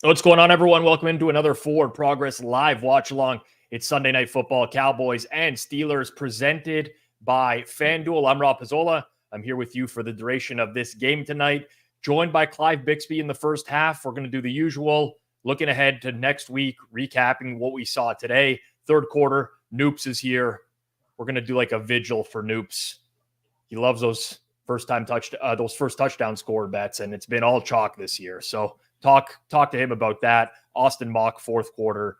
What's going on, everyone? Welcome into another Forward Progress live watch along. It's Sunday Night Football, Cowboys and Steelers, presented by Fanduel. I'm Rob Pizzola. I'm here with you for the duration of this game tonight, joined by Clive Bixby in the first half. We're going to do the usual, looking ahead to next week, recapping what we saw today. Third quarter, Noops is here. We're going to do like a vigil for Noops. He loves those first touchdown score bets, and it's been all chalk this year. So talk to him about that. Austin Mock, fourth quarter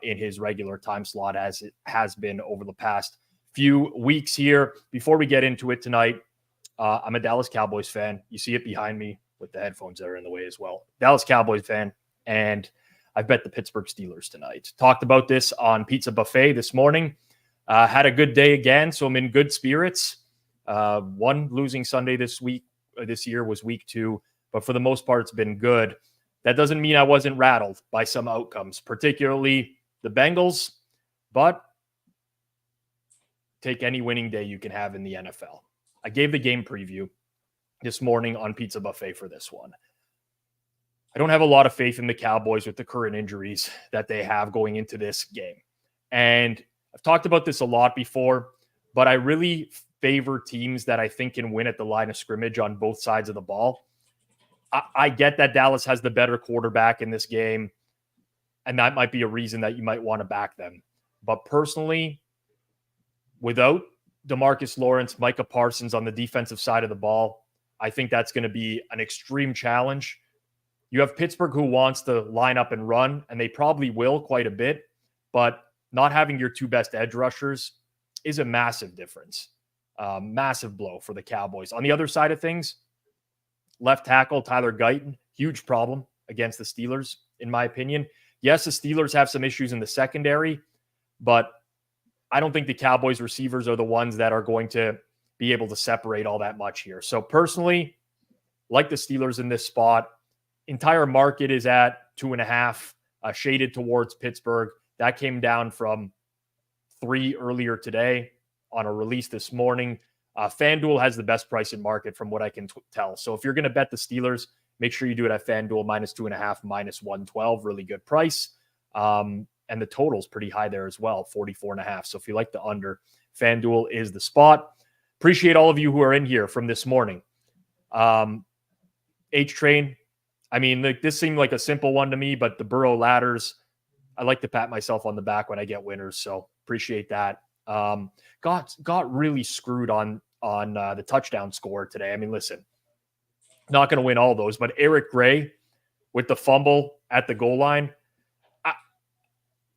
in his regular time slot, as it has been over the past few weeks here. Before we get into it tonight, I'm a Dallas Cowboys fan. You see it behind me with the headphones that are in the way as well. Dallas Cowboys fan, and I bet the Pittsburgh Steelers tonight. Talked about this on Pizza Buffet this morning. Had a good day again, so I'm in good spirits. One losing Sunday this year was week 2, but for the most part, it's been good. That doesn't mean I wasn't rattled by some outcomes, particularly the Bengals, but take any winning day you can have in the NFL. I gave the game preview this morning on Pizza Buffet for this one. I don't have a lot of faith in the Cowboys with the current injuries that they have going into this game. And I've talked about this a lot before, but I really favor teams that I think can win at the line of scrimmage on both sides of the ball. I get that Dallas has the better quarterback in this game, and that might be a reason that you might want to back them. But personally, without DeMarcus Lawrence, Micah Parsons on the defensive side of the ball, I think that's going to be an extreme challenge. You have Pittsburgh, who wants to line up and run, and they probably will quite a bit, but not having your two best edge rushers is a massive difference. Massive blow for the Cowboys. On the other side of things, left tackle Tyler Guyton, huge problem against the Steelers, in my opinion. Yes, the Steelers have some issues in the secondary, but I don't think the Cowboys receivers are the ones that are going to be able to separate all that much here. So personally, like the Steelers in this spot, entire market is at 2.5, shaded towards Pittsburgh. That came down from 3 earlier today on a release this morning. FanDuel has the best price in market from what I can tell. So if you're going to bet the Steelers, make sure you do it at FanDuel, -2.5, -112, really good price. And the total's pretty high there as well, 44.5. So if you like the under, FanDuel is the spot. Appreciate all of you who are in here from this morning. H-Train, I mean, this seemed like a simple one to me, but the Burrow ladders, I like to pat myself on the back when I get winners. So appreciate that. Got really screwed on the touchdown score today. I mean, listen, not going to win all those, but Eric Gray with the fumble at the goal line,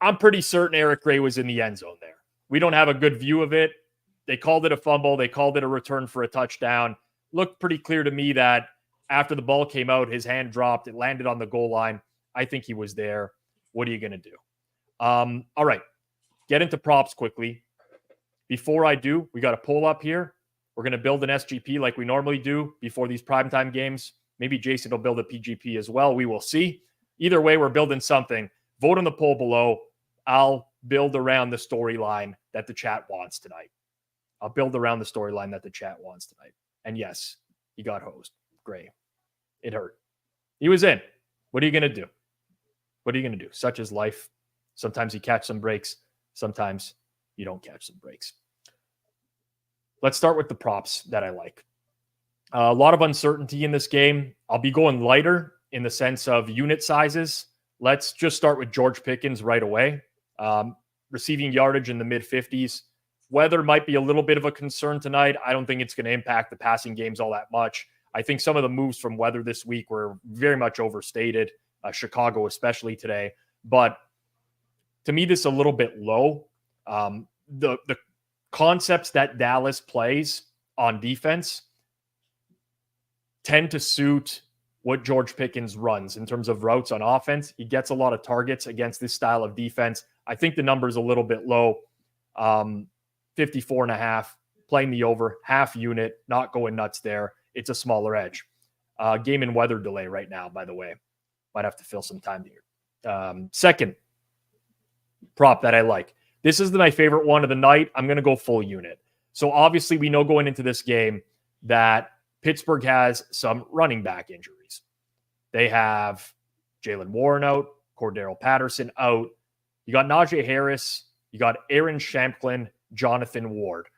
I'm pretty certain Eric Gray was in the end zone there. We don't have a good view of it. They called it a fumble. They called it a return for a touchdown. Looked pretty clear to me that after the ball came out, his hand dropped. It landed on the goal line. I think he was there. What are you going to do? All right. Get into props quickly. Before I do, we got a poll up here. We're going to build an SGP like we normally do before these primetime games. Maybe Jason will build a PGP as well. We will see. Either way, we're building something. Vote on the poll below. I'll build around the storyline that the chat wants tonight. And yes, he got hosed. Gray. It hurt. He was in. What are you going to do? Such is life. Sometimes you catch some breaks. Sometimes you don't catch some breaks. Let's start with the props that I like. A lot of uncertainty in this game. I'll be going lighter in the sense of unit sizes. Let's just start with George Pickens right away. Receiving yardage in the mid-50s. Weather might be a little bit of a concern tonight. I don't think it's going to impact the passing games all that much. I think some of the moves from weather this week were very much overstated, Chicago especially today. But to me, this is a little bit low. The concepts that Dallas plays on defense tend to suit what George Pickens runs in terms of routes on offense. He gets a lot of targets against this style of defense. I think the number is a little bit low. 54.5, playing the over, half unit, not going nuts there. It's a smaller edge. Game and weather delay right now, by the way. Might have to fill some time here. Second prop that I like. This is my favorite one of the night. I'm going to go full unit. So obviously we know going into this game that Pittsburgh has some running back injuries. They have Jalen Warren out, Cordero Patterson out. You got Najee Harris. You got Aaron Shamplin, Jonathan Ward.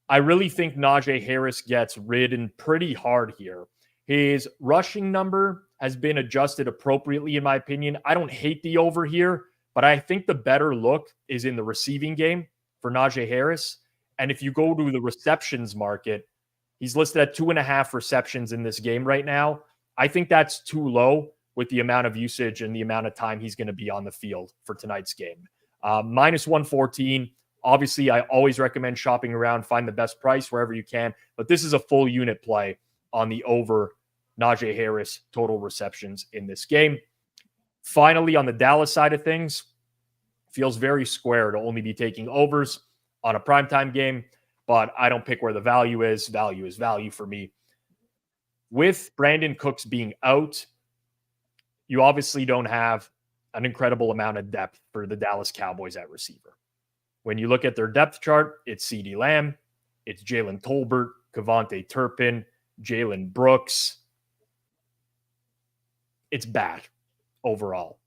I really think Najee Harris gets ridden pretty hard here. His rushing number has been adjusted appropriately, in my opinion. I don't hate the over here, but I think the better look is in the receiving game for Najee Harris. And if you go to the receptions market, he's listed at 2.5 receptions in this game right now. I think that's too low with the amount of usage and the amount of time he's going to be on the field for tonight's game. Minus 114. Obviously, I always recommend shopping around, find the best price wherever you can. But this is a full unit play on the over Najee Harris total receptions in this game. Finally, on the Dallas side of things, feels very square to only be taking overs on a primetime game, but I don't pick where the value is. Value is value for me. With Brandon Cooks being out, you obviously don't have an incredible amount of depth for the Dallas Cowboys at receiver. When you look at their depth chart, it's CeeDee Lamb, it's Jalen Tolbert, Kevontae Turpin, Jalen Brooks. It's bad overall.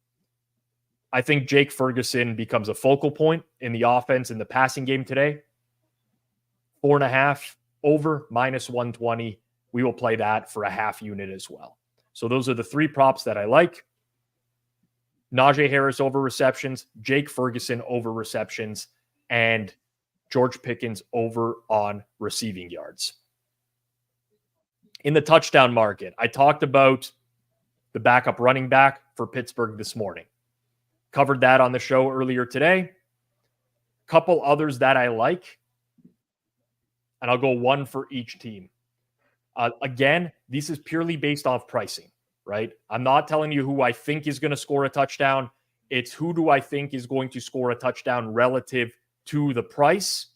I think Jake Ferguson becomes a focal point in the offense in the passing game today. 4.5 over, minus 120. We will play that for a half unit as well. So those are the three props that I like. Najee Harris over receptions, Jake Ferguson over receptions, and George Pickens over on receiving yards. In the touchdown market, I talked about the backup running back for Pittsburgh this morning. Covered that on the show earlier today. Couple others that I like, and I'll go one for each team. Again, this is purely based off pricing, right? I'm not telling you who I think is going to score a touchdown. It's who do I think is going to score a touchdown relative to the price.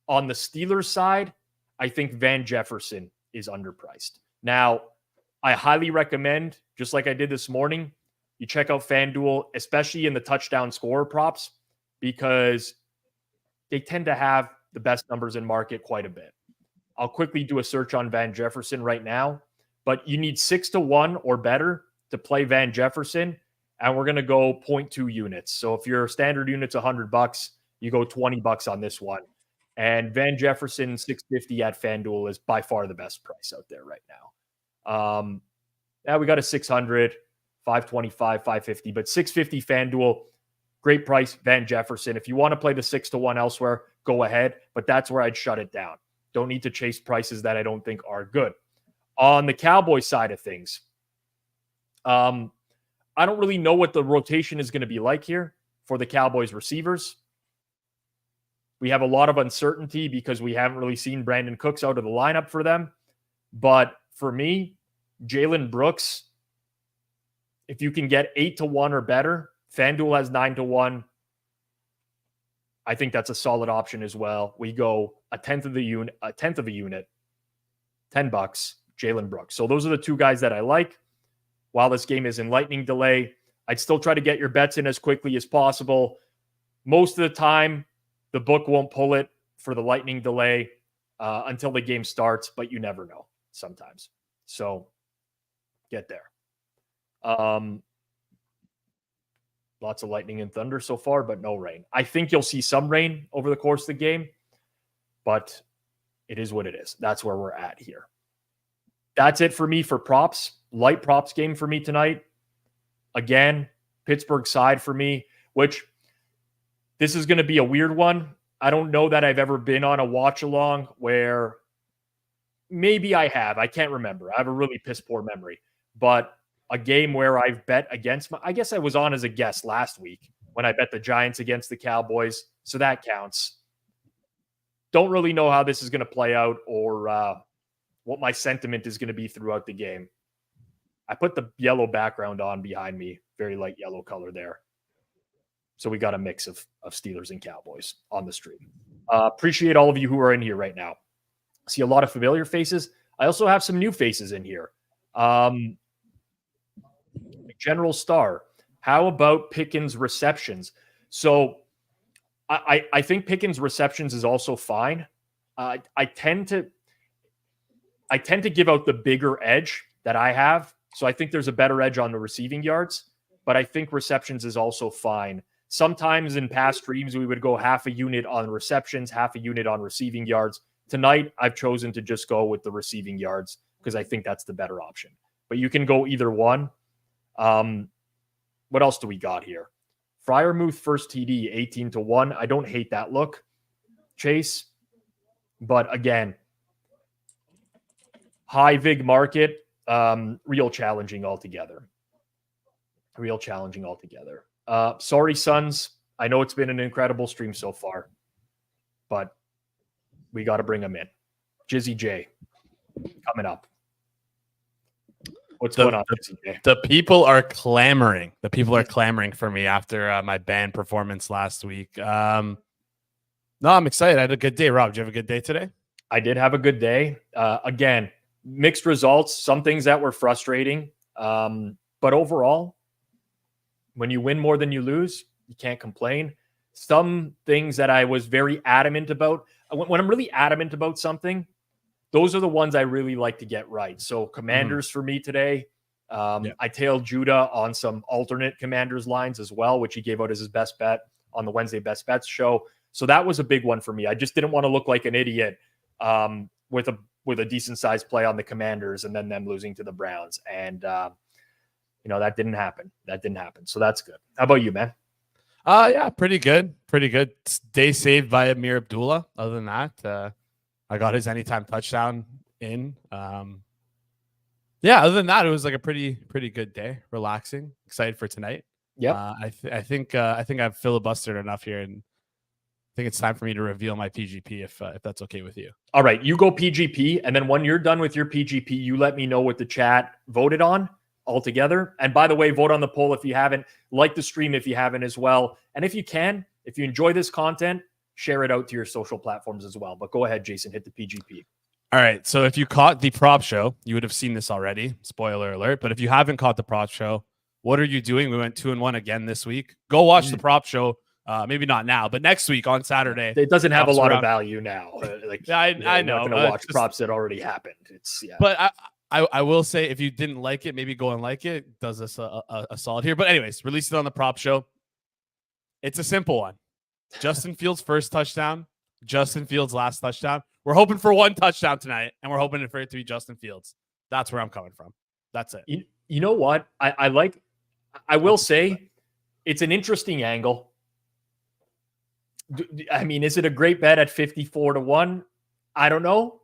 On the Steelers side, I think Van Jefferson is underpriced. Now, I highly recommend, just like I did this morning, you check out Fanduel, especially in the touchdown scorer props, because they tend to have the best numbers in market quite a bit. I'll quickly do a search on Van Jefferson right now, but you need 6-1 or better to play Van Jefferson, and we're going to go 0.2 units. So if your standard unit's $100, you go $20 on this one. And Van Jefferson 650 at FanDuel is by far the best price out there right now. Yeah, we got a 600, 525, 550, but 650 FanDuel, great price. Van Jefferson. If you want to play the 6-1 elsewhere, go ahead, but that's where I'd shut it down. Don't need to chase prices that I don't think are good. On the Cowboys side of things, I don't really know what the rotation is going to be like here for the Cowboys receivers. We have a lot of uncertainty because we haven't really seen Brandon Cooks out of the lineup for them. But for me, Jalen Brooks, if you can get 8-1 or better, FanDuel has 9-1. I think that's a solid option as well. We go a tenth of a unit, $10, Jalen Brooks. So those are the two guys that I like. While this game is in lightning delay, I'd still try to get your bets in as quickly as possible. Most of the time, the book won't pull it for the lightning delay until the game starts, but you never know sometimes. So get there. Lots of lightning and thunder so far, but no rain. I think you'll see some rain over the course of the game, but it is what it is. That's where we're at here. That's it for me for props. Light props game for me tonight. Again, Pittsburgh side for me, which this is going to be a weird one. I don't know that I've ever been on a watch along where maybe I have. I can't remember. I have a really piss poor memory, but a game where I've bet against I guess I was on as a guest last week when I bet the Giants against the Cowboys. So that counts. Don't really know how this is going to play out or what my sentiment is going to be throughout the game. I put the yellow background on behind me, very light yellow color there. So we got a mix of Steelers and Cowboys on the stream. Appreciate all of you who are in here right now. See a lot of familiar faces. I also have some new faces in here. General Star, how about Pickens receptions? So I think Pickens receptions is also fine. I tend to give out the bigger edge that I have. So I think there's a better edge on the receiving yards. but I think receptions is also fine. Sometimes in past streams, we would go half a unit on receptions, half a unit on receiving yards. Tonight, I've chosen to just go with the receiving yards because I think that's the better option. But you can go either one. What else do we got here? Freiermuth first TD, 18-1. I don't hate that look, Chase. But again, high vig market, real challenging altogether. Sorry, Sons. I know it's been an incredible stream so far, but we got to bring them in. Jizzy J coming up. What's going on, Jizzy J? The people are clamoring. The people are clamoring for me after my band performance last week. No, I'm excited. I had a good day. Rob, did you have a good day today? I did have a good day. Again, mixed results. Some things that were frustrating. But overall, when you win more than you lose, you can't complain. Some things that I was very adamant about. When I'm really adamant about something, those are the ones I really like to get right. So Commanders for me today. I tailed Judah on some alternate Commanders lines as well, which he gave out as his best bet on the Wednesday Best Bets show. So that was a big one for me. I just didn't want to look like an idiot with a decent sized play on the Commanders and then them losing to the Browns. And that didn't happen. So that's good. How about you, man? Yeah, pretty good. Day saved by Amir Abdullah. Other than that, I got his anytime touchdown in. Other than that, it was like a pretty good day. Relaxing, excited for tonight. Yeah. I think I've filibustered enough here, and I think it's time for me to reveal my PGP if that's okay with you. All right, you go PGP, and then when you're done with your PGP, you let me know what the chat voted on altogether. And by the way, vote on the poll if you haven't. Like the stream if you haven't as well. And if you enjoy this content, share it out to your social platforms as well. But go ahead, Jason, hit the PGP. All right. So if you caught the prop show, you would have seen this already. Spoiler alert. But if you haven't caught the prop show, what are you doing? We went 2-1 again this week. Go watch the prop show. Maybe not now, but next week on Saturday. It doesn't have a lot of value now. I know. Not going to watch props that already happened. But I will say, if you didn't like it, maybe go and like it. It does us a solid here. But anyways, release it on the prop show. It's a simple one. Justin Fields' first touchdown. Justin Fields' last touchdown. We're hoping for one touchdown tonight, and we're hoping for it to be Justin Fields. That's where I'm coming from. That's it. You know what? I will say it's an interesting angle. I mean, is it a great bet at 54-1? I don't know.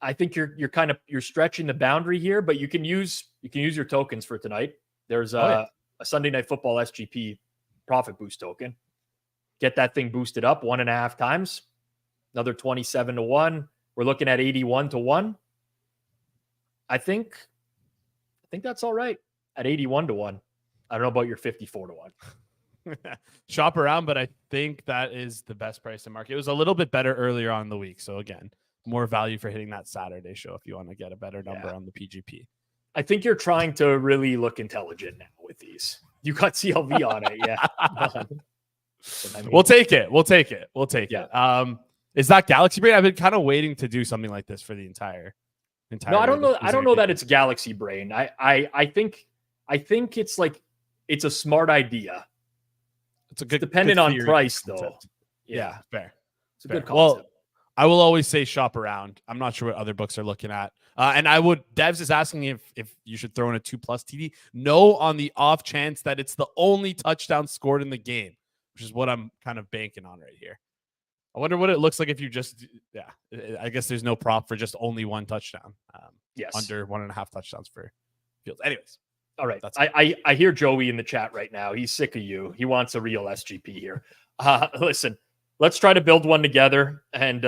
I think you're stretching the boundary here, but you can use your tokens for tonight. There's a Sunday Night Football SGP profit boost token. Get that thing boosted up 1.5 times. Another 27-1. We're looking at 81-1. I think that's all right at 81-1. I don't know about your 54-1. Shop around, but I think that is the best price in market. It was a little bit better earlier on in the week. So again, more value for hitting that Saturday show if you want to get a better number on the PGP. I think you're trying to really look intelligent now with these. You got CLV on it, yeah. We'll take it. Yeah. Is that Galaxy Brain? I've been kind of waiting to do something like this for the entire. No, I don't know. I don't know that it's Galaxy Brain. I think it's like it's a smart idea. It's a good dependent good on price concept. though. Yeah, fair. It's a good concept. Well, I will always say shop around. I'm not sure what other books are looking at. And Devs is asking if you should throw in a 2+ TD. No, on the off chance that it's the only touchdown scored in the game, which is what I'm kind of banking on right here. I wonder what it looks like if you just, I guess there's no prop for just only one touchdown. Yes. Under 1.5 touchdowns for Fields. Anyways. All right. I hear Joey in the chat right now. He's sick of you. He wants a real SGP here. Listen, let's try to build one together and,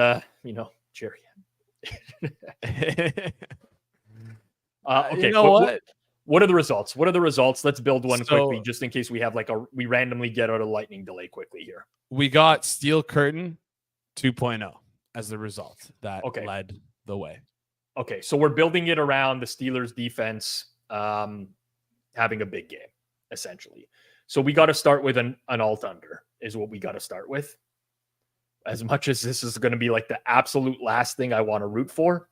cheer him. Okay. You know what? What are the results? Let's build one quickly just in case we have we randomly get out a lightning delay quickly here. We got Steel Curtain 2.0 as the result that led the way. Okay. So we're building it around the Steelers defense having a big game, essentially. So we got to start with an alt under is what we got to start with. As much as this is going to be like the absolute last thing I want to root for,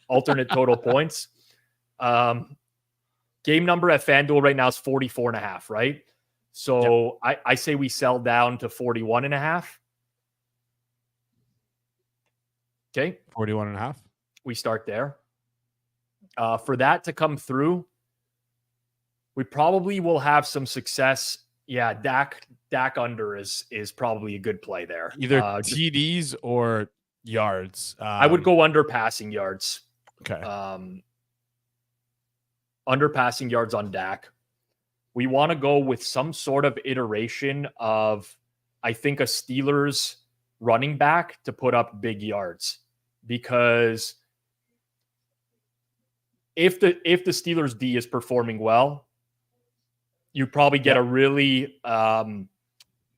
alternate total points. Game number at FanDuel right now is 44.5, right? So I say we sell down to 41.5. Okay. 41.5. We start there. For that to come through, we probably will have some success. Yeah, Dak under is probably a good play there. Either TDs or yards. I would go under passing yards. Okay. Under passing yards on Dak. We want to go with some sort of iteration of, I think, a Steelers running back to put up big yards. Because if the Steelers D is performing well, you probably get a really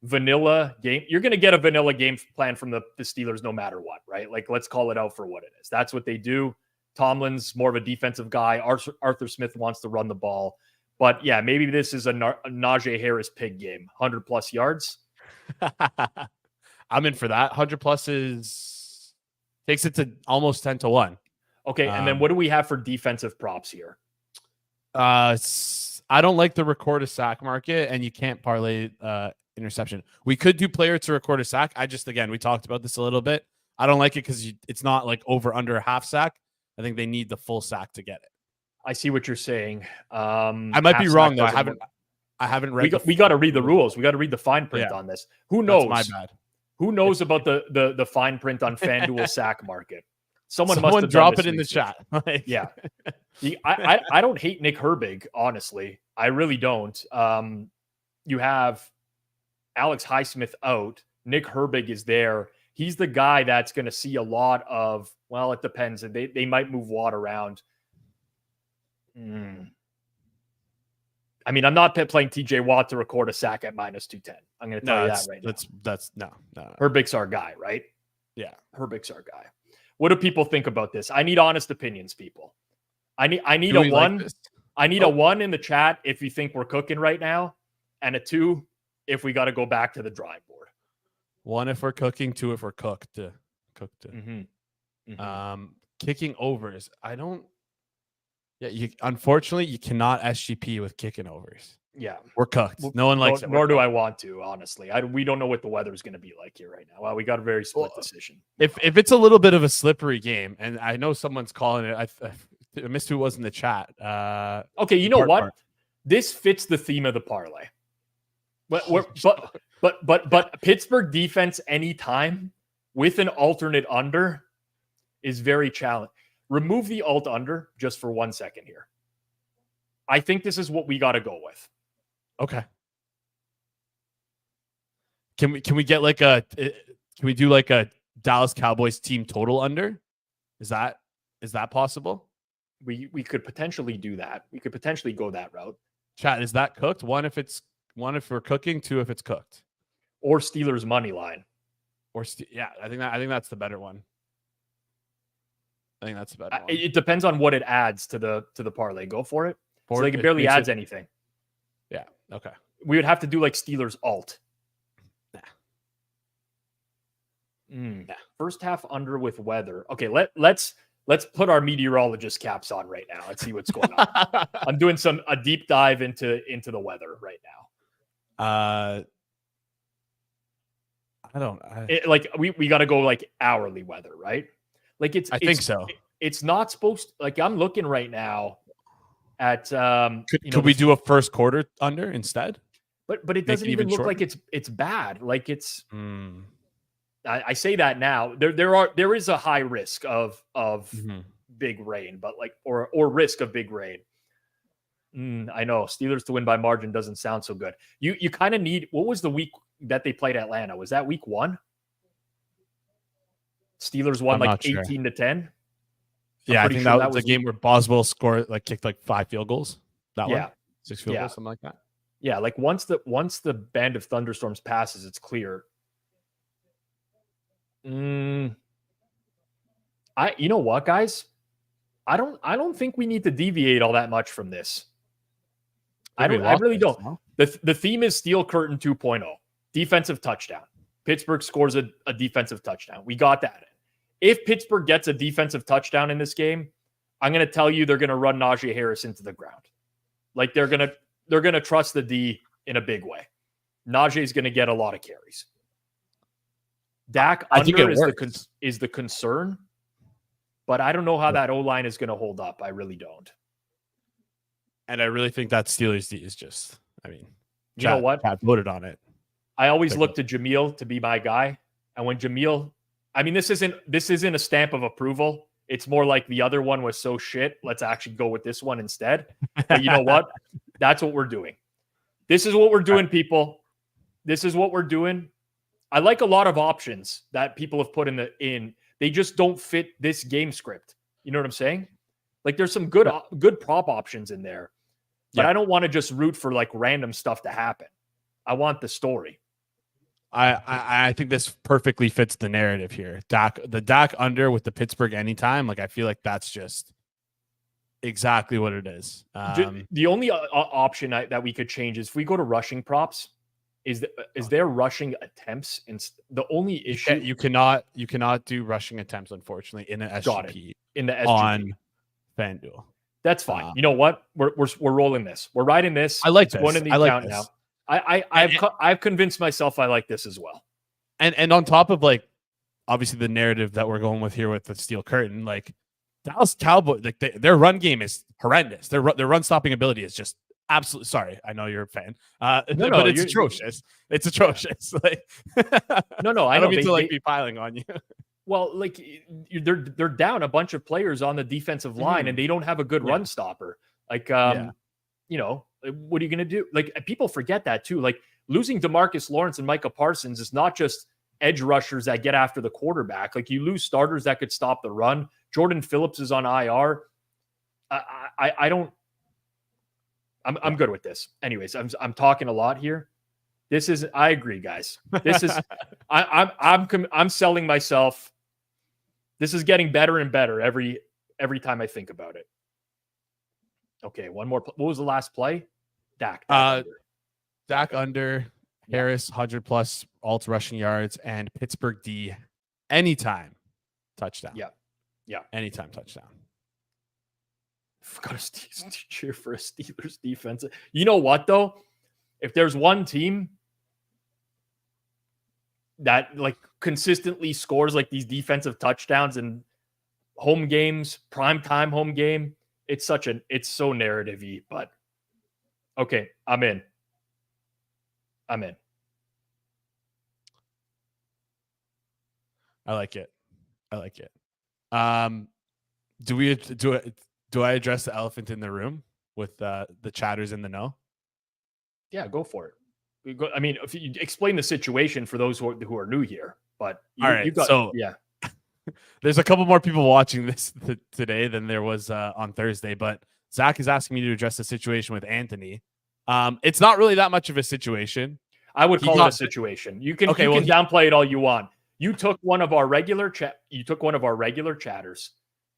vanilla game. You're going to get a vanilla game plan from the Steelers no matter what, right? Like, let's call it out for what it is. That's what they do. Tomlin's more of a defensive guy. Arthur Smith wants to run the ball. But yeah, maybe this is a Najee Harris pig game. 100+ yards. I'm in for that. 100+ takes it to almost 10-1. Okay, and then what do we have for defensive props here? I don't like the record a sack market, and you can't parlay interception. We could do player to record a sack. We talked about this a little bit. I don't like it because it's not like over under a half sack. I think they need the full sack to get it. I see what you're saying. I might be wrong though. I haven't read. We got to read the rules. We got to read the fine print on this. Who knows? That's my bad. Who knows about the fine print on FanDuel sack market? Someone must have drop it in the chat. Yeah. I don't hate Nick Herbig, honestly. I really don't. You have Alex Highsmith out. Nick Herbig is there. He's the guy that's going to see a lot of, well, it depends. They might move Watt around. I mean, I'm not playing TJ Watt to record a sack at -210. I'm going to tell you that right now. That's no. Herbig's our guy, right? Yeah. Herbig's our guy. What do people think about this? I need honest opinions, people. I need a 1. Like I need a 1 in the chat if you think we're cooking right now, and a 2 if we got to go back to the drawing board. 1 if we're cooking, 2 if we're cooked. Kicking overs. I don't. Yeah, unfortunately you cannot SGP with kicking overs. Yeah, we're cooked. No one likes it. Nor do I want to, honestly. We don't know what the weather is going to be like here right now. Well, we got a very split decision. If it's a little bit of a slippery game, and I know someone's calling it. I missed who was in the chat. Okay, you know what? This fits the theme of the parlay. But Pittsburgh defense anytime with an alternate under is very challenging. Remove the alt under just for 1 second here. I think this is what we got to go with. Okay. Can we get like can we do like a Dallas Cowboys team total under? Is that possible? We could potentially do that. We could potentially go that route. Chat, is that cooked? 1 if we're cooking, 2 if it's cooked. Or Steelers money line. I think that's the better one. I think that's the better one. It depends on what it adds to the parlay. Go for it. So like it barely adds anything. Yeah. Okay. We would have to do like Steelers alt. First half under with weather. Okay, let's put our meteorologist caps on right now. Let's see what's going on. I'm doing a deep dive into the weather right now. We got to go like hourly weather, right? Like I think so. It's not supposed to, like I'm looking right now at could we do a first quarter under instead? But it doesn't even look like it's bad. Like it's I say that now. There is a high risk of big rain, but like or risk of big rain. I know Steelers to win by margin doesn't sound so good. You kind of need, what was the week that they played Atlanta? Was that week 1? Steelers won like 18-10. Yeah, I think that was the game where Boswell kicked like 5 field goals. That one, 6 field goals, something like that. Yeah, like once the band of thunderstorms passes, it's clear. You know what, guys? I don't think we need to deviate all that much from this. I really don't. The theme is Steel Curtain 2.0. Defensive touchdown. Pittsburgh scores a defensive touchdown. We got that in. If Pittsburgh gets a defensive touchdown in this game, I'm going to tell you they're going to run Najee Harris into the ground. Like they're gonna trust the D in a big way. Najee's gonna get a lot of carries. Dak under is the concern, but I don't know how that O-line is gonna hold up. I really don't. And I really think that Steelers D is just, I mean, you know what? Chad voted on it. I always look to Jameel to be my guy. And when Jameel, I mean, this isn't a stamp of approval. It's more like the other one was so shit. Let's actually go with this one instead. But you know what? That's what we're doing. This is what we're doing, people. This is what we're doing. I like a lot of options that people have put in. They just don't fit this game script. You know what I'm saying? Like there's some good prop options in there. But I don't want to just root for like random stuff to happen. I want the story. I think this perfectly fits the narrative here. The Dak under with the Pittsburgh anytime. Like I feel like that's just exactly what it is. The only option that we could change is if we go to rushing props. Is there rushing attempts? And the only issue you cannot do rushing attempts, unfortunately, in an SGP in the SGP on Fanduel. That's fine. You know what? We're rolling this. We're riding this. I like this. One in the account now. I've convinced myself I like this as well. And on top of like obviously the narrative that we're going with here with the steel curtain, like Dallas Cowboys, like their run game is horrendous. Their run stopping ability is just absolutely. Sorry, I know you're a fan, but it's atrocious. It's atrocious. Like no, I don't mean to be piling on you. Well, like they're down a bunch of players on the defensive line, and they don't have a good run stopper. Like, you know, what are you going to do? Like, people forget that too. Like, losing DeMarcus Lawrence and Micah Parsons is not just edge rushers that get after the quarterback. Like, you lose starters that could stop the run. Jordan Phillips is on IR. I'm good with this. Anyways, I'm talking a lot here. I agree, guys. This is I'm selling myself. This is getting better and better every time I think about it. Okay, one more. What was the last play? Dak under. Harris 100+ alt rushing yards and Pittsburgh D anytime touchdown. Yeah, anytime touchdown. I've got to cheer for a Steelers defense. You know what though? If there's one team that like consistently scores like these defensive touchdowns in home games, primetime home game, it's so narrative-y, but okay, I'm in. I like it. Do I address the elephant in the room with the chatters in the know? Yeah, go for it. I mean, if you explain the situation for those who are new here, but there's a couple more people watching this today than there was on Thursday, but Zach is asking me to address the situation with Anthony. It's not really that much of a situation. I would call it a situation. You can downplay it all you want. You took one of our regular chatters,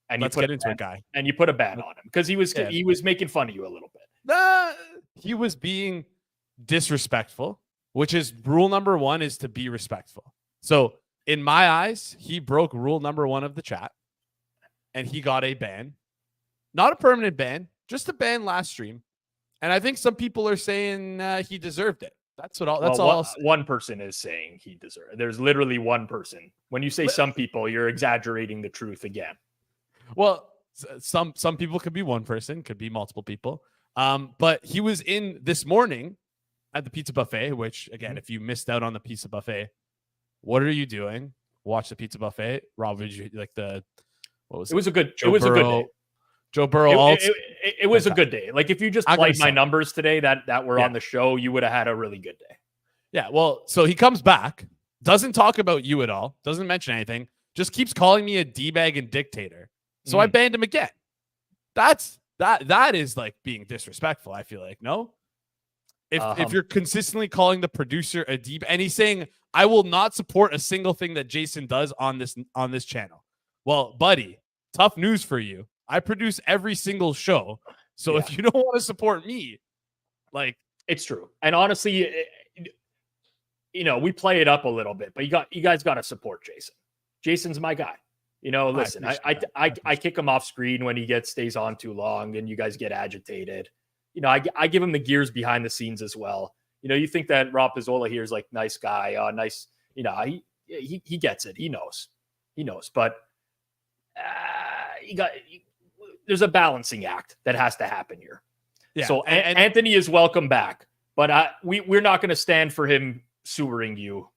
and let's get into it, guy. And you put a ban on him because he was making fun of you a little bit. He was being disrespectful, which is rule number 1 is to be respectful. So in my eyes, he broke rule number 1 of the chat, and he got a ban, not a permanent ban, just a ban last stream. And I think some people are saying he deserved it. That's all. One person is saying he deserved it. There's literally one person. When you say some people, you're exaggerating the truth again. Well, some people could be one person, could be multiple people. But he was in this morning at the pizza buffet, which again, if you missed out on the pizza buffet, what are you doing? Watch the pizza buffet. Rob, did you like what was it? It was a good day. Joe Burrow. It was a good day. Like if you just played my numbers today that were on the show, you would have had a really good day. Yeah. Well, so he comes back, doesn't talk about you at all, doesn't mention anything, just keeps calling me a D-bag and dictator. So I banned him again. That is like being disrespectful. I feel like, no. If you're consistently calling the producer a D, and he's saying, I will not support a single thing that Jason does on this channel. Well, buddy, tough news for you. I produce every single show. So if you don't want to support me, like, it's true. And honestly, we play it up a little bit, but you guys got to support Jason. Jason's my guy. Listen, I kick him off screen when he stays on too long and you guys get agitated. I give him the gears behind the scenes as well. You think that Rob Pizzola here is like nice guy, nice. He gets it. He knows. But there's a balancing act that has to happen here. Yeah. So and Anthony is welcome back, but we're not going to stand for him sewering you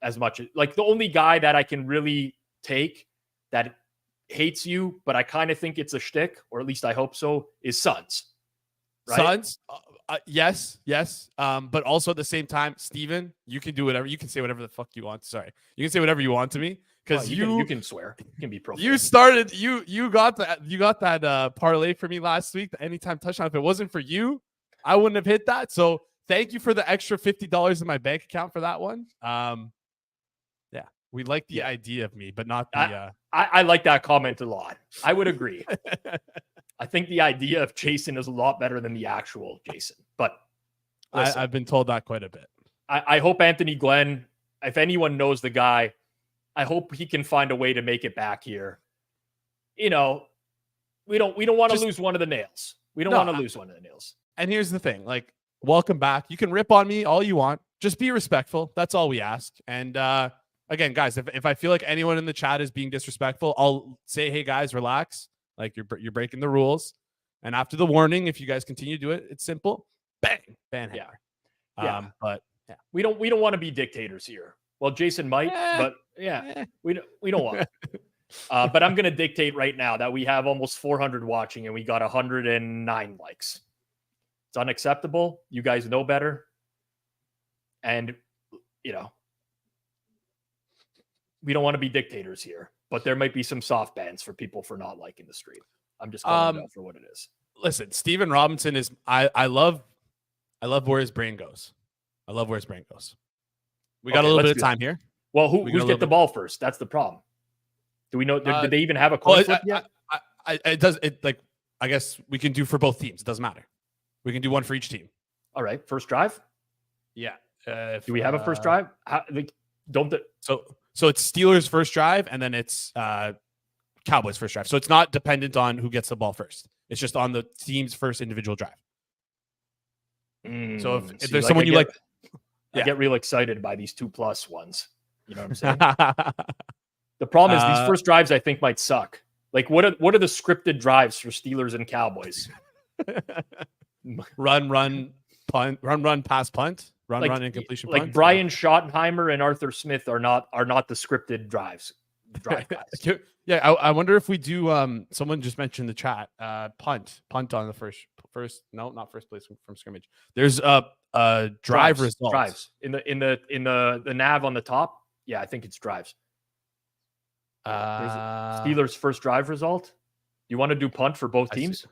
as much. Like the only guy that I can really take that hates you, but I kind of think it's a shtick, or at least I hope so, is Sons. Right? Sons, yes. But also at the same time, Steven, you can do whatever. You can say whatever the fuck you want. Sorry, you can say whatever you want to me because you can swear. You can be profane. You started. You got that parlay for me last week. The anytime touchdown. If it wasn't for you, I wouldn't have hit that. So thank you for the extra $50 in my bank account for that one. Yeah, we like the idea of me, but not the. I like that comment a lot. I would agree. I think the idea of Jason is a lot better than the actual Jason. But listen, I've been told that quite a bit. I hope Anthony Glenn, if anyone knows the guy, I hope he can find a way to make it back here. We don't want to lose one of the nails. We don't want to lose one of the nails. And here's the thing, like, welcome back. You can rip on me all you want. Just be respectful. That's all we ask. And again, guys, if I feel like anyone in the chat is being disrespectful, I'll say, hey guys, relax. Like you're breaking the rules. And after the warning, if you guys continue to do it, it's simple. Bang, ban hammer. Yeah. But yeah, we don't want to be dictators here. Well, Jason might, but we don't want. But I'm going to dictate right now that we have almost 400 watching and we got 109 likes. It's unacceptable. You guys know better. And, we don't want to be dictators here, but there might be some soft bans for people for not liking the stream. I'm just calling it out for what it is. Listen, Steven Robinson is, I love where his brain goes. I love where his brain goes. We got a little bit of time here. Well, who's get the ball first? That's the problem. Do we know? Did they even have a coin flip yet? I guess we can do for both teams. It doesn't matter. We can do one for each team. All right. First drive. Yeah. Do we have a first drive? So it's Steelers first drive, and then it's Cowboys first drive. So it's not dependent on who gets the ball first. It's just on the team's first individual drive. So if there's someone you like, I get real excited by these 2+ ones. You know what I'm saying? The problem is these first drives I think might suck. Like what are the scripted drives for Steelers and Cowboys? run, punt, run, pass, punt, run, incompletion. Like punt. Brian Schottenheimer and Arthur Smith are not the scripted drive guys. Yeah, I wonder if we do. Someone just mentioned the chat. Punt on the first. No, not first place from scrimmage. There's drive results. Drives in the nav on the top. Yeah, I think it's drives. Steelers first drive result. You want to do punt for both teams?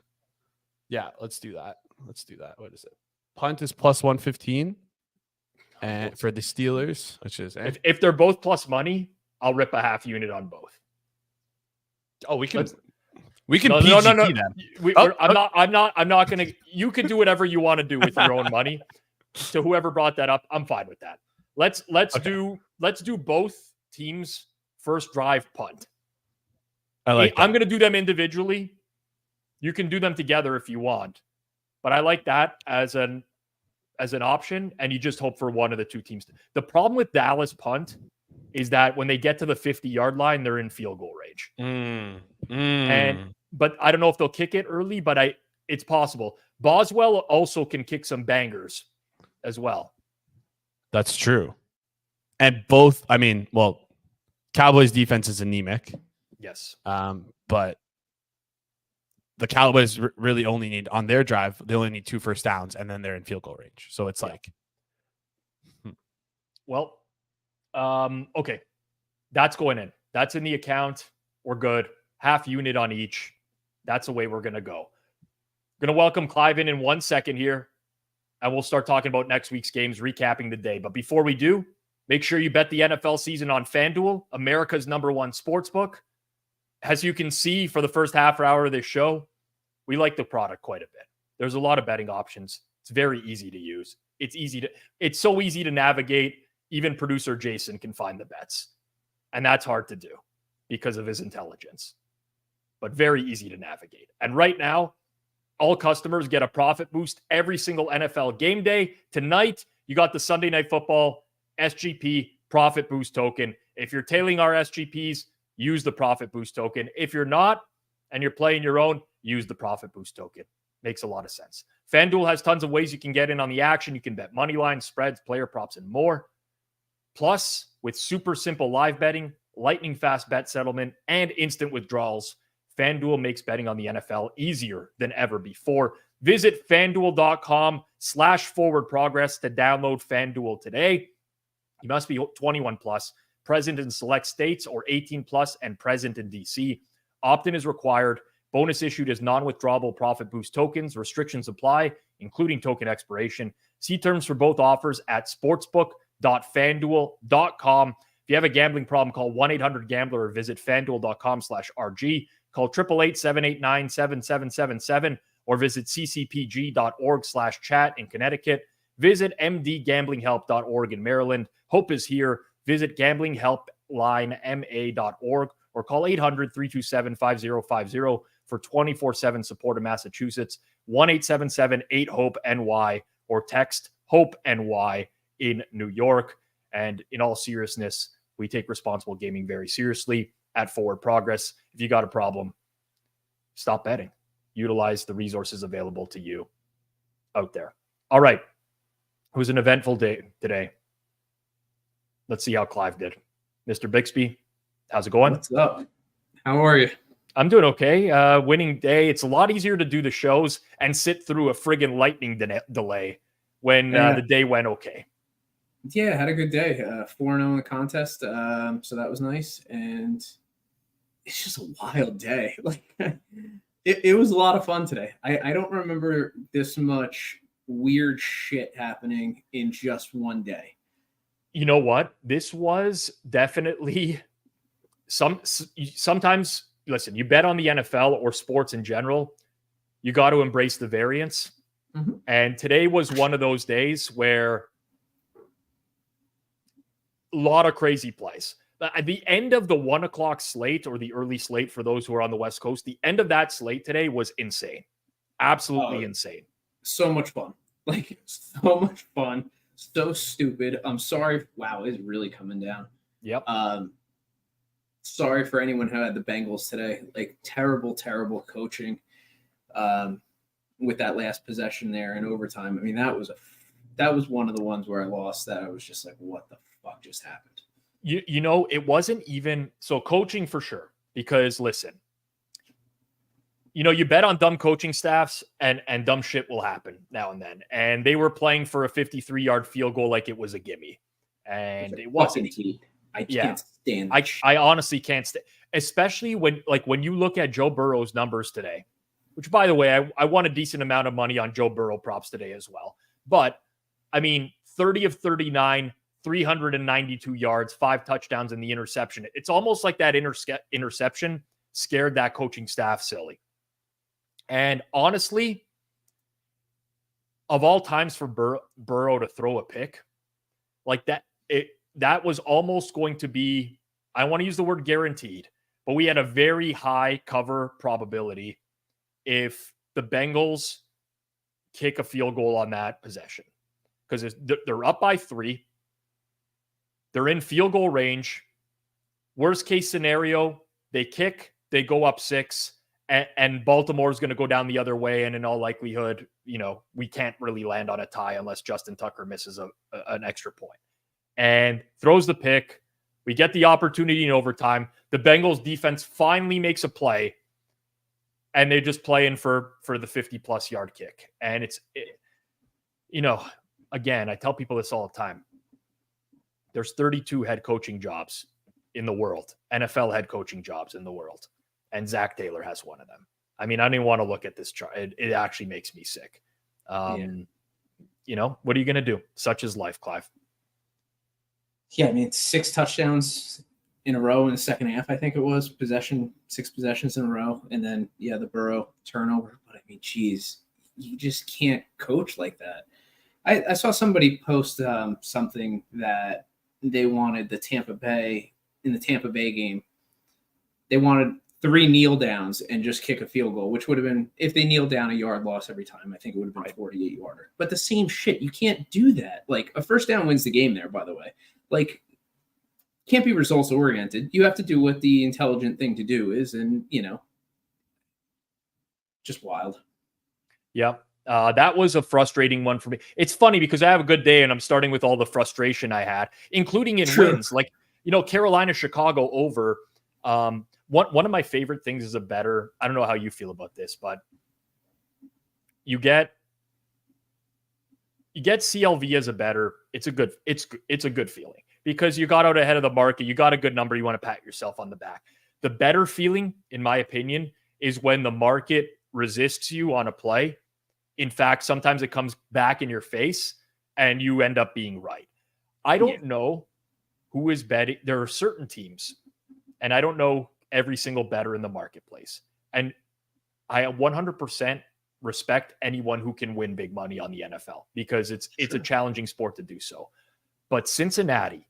Yeah, let's do that. What is it? Punt is plus 115, and for the Steelers, which is if they're both plus money, I'll rip a half unit on both. Oh, we can. No. Them. I'm not gonna. You can do whatever you want to do with your own money. To whoever brought that up, I'm fine with that. Let's do both teams first drive punt. I'm gonna do them individually. You can do them together if you want, but I like that as an option, and you just hope for one of the two teams. The problem with Dallas punt is that when they get to the 50-yard line, they're in field goal range. But I don't know if they'll kick it early, but it's possible. Boswell also can kick some bangers as well. That's true. And both, Cowboys defense is anemic. Yes. But the Cowboys really only need, on their drive, they only need 2 first downs, and then they're in field goal range. So it's Well, okay. That's going in. That's in the account. We're good. Half unit on each. That's the way we're going to go. Going to welcome Clive in 1 second here, and we'll start talking about next week's games, recapping the day. But before we do, make sure you bet the NFL season on Fanduel, America's #1 sportsbook. As you can see for the first half hour of this show, we like the product quite a bit. There's a lot of betting options. It's very easy to use. It's so easy to navigate. Even producer Jason can find the bets. And that's hard to do because of his intelligence. But very easy to navigate. And right now, All customers get a profit boost every single NFL game day. Tonight, you got the Sunday Night Football SGP profit boost token. If you're tailing our SGPs, use the profit boost token. If you're not, and you're playing your own, use the profit boost token. Makes a lot of sense. Fanduel has tons of ways you can get in on the action. You can bet money lines, spreads, player props, and more. Plus, with super simple live betting, lightning fast bet settlement, and instant withdrawals, Fanduel makes betting on the NFL easier than ever before. Visit fanduel.com/forwardprogress to download Fanduel today. You must be 21 plus, present in select states, or 18 plus and present in DC. Opt-in is required. Bonus issued as non-withdrawable profit boost tokens. Restrictions apply, including token expiration. See terms for both offers at sportsbook.fanduel.com. If you have a gambling problem, call 1-800-GAMBLER or visit fanduel.com/RG. Call 888-789-7777 or visit ccpg.org/chat in Connecticut. Visit mdgamblinghelp.org in Maryland. Hope is here. Visit gamblinghelplinema.org or call 800-327-5050 for 24/7 support in Massachusetts, 1-877-8-HOPE-NY, or text HOPE-NY in New York. And in all seriousness, we take responsible gaming very seriously at Forward Progress. If you got a problem, stop betting. Utilize the resources available to you out there. All right. It was an eventful day today. Let's see how Clive did. Mr. Bixby, how's it going? What's up? How are you? I'm doing okay. Winning day. It's a lot easier to do the shows and sit through a friggin' lightning delay when the day went okay. Yeah, had a good day. 4-0 in the contest, so that was nice. And it's just a wild day. Like it was a lot of fun today. I don't remember this much weird shit happening in just one day. You know what? This was definitely sometimes, listen, you bet on the NFL or sports in general, you got to embrace the variance. Mm-hmm. And today was one of those days where a lot of crazy plays. At the end of the 1 o'clock slate, or the early slate for those who are on the West Coast, the end of that slate today was insane. Absolutely insane. So much fun. Like, so much fun. So stupid. I'm sorry. Wow, it's really coming down. Yep. Sorry for anyone who had the Bengals today. Like, terrible, terrible coaching with that last possession there in overtime. I mean, that was one of the ones where I lost that. I was just like, what the fuck just happened? You know, it wasn't even so coaching for sure, because listen, you know, you bet on dumb coaching staffs and dumb shit will happen now and then. And they were playing for a 53-yard field goal like it was a gimme. And it wasn't. I can't stand I honestly can't stand, especially when you look at Joe Burrow's numbers today, which, by the way, I won a decent amount of money on Joe Burrow props today as well. But I mean, 30 of 39, 392 yards, 5 touchdowns, and the interception. It's almost like that interception scared that coaching staff silly. And honestly, of all times for Burrow to throw a pick like that, that was almost going to be, I want to use the word guaranteed, but we had a very high cover probability if the Bengals kick a field goal on that possession, because they're up by 3. They're in field goal range. Worst case scenario, they kick, they go up 6, and Baltimore is going to go down the other way. And in all likelihood, you know, we can't really land on a tie unless Justin Tucker misses an extra point and throws the pick. We get the opportunity in overtime. The Bengals defense finally makes a play, and they're just playing for the 50-plus yard kick. And you know, again, I tell people this all the time. There's 32 head coaching jobs in the world, NFL head coaching jobs in the world, and Zach Taylor has one of them. I mean, I don't even want to look at this chart. It actually makes me sick. You know, what are you going to do? Such is life, Clive. Yeah, I mean, 6 touchdowns in a row in the second half, I think it was. 6 possessions in a row. And then, yeah, the Burrow turnover. But, I mean, geez, you just can't coach like that. I saw somebody post something that they wanted in the Tampa Bay game, they wanted 3 kneel downs and just kick a field goal, which would have been, if they kneel down, a yard loss every time. I think it would have been 48 yarder. But the same shit, you can't do that. Like, a first down wins the game there, by the way. Like, can't be results oriented. You have to do what the intelligent thing to do is, and just wild. Yeah. That was a frustrating one for me. It's funny because I have a good day and I'm starting with all the frustration I had, including in wins. Like, Carolina, Chicago over. One of my favorite things is a better. I don't know how you feel about this, but you get CLV as a better. It's a good feeling because you got out ahead of the market. You got a good number. You want to pat yourself on the back. The better feeling, in my opinion, is when the market resists you on a play. In fact, sometimes it comes back in your face and you end up being right. I don't know who is betting. There are certain teams, and I don't know every single bettor in the marketplace. And I 100% respect anyone who can win big money on the NFL because it's a challenging sport to do so. But Cincinnati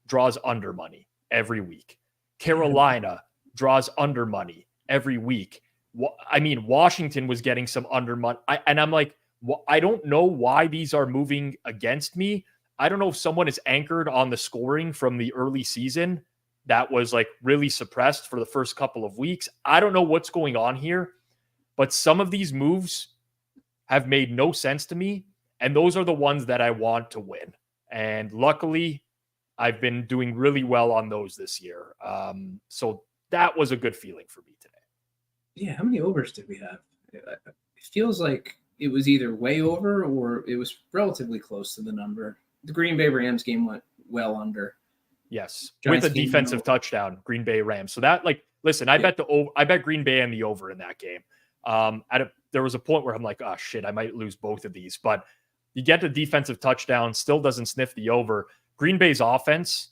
draws under money every week. Carolina draws under money every week. I mean, Washington was getting some under money. And I'm like, I don't know why these are moving against me. I don't know if someone is anchored on the scoring from the early season that was like really suppressed for the first couple of weeks. I don't know what's going on here, but some of these moves have made no sense to me. And those are the ones that I want to win. And luckily, I've been doing really well on those this year. So that was a good feeling for me today. Yeah, how many overs did we have? It feels like it was either way over or it was relatively close to the number. The Green Bay Rams game went well under. Yes, Giants with a defensive touchdown, Green Bay Rams. So that, listen, I bet Green Bay and the over in that game. There was a point where I'm like, oh shit, I might lose both of these. But you get the defensive touchdown, still doesn't sniff the over. Green Bay's offense,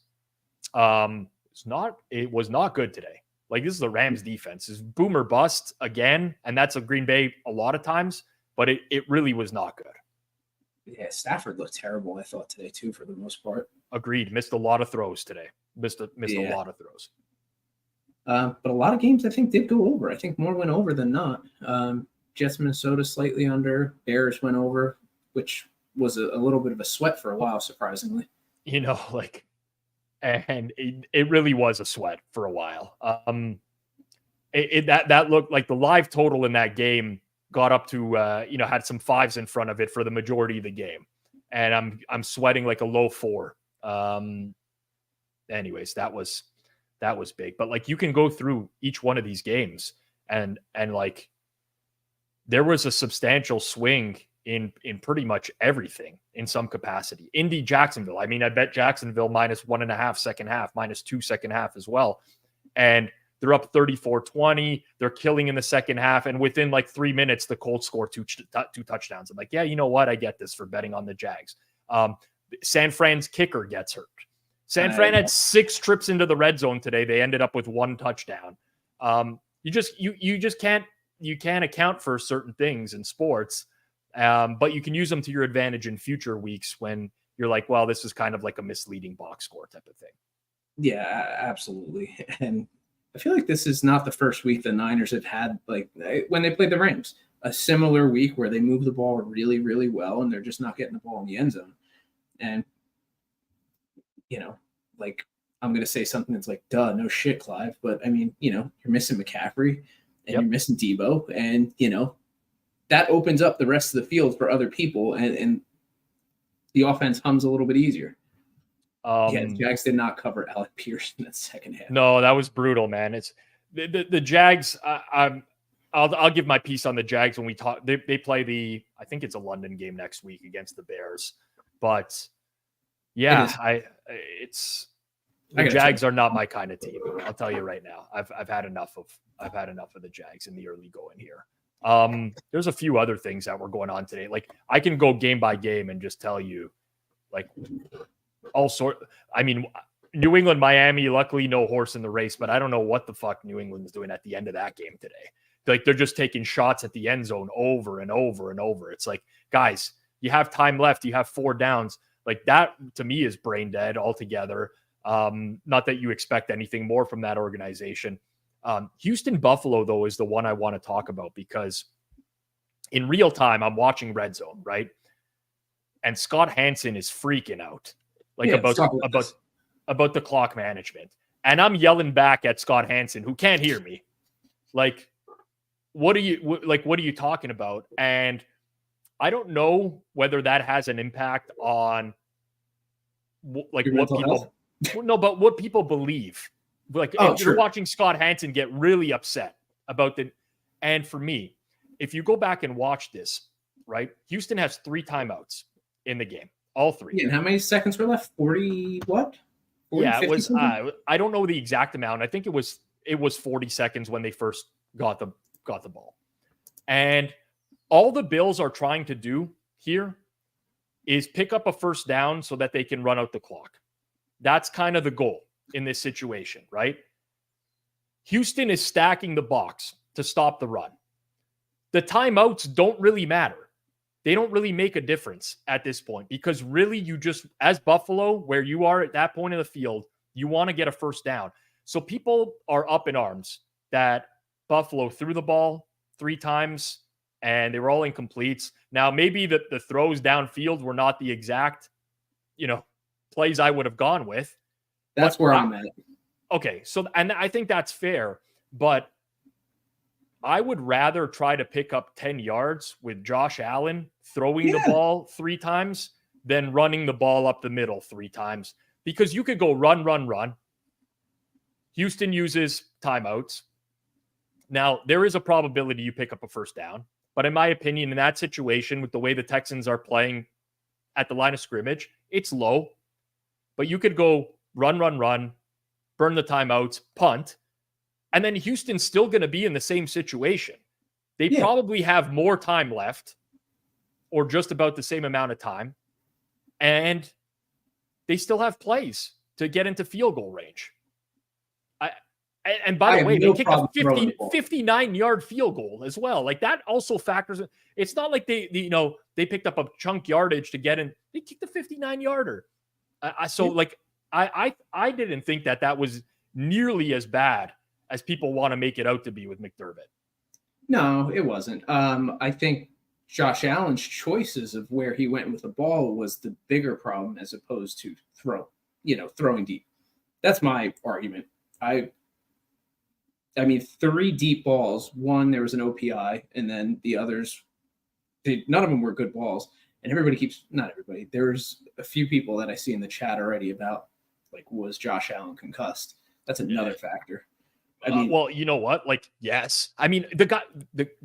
was not good today. Like, this is the Rams defense. Is boom or bust again, and that's a Green Bay a lot of times, but it really was not good. Yeah, Stafford looked terrible, I thought, today too, for the most part. Agreed. Missed a lot of throws today. Missed a lot of throws. But a lot of games I think did go over. I think more went over than not. Jets, Minnesota slightly under. Bears went over, which was a little bit of a sweat for a while, surprisingly. And it really was a sweat for a while. That looked like the live total in that game got up to had some fives in front of it for the majority of the game, and I'm sweating like a low 4. Anyways, that was big. But like, you can go through each one of these games and like, there was a substantial swing in pretty much everything in some capacity. Indy, Jacksonville. I mean, I bet Jacksonville -1.5 second half, -2 second half as well. And they're up 34-20. They're killing in the second half. And within like 3 minutes, the Colts score two touchdowns. I'm like, yeah, you know what? I get this for betting on the Jags. San Fran's kicker gets hurt. San Fran had 6 trips into the red zone today. They ended up with 1 touchdown. You just can't account for certain things in sports. But you can use them to your advantage in future weeks when you're like, well, this is kind of like a misleading box score type of thing. Yeah, absolutely. And I feel like this is not the first week the Niners have had, like, when they played the Rams, a similar week where they move the ball really, really well and they're just not getting the ball in the end zone. And, like, I'm going to say something that's like, duh, no shit, Clive. But, I mean, you're missing McCaffrey and you're missing Debo. And, that opens up the rest of the field for other people. And the offense hums a little bit easier. Jags did not cover Alec Pierce in the second half. No, that was brutal, man. It's the Jags. I'll give my piece on the Jags when we talk. They play I think it's a London game next week against the Bears. But yeah, the Jags are not my kind of team. I'll tell you right now. I've had enough of the Jags in the early going here. There's a few other things that were going on today. Like, I can go game by game and just tell you, like, all sort. I mean, New England, Miami, luckily no horse in the race, but I don't know what the fuck New England's doing at the end of that game today. Like, they're just taking shots at the end zone over and over and over. It's like, guys, you have time left. You have 4 downs. Like, that to me is brain dead altogether. Not that you expect anything more from that organization. Houston Buffalo, though, is the one I want to talk about because in real time, I'm watching Red Zone, right? And Scott Hansen is freaking out about the clock management. And I'm yelling back at Scott Hansen, who can't hear me. Like, what are you talking about? And I don't know whether that has an impact on what people believe. Like, if you're watching Scott Hansen get really upset about and for me, if you go back and watch this, right? Houston has 3 timeouts in the game, all 3. Yeah, and how many seconds were left? 40 what? 40, yeah, it was. I don't know the exact amount. I think it was 40 seconds when they first got the ball, and all the Bills are trying to do here is pick up a first down so that they can run out the clock. That's kind of the goal in this situation, right? Houston is stacking the box to stop the run. The timeouts don't really matter. They don't really make a difference at this point because really you just, as Buffalo, where you are at that point in the field, you want to get a first down. So people are up in arms that Buffalo threw the ball 3 times and they were all incompletes. Now, maybe the throws downfield were not the exact, plays I would have gone with. That's where I'm at. Okay. So, and I think that's fair, but I would rather try to pick up 10 yards with Josh Allen throwing the ball 3 times than running the ball up the middle 3 times because you could go run, run, run. Houston uses timeouts. Now, there is a probability you pick up a first down, but in my opinion, in that situation, with the way the Texans are playing at the line of scrimmage, it's low. But you could go run, run, run, burn the timeouts, punt, and then Houston's still going to be in the same situation. They probably have more time left or just about the same amount of time, and they still have plays to get into field goal range. And by the way, they kicked a 59-yard field goal as well. Like that also factors in. It's not like they picked up a chunk yardage to get in. They kicked a 59-yarder. I didn't think that was nearly as bad as people want to make it out to be with McDermott. No, it wasn't. I think Josh Allen's choices of where he went with the ball was the bigger problem as opposed to throwing deep. That's my argument. I mean, 3 deep balls. One, there was an OPI, and then the others, none of them were good balls. And not everybody. There's a few people that I see in the chat already about, was Josh Allen concussed? That's another factor. I mean, well, you know what? Yes. I mean,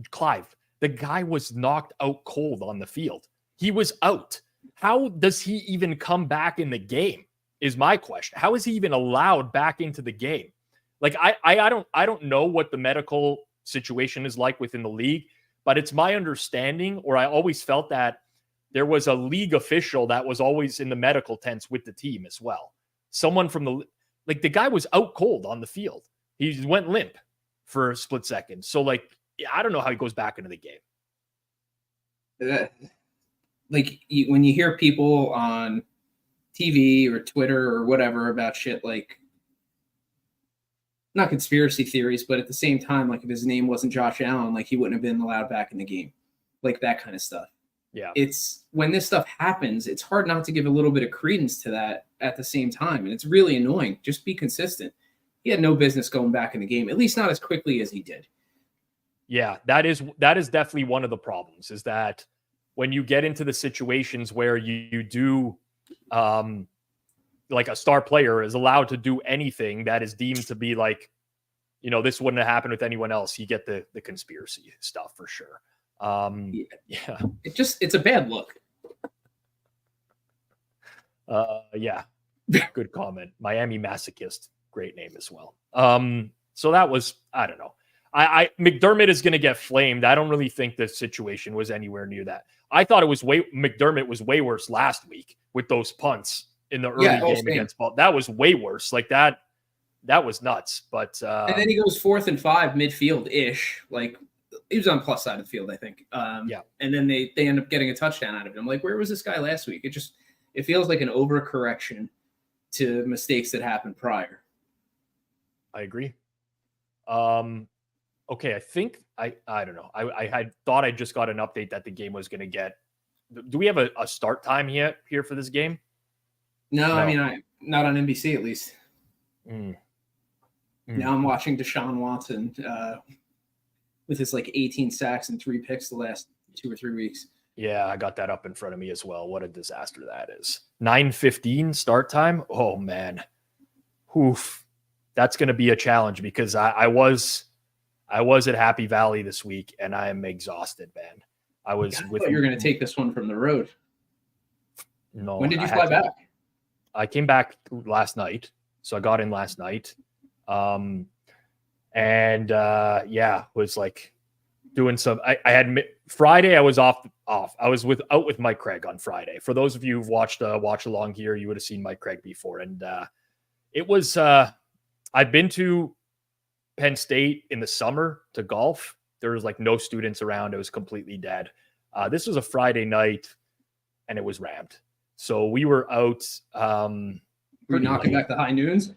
Clive, the guy was knocked out cold on the field. He was out. How does he even come back in the game is my question. How is he even allowed back into the game? I don't know what the medical situation is like within the league, but it's my understanding, or I always felt that there was a league official that was always in the medical tents with the team as well. Someone from the guy was out cold on the field. He went limp for a split second. So I don't know how he goes back into the game. When you hear people on TV or Twitter or whatever about shit not conspiracy theories, but at the same time, if his name wasn't Josh Allen, he wouldn't have been allowed back in the game. That kind of stuff. Yeah. It's when this stuff happens, it's hard not to give a little bit of credence to that at the same time. And it's really annoying. Just be consistent. He had no business going back in the game, at least not as quickly as he did. Yeah, that is definitely one of the problems is that when you get into the situations where you do a star player is allowed to do anything that is deemed to be this wouldn't have happened with anyone else. You get the conspiracy stuff for sure. Yeah. It's a bad look. Yeah. Good comment. Miami Masochist. Great name as well. So that was, I don't know. McDermott is going to get flamed. I don't really think the situation was anywhere near that. I thought McDermott was way worse last week with those punts in the early game against Ball. That was way worse. That was nuts. But and then he goes 4th and 5 midfield ish. He was on plus side of the field, I think. Yeah. And then they end up getting a touchdown out of him. Where was this guy last week? It feels like an overcorrection to mistakes that happened prior. I agree. Okay, I think I don't know. I had thought I just got an update that the game was going to get. Do we have a start time here for this game? No, I mean, not on NBC at least. Now I'm watching Deshaun Watson with his like 18 sacks and 3 picks the last 2 or 3 weeks. Yeah, I got that up in front of me as well. What a disaster that is. 9:15 start time. Oh man, oof. That's going to be a challenge because I was at Happy Valley this week and I am exhausted, man. I thought you were going to take this one from the road. No. When did you fly back? I came back last night, so I got in last night. Was like doing some. I had Friday. I was off. I was out with Mike Craig on Friday. For those of you who've watched watch along here, you would have seen Mike Craig before, and it was. I've been to Penn State in the summer to golf. There was like no students around. It was completely dead. This was a Friday night, and it was rammed. So we were out. Were you knocking back the high noons?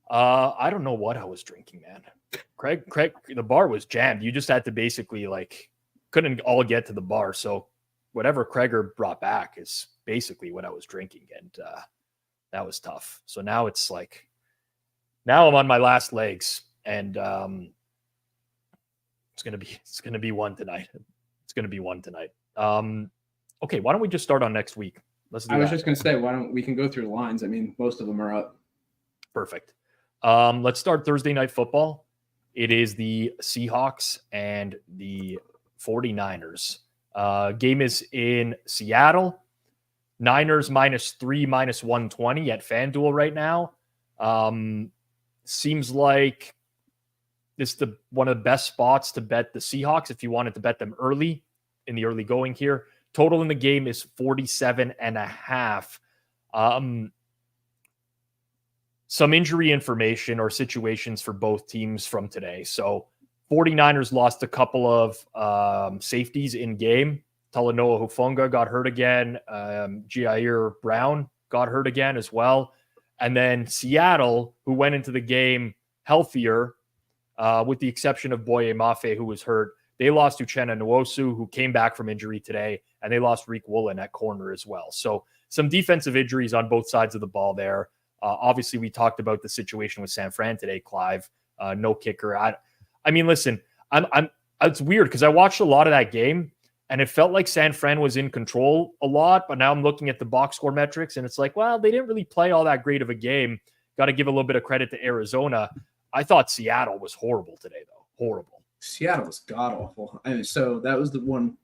I don't know what I was drinking, man. Craig, the bar was jammed. You just had to basically couldn't all get to the bar. So whatever Craiger brought back is basically what I was drinking. And that was tough. So now it's now I'm on my last legs and it's going to be one tonight. It's going to be one tonight. Okay. Why don't we just start on next week? Let's do I was just going to say, why don't we can go through the lines? I mean, most of them are up. Perfect. Let's start Thursday night football. It is the Seahawks and the 49ers. Game is in Seattle. Niners -3, -120 at Fanduel right now. Seems like this is one of the best spots to bet the Seahawks if you wanted to bet them early in the early going here. Total in the game is 47.5. Some injury information or situations for both teams from today. So 49ers lost a couple of safeties in game. Talanoa Hufunga got hurt again. Jair Brown got hurt again as well. And then Seattle, who went into the game healthier, with the exception of Boye Mafe, who was hurt, they lost Uchenna Nwosu, who came back from injury today, and they lost Reek Woolen at corner as well. So some defensive injuries on both sides of the ball there. Obviously, we talked about the situation with San Fran today, Clive. No kicker. I mean, listen, it's weird because I watched a lot of that game, and it felt like San Fran was in control a lot. But now I'm looking at the box score metrics, and it's like, well, they didn't really play all that great of a game. Got to give a little bit of credit to Arizona. I thought Seattle was horrible today, though. Horrible. Seattle was god-awful. I mean, so that was the one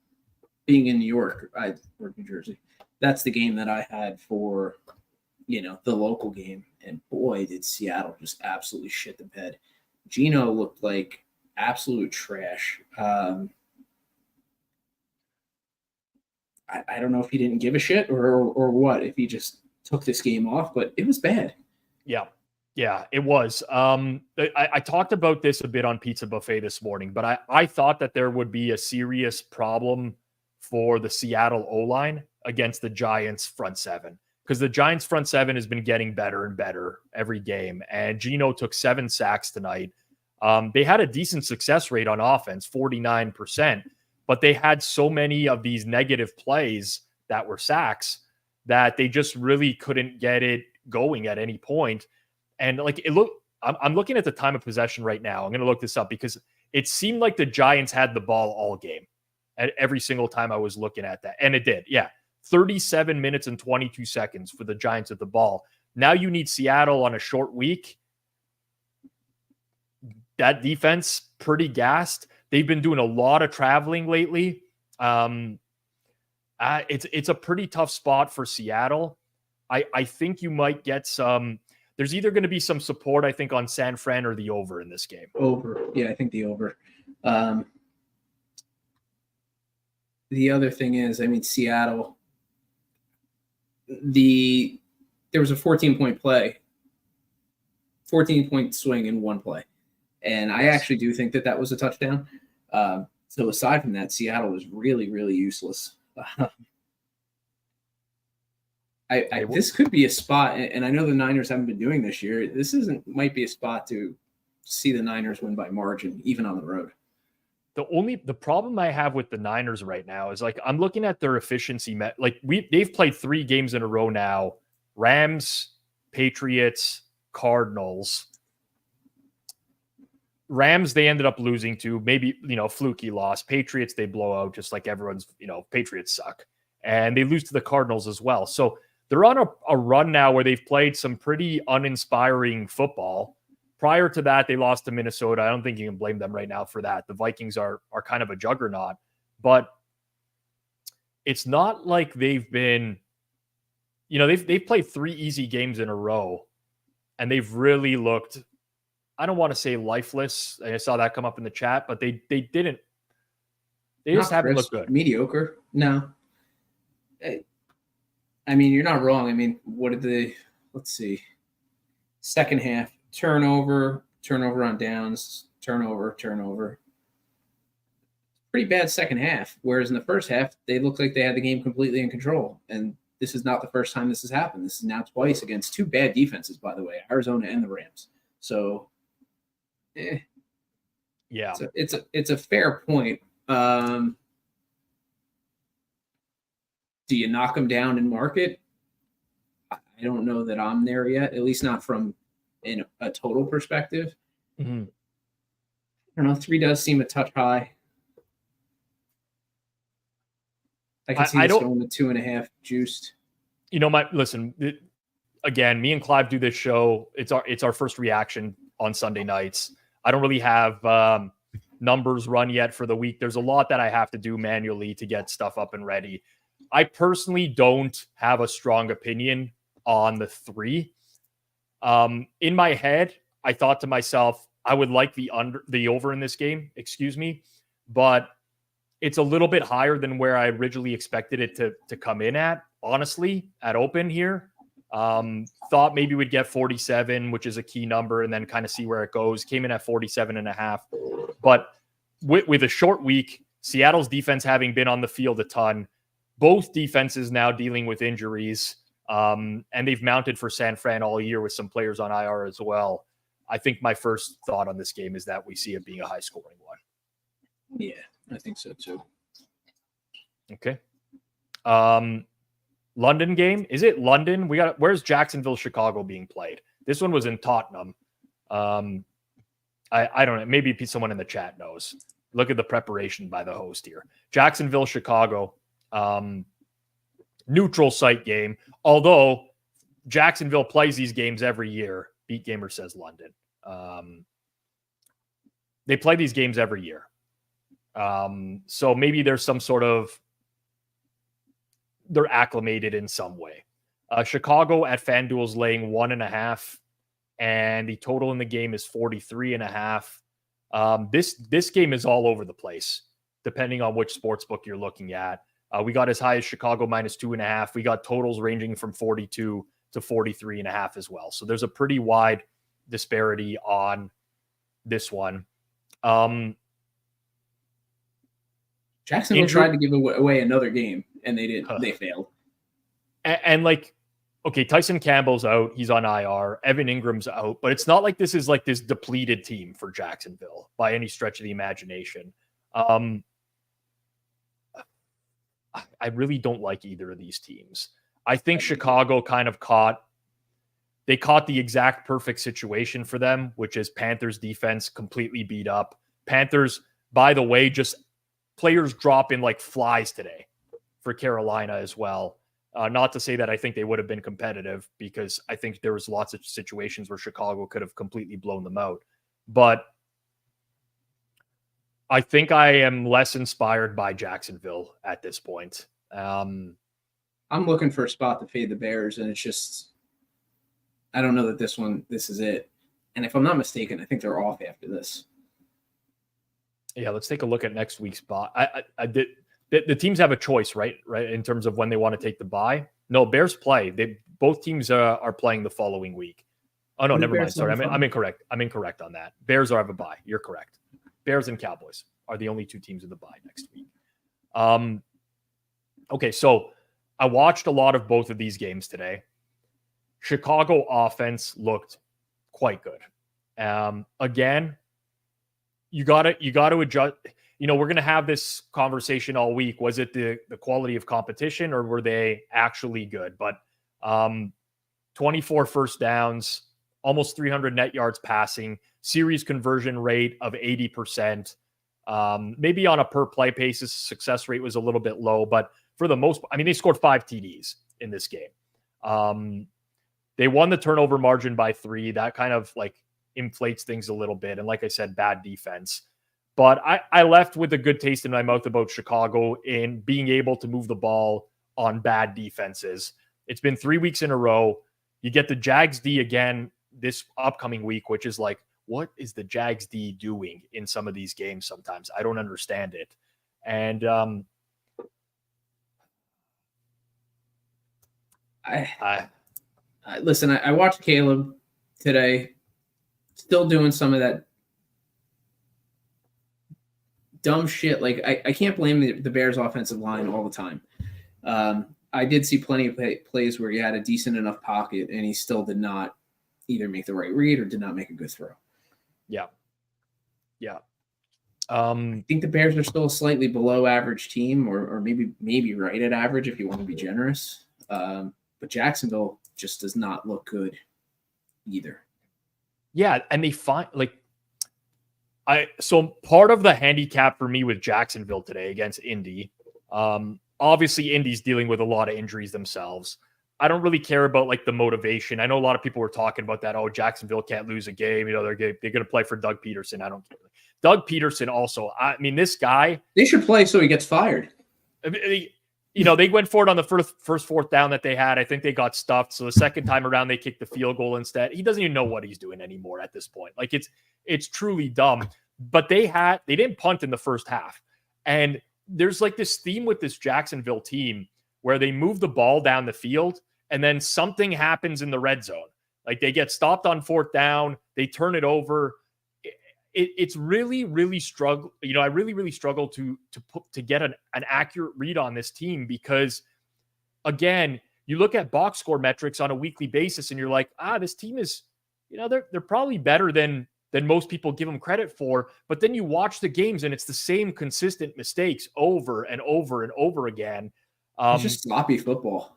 being in New York, or New Jersey. That's the game that I had for, the local game. And boy, did Seattle just absolutely shit the bed. Geno looked like absolute trash. I don't know if he didn't give a shit or what, if he just took this game off, but it was bad. Yeah, it was. I talked about this a bit on Pizza Buffet this morning, but I thought that there would be a serious problem for the Seattle O-line against the Giants front seven, because the Giants front seven has been getting better and better every game. And Geno took 7 sacks tonight. They had a decent success rate on offense, 49%, but they had so many of these negative plays that were sacks that they just really couldn't get it going at any point. And I'm looking at the time of possession right now. I'm going to look this up because it seemed like the Giants had the ball all game at every single time I was looking at that. And it did. Yeah. 37 minutes and 22 seconds for the Giants at the ball. Now you need Seattle on a short week. That defense, pretty gassed. They've been doing a lot of traveling lately. It's a pretty tough spot for Seattle. I think you might get some. There's either going to be some support, I think, on San Fran or the over in this game. Over. Yeah, I think the over. The other thing is, I mean, Seattle, there was a 14-point play, 14-point swing in one play. And I actually do think that was a touchdown. So aside from that, Seattle was really, really useless. This could be a spot, and I know the Niners haven't been doing this year. Might be a spot to see the Niners win by margin, even on the road. The problem I have with the Niners right now is like I'm looking at their efficiency. They've played 3 games in a row now: Rams, Patriots, Cardinals. Rams, they ended up losing to, maybe, fluky loss. Patriots, they blow out just like everyone's, Patriots suck. And they lose to the Cardinals as well. So they're on a run now where they've played some pretty uninspiring football. Prior to that, they lost to Minnesota. I don't think you can blame them right now for that. The Vikings are kind of a juggernaut. But it's not like they've been, they've played 3 easy games in a row. And they've really looked, I don't want to say lifeless. I saw that come up in the chat, but they didn't. They just haven't looked good. Mediocre. No. I mean, you're not wrong. I mean, let's see. Second half, turnover on downs, turnover. Pretty bad second half. Whereas in the first half, they looked like they had the game completely in control. And this is not the first time this has happened. This is now twice against 2 bad defenses, by the way, Arizona and the Rams. So, yeah, it's a fair point. Do you knock them down and market? I don't know that I'm there yet, at least not from in a total perspective. Mm-hmm. I don't know. 3 does seem a touch high. I can see this going to 2.5 juiced. Listen, again, me and Clive do this show. It's our first reaction on Sunday nights. I don't really have numbers run yet for the week. There's a lot that I have to do manually to get stuff up and ready. I personally don't have a strong opinion on the 3. In my head, I thought to myself, I would like the over in this game, but it's a little bit higher than where I originally expected it to come in at, honestly, at open here. Thought maybe we'd get 47, which is a key number, and then kind of see where it goes. Came in at 47.5. But with a short week, Seattle's defense having been on the field a ton, both defenses now dealing with injuries, and they've mounted for San Fran all year with some players on IR as well. I think my first thought on this game is that we see it being a high-scoring one. Yeah, I think so too. Okay. London game. Is it London? Where's Jacksonville, Chicago being played? This one was in Tottenham. I don't know. Maybe someone in the chat knows. Look at the preparation by the host here. Jacksonville, Chicago. Neutral site game. Although Jacksonville plays these games every year. Beat Gamer says London. They play these games every year. So maybe there's some sort of, they're acclimated in some way. Chicago at Fanduel's laying 1.5, and the total in the game is 43.5. This game is all over the place, depending on which sports book you're looking at. We got as high as Chicago -2.5. We got totals ranging from 42 to 43.5 as well. So there's a pretty wide disparity on this one. Jacksonville tried to give away another game, and they didn't. They failed. And okay, Tyson Campbell's out. He's on IR. Evan Ingram's out. But it's not like this is like this depleted team for Jacksonville by any stretch of the imagination. I really don't like either of these teams. I think Chicago kind of caught the exact perfect situation for them, which is Panthers defense completely beat up. Panthers, by the way, just players drop in like flies today for Carolina as well. Not to say that I think they would have been competitive, because I think there was lots of situations where Chicago could have completely blown them out. But I think I am less inspired by Jacksonville at this point. I'm looking for a spot to fade the Bears, and it's just, I don't know that this is it. And if I'm not mistaken, I think they're off after this. Yeah, let's take a look at next week's spot. The teams have a choice, right? In terms of when they want to take the bye. No, Bears play. Both teams are playing the following week. Oh no, never mind. Sorry, I'm incorrect. I'm incorrect on that. Bears have a bye. You're correct. Bears and Cowboys are the only 2 teams in the bye next week. Okay, so I watched a lot of both of these games today. Chicago offense looked quite good. Again, you gotta adjust. We're going to have this conversation all week. Was it the quality of competition, or were they actually good? But 24 first downs, almost 300 net yards passing, series conversion rate of 80%. Maybe on a per play basis, success rate was a little bit low, but for the most, they scored 5 TDs in this game. They won the turnover margin by 3. That kind of inflates things a little bit. And like I said, bad defense. But I left with a good taste in my mouth about Chicago in being able to move the ball on bad defenses. It's been 3 weeks in a row. You get the Jags D again this upcoming week, which is what is the Jags D doing in some of these games sometimes? I don't understand it. And listen, I watched Caleb today, still doing some of that dumb shit. I can't blame the Bears offensive line all the time. I did see plenty of plays where he had a decent enough pocket and he still did not either make the right read or did not make a good throw. Yeah. I think the Bears are still a slightly below average team, or maybe right at average if you want to be generous. But Jacksonville just does not look good either. Yeah, and they so part of the handicap for me with Jacksonville today against Indy, obviously Indy's dealing with a lot of injuries themselves. I don't really care about the motivation. I know a lot of people were talking about that. Oh, Jacksonville can't lose a game. They're going to play for Doug Peterson. I don't care. Doug Peterson also, this guy. They should play so he gets fired. They went for it on the first fourth down that they had. I think they got stuffed. So the second time around, they kicked the field goal instead. He doesn't even know what he's doing anymore at this point. It's truly dumb. But they didn't punt in the first half. And there's this theme with this Jacksonville team where they move the ball down the field and then something happens in the red zone. They get stopped on fourth down. They turn it over. It's really, really struggle. I really struggle to get an accurate read on this team because, again, you look at box score metrics on a weekly basis and you're like, this team is, they're probably better than most people give them credit for. But then you watch the games and it's the same consistent mistakes over and over and over again. It's just sloppy football.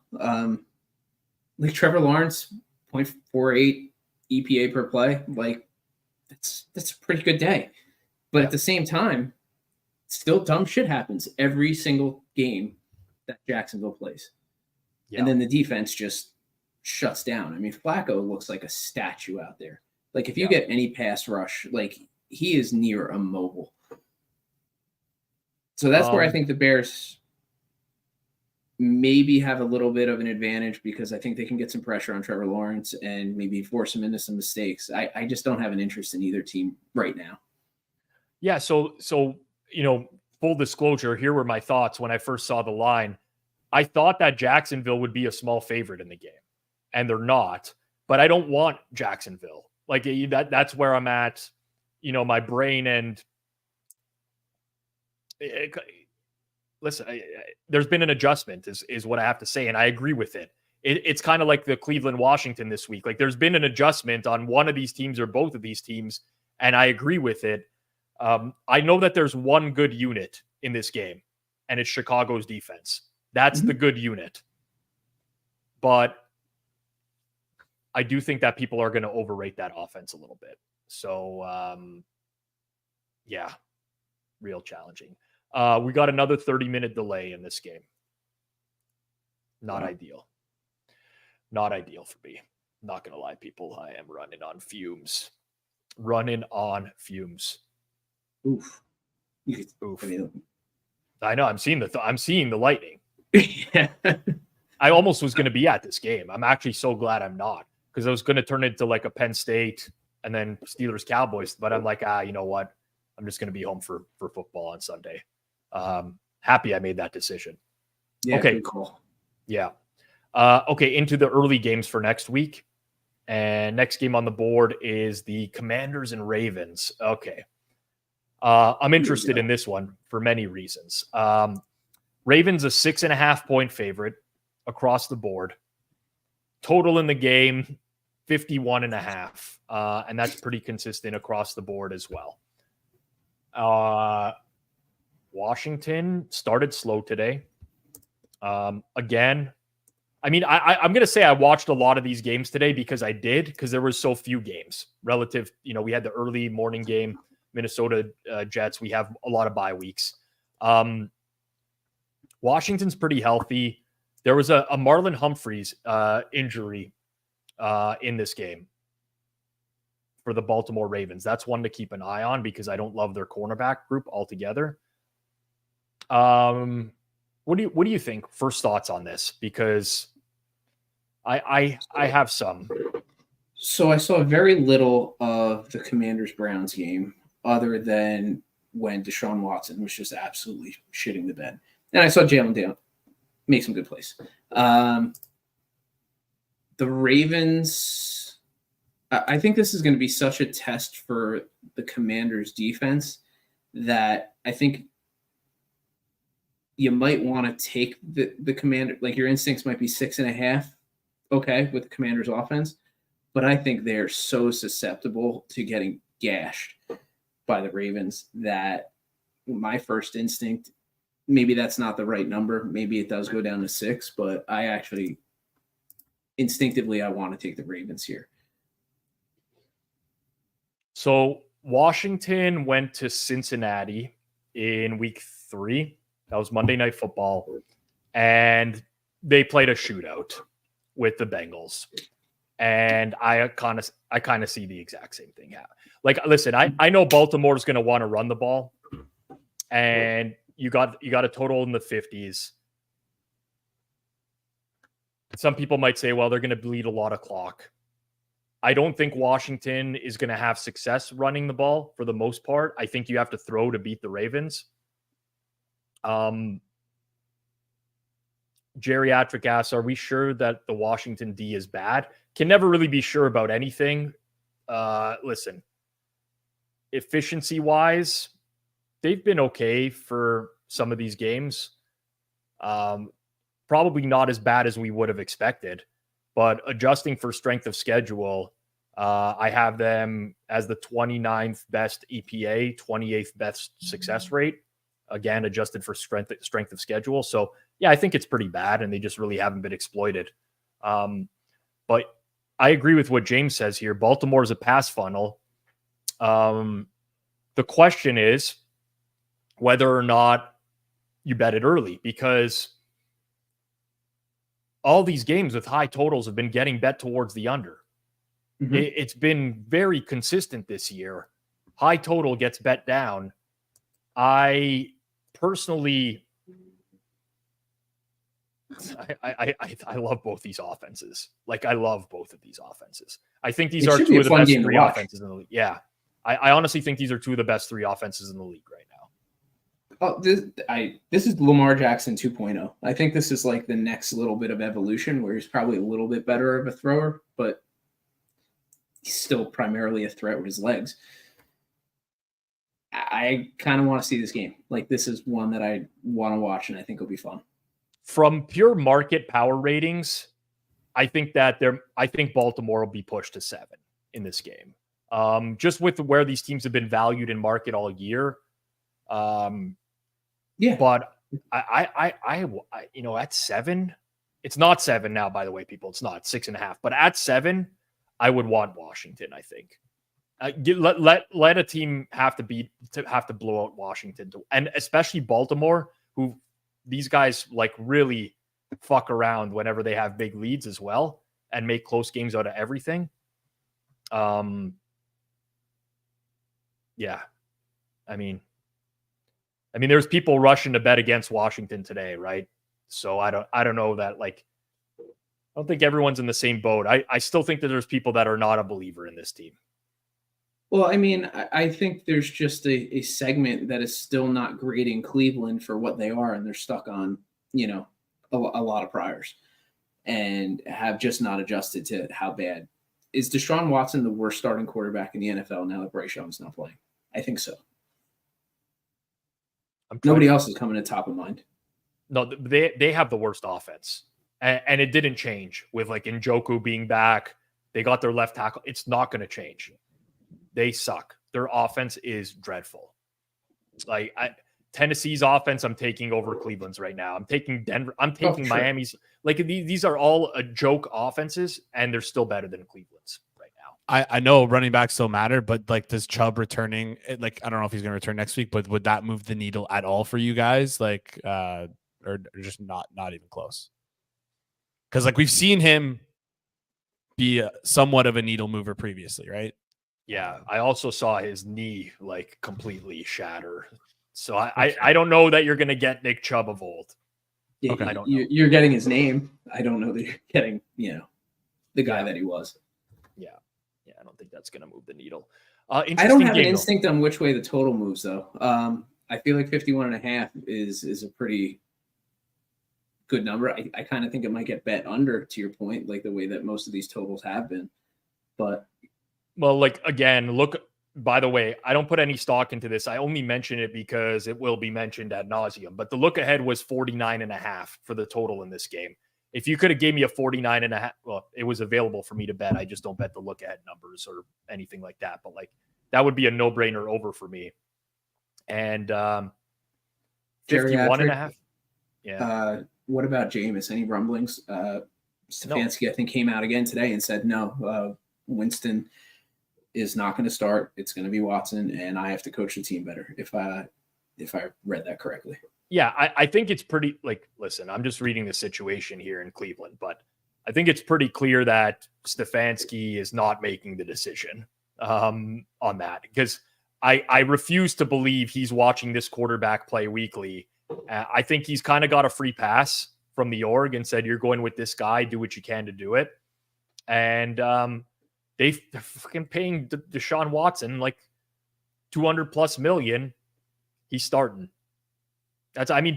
Trevor Lawrence, 0.48 EPA per play. That's a pretty good day. But at the same time, still dumb shit happens every single game that Jacksonville plays. Yeah. And then the defense just shuts down. Flacco looks like a statue out there. If you get any pass rush, he is near immobile. So that's where I think the Bears maybe have a little bit of an advantage because I think they can get some pressure on Trevor Lawrence and maybe force him into some mistakes. I just don't have an interest in either team right now. Yeah. So, full disclosure, here were my thoughts when I first saw the line. I thought that Jacksonville would be a small favorite in the game, and they're not, but I don't want Jacksonville. That's where I'm at, my brain and listen, there's been an adjustment is what I have to say. And I agree with it. It's kind of like the Cleveland, Washington this week. There's been an adjustment on one of these teams or both of these teams. And I agree with it. I know that there's one good unit in this game and it's Chicago's defense. That's the good unit. But I do think that people are going to overrate that offense a little bit. So, yeah, real challenging. We got another 30-minute delay in this game. Not ideal. Not ideal for me. Not going to lie, people. I am running on fumes. Oof. Oof. I know. I'm seeing the lightning. Yeah. I almost was going to be at this game. I'm actually so glad I'm not, because I was going to turn it into a Penn State and then Steelers Cowboys. But I'm like, you know what? I'm just going to be home for football on Sunday. Happy I made that decision. Yeah, okay. Good call. Yeah. Okay. Into the early games for next week. And next game on the board is the Commanders and Ravens. Okay. I'm interested in this one for many reasons. Ravens a 6.5 point favorite across the board. Total in the game, 51.5. And that's pretty consistent across the board as well. Washington started slow today. Again, I mean, I'm going to say I watched a lot of these games today because I did, because there were so few games relative. We had the early morning game, Minnesota Jets. We have a lot of bye weeks. Washington's pretty healthy. There was a Marlon Humphreys injury in this game for the Baltimore Ravens. That's one to keep an eye on because I don't love their cornerback group altogether. What do you think? First thoughts on this, because I have some. So I saw very little of the Commanders-Browns game other than when Deshaun Watson was just absolutely shitting the bed. And I saw Jalen Dale make some good plays. The Ravens, I think this is going to be such a test for the Commanders' defense that I think you might want to take the Commander, like your instincts might be 6.5, okay, with the Commanders' offense. But I think they're so susceptible to getting gashed by the Ravens that my first instinct, maybe that's not the right number. Maybe it does go down to 6, but I actually instinctively I want to take the Ravens here. So Washington went to Cincinnati in week 3. That was Monday Night Football. And they played a shootout with the Bengals. And I kind of see the exact same thing happen. Like, listen, I know Baltimore's going to want to run the ball. And you got a total in the 50s. Some people might say, well, they're going to bleed a lot of clock. I don't think Washington is going to have success running the ball for the most part. I think you have to throw to beat the Ravens. Geriatric asks, are we sure that the Washington D is bad? Can never really be sure about anything. Listen, efficiency-wise, they've been okay for some of these games. Probably not as bad as we would have expected, but adjusting for strength of schedule, I have them as the 29th best EPA, 28th best success rate. Again, adjusted for strength of schedule. So, yeah, I think it's pretty bad, and they just really haven't been exploited. But I agree with what James says here. Baltimore is a pass funnel. The question is whether or not you bet it early, because all these games with high totals have been getting bet towards the under. Mm-hmm. It's been very consistent this year. High total gets bet down. I personally, I love both these offenses. Like, I love both of these offenses. I think these are two of the best 3 offenses in the league. Yeah. I honestly think these are 2 of the best 3 offenses in the league right now. Oh, this is Lamar Jackson 2.0. I think this is like the next little bit of evolution where he's probably a little bit better of a thrower, but he's still primarily a threat with his legs. I kind of want to see this game. Like, this is one that I want to watch, and I think it'll be fun. From pure market power ratings, I think Baltimore will be pushed to 7 in this game. Just with where these teams have been valued in market all year. Yeah, but I at 7, it's not 7 now, by the way, people. It's not 6.5, but at 7, I would want Washington. I think let a team have to blow out Washington, and especially Baltimore, who these guys like really fuck around whenever they have big leads as well and make close games out of everything. Yeah, I mean, there's people rushing to bet against Washington today, right? So I don't know that, like, I don't think everyone's in the same boat. I still think that there's people that are not a believer in this team. Well, I mean, I think there's just a segment that is still not grading Cleveland for what they are, and they're stuck on, a lot of priors and have just not adjusted to how bad. Is Deshaun Watson the worst starting quarterback in the NFL now that Bryce Young's not playing? I think so. Nobody else is coming to top of mind. No, they have the worst offense, and it didn't change with like Njoku being back. They got their left tackle. It's not going to change. They suck. Their offense is dreadful. Like Tennessee's offense, I'm taking over Cleveland's right now. I'm taking Denver. I'm taking Miami's. Like these are all joke offenses, and they're still better than Cleveland's right now. I know running backs still matter, but like, does Chubb returning? Like, I don't know if he's going to return next week, but would that move the needle at all for you guys? Like, or just not even close? Because like we've seen him be somewhat of a needle mover previously, right? Yeah, I also saw his knee like completely shatter. So I don't know that you're going to get Nick Chubb of old. Yeah, okay. I don't know. You're getting his name. I don't know that you're getting, the guy that he was. Yeah, I don't think that's going to move the needle. I don't have an instinct on which way the total moves, though. I feel like 51.5 is a pretty good number. I kind of think it might get bet under, to your point, like the way that most of these totals have been. But well, like again, look. By the way, I don't put any stock into this. I only mention it because it will be mentioned ad nauseum. But the look ahead was 49.5 for the total in this game. If you could have gave me a 49.5, well, it was available for me to bet. I just don't bet the look ahead numbers or anything like that. But like that would be a no brainer over for me. And 51.5. Yeah. What about Jameis? Any rumblings? Stefanski, I think, came out again today and said no. Winston is not going to start. It's going to be Watson, and I have to coach the team better. If I read that correctly. Yeah, I think it's pretty like, listen, I'm just reading the situation here in Cleveland, but I think it's pretty clear that Stefanski is not making the decision on that, because I refuse to believe he's watching this quarterback play weekly. I think he's kind of got a free pass from the org and said, you're going with this guy, do what you can to do it. And they're fucking paying Deshaun Watson like $200+ million. He's starting.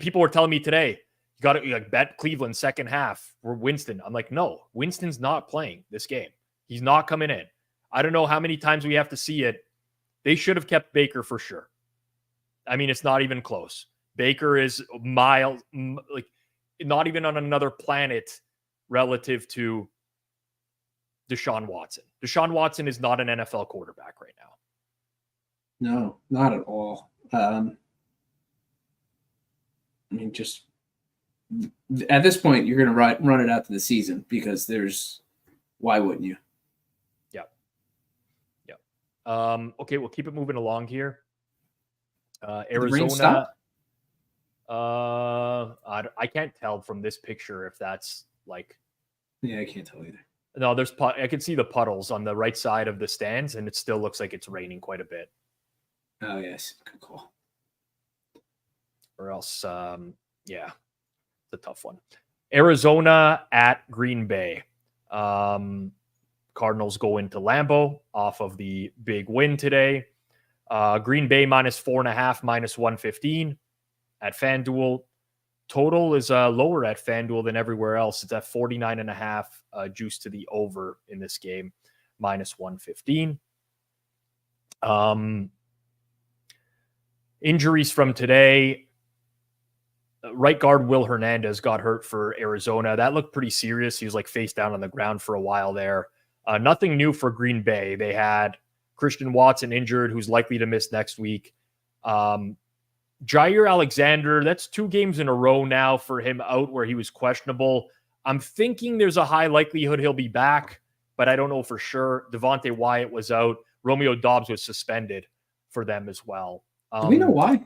People were telling me today, you got to bet Cleveland second half for Winston. I'm like, no, Winston's not playing this game. He's not coming in. I don't know how many times we have to see it. They should have kept Baker for sure. It's not even close. Baker is miles, like not even on another planet relative to Deshaun Watson. Deshaun Watson is not an NFL quarterback right now. No, not at all. Just at this point, you're going to run it out to the season because why wouldn't you? Yeah. Okay, we'll keep it moving along here. Arizona. I can't tell from this picture if that's like. Yeah, I can't tell either. No, I can see the puddles on the right side of the stands, and it still looks like it's raining quite a bit. Oh, yes. Good call. Or else, it's a tough one. Arizona at Green Bay. Cardinals go into Lambeau off of the big win today. Green Bay -4.5, -115 at Fanduel. Total is lower at Fanduel than everywhere else. It's at 49.5, juice to the over in this game, -115. Injuries from today. Right guard Will Hernandez got hurt for Arizona. That looked pretty serious. He was like face down on the ground for a while there. Nothing new for Green Bay. They had Christian Watson injured, who's likely to miss next week. Jair Alexander, that's 2 games in a row now for him out where he was questionable. I'm thinking there's a high likelihood he'll be back, but I don't know for sure. Devontae Wyatt was out. Romeo Doubs was suspended for them as well. Do we know why?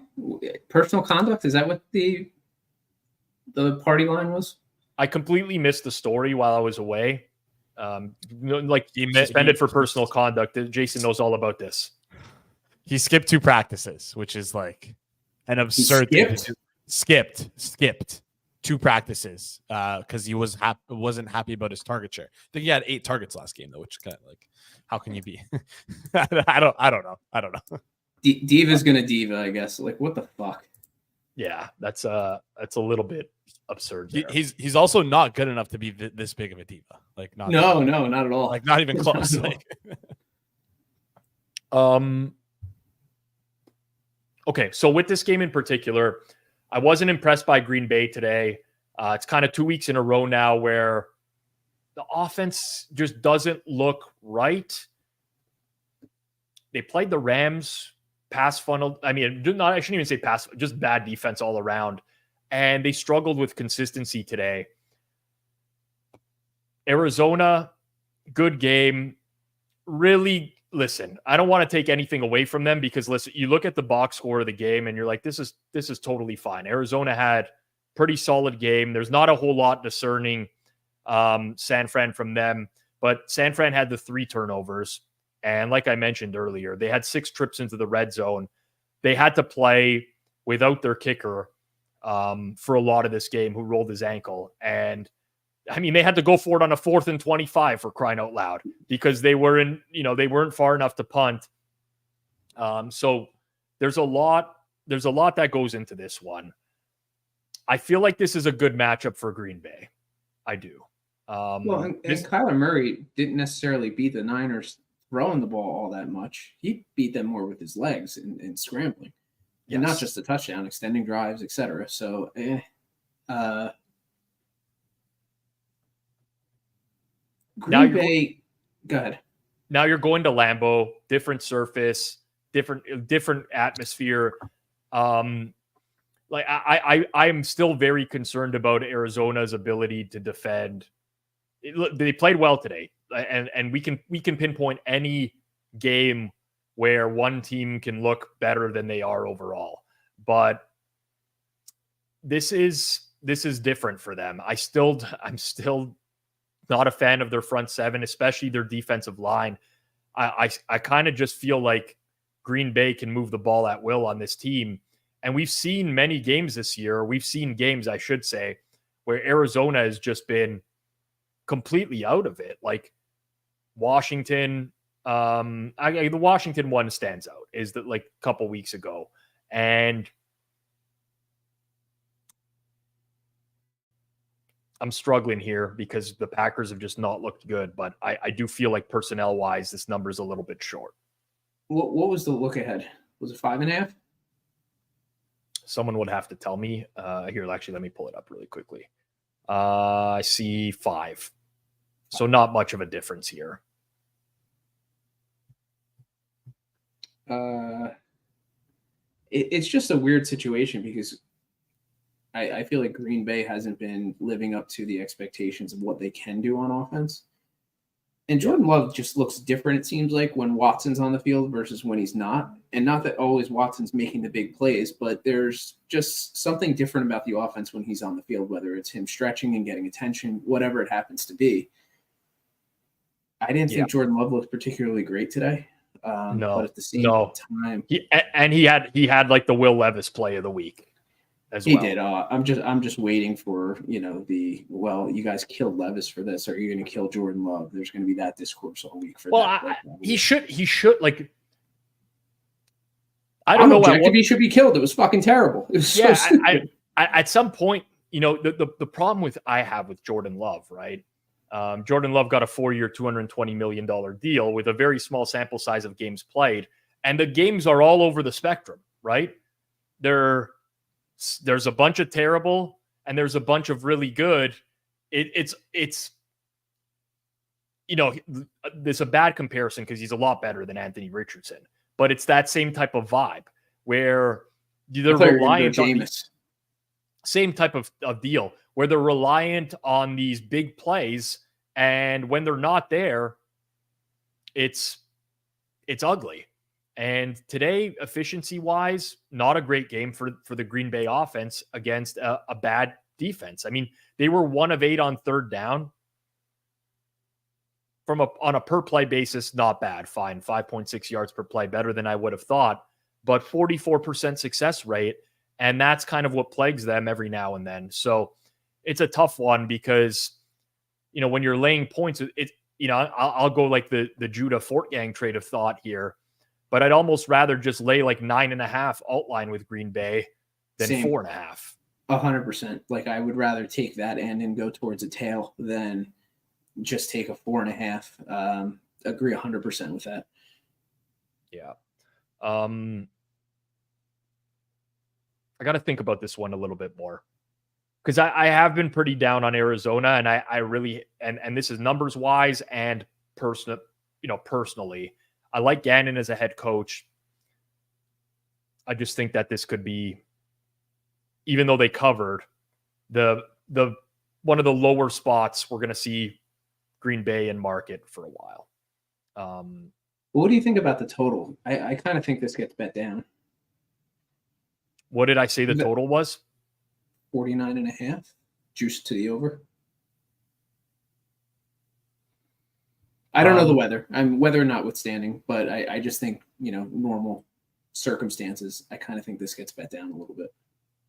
Personal conduct? Is that what the party line was? I completely missed the story while I was away. Suspended for personal conduct. Jason knows all about this. He skipped 2 practices, which is like an absurd thing. Skipped 2 practices because he wasn't happy about his target share. I think he had 8 targets last game though, which kind of like, how can you be? I don't know. Diva's gonna diva, I guess. Like, what the fuck? Yeah, that's a little bit absurd. He's also not good enough to be this big of a diva. Like, not not at all. Like, not even close. Okay, so with this game in particular, I wasn't impressed by Green Bay today. It's kind of 2 weeks in a row now where the offense just doesn't look right. They played the Rams pass funnel. I mean, I shouldn't even say pass, just bad defense all around. And they struggled with consistency today. Arizona, good game. Really, listen, I don't want to take anything away from them because listen, you look at the box score of the game and you're like, this is totally fine. Arizona had pretty solid game. There's not a whole lot discerning San Fran from them, but San Fran had the 3 turnovers. And like I mentioned earlier, they had 6 trips into the red zone. They had to play without their kicker for a lot of this game, who rolled his ankle. And I mean, they had to go for it on a 4th and 25 for crying out loud because they weren't far enough to punt. So there's a lot that goes into this one. I feel like this is a good matchup for Green Bay. I do. And Kyler Murray didn't necessarily beat the Niners throwing the ball all that much. He beat them more with his legs and scrambling. Yes. And not just the touchdown, extending drives, etc. So, Green Bay, go ahead. Now you're going to Lambeau, different surface, different atmosphere. Like I am still very concerned about Arizona's ability to defend. They played well today, and we can pinpoint any game where one team can look better than they are overall. But this is different for them. I'm still not a fan of their front 7, especially their defensive line. I kind of just feel like Green Bay can move the ball at will on this team. And we've seen many games this year. We've seen games, I should say, where Arizona has just been completely out of it. Like Washington, the Washington one stands out, is that like a couple weeks ago. And I'm struggling here because the Packers have just not looked good, but I do feel like personnel wise, this number is a little bit short. What was the look ahead? Was it 5.5? Someone would have to tell me. Here, actually, let me pull it up really quickly. I see 5. So not much of a difference here. It's just a weird situation because I feel like Green Bay hasn't been living up to the expectations of what they can do on offense. And Jordan Love just looks different, it seems like, when Watson's on the field versus when he's not. And not that always Watson's making the big plays, but there's just something different about the offense when he's on the field, whether it's him stretching and getting attention, whatever it happens to be. I didn't think Jordan Love looked particularly great today. No, but at the same time, he had like the Will Levis play of the week. He did. I'm just waiting for, you guys killed Levis for this. Are you going to kill Jordan Love? There's going to be that discourse all week for that. He should like. I don't know why he should be killed. It was fucking terrible. It was so stupid. At some point, the problem I have with Jordan Love, right? Jordan Love got a 4-year, $220 million deal with a very small sample size of games played, and the games are all over the spectrum, right? There's a bunch of terrible and there's a bunch of really good. It's there's a bad comparison because he's a lot better than Anthony Richardson, but it's that same type of vibe where they're reliant on same type of deal where they're reliant on these big plays, and when they're not there, it's ugly. And today, efficiency-wise, not a great game for the Green Bay offense against a bad defense. I mean, they were 1 of 8 on 3rd down. On a per-play basis, not bad. Fine, 5.6 yards per play, better than I would have thought. But 44% success rate, and that's kind of what plagues them every now and then. So it's a tough one because, when you're laying points, I'll go like the Judah Fort Gang trade of thought here. But I'd almost rather just lay like 9.5 outline with Green Bay than 4.5. 100%. Like I would rather take that end and go towards a tail than just take a 4.5. Agree 100% with that. Yeah. I got to think about this one a little bit more. because I have been pretty down on Arizona, and I really and this is numbers wise and personally, I like Gannon as a head coach. I just think that this could be, even though they covered the one of the lower spots, we're going to see Green Bay and market for a while. What do you think about the total? I kind of think this gets bet down. What did I say the total was? 49.5, juice to the over. I don't know the weather. Weather notwithstanding, but I just think, normal circumstances, I kind of think this gets bet down a little bit.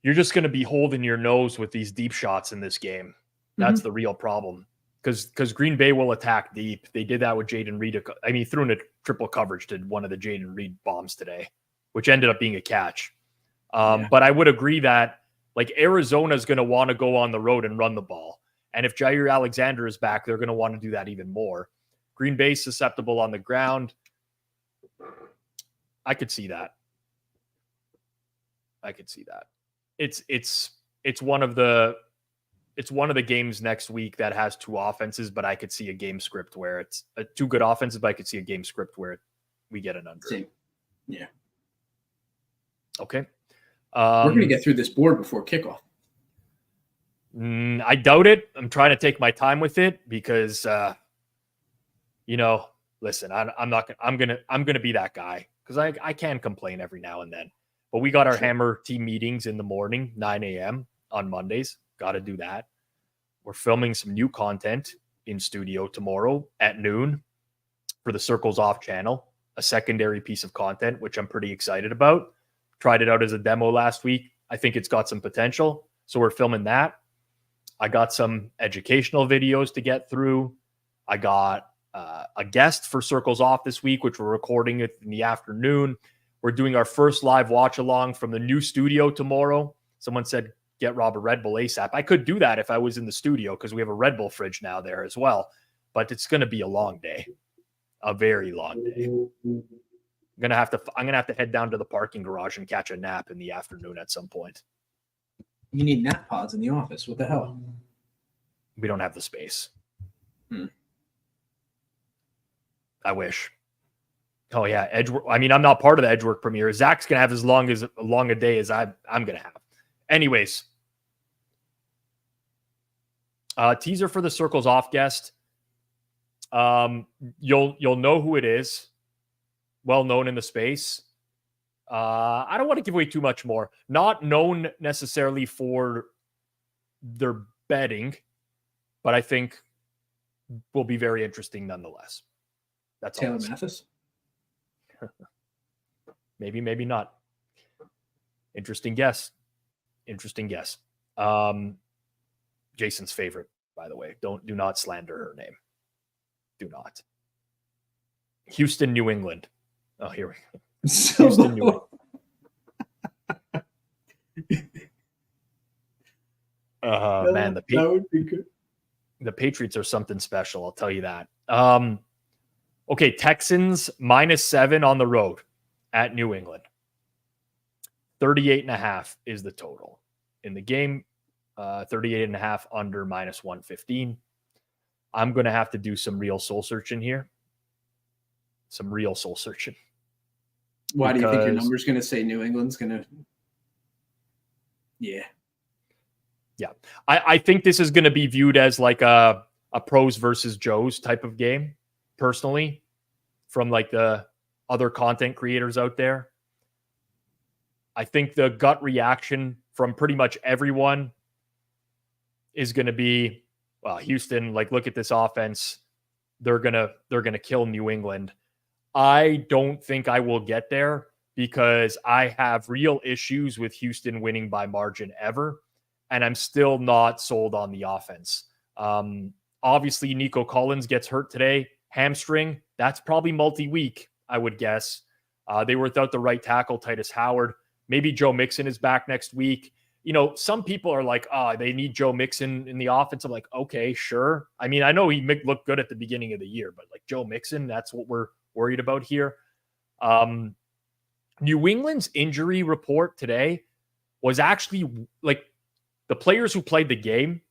You're just going to be holding your nose with these deep shots in this game. That's the real problem. Because Green Bay will attack deep. They did that with Jaden Reed. He threw in a triple coverage to one of the Jaden Reed bombs today, which ended up being a catch. But I would agree that Arizona is going to want to go on the road and run the ball. And if Jair Alexander is back, they're going to want to do that even more. Green Bay susceptible on the ground. I could see that. It's one of the games next week that has two offenses, but I could see a game script where it's two good offenses, but I could see a game script where we get an under. Same. Yeah. Okay. We're going to get through this board before kickoff. I doubt it. I'm trying to take my time with it because, listen, I'm going to be that guy because I can complain every now and then, but we got our Hammer team meetings in the morning, 9 a.m. on Mondays. Got to do that. We're filming some new content in studio tomorrow at noon for the Circles Off channel, a secondary piece of content, which I'm pretty excited about. Tried it out as a demo last week. I think it's got some potential. So we're filming that. I got some educational videos to get through. I got a guest for Circles Off this week, which we're recording it in the afternoon. We're doing our first live watch along from the new studio tomorrow. Someone said, get Rob a Red Bull ASAP. I could do that if I was in the studio because we have a Red Bull fridge now there as well. But it's going to be a long day, a very long day. I'm gonna have to head down to the parking garage and catch a nap in the afternoon at some point. You need nap pods in the office. What the hell? We don't have the space. I wish. Oh yeah, Edgework. I'm not part of the Edgework premiere. Zach's gonna have as long a day as I'm gonna have. Anyways, teaser for the Circles Off guest. You'll know who it is. Well known in the space. I don't want to give away too much more. Not known necessarily for their betting, but I think will be very interesting nonetheless. That's Taylor Mathis. Maybe not. Interesting guess. Jason's favorite, by the way. Do not slander her name. Do not. Houston, New England. Oh, here we go. Houston, New England. Man, that would be good. The Patriots are something special. I'll tell you that. Okay, Texans -7 on the road at New England. 38.5 is the total in the game. 38.5 under -115. I'm going to have to do some real soul searching here. Some real soul searching. Why do you think your number's going to say New England's going to? Yeah. I think this is going to be viewed as like a pros versus Joes type of game, personally, from like the other content creators out there. I think the gut reaction from pretty much everyone is going to be, well, Houston, look at this offense. They're going to kill New England. I don't think I will get there because I have real issues with Houston winning by margin ever. And I'm still not sold on the offense. Obviously, Nico Collins gets hurt today. Hamstring. That's probably multi-week, I would guess. They were without the right tackle, Titus Howard. Maybe Joe Mixon is back next week. Some people are like, they need Joe Mixon in the offense. I'm like, okay, sure. I know he looked good at the beginning of the year, but Joe Mixon, that's what we're worried about here. New England's injury report today was actually the players who played the game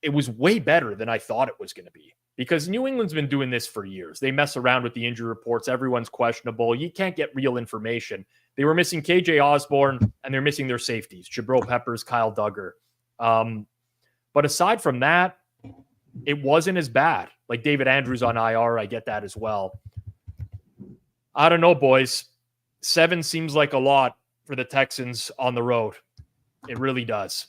it was way better than I thought it was going to be, because New England's been doing this for years. They mess around with the injury reports. Everyone's questionable. You can't get real information. They were missing KJ Osborne, and they're missing their safeties, Jabril Peppers, Kyle Duggar. But aside from that, it wasn't as bad. Like David Andrews on IR, I get that as well. I don't know, boys. 7 seems like a lot for the Texans on the road. It really does.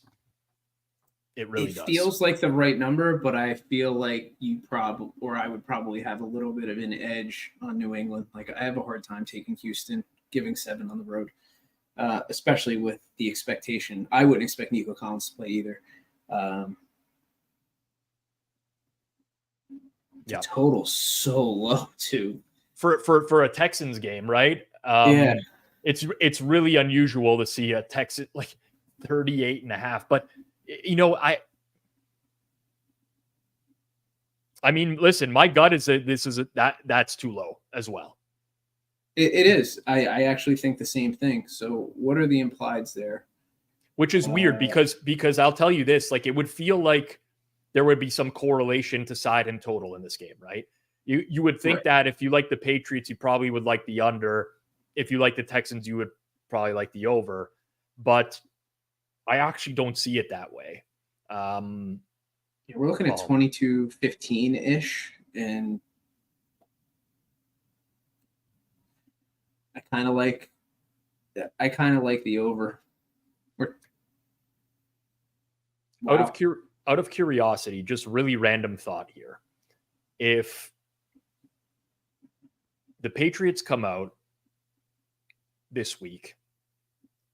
It feels like the right number, but I feel like I would probably have a little bit of an edge on New England. Like, I have a hard time taking Houston, giving 7 on the road, especially with the expectation. I wouldn't expect Nico Collins to play either. The total's so low too for a Texans game, right? Yeah, it's really unusual to see a Texan like 38.5, but you know, I mean, listen, my gut is that that's too low as well. It is. I actually think the same thing. So what are the implieds there? Which is weird because I'll tell you this, like, it would feel like there would be some correlation to side and total in this game, right? You would think that if you like the Patriots, you probably would like the under. If you like the Texans, you would probably like the over. But I actually don't see it that way. We're looking at 22-15-ish, and I kind of like the over. Out of curiosity, just really random thought here. If the Patriots come out this week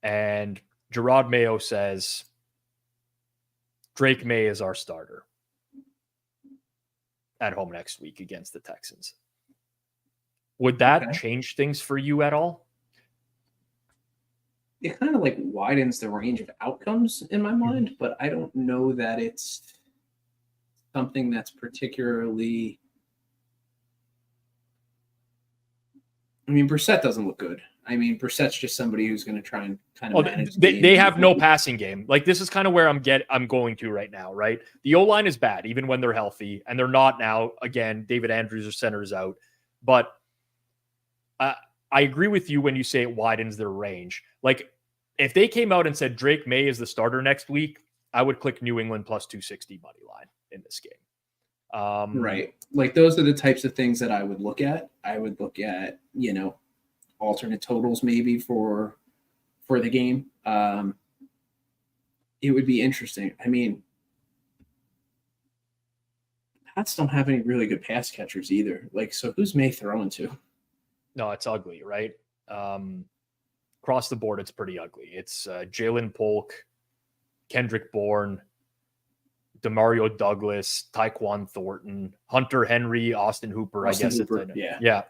and Gerard Mayo says Drake May is our starter at home next week against the Texans, would that change things for you at all? It kind of like widens the range of outcomes in my mind, but I don't know that it's something that's particularly. I mean, Brissett doesn't look good. I mean, Brissett's just somebody who's going to try and kind of manage. They have no passing game. Like, this is kind of where I'm going to right now, right? The O-line is bad, even when they're healthy, and they're not now. Again, David Andrews or centers out. But I agree with you when you say it widens their range. Like, if they came out and said Drake May is the starter next week, I would click New England plus 260 money line in this game. Right. Like, those are the types of things that I would look at. I would look at, alternate totals maybe for the game. It would be interesting. I mean, Pats don't have any really good pass catchers either. Like, so who's May throwing to? No, it's ugly, right? Across the board, it's pretty ugly. It's Jalen Polk, Kendrick Bourne, Demario Douglas, Tyquan Thornton, Hunter Henry, Austin Hooper. Yeah.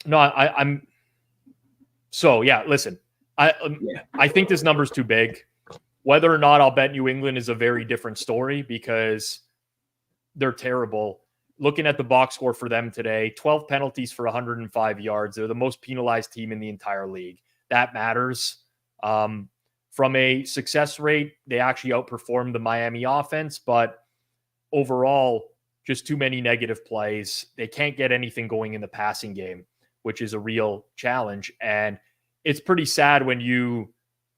No, I'm. So yeah, listen, I think this number's too big. Whether or not I'll bet New England is a very different story because they're terrible. Looking at the box score for them today, 12 penalties for 105 yards. They're the most penalized team in the entire league. That matters. From a success rate, they actually outperformed the Miami offense, but overall, just too many negative plays. They can't get anything going in the passing game, which is a real challenge. And it's pretty sad when you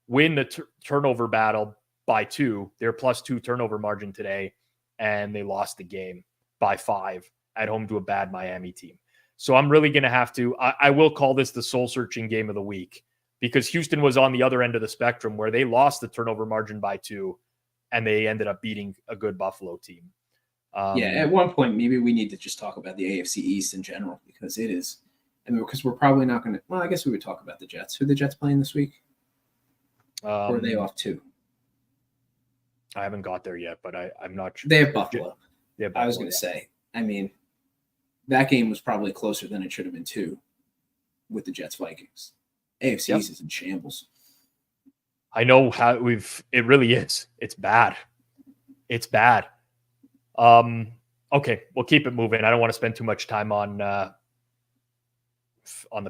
win the turnover battle by 2. They're +2 turnover margin today, and they lost the game by 5 at home to a bad Miami team. So I'm really going to have to, I will call this the soul-searching game of the week, because Houston was on the other end of the spectrum where they lost the turnover margin by 2, and they ended up beating a good Buffalo team. At one point, maybe we need to just talk about the AFC East in general, because it is, because we're probably not going to, I guess we would talk about the Jets. Who are the Jets playing this week? Or are they off too? I haven't got there yet, but I'm not sure. They have Buffalo. I was going to say, I mean, that game was probably closer than it should have been too with the Jets Vikings. AFC East is in shambles. I know how it really is. It's bad. It's bad. Okay, we'll keep it moving. I don't want to spend too much time on the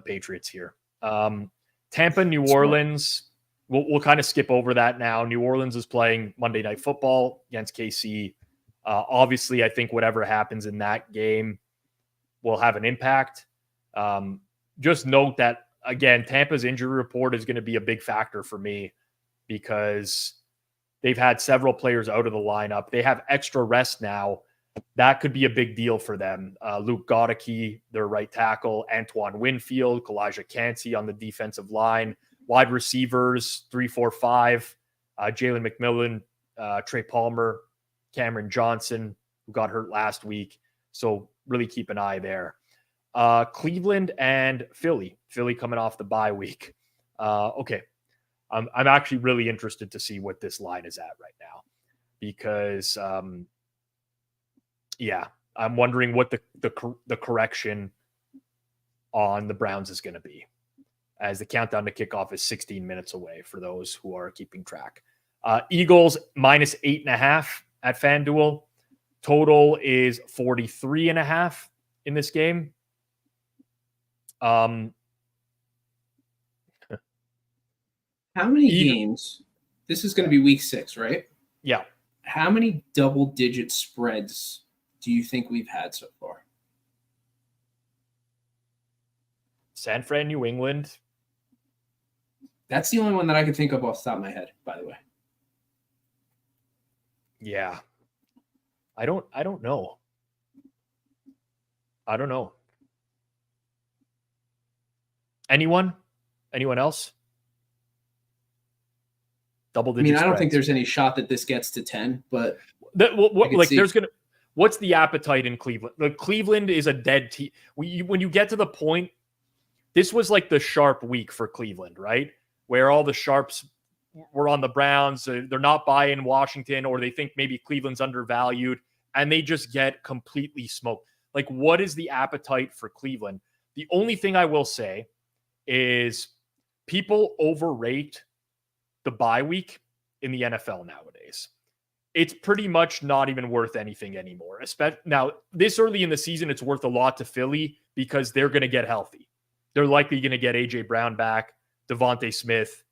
Patriots here. Tampa, New Orleans. we'll kind of skip over that now. New Orleans is playing Monday Night Football against KC. Obviously, I think whatever happens in that game will have an impact. Just note that, again, Tampa's injury report is going to be a big factor for me because they've had several players out of the lineup. They have extra rest now. That could be a big deal for them. Luke Godicke, their right tackle, Antoine Winfield, Kalijah Cansey on the defensive line, wide receivers, 3, 4, 5, Jalen McMillan, Trey Palmer, Cameron Johnson, who got hurt last week. So really keep an eye there. Cleveland and Philly. Philly coming off the bye week. Okay. I'm actually really interested to see what this line is at right now because, I'm wondering what the correction on the Browns is going to be as the countdown to kickoff is 16 minutes away for those who are keeping track. Eagles minus 8.5 at Fanduel. Total is 43.5 in this game. How many games? This is going to be week 6, right? Yeah. How many double-digit spreads do you think we've had so far? San Fran, New England. That's the only one that I can think of off the top of my head, by the way. Yeah. I don't know. I don't know. Anyone else? Double digit. I don't think there's any shot that this gets to 10, but what's the appetite in Cleveland? Cleveland is a dead team. When you get to the point, this was like the sharp week for Cleveland, right? Where all the sharps were on the Browns. They're not buying Washington, or they think maybe Cleveland's undervalued, and they just get completely smoked. Like, what is the appetite for Cleveland? The only thing I will say is people overrate the bye week in the NFL nowadays. It's pretty much not even worth anything anymore. Now, this early in the season, it's worth a lot to Philly because they're going to get healthy. They're likely going to get A.J. Brown back, Devontae Smith,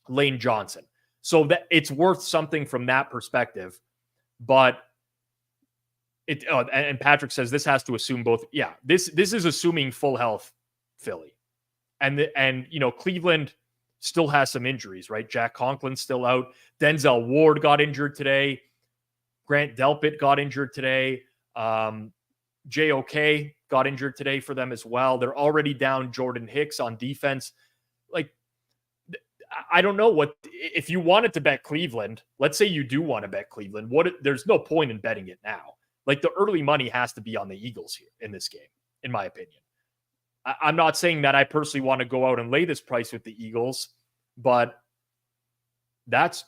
Lane Johnson. So that it's worth something from that perspective. But and Patrick says this has to assume both. Yeah, this is assuming full health Philly. And Cleveland still has some injuries, right? Jack Conklin's still out. Denzel Ward got injured today. Grant Delpit got injured today. JOK got injured today for them as well. They're already down Jordan Hicks on defense. Like, I don't know if you wanted to bet Cleveland, let's say you do want to bet Cleveland, there's no point in betting it now. Like, the early money has to be on the Eagles here in this game, in my opinion. I'm not saying that I personally want to go out and lay this price with the Eagles, but that's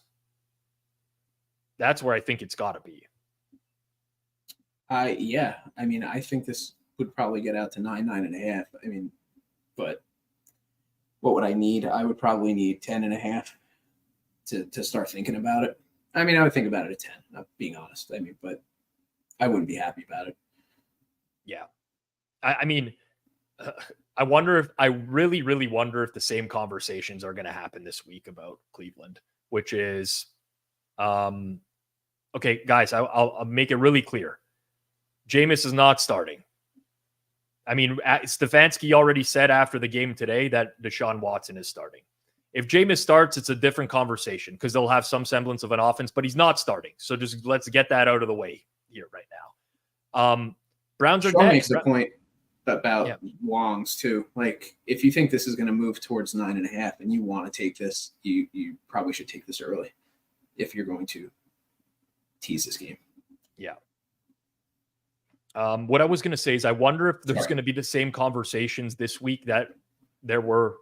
where I think it's got to be. Yeah. I think this would probably get out to 9.5. But what would I need? I would probably need 10.5 to start thinking about it. I would think about it at 10, not being honest. But I wouldn't be happy about it. Yeah. I really, really wonder if the same conversations are going to happen this week about Cleveland, which is, okay, guys, I'll make it really clear. Jameis is not starting. Stefanski already said after the game today that Deshaun Watson is starting. If Jameis starts, it's a different conversation because they'll have some semblance of an offense, but he's not starting. So just let's get that out of the way here right now. Browns are Sean dead. makes the point about Wong's too. Like, if you think this is going to move towards 9.5 and you want to take this, you probably should take this early if you're going to tease this game. Yeah. What I was going to say is I wonder if there's going to be the same conversations this week that there were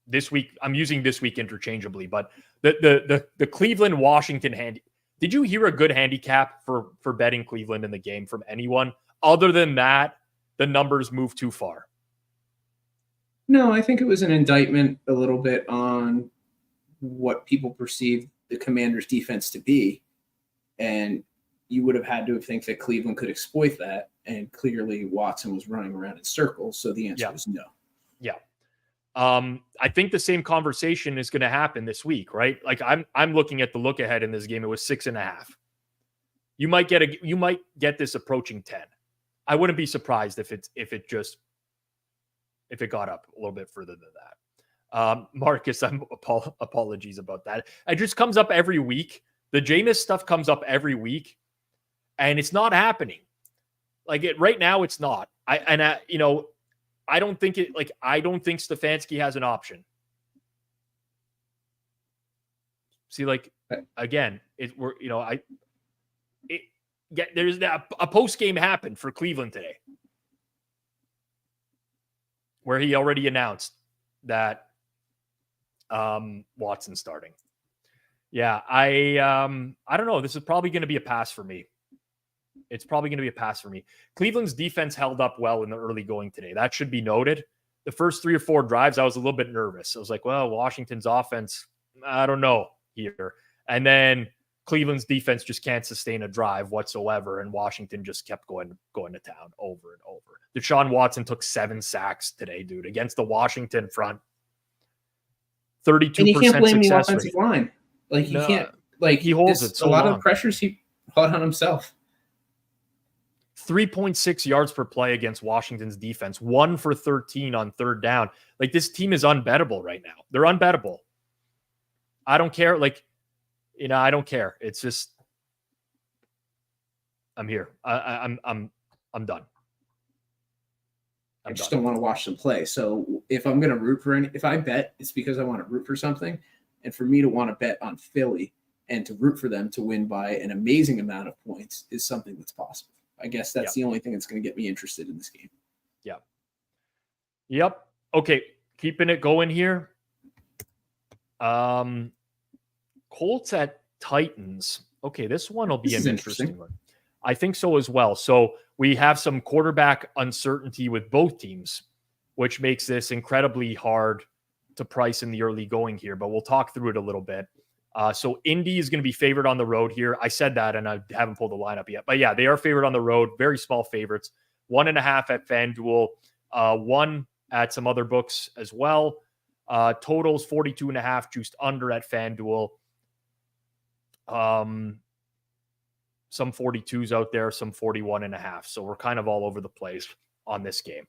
this week. I'm using this week interchangeably, but the Cleveland Washington handy. Did you hear a good handicap for betting Cleveland in the game from anyone? Other than that, the numbers move too far. No, I think it was an indictment a little bit on what people perceive the Commanders' defense to be. And you would have had to think that Cleveland could exploit that. And clearly Watson was running around in circles. So the answer is no. Yeah. I think the same conversation is going to happen this week, right? Like I'm looking at the look ahead in this game. It was 6.5. You might get this approaching 10. I wouldn't be surprised if it got up a little bit further than that. Marcus, apologies about that. It just comes up every week. The Jameis stuff comes up every week, and it's not happening. Like right now, it's not. I don't think Stefanski has an option. See, like again, there's a post game happened for Cleveland today, where he already announced that Watson's starting. Yeah, I don't know. This is probably going to be a pass for me. It's probably going to be a pass for me. Cleveland's defense held up well in the early going today. That should be noted. The first 3 or 4 drives, I was a little bit nervous. I was like, well, Washington's offense, I don't know here. And then Cleveland's defense just can't sustain a drive whatsoever, and Washington just kept going to town over and over. Deshaun Watson took 7 sacks today, dude, against the Washington front. 32% and you can't blame the success offensive rate. line. Like you can't. Like he holds it so a lot long. of pressures he brought on himself. 3.6 yards per play against Washington's defense. 1 for 13 on third down. Like this team is unbettable right now. They're unbettable. I don't care. Like, I don't care. It's just, I'm here. I'm done. I just don't want to watch them play. So if I'm going to root for if I bet, it's because I want to root for something. And for me to want to bet on Philly and to root for them to win by an amazing amount of points is something that's possible. I guess that's the only thing that's going to get me interested in this game. Yeah. Yep. Okay. Keeping it going here. Colts at Titans. Okay. This one will be an interesting one. I think so as well. So we have some quarterback uncertainty with both teams, which makes this incredibly hard to price in the early going here, but we'll talk through it a little bit. So Indy is going to be favored on the road here. I said that, and I haven't pulled the lineup yet. But yeah, they are favored on the road. Very small favorites. 1.5 at Fanduel. 1 at some other books as well. Totals 42.5, juiced under at Fanduel. Some 42s out there, some 41.5. So we're kind of all over the place on this game.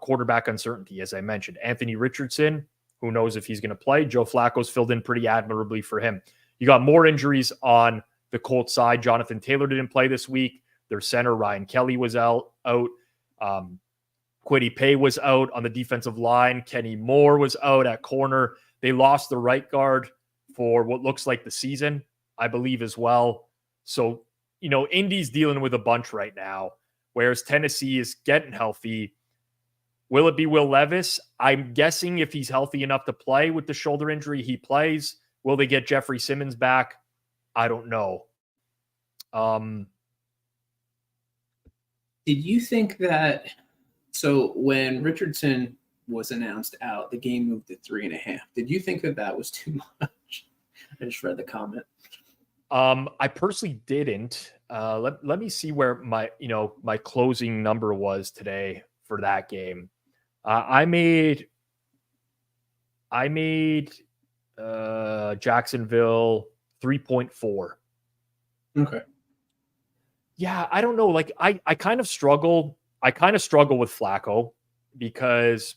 Quarterback uncertainty, as I mentioned. Anthony Richardson, who knows if he's going to play? Joe Flacco's filled in pretty admirably for him. You got more injuries on the Colts side. Jonathan Taylor didn't play this week. Their center, Ryan Kelly, was out. Kwity Paye was out on the defensive line. Kenny Moore was out at corner. They lost the right guard for what looks like the season, I believe, as well. So, Indy's dealing with a bunch right now, whereas Tennessee is getting healthy. Will it be Will Levis? I'm guessing if he's healthy enough to play with the shoulder injury, he plays. Will they get Jeffrey Simmons back? I don't know. Did you think that? So when Richardson was announced out, the game moved to 3.5. Did you think that was too much? I just read the comment. I personally didn't. Let me see where my closing number was today for that game. I made Jacksonville 3.4. Okay. Yeah, I don't know. Like I kind of struggle. I kind of struggle with Flacco because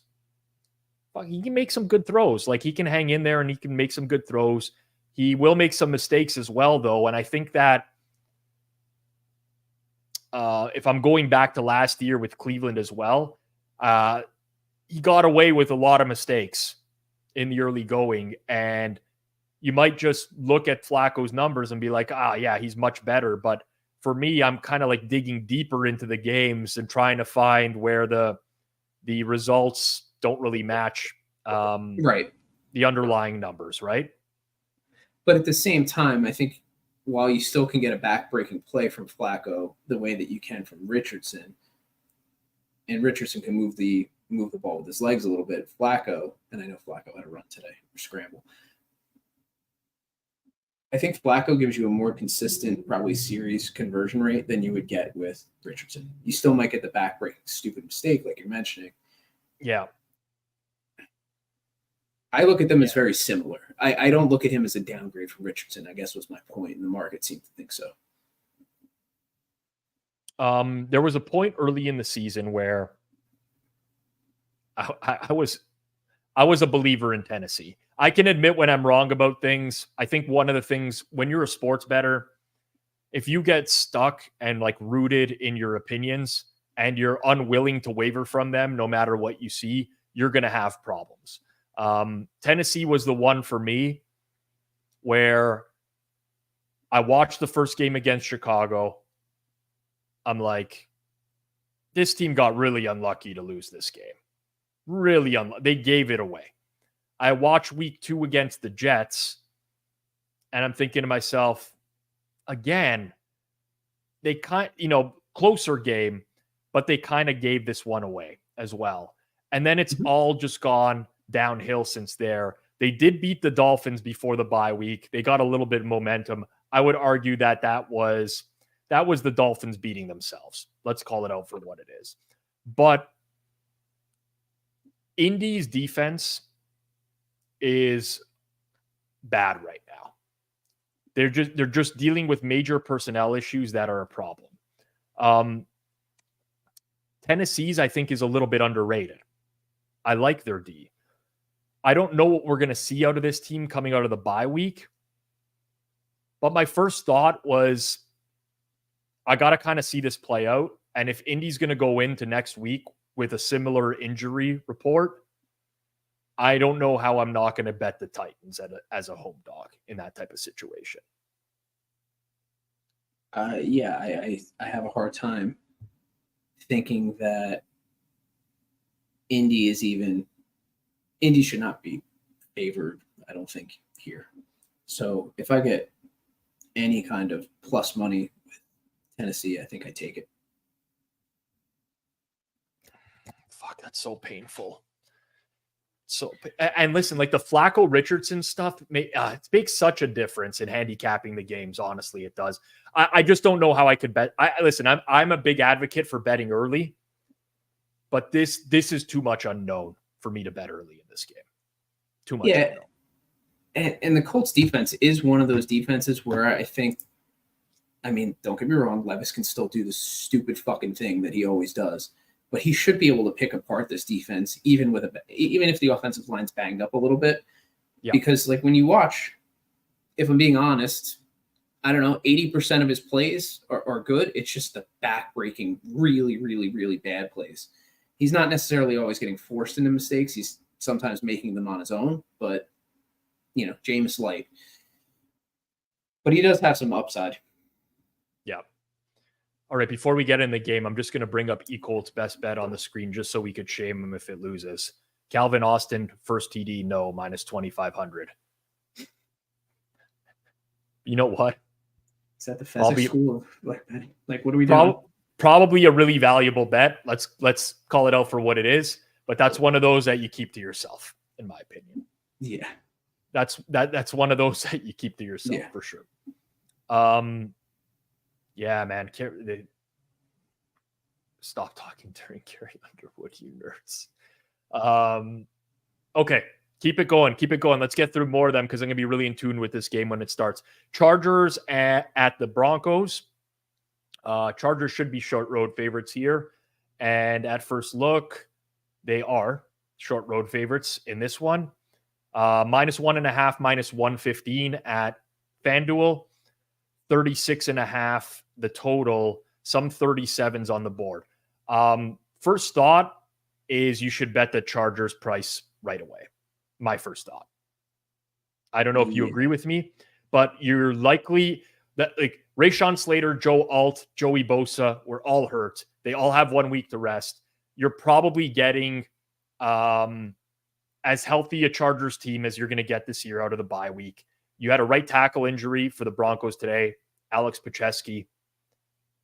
he can make some good throws. Like he can hang in there and he can make some good throws. He will make some mistakes as well, though. And I think that if I'm going back to last year with Cleveland as well, he got away with a lot of mistakes in the early going. And you might just look at Flacco's numbers and be like, yeah, he's much better. But for me, I'm kind of like digging deeper into the games and trying to find where the results don't really match right. the underlying numbers, right? But at the same time, I think while you still can get a back-breaking play from Flacco the way that you can from Richardson, and Richardson can move the ball with his legs a little bit, Flacco, and I know Flacco had a run today, or scramble. I think Flacco gives you a more consistent, probably series conversion rate than you would get with Richardson. You still might get the back-breaking stupid mistake like you're mentioning. Yeah. I look at them as very similar. I don't look at him as a downgrade from Richardson, I guess was my point, and the market seemed to think so. There was a point early in the season where I was a believer in Tennessee. I can admit when I'm wrong about things. I think one of the things when you're a sports bettor, if you get stuck and like rooted in your opinions and you're unwilling to waver from them, no matter what you see, you're going to have problems. Tennessee was the one for me where I watched the first game against Chicago. I'm like, this team got really unlucky to lose this game. Really unlucky. They gave it away. I watched week 2 against the Jets, and I'm thinking to myself, again, they closer game, but they kind of gave this one away as well. And then it's all just gone downhill since there. They did beat the Dolphins before the bye week. They got a little bit of momentum. I would argue that was the Dolphins beating themselves. Let's call it out for what it is. But Indy's defense is bad right now. They're just dealing with major personnel issues that are a problem. Tennessee's, I think, is a little bit underrated. I like their D. I don't know what we're going to see out of this team coming out of the bye week. But my first thought was, I got to kind of see this play out. And if Indy's going to go into next week with a similar injury report, I don't know how I'm not going to bet the Titans as a home dog in that type of situation. I have a hard time thinking that Indy should not be favored, I don't think, here. So if I get any kind of plus money with Tennessee, I think I take it. Fuck, that's so painful. So, and listen, like the Flacco Richardson stuff it makes such a difference in handicapping the games. Honestly, it does. I just don't know how I could bet. Listen, I'm a big advocate for betting early, but this is too much unknown for me to bet early in this game. Too much unknown. And the Colts defense is one of those defenses where I think, I mean, don't get me wrong, Levis can still do the stupid fucking thing that he always does. But he should be able to pick apart this defense, even if the offensive line's banged up a little bit. Yeah. Because, like, when you watch, if I'm being honest, I don't know, 80% of his plays are good. It's just the back-breaking, really, really, really bad plays. He's not necessarily always getting forced into mistakes. He's sometimes making them on his own. But, James Light. But he does have some upside. Yeah. All right, before we get in the game, I'm just going to bring up Ecolt's best bet on the screen just so we could shame him if it loses. Calvin Austin, first TD, no, minus 2,500. You know what? Is that the Fezzik school of like what are we doing? Probably a really valuable bet. Let's call it out for what it is. But that's one of those that you keep to yourself, in my opinion. Yeah. That's one of those that you keep to yourself for sure. Yeah, man. Stop talking during Carrie Underwood, you nerds. Okay, keep it going. Let's get through more of them because I'm going to be really in tune with this game when it starts. Chargers at the Broncos. Chargers should be short road favorites here. And at first look, they are short road favorites in this one. Minus 1.5, minus 115 at Fanduel. 36.5 the total, some 37s on the board. First thought is you should bet the Chargers price right away. My first thought. I don't know if you agree with me, but you're likely that like Rashawn Slater, Joe Alt, Joey Bosa were all hurt. They all have 1 week to rest. You're probably getting as healthy a Chargers team as you're going to get this year out of the bye week. You had a right tackle injury for the Broncos today, Alex Pacheski.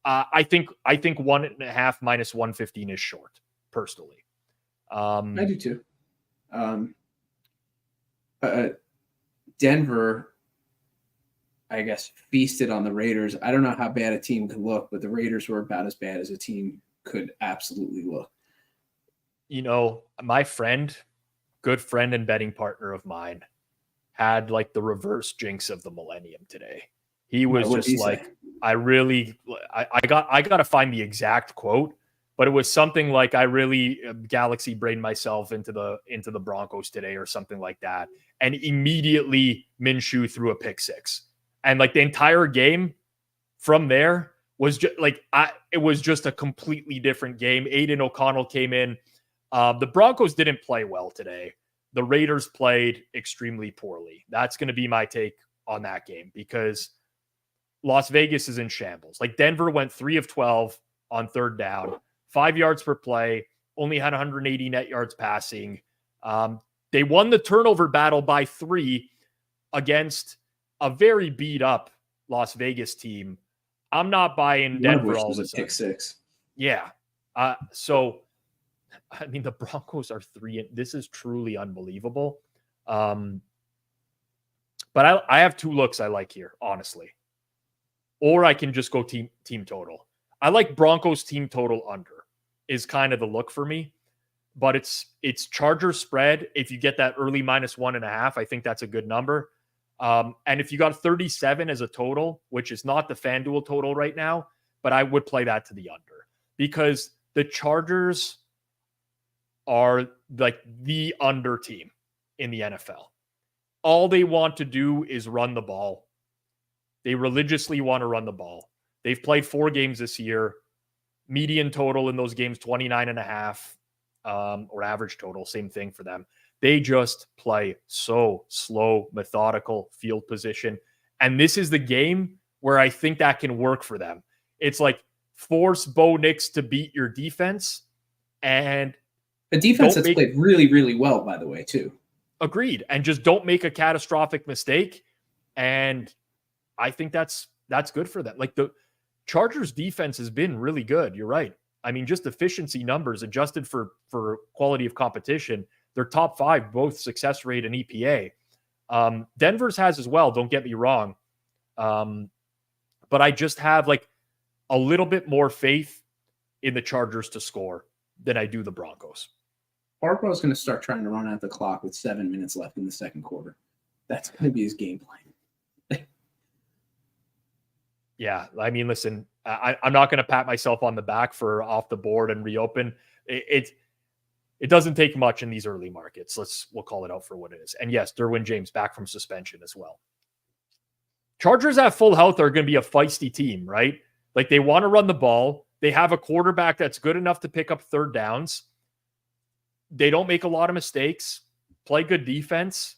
I think 1.5 minus 115 is short, personally. I do too. Denver, I guess, feasted on the Raiders. I don't know how bad a team could look, but the Raiders were about as bad as a team could absolutely look. My friend, good friend and betting partner of mine, had like the reverse jinx of the millennium today. He was just like, I got to find the exact quote, but it was something like, I really galaxy brained myself into the Broncos today or something like that. And immediately Minshew threw a pick six. And like the entire game from there was just like, it was just a completely different game. Aiden O'Connell came in. The Broncos didn't play well today. The Raiders played extremely poorly. That's going to be my take on that game because Las Vegas is in shambles. Like Denver went 3 of 12 on third down, 5 yards per play, only had 180 net yards passing. They won the turnover battle by 3 against a very beat up Las Vegas team. I'm not buying Denver all of a sudden. Pick six. Yeah. So, I mean, the Broncos are 3. This is truly unbelievable. But I have 2 looks I like here, honestly. Or I can just go team total. I like Broncos team total under is kind of the look for me. But it's Chargers spread. If you get that early -1.5, I think that's a good number. And if you got 37 as a total, which is not the Fanduel total right now, but I would play that to the under because the Chargers are like the under team in the NFL. All they want to do is run the ball. They religiously want to run the ball. They've played 4 games this year. Median total in those games, 29.5. Or average total, same thing for them. They just play so slow, methodical field position. And this is the game where I think that can work for them. It's like force Bo Nix to beat your defense. And the defense has played really, really well, by the way, too. Agreed. And just don't make a catastrophic mistake. And I think that's good for them. Like the Chargers defense has been really good. You're right. I mean, just efficiency numbers adjusted for quality of competition. They're top 5, both success rate and EPA. Denver's has as well. Don't get me wrong. But I just have like a little bit more faith in the Chargers to score than I do the Broncos. Harbaugh's going to start trying to run out the clock with 7 minutes left in the second quarter. That's going to be his game plan. Yeah. I mean, listen, I'm not going to pat myself on the back for off the board and reopen. It doesn't take much in these early markets. We'll call it out for what it is. And yes, Derwin James back from suspension as well. Chargers at full health are going to be a feisty team, right? Like they want to run the ball. They have a quarterback that's good enough to pick up third downs. They don't make a lot of mistakes, play good defense.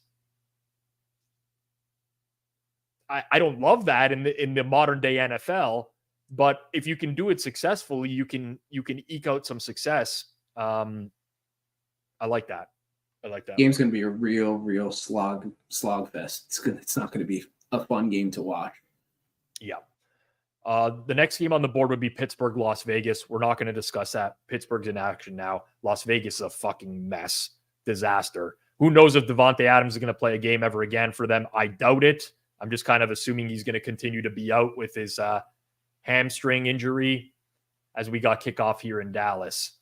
I don't love that in the modern day NFL, but if you can do it successfully, you can eke out some success. I like that. Game's going to be a real slog fest. It's not going to be a fun game to watch. Yeah. The next game on the board would be Pittsburgh, Las Vegas. We're not going to discuss that. Pittsburgh's in action now. Las Vegas is a fucking mess. Disaster. Who knows if Devontae Adams is going to play a game ever again for them? I doubt it. I'm just kind of assuming he's going to continue to be out with his hamstring injury as we got kickoff here in Dallas.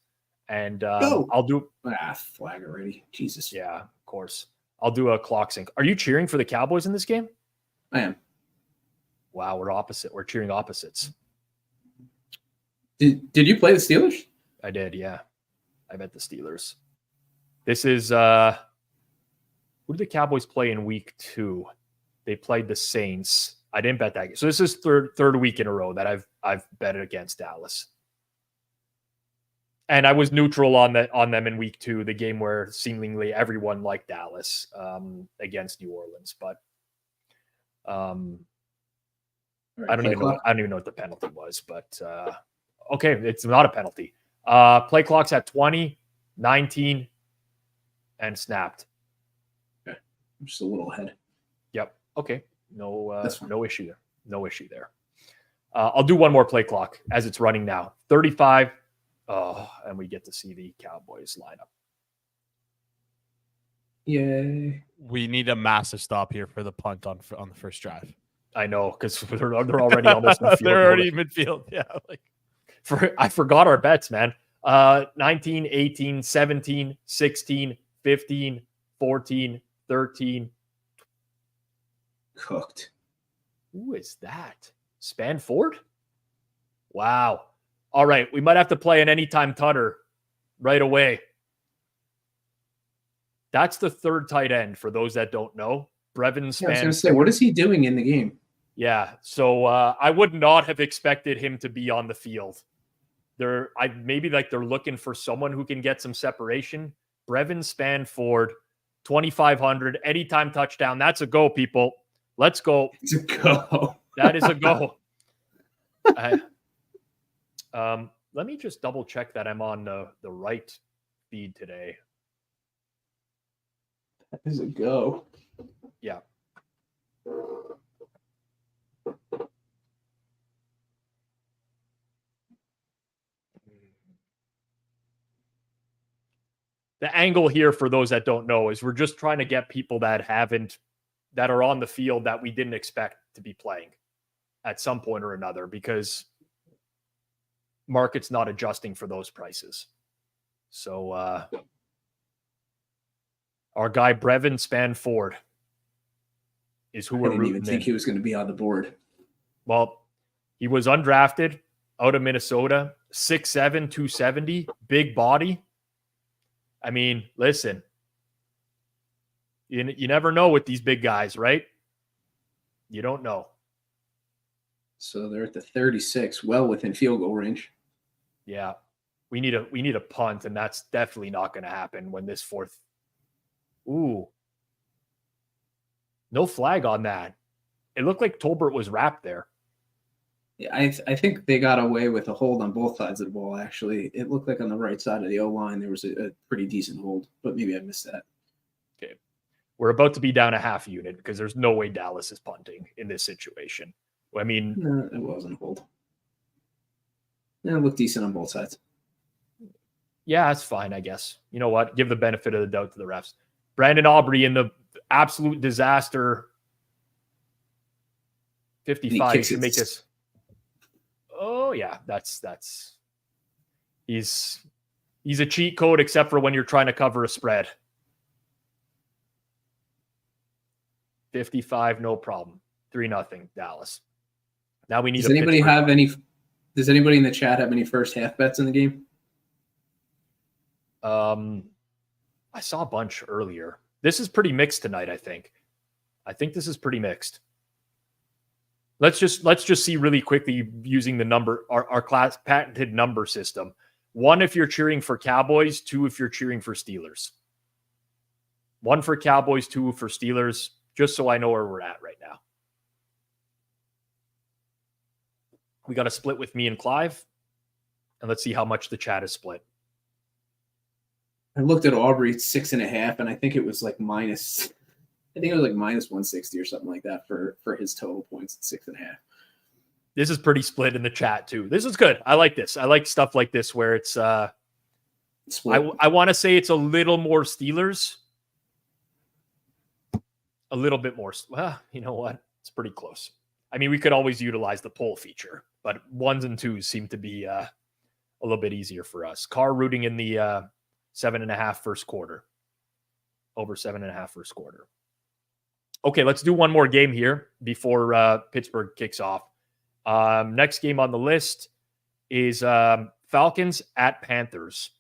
And I'll do flag already. Jesus. Yeah, of course. I'll do a clock sync. Are you cheering for the Cowboys in this game? I am. Wow, we're opposite. We're cheering opposites. Did you play the Steelers? I did, yeah. I bet the Steelers. This is who did the Cowboys play in week 2? They played the Saints. I didn't bet that game. So this is third week in a row that I've betted against Dallas. And I was neutral on them in week 2, the game where seemingly everyone liked Dallas against New Orleans. But I don't even know what the penalty was. But okay, it's not a penalty. Play clock's at 20, 19, and snapped. Okay, I'm just a little ahead. Yep. Okay. No issue there. No issue there. I'll do one more play clock as it's running now. 35. Oh, and we get to see the Cowboys lineup. Yay. We need a massive stop here for the punt on the first drive. I know, because they're already almost in the field. They're already midfield. Yeah. I forgot our bets, man. 19, 18, 17, 16, 15, 14, 13. Cooked. Who is that? Spanford? Wow. All right. We might have to play an anytime tutter right away. That's the third tight end for those that don't know. Brevin Yeah, I was Spanford. going to say, what is he doing in the game? Yeah. So I would not have expected him to be on the field. Maybe like they're looking for someone who can get some separation. Brevin Spanford, 2,500, anytime touchdown. That's a go, people. Let's go. It's a go. That is a go. Let me just double check that I'm on the right feed today. That is a go. Yeah. The angle here, for those that don't know, is we're just trying to get people that are on the field that we didn't expect to be playing at some point or another, because market's not adjusting for those prices. So our guy Brevin Spanford is who we're I didn't rooting even think in. he was going to be on the board. Well, he was undrafted out of Minnesota, 6'7", 270, big body. I mean, listen, you never know with these big guys, right? You don't know. So they're at the 36, well within field goal range. Yeah. We need a punt, and that's definitely not going to happen when this fourth. Ooh. No flag on that. It looked like Tolbert was wrapped there. Yeah, I think they got away with a hold on both sides of the ball, actually. It looked like on the right side of the O-line there was a pretty decent hold, but maybe I missed that. Okay. We're about to be down a half unit because there's no way Dallas is punting in this situation. I mean, No, it wasn't a hold. Yeah, it looked decent on both sides. yeah, that's fine, I guess. You know what? Give the benefit of the doubt to the refs. Brandon Aubrey in the absolute disaster. 55 should make this. Oh yeah, that's he's a cheat code, except for when you're trying to cover a spread. 55, no problem. 3-0 Dallas. Now we need. Does anybody in the chat have any first half bets in the game? I saw a bunch earlier. This is pretty mixed tonight, I think. This is pretty mixed. Let's just see really quickly using the number, our class patented number system. 1 if you're cheering for Cowboys, 2 if you're cheering for Steelers. 1 for Cowboys, 2 for Steelers, just so I know where we're at right now. We got a split with me and Clive, and let's see how much the chat is split. I looked at Aubrey 6.5, and I think it was like minus. I think it was like minus 160 or something like that for his total points at 6.5. This is pretty split in the chat too. This is good. I like this. I like stuff like this where it's Split. I want to say it's a little more Steelers. A little bit more. Well, you know what? It's pretty close. I mean, we could always utilize the poll feature, but 1s and 2s seem to be a little bit easier for us. Carr rooting in the 7.5 first quarter. Over 7.5 first quarter. Okay, let's do one more game here before Pittsburgh kicks off. Next game on the list is Falcons at Panthers.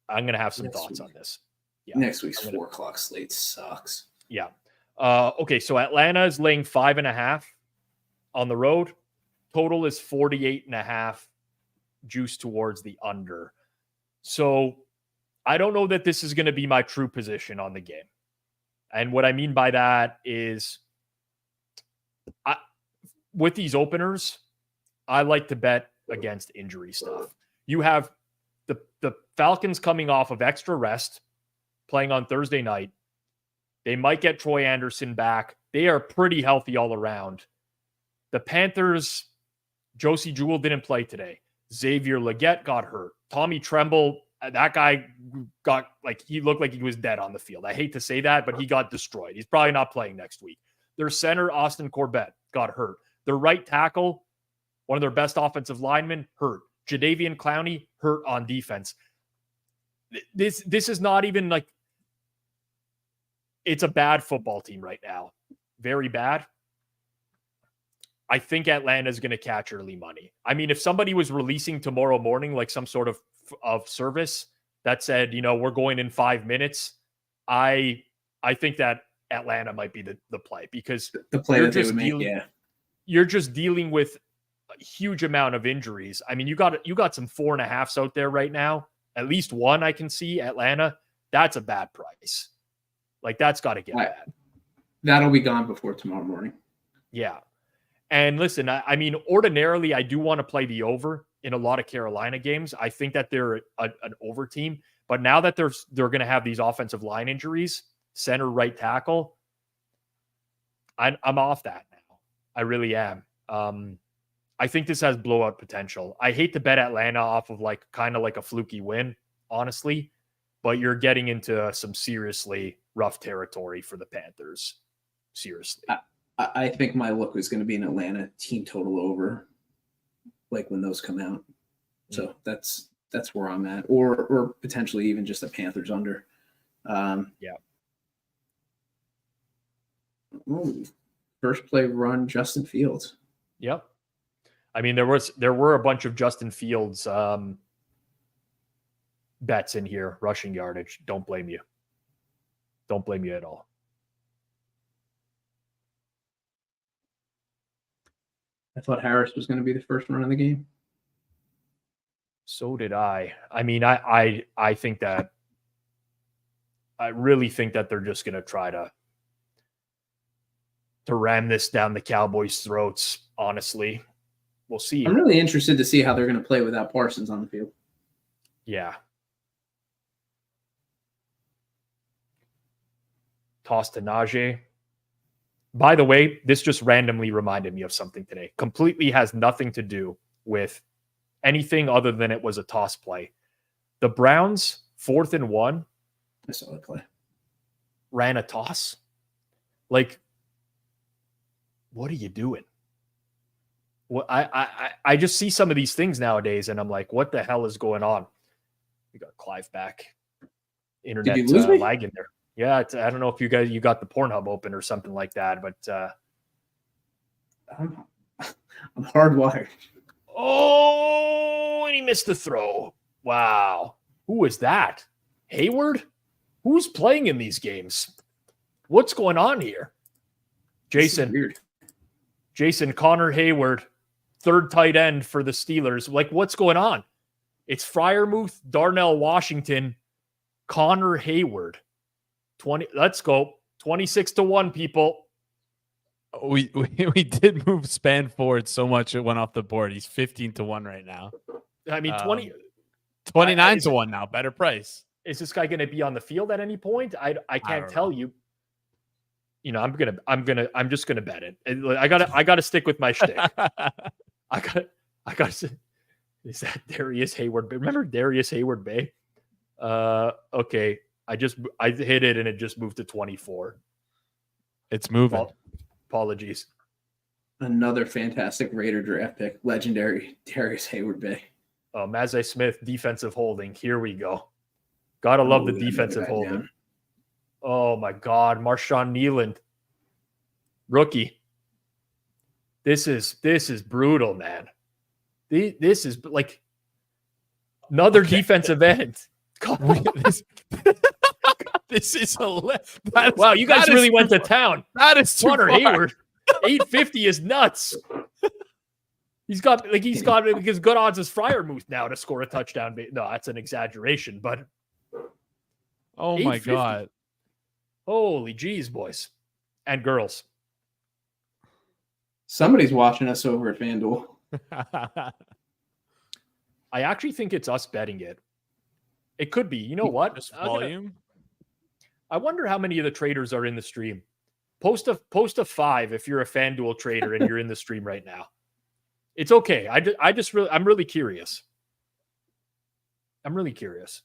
I'm going to have some thoughts on this. Yeah, Next week's 4 o'clock slate sucks. Yeah. Okay, so Atlanta is laying 5.5 on the road. Total is 48.5, juice towards the under. So I don't know that this is going to be my true position on the game. And what I mean by that is with these openers, I like to bet against injury stuff. You have the Falcons coming off of extra rest, playing on Thursday night. They might get Troy Anderson back. They are pretty healthy all around. The Panthers, Josie Jewell didn't play today. Xavier Legette got hurt. Tommy Tremble, that guy got, he looked like he was dead on the field. I hate to say that, but he got destroyed. He's probably not playing next week. Their center, Austin Corbett, got hurt. Their right tackle, one of their best offensive linemen, hurt. Jadeveon Clowney, hurt on defense. This is not even it's a bad football team right now. Very bad. I think Atlanta's going to catch early money. I mean, if somebody was releasing tomorrow morning, like some sort of service that said, we're going in 5 minutes, I think that Atlanta might be the play, because the play that they would make, you're just dealing with a huge amount of injuries. I mean, you got some 4.5s out there right now. At least one I can see, Atlanta. That's a bad price. Like, that's got to get bad. That'll be gone before tomorrow morning. Yeah. And listen, I mean, ordinarily, I do want to play the over in a lot of Carolina games. I think that they're an over team. But now that they're going to have these offensive line injuries, center, right tackle, I'm off that now. I really am. I think this has blowout potential. I hate to bet Atlanta off of kind of like a fluky win, honestly, but you're getting into some seriously rough territory for the Panthers. Seriously. I think my look was going to be an Atlanta team total over, like when those come out. So that's where I'm at, or potentially even just the Panthers under. Ooh, first play run, Justin Fields. Yep. I mean, there were a bunch of Justin Fields bets in here, rushing yardage. Don't blame you. Don't blame you at all. I thought Harris was going to be the first run of the game. So did I. I mean, I think that I really think that they're just going to try to ram this down the Cowboys' throats, honestly. We'll see. I'm really interested to see how they're going to play without Parsons on the field. Yeah. Toss to Najee. By the way, this just randomly reminded me of something today. Completely has nothing to do with anything other than it was a toss play. The Browns, 4th and 1. I saw that play. Ran a toss. Like, what are you doing? Well, I just see some of these things nowadays, and I'm like, what the hell is going on? We got Clive back. Internet Did you lose me? lag in there. Yeah, I don't know if you got the Pornhub open or something like that, but I'm hardwired. Oh, and he missed the throw. Wow. Who was that? Hayward? Who's playing in these games? What's going on here? Jason Connor Hayward, 3rd tight end for the Steelers. Like, what's going on? It's Freiermuth, Darnell Washington, Connor Hayward. 20. Let's go. 26-1, people. We did move Span forward so much it went off the board. He's 15-1 right now. I mean, 29-1 now. Better price. Is this guy going to be on the field at any point? I can't tell you. I'm just gonna bet it. I gotta stick with my shtick. I gotta. Is that Darius Hayward? Remember Darius Hayward Bay? Okay. I hit it and it just moved to 24. It's moving. Apologies. Another fantastic Raider draft pick, legendary Darius Hayward Bay. Oh, Mazai Smith, defensive holding. Here we go. Gotta love the defensive holding. Down. Oh my God, Marshawn Nealand, rookie. This is brutal, man. This is like another defensive end. This is hilarious. Wow, you guys really went to town. That is too Connor far. Hayward, 850 is nuts. He's got as good odds as Freiermuth now to score a touchdown. No, that's an exaggeration, but oh my God. Holy geez, boys and girls. Somebody's watching us over at Fanduel. I actually think it's us betting it. It could be. You know what? Just volume. I wonder how many of the traders are in the stream. Post a 5 if you're a FanDuel trader and you're in the stream right now. It's okay. I'm really curious. I'm really curious.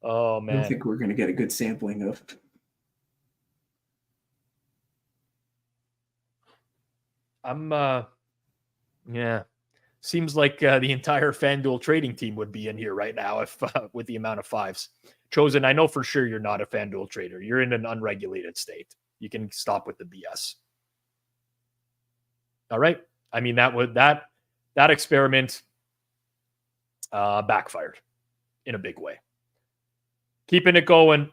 Oh man. I don't think we're going to get a good sampling of. Yeah. Seems like the entire FanDuel trading team would be in here right now if with the amount of fives. Chosen, I know for sure you're not a FanDuel trader. You're in an unregulated state. You can stop with the BS. All right. I mean, that experiment backfired in a big way. Keeping it going.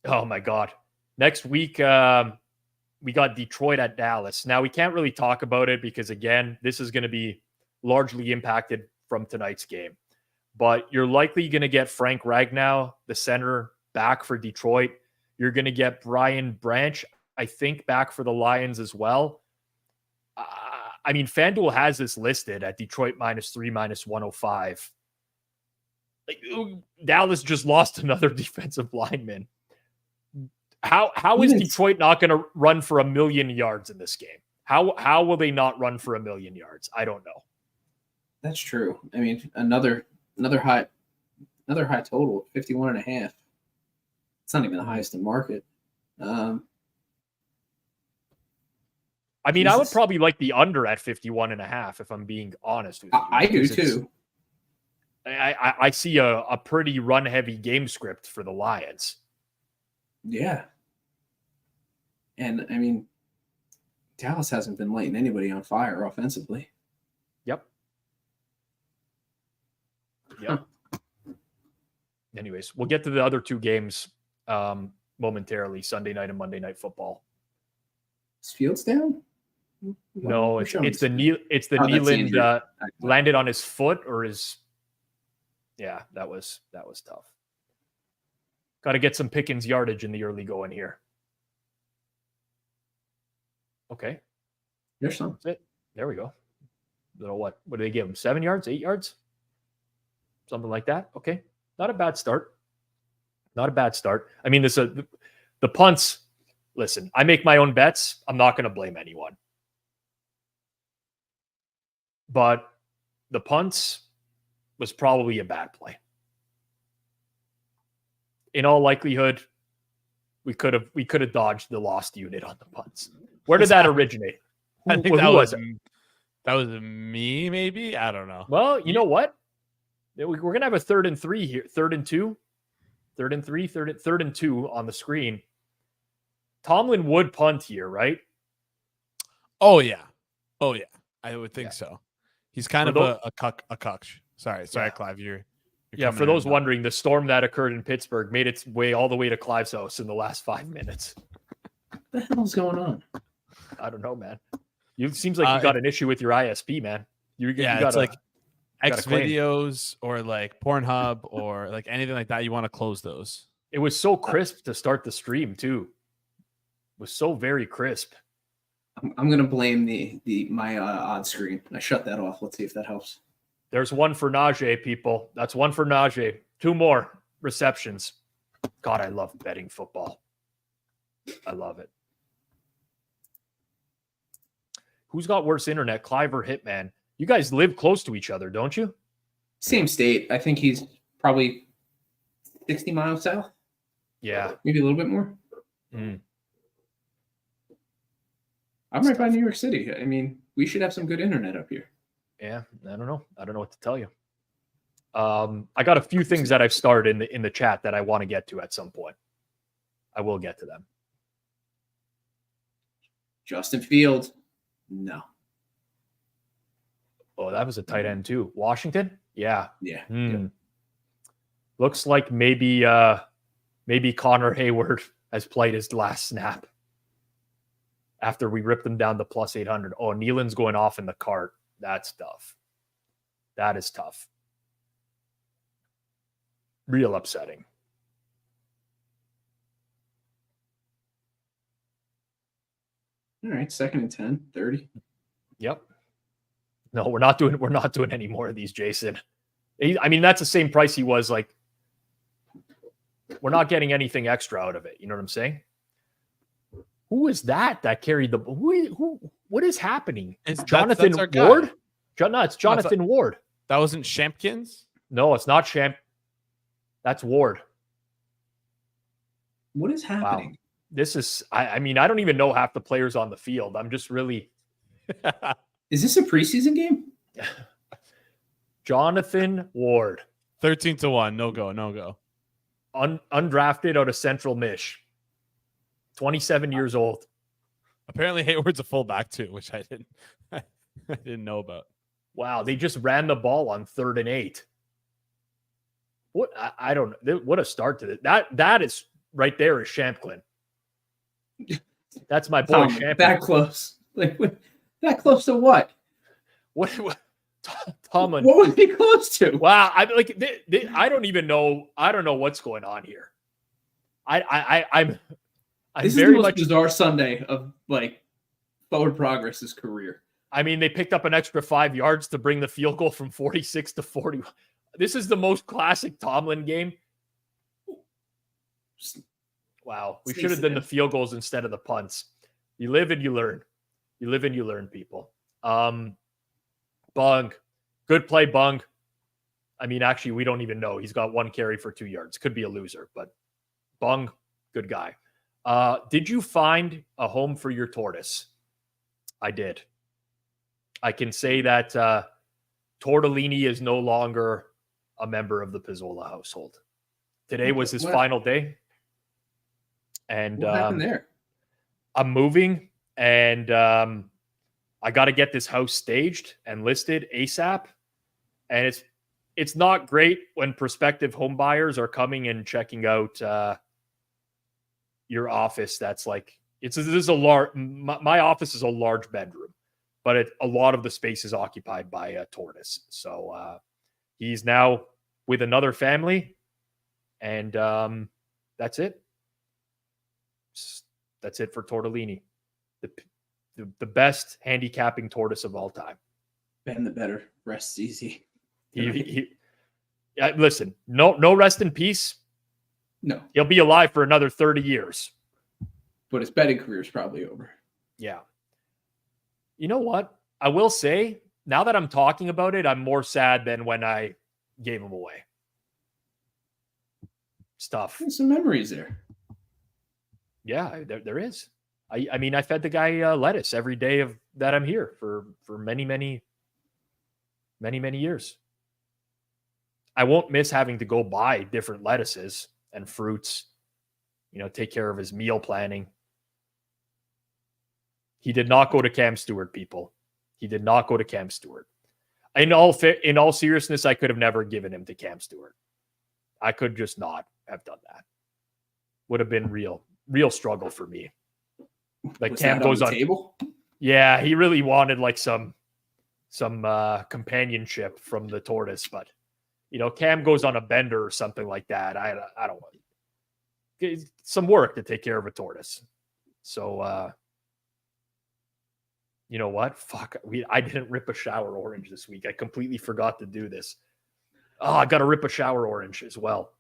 Oh my God. Next week, we got Detroit at Dallas. Now, we can't really talk about it because, again, this is going to be largely impacted from tonight's game. But you're likely going to get Frank Ragnow, the center, back for Detroit. You're going to get Brian Branch, I think, back for the Lions as well. I mean, FanDuel has this listed at Detroit -3, -105. Like, Dallas just lost another defensive lineman. How is Detroit not going to run for 1,000,000 yards in this game? How will they not run for 1,000,000 yards? I don't know. That's true. I mean, another high total, 51.5. It's not even the highest in market. I mean, I would probably like the under at 51.5 if I'm being honest with you. I do too. I see a pretty run heavy game script for the Lions. Yeah. And I mean, Dallas hasn't been lighting anybody on fire offensively. Yep. Anyways, we'll get to the other two games momentarily, Sunday night and Monday Night Football. Is Fields down? No, it's the Nealand landed on his foot or his. Yeah, that was tough. Got to get some Pickens yardage in the early going here. Okay. There's some. That's it. There we go. What do they give him? 7 yards, 8 yards? Something like that. Okay. Not a bad start. Not a bad start. I mean, the punts, listen, I make my own bets. I'm not going to blame anyone. But the punts was probably a bad play. In all likelihood, we could have dodged the lost unit on the punts. Where did that originate? I think that was me, maybe. I don't know. Well, you know what? We're gonna have a 3rd and 3 here, 3rd and 2, 3rd and 3, 3rd and 2 on the screen. Tomlin would punt here, right? Oh yeah, I would think so. He's kind of a cuck. Sorry, Yeah. Clive. You're For those wondering, the storm that occurred in Pittsburgh made its way all the way to Clive's house in the last 5 minutes. What the hell's going on? I don't know, man. It seems like you got an issue with your ISP, man. It's like X videos or like Pornhub or like anything like that. You want to close those. It was so crisp to start the stream too. It was so very crisp. I'm gonna blame my odd screen. I shut that off. Let's see if that helps. There's one for Najee, people. That's one for Najee. 2 more receptions. God, I love betting football. I love it. Who's got worse internet, Clive or Hitman? You guys live close to each other, don't you? Same state. I think he's probably 60 miles south. Yeah. Maybe a little bit more. Mm. I'm right by New York City. I mean, we should have some good internet up here. Yeah, I don't know. I don't know what to tell you. I got a few things that I've started in the chat that I want to get to at some point. I will get to them. Justin Fields. No. Oh, that was a tight end too. Washington? Yeah. Yeah. Mm. Looks like maybe Connor Hayward has played his last snap after we ripped him down to plus 800. Oh, Nealand's going off in the cart. That's tough. That is tough. Real upsetting. All right, 2nd and 10, 30. Yep. No, we're not doing any more of these, Jason. I mean, that's the same price he was. Like, we're not getting anything extra out of it. You know what I'm saying? Who is that carried the who what is happening? It's Jonathan Ward? No, it's Jonathan Ward. That wasn't Shampkins? No, it's not Champ. That's Ward. What is happening? Wow. This is I mean, I don't even know half the players on the field. I'm just really Is this a preseason game? Jonathan Ward, 13-1. No go. undrafted out of Central Mich, 27 years old. Apparently Hayward's a fullback too, which I didn't know about. Wow, they just ran the ball on 3rd and 8. What I don't know. What a start to it. That is right there is Champlin. That's my boy Champlin. That close. Like that close to what? What Tomlin? What was he close to? Wow, I like. I don't even know. I don't know what's going on here. I'm this very is the most much bizarre Sunday of like forward progress's career. I mean, they picked up an extra 5 yards to bring the field goal from 46 to 40. This is the most classic Tomlin game. Wow, we should have done the field goals instead of the punts. You live and you learn. You live and you learn, people. Bung. Good play, Bung. I mean, actually, we don't even know. He's got 1 carry for 2 yards. Could be a loser, but Bung, good guy. Did you find a home for your tortoise? I did. I can say that Tortellini is no longer a member of the Pizzola household. Today was his final day. And what happened there? I'm moving, and I got to get this house staged and listed ASAP. And it's not great when prospective home buyers are coming and checking out your office. That's like this is a large. My office is a large bedroom, but a lot of the space is occupied by a tortoise. So he's now with another family, and that's it. That's it for Tortellini, the best handicapping tortoise of all time. Ben the better. Rests easy. Listen, no rest in peace. No. He'll be alive for another 30 years. But his betting career is probably over. Yeah. You know what? I will say, now that I'm talking about it, I'm more sad than when I gave him away. It's tough. There's some memories there. Yeah, there is. I mean, I fed the guy lettuce every day that I'm here for many years. I won't miss having to go buy different lettuces and fruits, take care of his meal planning. He did not go to Cam Stewart, people. He did not go to Cam Stewart. In all seriousness, I could have never given him to Cam Stewart. I could just not have done that. Would have been real struggle for me. Like Was Cam that goes on on the table? Yeah, he really wanted like some companionship from the tortoise, but Cam goes on a bender or something like that. I don't want it's some work to take care of a tortoise. So you know what? Fuck. I didn't rip a shower orange this week. I completely forgot to do this. Oh, I got to rip a shower orange as well.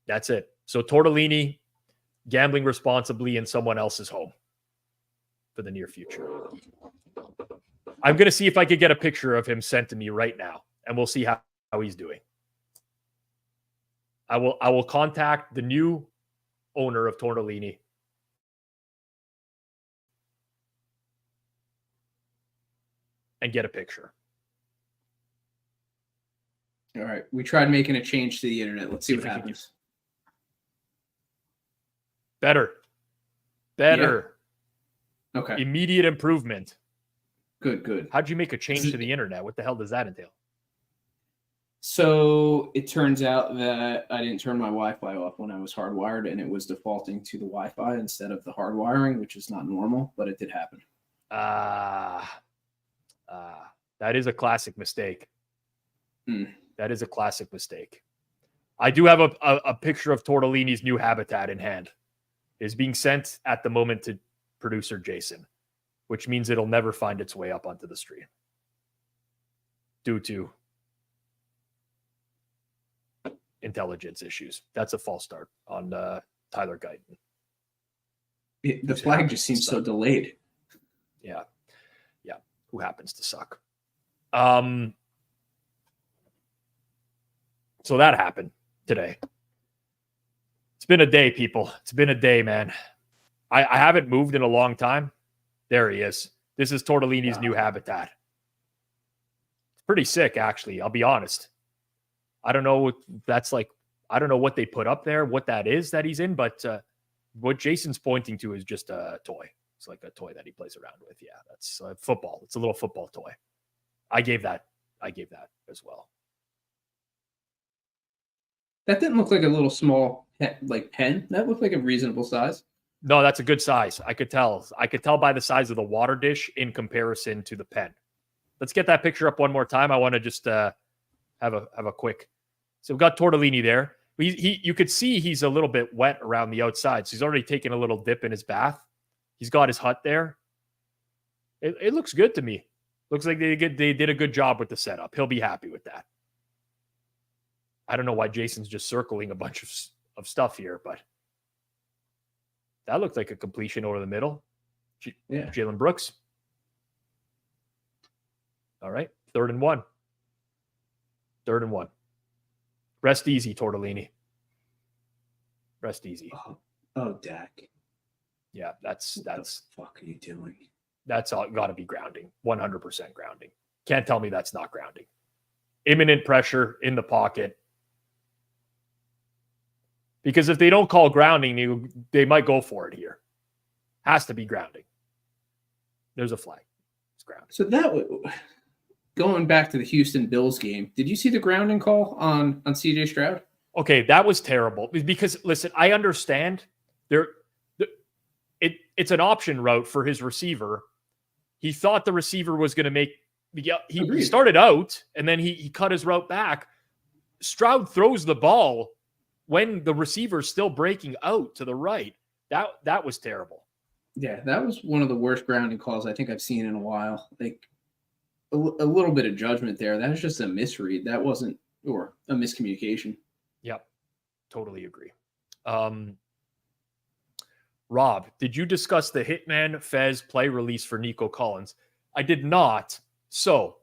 That's it. So Tortellini, gambling responsibly in someone else's home for the near future. I'm going to see if I could get a picture of him sent to me right now, and we'll see how he's doing. I will contact the new owner of Tortellini and get a picture. All right. We tried making a change to the internet. Let's see what happens. Better. Yeah. Okay. Immediate improvement. Good. How'd you make a change to the internet? What the hell does that entail? So it turns out that I didn't turn my Wi-Fi off when I was hardwired, and it was defaulting to the Wi-Fi instead of the hardwiring, which is not normal, but it did happen. That is a classic mistake. Mm. That is a classic mistake. I do have a picture of Tortellini's new habitat in hand. It is being sent at the moment to producer Jason, which means it'll never find its way up onto the stream due to intelligence issues. That's a false start on Tyler Guyton. The flag just seems so delayed. Yeah. Who happens to suck. So that happened today. It's been a day, people. It's been a day, man. I haven't moved in a long time. There he is. This is Tortellini's new habitat. It's pretty sick, actually. I'll be honest. I don't know what that's like. I don't know what they put up there, what that is that he's in, but what Jason's pointing to is just a toy. It's like a toy that he plays around with. Yeah, that's football. It's a little football toy. I gave that as well. That didn't look like a little small pen. That looked like a reasonable size. No, that's a good size. I could tell. I could tell by the size of the water dish in comparison to the pen. Let's get that picture up one more time. I want to just have a quick. So we've got Tortellini there. You could see he's a little bit wet around the outside. So he's already taken a little dip in his bath. He's got his hut there. It looks good to me. Looks like they did a good job with the setup. He'll be happy with that. I don't know why Jason's just circling a bunch of stuff here, but that looked like a completion over the middle. Yeah. Jalen Brooks. All right. 3rd and 1. 3rd and 1. Rest easy, Tortellini. Rest easy. Oh, Dak. Yeah, that's what the fuck are you doing? That's all got to be grounding. 100% grounding. Can't tell me that's not grounding. Imminent pressure in the pocket. Because if they don't call grounding, they might go for it here. Has to be grounding. There's a flag. It's grounding. So going back to the Houston Bills game, did you see the grounding call on CJ Stroud? Okay, that was terrible. Because listen, I understand it's an option route for his receiver. He thought the receiver was going to make. He started out and then he cut his route back. Stroud throws the ball when the receiver's still breaking out to the right. That was terrible. Yeah, that was one of the worst grounding calls I think I've seen in a while. Like a little bit of judgment there. That was just a misread. That wasn't, or a miscommunication. Yep, totally agree. Rob, did you discuss the Hitman Fez play release for Nico Collins? I did not. So,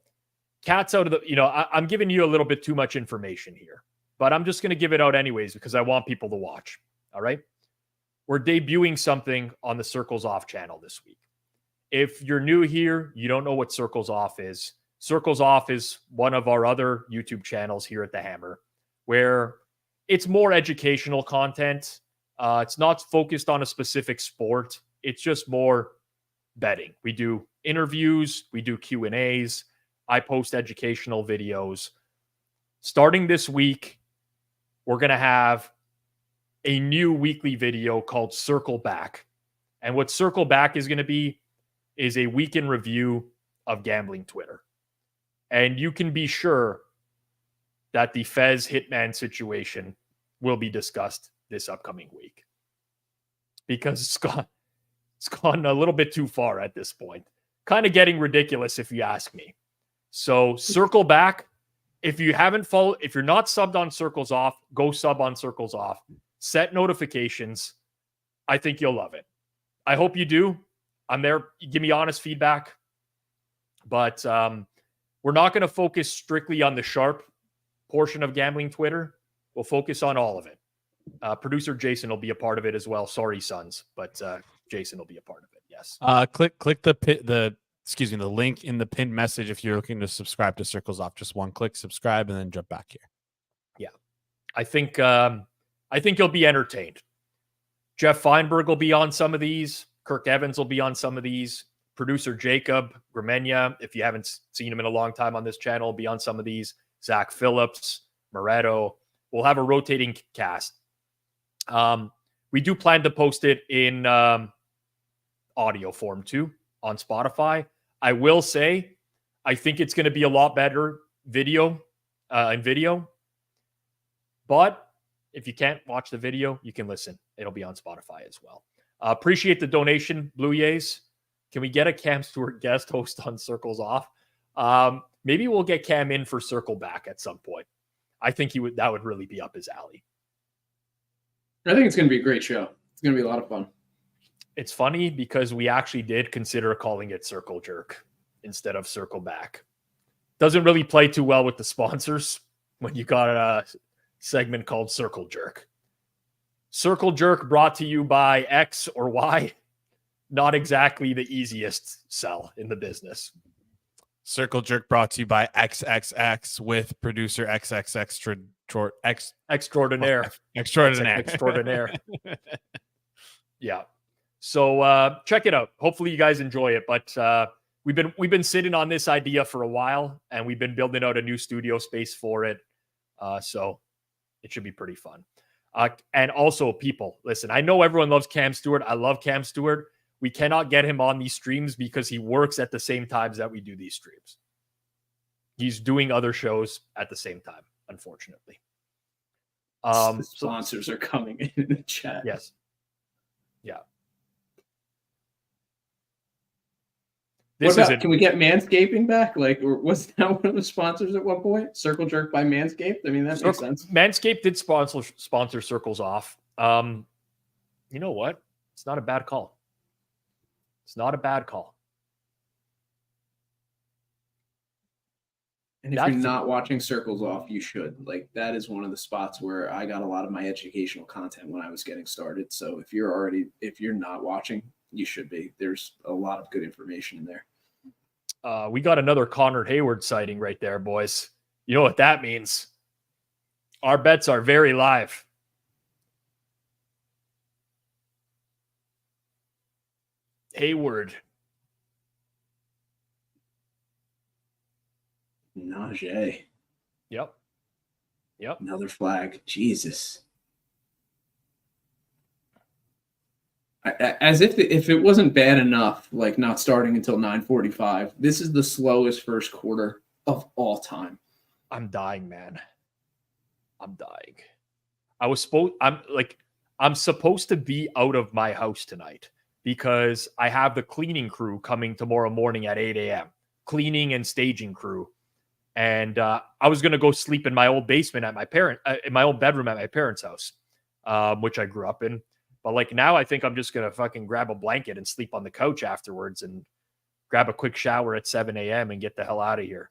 cat's out of the, I'm giving you a little bit too much information here, but I'm just going to give it out anyways because I want people to watch. All right. We're debuting something on the Circles Off channel this week. If you're new here, you don't know what Circles Off is. Circles Off is one of our other YouTube channels here at the Hammer where it's more educational content. It's not focused on a specific sport. It's just more betting. We do interviews. We do Q&As. I post educational videos. Starting this week, we're going to have a new weekly video called Circle Back. And what Circle Back is going to be is a week in review of gambling Twitter. And you can be sure that the Fez Hitman situation will be discussed this upcoming week because it's gone a little bit too far at this point. Kind of getting ridiculous if you ask me. So Circle Back. If you haven't followed, if you're not subbed on Circles Off, go sub on Circles Off. Set notifications. I think you'll love it. I hope you do. I'm there. Give me honest feedback. But we're not going to focus strictly on the sharp portion of gambling Twitter. We'll focus on all of it. Producer Jason will be a part of it as well. Sorry, sons, but Jason will be a part of it. Yes. Click the link in the pinned message if you're looking to subscribe to Circles Off. Just one click, subscribe, and then jump back here. Yeah, I think you'll be entertained. Jeff Feinberg will be on some of these. Kirk Evans will be on some of these. Producer Jacob Gramenya, if you haven't seen him in a long time on this channel, will be on some of these. Zach Phillips, Moretto. We'll have a rotating cast. We do plan to post it in audio form too on Spotify. I will say, I think it's going to be a lot better video. But if you can't watch the video, you can listen. It'll be on Spotify as well. Appreciate the donation, Blue Jays. Can we get a Cam Stewart guest host on Circles Off? Maybe we'll get Cam in for Circle Back at some point. I think that would really be up his alley. I think it's going to be a great show. It's going to be a lot of fun. It's funny because we actually did consider calling it Circle Jerk instead of Circle Back. Doesn't really play too well with the sponsors when you got a segment called Circle Jerk. Circle Jerk brought to you by X or Y. not exactly the easiest sell in the business. Circle Jerk brought to you by XXX with producer XXX Extraordinaire. Extraordinaire. Yeah. So check it out. Hopefully you guys enjoy it. But we've been sitting on this idea for a while, and we've been building out a new studio space for it. So it should be pretty fun. And also, people, listen, I know everyone loves Cam Stewart. I love Cam Stewart. We cannot get him on these streams because he works at the same times that we do these streams. He's doing other shows at the same time, unfortunately. The sponsors are coming in the chat. Yes. Yeah. Can we get Manscaping back? Like, or was that one of the sponsors at one point? Circle Jerk by Manscaped? I mean, that makes sense. Manscaped did sponsor Circles Off. You know what? It's not a bad call. It's not a bad call. And if you're not watching Circles Off, you should. Like, that is one of the spots where I got a lot of my educational content when I was getting started. So if you're not watching, you should be. There's a lot of good information in there. We got another Connor Hayward sighting right there, boys. You know what that means? Our bets are very live. Hayward. Najee. Yep. Another flag. Jesus. As if it wasn't bad enough, like not starting until 9:45, this is the slowest first quarter of all time. I'm dying, man. I'm dying. I'm supposed to be out of my house tonight because I have the cleaning crew coming tomorrow morning at 8 a.m. Cleaning and staging crew. And I was going to go sleep in my old basement in my old bedroom at my parents' house, which I grew up in. But like now I think I'm just going to fucking grab a blanket and sleep on the couch afterwards and grab a quick shower at 7 a.m. and get the hell out of here.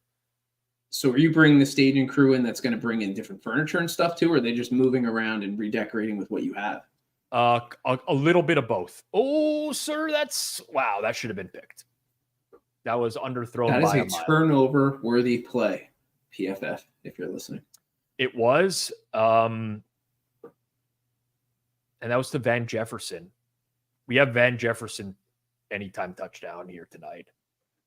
So are you bringing the staging crew in that's going to bring in different furniture and stuff too? Or are they just moving around and redecorating with what you have? A little bit of both. Oh, sir, that should have been picked. That was underthrown. That is a turnover-worthy play, PFF, if you're listening. It was. And that was to Van Jefferson. We have Van Jefferson anytime touchdown here tonight.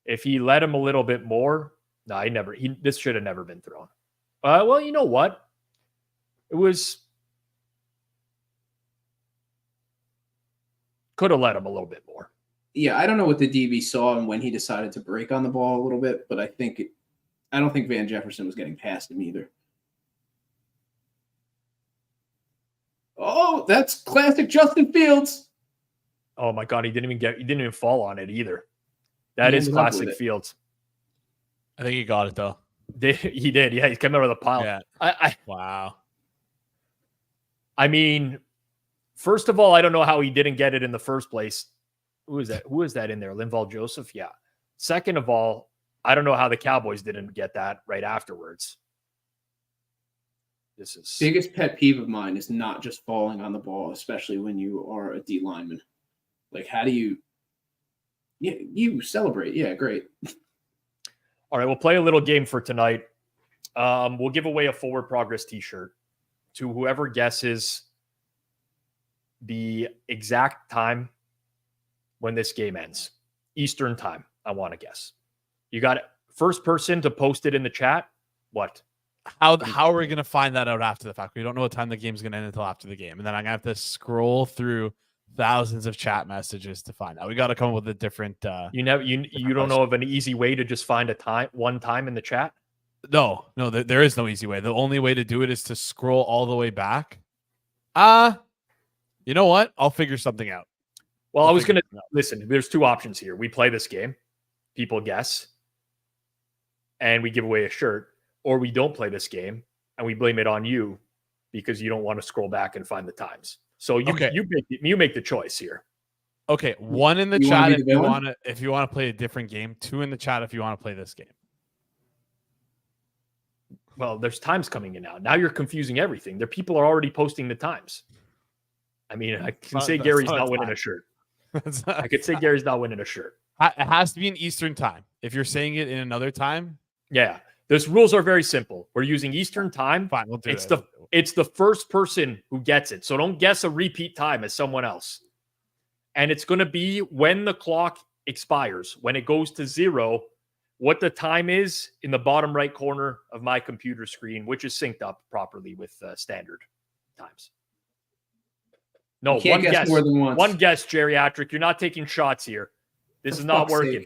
If he let him a little bit more, this should have never been thrown. Well, you know what? Could have let him a little bit more. Yeah, I don't know what the DB saw and when he decided to break on the ball a little bit, but I don't think Van Jefferson was getting past him either. Oh, that's classic Justin Fields. Oh my God, he didn't even fall on it either. That is classic Fields. I think he got it though. He did. Yeah, he's coming out of the pile. Yeah. Wow. I mean, first of all, I don't know how he didn't get it in the first place. Who is that? Who is that in there? Linval Joseph? Yeah. Second of all, I don't know how the Cowboys didn't get that right afterwards. This is biggest pet peeve of mine is not just falling on the ball, especially when you are a D lineman. Like, how do you? Yeah, you celebrate. Yeah, great. All right, we'll play a little game for tonight. We'll give away a Forward Progress T-shirt to whoever guesses the exact time when this game ends. Eastern time, I want to guess. You got it. First person to post it in the chat. What? How are we going to find that out after the fact? We don't know what time the game's going to end until after the game. And then I'm going to have to scroll through thousands of chat messages to find out. We got to come up with a different you don't know of an easy way to just find one time in the chat? No, there is no easy way. The only way to do it is to scroll all the way back. You know what? I'll figure something out. Well, I was going to listen. There's two options here. We play this game, people guess, and we give away a shirt, or we don't play this game and we blame it on you because you don't want to scroll back and find the times. So you make the choice here. Okay, one in the chat if you want to play a different game. Two in the chat if you want to play this game. Well, there's times coming in now. Now you're confusing everything. People are already posting the times. I mean, I can say Gary's not winning a shirt. I could say Gary's not winning a shirt. It has to be in Eastern time. If you're saying it in another time, yeah. Those rules are very simple. We're using Eastern time. Fine, we'll do it's the first person who gets it. So don't guess a repeat time as someone else. And it's going to be when the clock expires, when it goes to 0, what the time is in the bottom right corner of my computer screen, which is synced up properly with standard times. No, one guess. More than once. One guess, geriatric. You're not taking shots here. This is not working.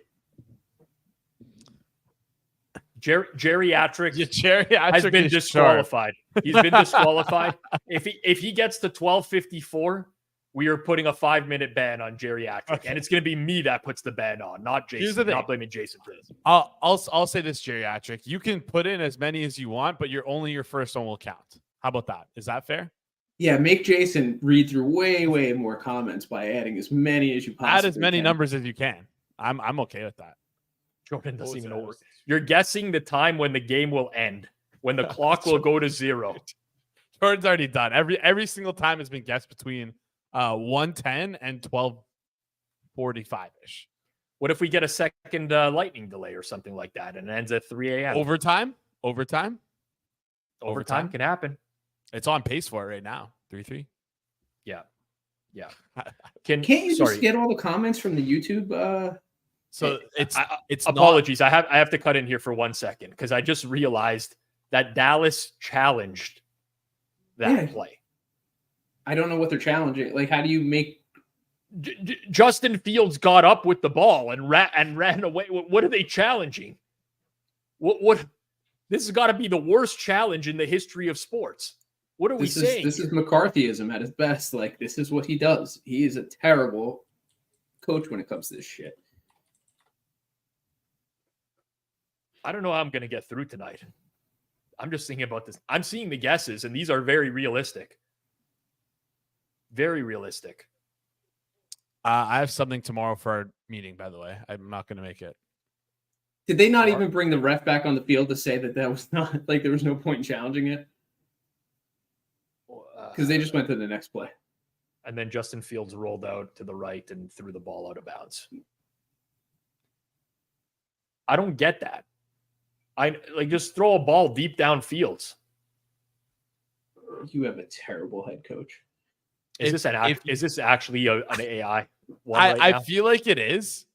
Geriatric has been disqualified. He's been disqualified. If he gets to 12:54, we are putting a 5-minute ban on geriatric, okay. And it's going to be me that puts the ban on, not Jason. Not blaming Jason for this. I'll say this, geriatric. You can put in as many as you want, but your first one will count. How about that? Is that fair? Yeah, make Jason read through way more comments by adding as many as you possibly add as many numbers as you can. I'm okay with that. Jordan doesn't even know. You're guessing the time when the game will end, when the clock will go to 0. Jordan's already done. Every single time has been guessed between 1:10 and 12:45-ish. What if we get a second lightning delay or something like that and it ends at 3 a.m.? Overtime can happen. It's on pace for it right now. 3-3. Yeah. Can't you just get all the comments from the YouTube? So it's apologies. I have to cut in here for 1 second because I just realized that Dallas challenged that play. I don't know what they're challenging. Like, how do you make Justin Fields got up with the ball and ran away? What are they challenging? What? This has got to be the worst challenge in the history of sports. What are we saying? This is McCarthyism at its best. Like, this is what he does. He is a terrible coach when it comes to this shit. I don't know how I'm going to get through tonight. I'm just thinking about this. I'm seeing the guesses, and these are very realistic. Very realistic. I have something tomorrow for our meeting, by the way. I'm not going to make it. Did they not even bring the ref back on the field to say that was not, like, there was no point in challenging it? Because they just went to the next play. And then Justin Fields rolled out to the right and threw the ball out of bounds. I don't get that. Just throw a ball deep downfield. You have a terrible head coach. Is this actually an AI? I feel like it is.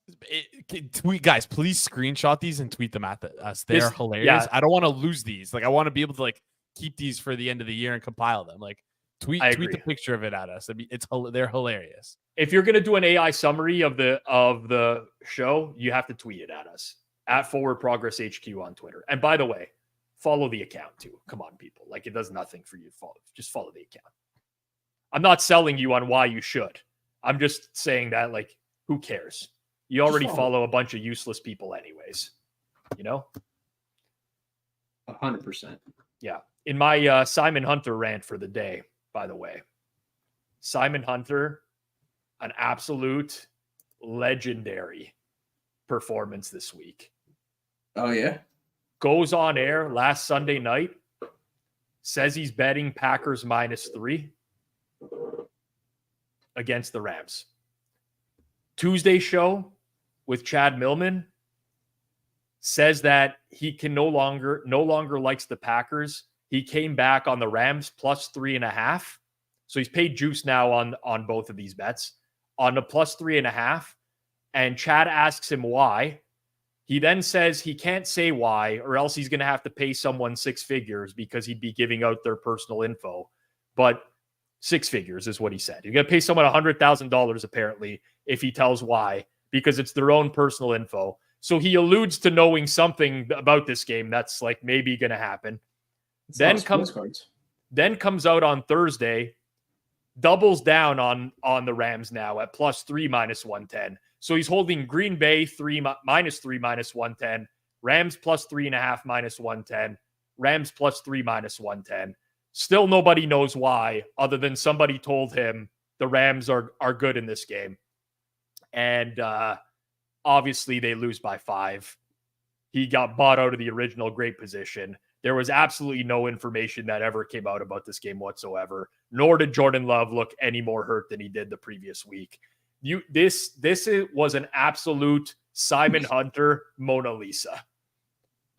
Tweet, guys, please screenshot these and tweet them at us. They're hilarious. Yeah. I don't want to lose these. Like, I want to be able to keep these for the end of the year and compile them. Like, tweet the picture of it at us. I mean, they're hilarious. If you're gonna do an AI summary of the show, you have to tweet it at us at Forward Progress HQ on Twitter. And by the way, follow the account too. Come on, people. Like, it does nothing for you to follow. Just follow the account. I'm not selling you on why you should. I'm just saying that, like, who cares? You already follow a bunch of useless people anyways. You know? 100%. Yeah. In my Simon Hunter rant for the day, by the way, Simon Hunter, an absolute legendary performance this week. Oh, yeah? Goes on air last Sunday night, says he's betting Packers -3 against the Rams. Tuesday show with Chad Millman says that he can no longer likes the Packers. He came back on the Rams +3.5. So he's paid juice now on both of these bets on the +3.5. And Chad asks him why. He then says he can't say why, or else he's going to have to pay someone 6 figures because he'd be giving out their personal info. But 6 figures is what he said. You're going to pay someone $100,000 apparently if he tells why, because it's their own personal info. So he alludes to knowing something about this game that's like maybe going to happen. Then comes out on Thursday, doubles down on the Rams now at +3 -110. So he's holding Green Bay -3 -110, Rams +3.5 -110, Rams +3 -110. Still nobody knows why, other than somebody told him the Rams are good in this game. And obviously they lose by 5. He got bought out of the original great position. There was absolutely no information that ever came out about this game whatsoever, nor did Jordan Love look any more hurt than he did the previous week. Was an absolute Simon Hunter Mona Lisa.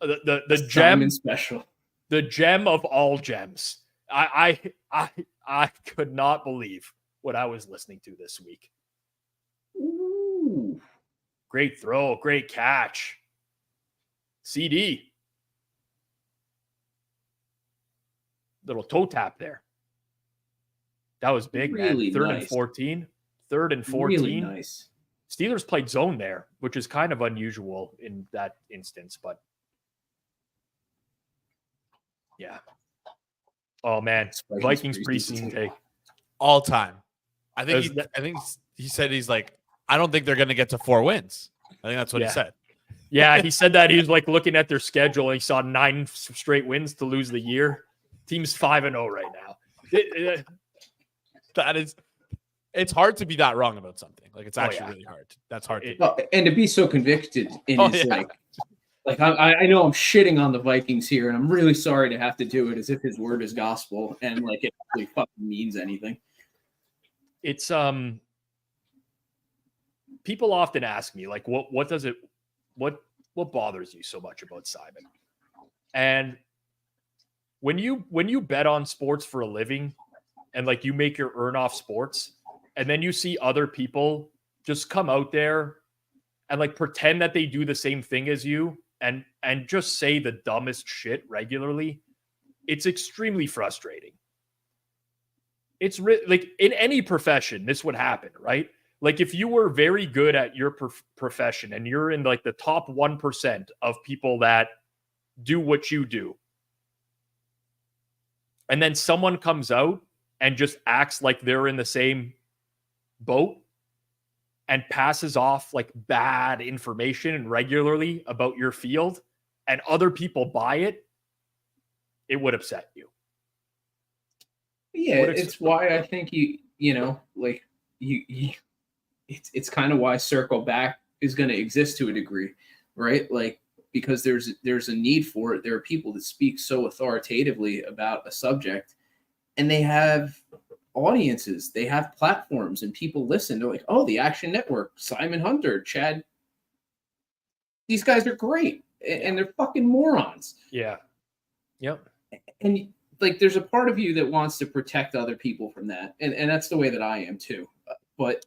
The gem Simon special. The gem of all gems. I could not believe what I was listening to this week. Ooh. Great throw, great catch. CD. Little toe tap there. That was big, really man. Third nice. and 14. Third and 14. Really nice. Steelers played zone there, which is kind of unusual in that instance, but yeah. Oh man, Vikings preseason take all time. I think he said he's like, I don't think they're going to get to 4 wins. I think that's what he said. Yeah, he said that. He was like looking at their schedule and he saw 9 straight wins to lose the year. Team's 5-0 right now. It's hard to be that wrong about something. Like it's actually really hard. That's hard to and to be so convicted in his like I know I'm shitting on the Vikings here, and I'm really sorry to have to do it as if his word is gospel and like it really fucking means anything. It's people often ask me like what bothers you so much about Simon? And when you bet on sports for a living and like you make your earn off sports, and then you see other people just come out there and like pretend that they do the same thing as you and just say the dumbest shit regularly, it's extremely frustrating. It's like in any profession, this would happen, right? Like if you were very good at your profession and you're in like the top 1% of people that do what you do, and then someone comes out and just acts like they're in the same boat and passes off like bad information regularly about your field and other people buy it, it would upset you. Yeah, it's why I think it's kind of why Circle Back is going to exist to a degree, right? Like, because there's a need for it. There are people that speak so authoritatively about a subject, and they have audiences, they have platforms, and people listen. They're like, oh, the Action Network, Simon Hunter, Chad. These guys are great, and they're fucking morons. Yeah. Yep. And like, there's a part of you that wants to protect other people from that, and that's the way that I am too. But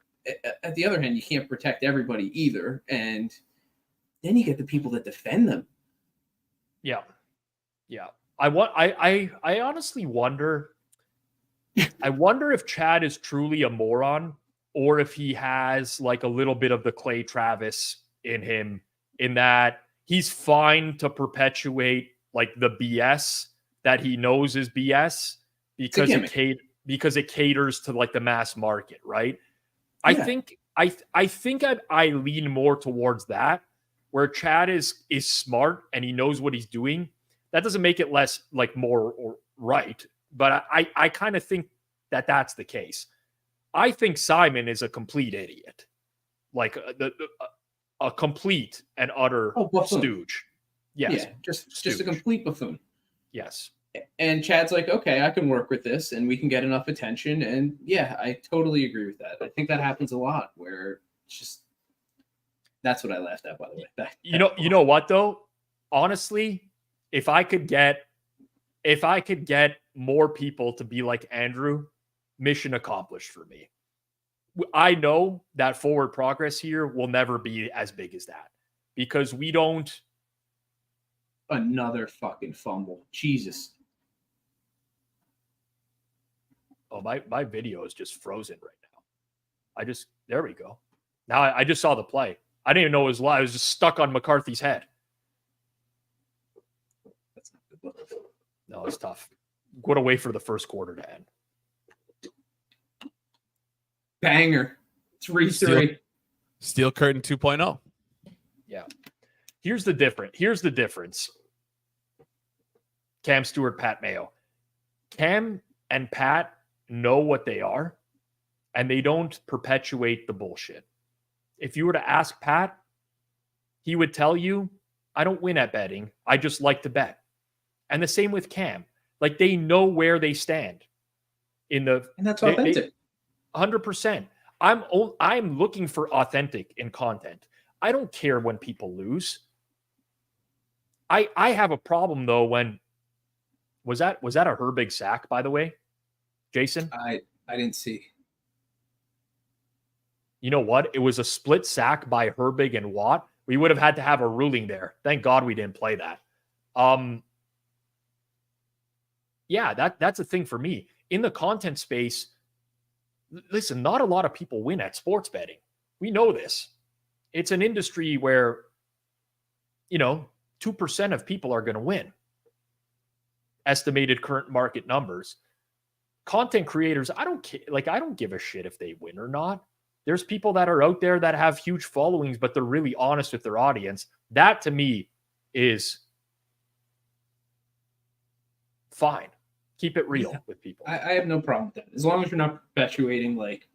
at the other hand, you can't protect everybody either, and then you get the people that defend them. Yeah. Yeah. I honestly wonder. I wonder if Chad is truly a moron or if he has like a little bit of the Clay Travis in him, in that he's fine to perpetuate like the BS that he knows is BS because it caters to like the mass market, right? Yeah. I think I lean more towards that, where Chad is smart and he knows what he's doing. That doesn't make it less like more or right, but I kind of think that that's the case. I think Simon is a complete idiot, like a complete and utter stooge. Yes, yeah, just a complete buffoon. Yes. And Chad's like, okay, I can work with this and we can get enough attention. And yeah, I totally agree with that. I think that happens a lot where it's just, that's what I laughed at, by the way. You know what though? Honestly, if I could get more people to be like Andrew, mission accomplished for me. I know that forward progress here will never be as big as that because we don't. Another fucking fumble. Jesus. Oh, my video is just frozen right now. There we go. Now I just saw the play. I didn't even know it was live. I was just stuck on McCarthy's head. That's not good. No, it's tough. What a way for the first quarter to end. Banger. 3-3. Steel Curtain 2.0. Yeah. Here's the difference. Cam Stewart, Pat Mayo. Cam and Pat know what they are, and they don't perpetuate the bullshit. If you were to ask Pat, he would tell you, I don't win at betting. I just like to bet. And the same with Cam. Like, they know where they stand. And that's authentic. 100%. I'm looking for authentic in content. I don't care when people lose. I have a problem though when was that a Herbig sack, by the way, Jason? I didn't see. You know what? It was a split sack by Herbig and Watt. We would have had to have a ruling there. Thank God we didn't play that. Yeah, that's a thing for me. In the content space, listen, not a lot of people win at sports betting. We know this. It's an industry where, 2% of people are going to win. Estimated current market numbers. Content creators, I don't give a shit if they win or not. There's people that are out there that have huge followings, but they're really honest with their audience. That to me is fine. Keep it real with people. I have no problem with that. As long as you're not perpetuating like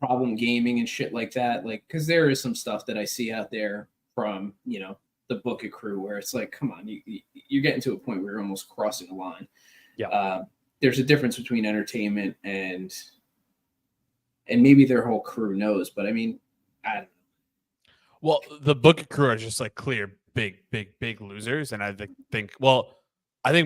problem gaming and shit like that. Like, because there is some stuff that I see out there from, the Book It crew where it's like, come on, you're getting to a point where you're almost crossing a line. Yeah. There's a difference between entertainment and maybe their whole crew knows, but I mean, I don't know. Well, the Book It crew are just like clear, big losers. And I think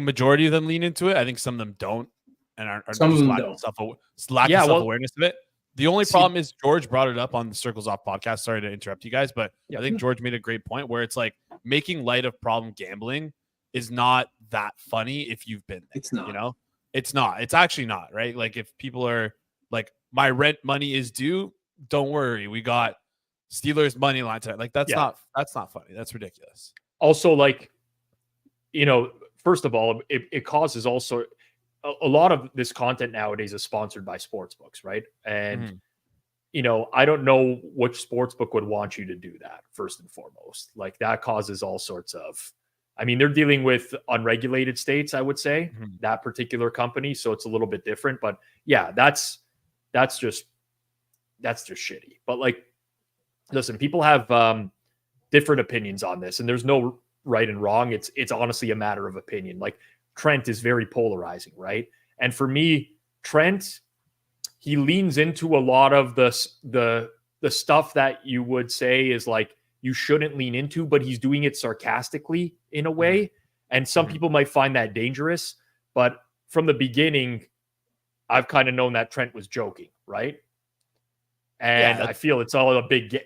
majority of them lean into it. I think some of them don't and are some just of them lacking don't. self-awareness of it. The only problem is George brought it up on the Circles Off podcast. Sorry to interrupt you guys, but I think George made a great point where it's like making light of problem gambling is not that funny if you've been there. It's not. It's not. It's actually not, right? Like if people are like, my rent money is due, don't worry. We got Steelers money line tonight. Like that's not funny. That's ridiculous. Also, like, first of all, it causes also a lot of this content nowadays is sponsored by sports books, right? And I don't know which sports book would want you to do that first and foremost. Like that causes all sorts of, they're dealing with unregulated states, I would say, that particular company. So it's a little bit different, but yeah, that's just shitty. But like, listen, people have different opinions on this and there's no right and wrong. It's honestly a matter of opinion. Like Trent is very polarizing, right? And for me, Trent, he leans into a lot of the stuff that you would say is like you shouldn't lean into, but he's doing it sarcastically in a way. And some people might find that dangerous, but from the beginning, I've kind of known that Trent was joking, right? And I feel it's all a big,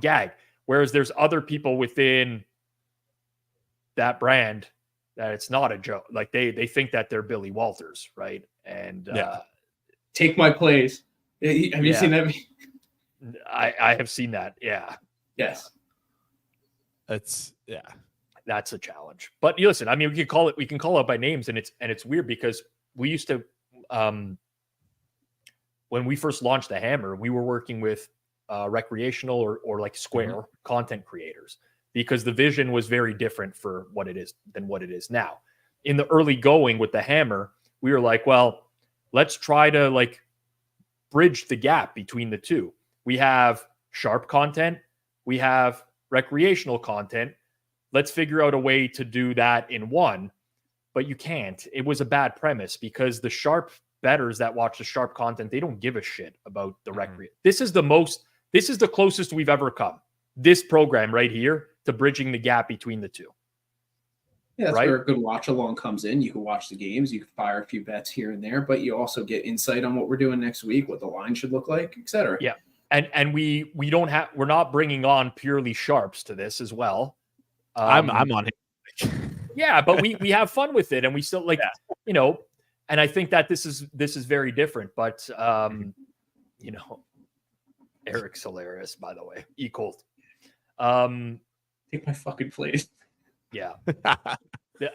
gag. Whereas there's other people within that brand that it's not a joke. Like they think that they're Billy Walters, right? And take my plays. Have you seen that? I have seen that. Yeah. Yes. That's a challenge. But listen, we can call it by names, and it's weird because we used to when we first launched the Hammer, we were working with recreational or like Square content creators because the vision was very different for what it is than what it is now. In the early going with the Hammer, we were like, well, let's try to like bridge the gap between the two. We have sharp content, we have recreational content. Let's figure out a way to do that in one, but you can't. It was a bad premise because the sharp bettors that watch the sharp content, they don't give a shit about the recreation. This is the closest we've ever come. This program right here to bridging the gap between the two. Yeah, that's where a good watch along comes in. You can watch the games, you can fire a few bets here and there, but you also get insight on what we're doing next week, what the line should look like, etc. Yeah. And we're not bringing on purely sharps to this as well. I'm on it. Yeah, but we have fun with it and we still and I think that this is very different, but Eric's hilarious, by the way. E-Colt. Take my fucking place. Yeah.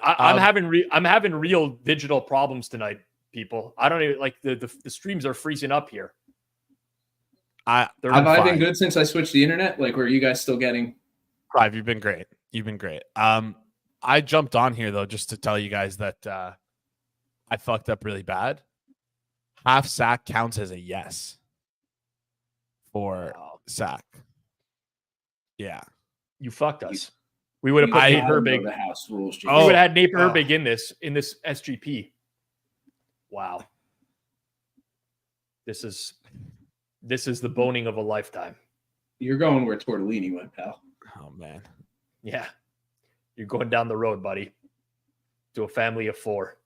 I'm having real digital problems tonight, people. I don't even like the streams are freezing up here. Have I been good since I switched the internet? Like, were you guys still getting? Clive, you've been great. I jumped on here though just to tell you guys that I fucked up really bad. Half sack counts as a yes for sack. Yeah, you fucked us. We would have put Nate Herbig. The house rules. We would have had Nate Herbig in this SGP. Wow. This is This is the boning of a lifetime. You're going where Tortellini went, pal. Oh man. Yeah. You're going down the road, buddy, to a family of 4.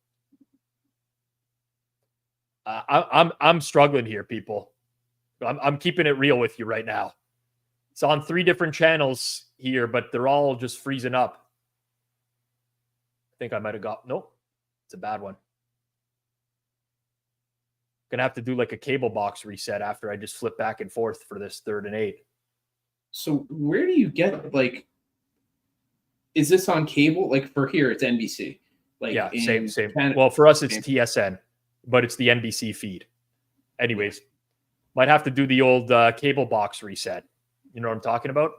I'm struggling here, people. I'm keeping it real with you right now. It's on 3 different channels here, but they're all just freezing up. I think I might have got... Nope. It's a bad one. Gonna have to do like a cable box reset after I just flip back and forth for this 3rd and 8. So where do you get, like, is this on cable? Like, for here, it's NBC. Like, Yeah, in same. Canada- Well, for us, it's TSN, but it's the NBC feed. Anyways, might have to do the old cable box reset. You know what I'm talking about?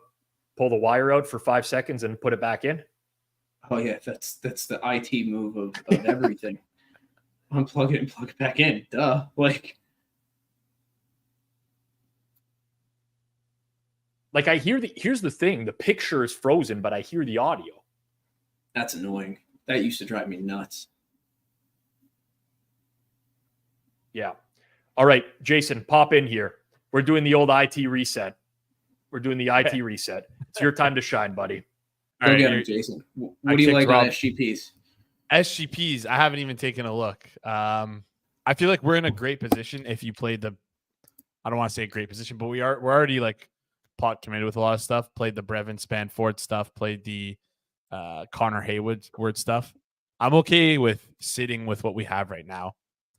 Pull the wire out for 5 seconds and put it back in. Oh yeah, that's the IT move of everything. Unplug it and plug it back in. Duh. Like I hear here's the thing, the picture is frozen, but I hear the audio. that's annoying. That used to drive me nuts. Yeah. All right, Jason, pop in here. We're doing the old IT reset. We're doing the IT reset. It's your time to shine, buddy. All Go right, get here- him, Jason. I What do you kicked like Rob. on SGPs? SGPs, I haven't even taken a look. I feel like we're in a great position if you played the, I don't want to say a great position, but we're already like pot committed with a lot of stuff. Played the Brevin Spanford stuff, played the Connor Haywood word stuff. I'm okay with sitting with what we have right now.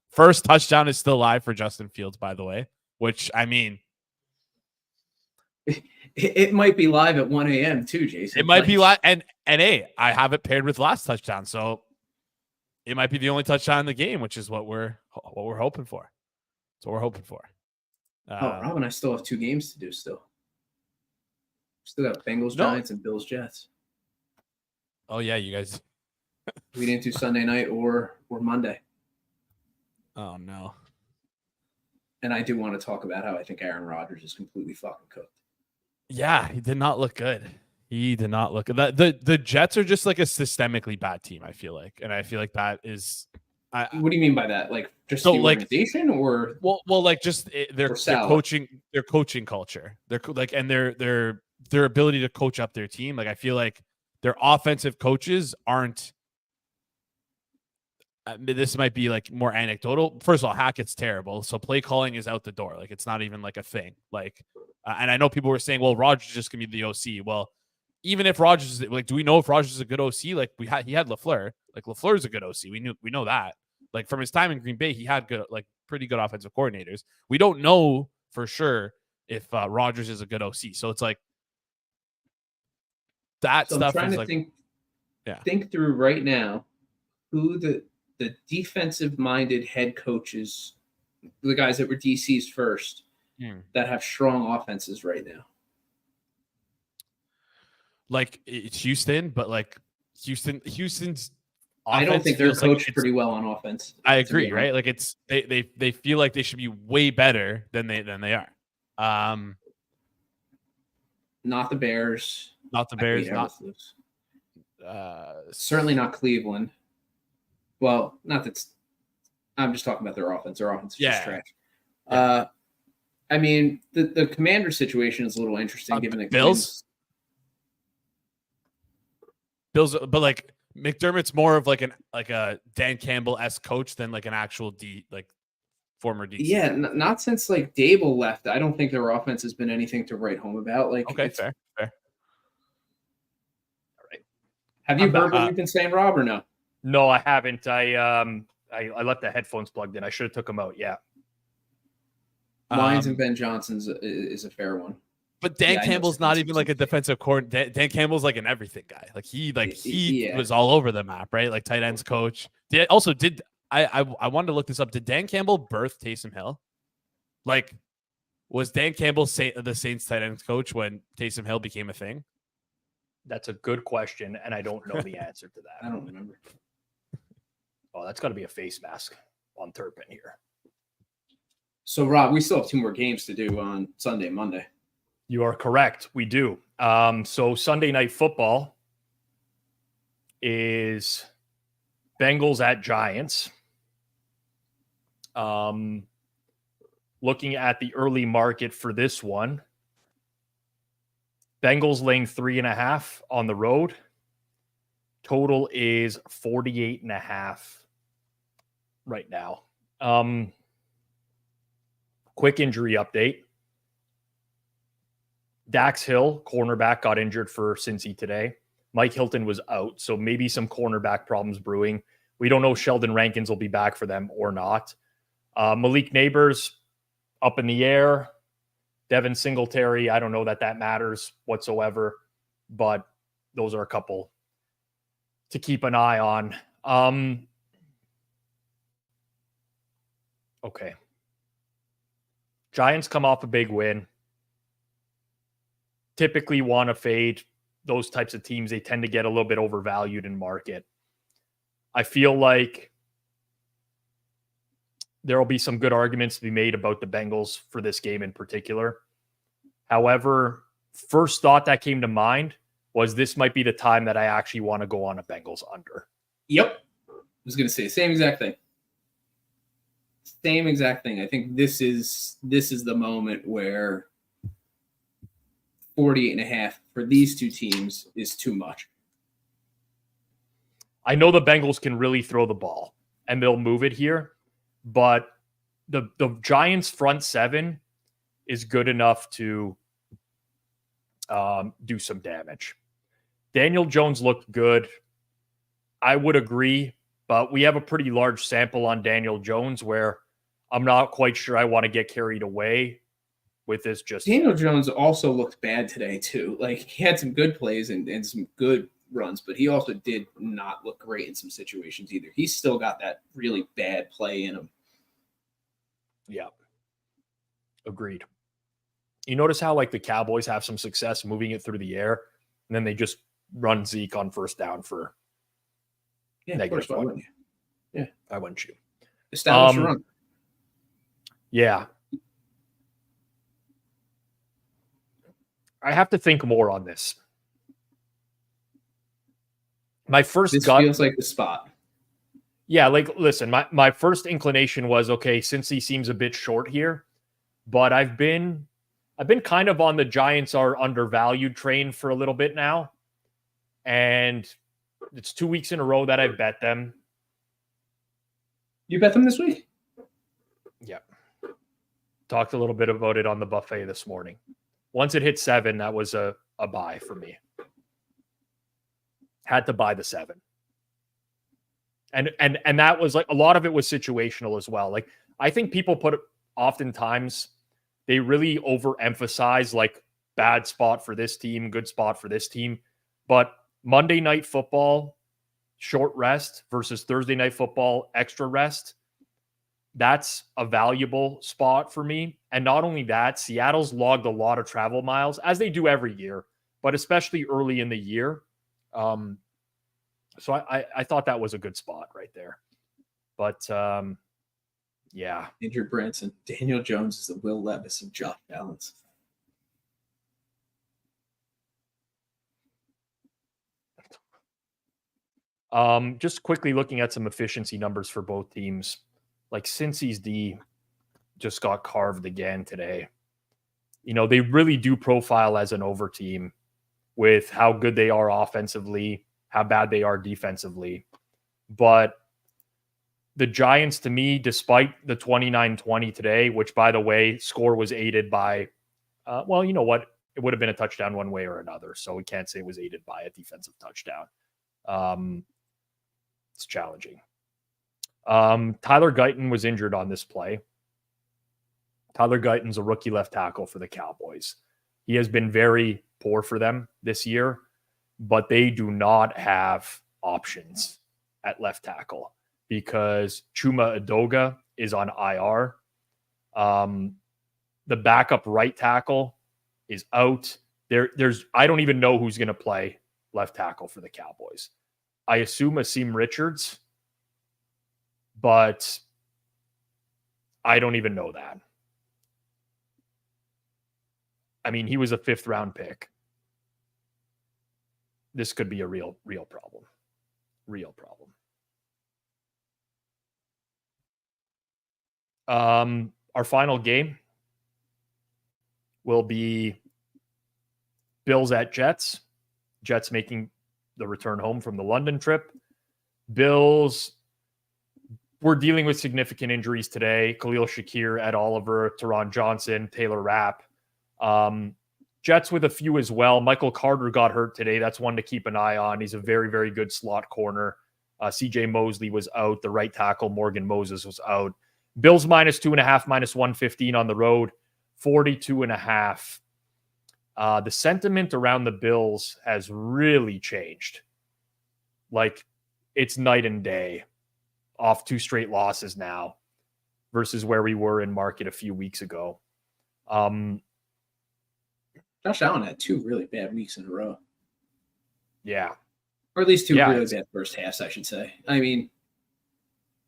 First touchdown is still live for Justin Fields, by the way, which I mean, It might be live at 1 a.m. too, Jason. it might be live. And hey, I have it paired with last touchdown, so it might be the only touchdown in the game, which is what we're hoping for. That's what we're hoping for. Rob and I still have 2 games to do still. Still got Bengals, No. Giants, and Bills, Jets. Oh yeah, you guys. We didn't do Sunday night or Monday. Oh no. And I do want to talk about how I think Aaron Rodgers is completely fucking cooked. Yeah, he did not look good. He did not look good. The Jets are just like a systemically bad team, I feel like. And I feel like that is What do you mean by that? Like just So, the like- organization or well like just their Or salad. coaching culture. Their ability to coach up their team. Like I feel like their offensive coaches aren't this might be like more anecdotal. First of all, Hackett's terrible. So play calling is out the door. Like it's not even like a thing. Like, and I know people were saying, well, Rodgers is just gonna be the OC. Well, even if Rodgers is like, do we know if Rodgers is a good OC? Like he had LaFleur. Like LaFleur is a good OC. We know that. Like from his time in Green Bay, he had good, like pretty good offensive coordinators. We don't know for sure if Rodgers is a good OC. So it's like that so stuff I'm trying is to like, think through right now who the defensive minded head coaches, the guys that were DCs first, that have strong offenses right now. like it's Houston, but like Houston's. I don't offense think they're feels like coached it's- pretty well on offense. I to be agree, honest. right? Like it's they feel like they should be way better than they are. Not the Bears. Not the I Bears, hate not Eberflus. uh Certainly not Cleveland. Well, not that's. I'm just talking about their offense. Their offense is just Yeah. trash. Yeah. I mean, the commander situation is a little interesting given that Bills? Bills, but like McDermott's more of like a Dan Campbell-esque coach than like an actual former DC. Yeah, not since like Dable left. I don't think their offense has been anything to write home about. Like, Okay, it's- fair. Have you I'm heard back. what we've been saying, Rob, or no? No, I haven't. I left the headphones plugged in. I should have took them out. Yeah. Lions and Ben Johnson's is a fair one. But Dan Yeah, I know Campbell's not even like a Stefanski's- defensive coordinator. Dan Campbell's like an everything guy. Like he Yeah. was all over the map, right? Like tight ends coach. I wanted to look this up. Did Dan Campbell birth Taysom Hill? Like, was Dan Campbell the Saints tight ends coach when Taysom Hill became a thing? That's a good question, and I don't know the answer to that. I don't remember. Oh, that's got to be a face mask on Turpin here. So, Rob, we still have 2 more games to do on Sunday, Monday. You are correct. We do. So Sunday Night Football is Bengals at Giants. looking at the early market for this one, Bengals laying 3.5 on the road. Total is 48.5 right now. Quick injury update. Dax Hill, cornerback, got injured for Cincy today. Mike Hilton was out, so maybe some cornerback problems brewing. We don't know if Sheldon Rankins will be back for them or not. Malik Neighbors, up in the air. Devin Singletary, I don't know that matters whatsoever, but those are a couple to keep an eye on. Okay. Giants come off a big win. Typically want to fade those types of teams. They tend to get a little bit overvalued in market. I feel like there will be some good arguments to be made about the Bengals for this game in particular. However, first thought that came to mind was this might be the time that I actually want to go on a Bengals under. Yep. I was going to say same exact thing. Same exact thing. I think this is the moment where 48.5 for these two teams is too much. I know the Bengals can really throw the ball and they'll move it here, but the Giants front seven is good enough to do some damage. Daniel Jones looked good. I would agree, but we have a pretty large sample on Daniel Jones where I'm not quite sure I want to get carried away with this. Just Daniel Jones also looked bad today too. Like he had some good plays and some good runs, but he also did not look great in some situations either. He's still got that really bad play in him. Yeah. Agreed. You notice how like the Cowboys have some success moving it through the air, and then they just run Zeke on first down for negative one. Yeah, I wouldn't you. Establish a run. Yeah. I have to think more on this. My first gut feels like the spot. Yeah, like listen, my first inclination was okay, since he seems a bit short here, but I've been kind of on the Giants are undervalued train for a little bit now. And it's 2 weeks in a row that I've bet them. You bet them this week? Yeah. Talked a little bit about it on the buffet this morning. Once it hit 7, that was a buy for me. Had to buy the 7. And that was like a lot of it was situational as well. Like I think people oftentimes they really overemphasize like bad spot for this team, good spot for this team. But Monday Night Football, short rest versus Thursday Night Football, extra rest. That's a valuable spot for me. And not only that, Seattle's logged a lot of travel miles, as they do every year, but especially early in the year. So I thought that was a good spot right there. But, yeah. Andrew Branson. Daniel Jones is the Will Levis of Josh Allen's. Just quickly looking at some efficiency numbers for both teams. Like Cincy's D just got carved again today. You know, they really do profile as an over team with how good they are offensively, how bad they are defensively. But the Giants, to me, despite the 29-20 today, which, by the way, score was aided by, well, you know what? It would have been a touchdown one way or another. So we can't say it was aided by a defensive touchdown. It's challenging. Tyler Guyton was injured on this play. Tyler Guyton's a rookie left tackle for the Cowboys. He has been very poor for them this year, but they do not have options at left tackle because Chuma Edoga is on IR. The backup right tackle is out. I don't even know who's going to play left tackle for the Cowboys. I assume Asim Richards, but I don't even know that. I mean, he was a 5th round pick. This could be a real problem. Real problem. our final game will be Bills at Jets. Jets making the return home from the London trip. Bills, we're dealing with significant injuries today. Khalil Shakir, Ed Oliver, Teron Johnson, Taylor Rapp. Jets with a few as well. Michael Carter got hurt today. That's one to keep an eye on. He's a very, very good slot corner. CJ Mosley was out. The right tackle, Morgan Moses, was out. Bills -2.5, -115 on the road, 42.5. The sentiment around the Bills has really changed. Like, it's night and day off 2 straight losses now versus where we were in market a few weeks ago. Josh Allen had 2 really bad weeks in a row. Yeah. Or at least 2 really bad first halves, I should say. I mean,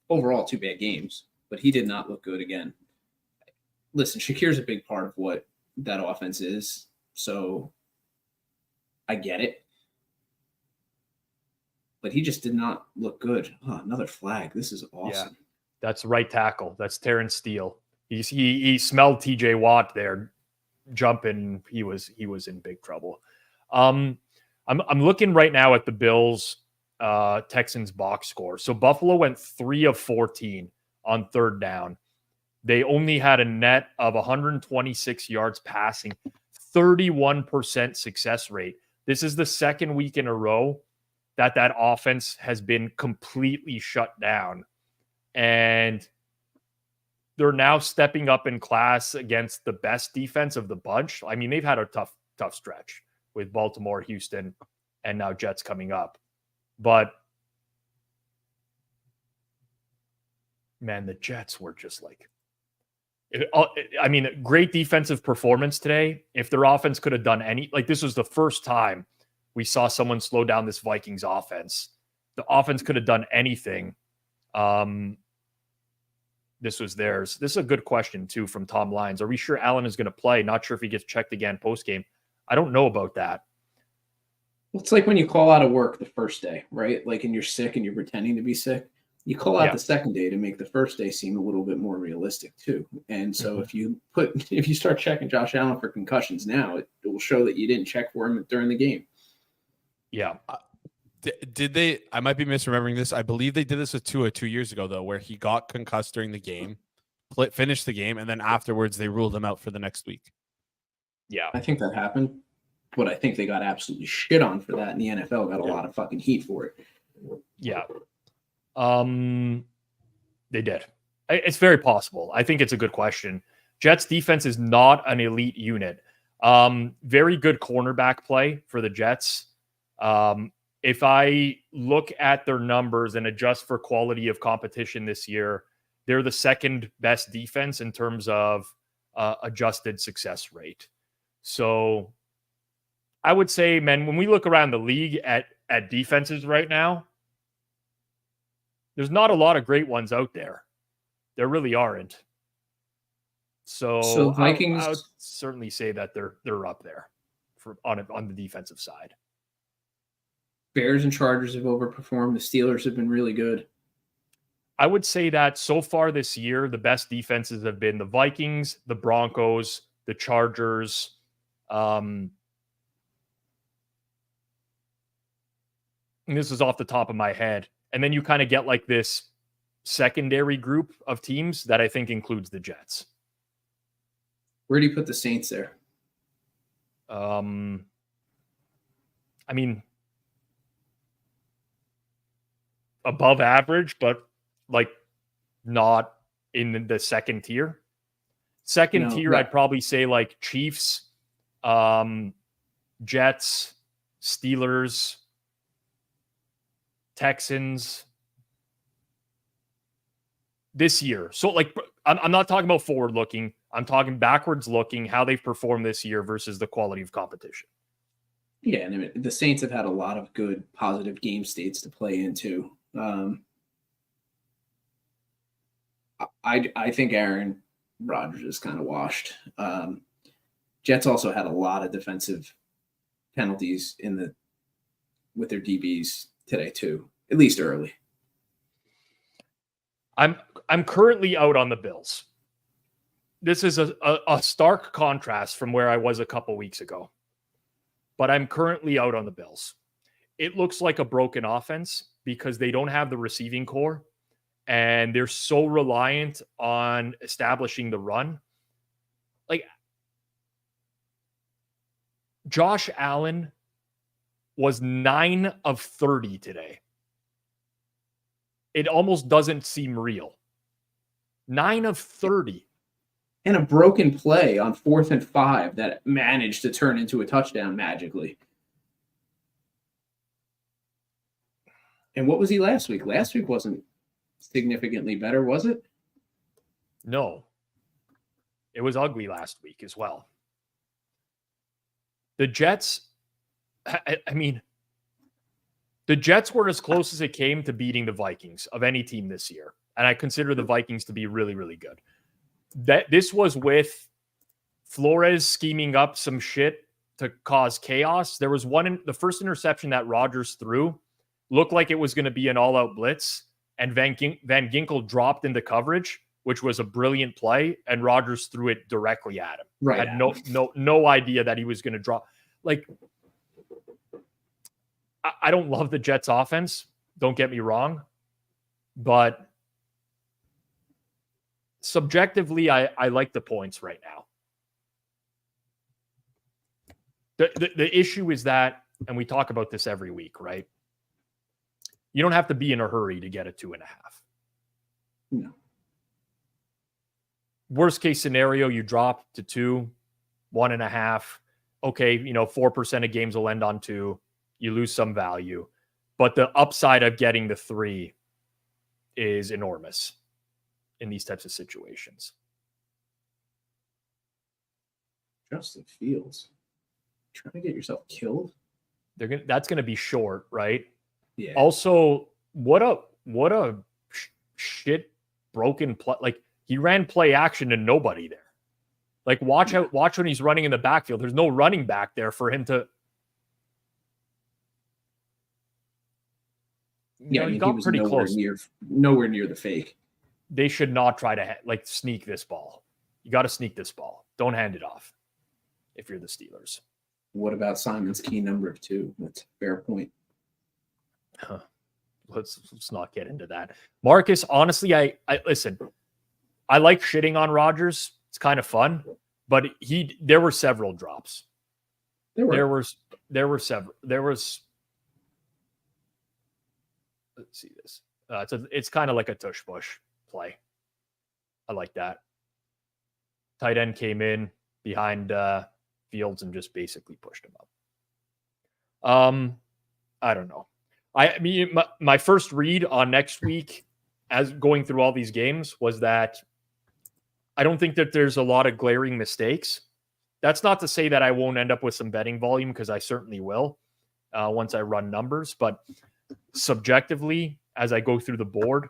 overall, 2 bad games, but he did not look good again. Listen, Shakir's a big part of what that offense is, so I get it. But he just did not look good. Oh, another flag. This is awesome. Yeah. That's right tackle. That's Terrence Steele. He smelled TJ Watt there jumping. He was in big trouble. I'm looking right now at the Bills Texans box score. So Buffalo went 3 of 14 on third down. They only had a net of 126 yards passing, 31% success rate. This is the second week in a row that offense has been completely shut down. And they're now stepping up in class against the best defense of the bunch. I mean, they've had a tough stretch with Baltimore, Houston, and now Jets coming up. But, man, the Jets were just like, I mean, great defensive performance today. If their offense could have done this was the first time we saw someone slow down this Vikings offense. The offense could have done anything. This was theirs. This is a good question, too, from Tom Lyons. Are we sure Allen is going to play? Not sure if he gets checked again post-game. I don't know about that. Well, it's like when you call out of work the first day, right? Like, and you're sick and you're pretending to be sick. You call out the second day to make the first day seem a little bit more realistic, too. And so if you start checking Josh Allen for concussions now, it will show that you didn't check for him during the game. Yeah. Did they? I might be misremembering this. I believe they did this with Tua 2 years ago, though, where he got concussed during the game, finished the game, and then afterwards they ruled him out for the next week. Yeah, I think that happened, but I think they got absolutely shit on for that, and the NFL got a lot of fucking heat for it. Yeah, they did. It's very possible. I think it's a good question. Jets defense is not an elite unit. Very good cornerback play for the Jets. If I look at their numbers and adjust for quality of competition this year, they're the second best defense in terms of adjusted success rate. So I would say, man, when we look around the league at defenses right now, there's not a lot of great ones out there. There really aren't. So Vikings, I would certainly say that they're up there on the defensive side. Bears and Chargers have overperformed. The Steelers have been really good. I would say that so far this year, the best defenses have been the Vikings, the Broncos, the Chargers. And this is off the top of my head. And then you kind of get like this secondary group of teams that I think includes the Jets. Where do you put the Saints there? I mean, above average, but like not in the second tier. Second tier, I'd probably say like Chiefs, Jets, Steelers, Texans this year. So like, I'm not talking about forward looking. I'm talking backwards looking, how they've performed this year versus the quality of competition. Yeah, and I mean, the Saints have had a lot of good positive game states to play into. I think Aaron Rodgers is kind of washed. Jets also had a lot of defensive penalties with their DBs today too, at least early. I'm currently out on the Bills. this is a stark contrast from where I was a couple weeks ago. But I'm currently out on the Bills. It looks like a broken offense because they don't have the receiving core and they're so reliant on establishing the run. Like, Josh Allen was 9 of 30 today. It almost doesn't seem real. 9 of 30. And a broken play on 4th and 5 that managed to turn into a touchdown magically. And what was he last week? Last week wasn't significantly better, was it? No. It was ugly last week as well. The Jets, I mean, the Jets were as close as it came to beating the Vikings of any team this year. And I consider the Vikings to be really, really good. This was with Flores scheming up some shit to cause chaos. There was the first interception that Rodgers threw looked like it was going to be an all-out blitz, and Van Ginkel dropped into coverage, which was a brilliant play, and Rodgers threw it directly at him. Right. Had no idea that he was going to drop. Like, I don't love the Jets offense. Don't get me wrong, but subjectively, I like the points right now. The issue is that, and we talk about this every week, right? You don't have to be in a hurry to get a 2.5. No. Worst case scenario, you drop to 2, 1.5. Okay, 4% of games will end on 2. You lose some value. But the upside of getting the 3 is enormous in these types of situations. Justin Fields. Trying to get yourself killed? That's going to be short, right? Yeah. Also, what a shit broken play. Like, he ran play action and nobody there. Like, watch when he's running in the backfield. There's no running back there for him to. Yeah, he got pretty close. Nowhere near the fake. They should not try to sneak this ball. You got to sneak this ball. Don't hand it off if you're the Steelers. What about Simon's key number of 2? That's a fair point. Let's not get into that. Marcus, honestly, I listen. I like shitting on Rodgers. It's kind of fun, but there were several drops. There were several. Let's see this. It's kind of like a tush push play. I like that. Tight end came in behind Fields and just basically pushed him up. I don't know. I mean, my first read on next week, as going through all these games, was that I don't think that there's a lot of glaring mistakes. That's not to say that I won't end up with some betting volume, because I certainly will once I run numbers. But subjectively, as I go through the board,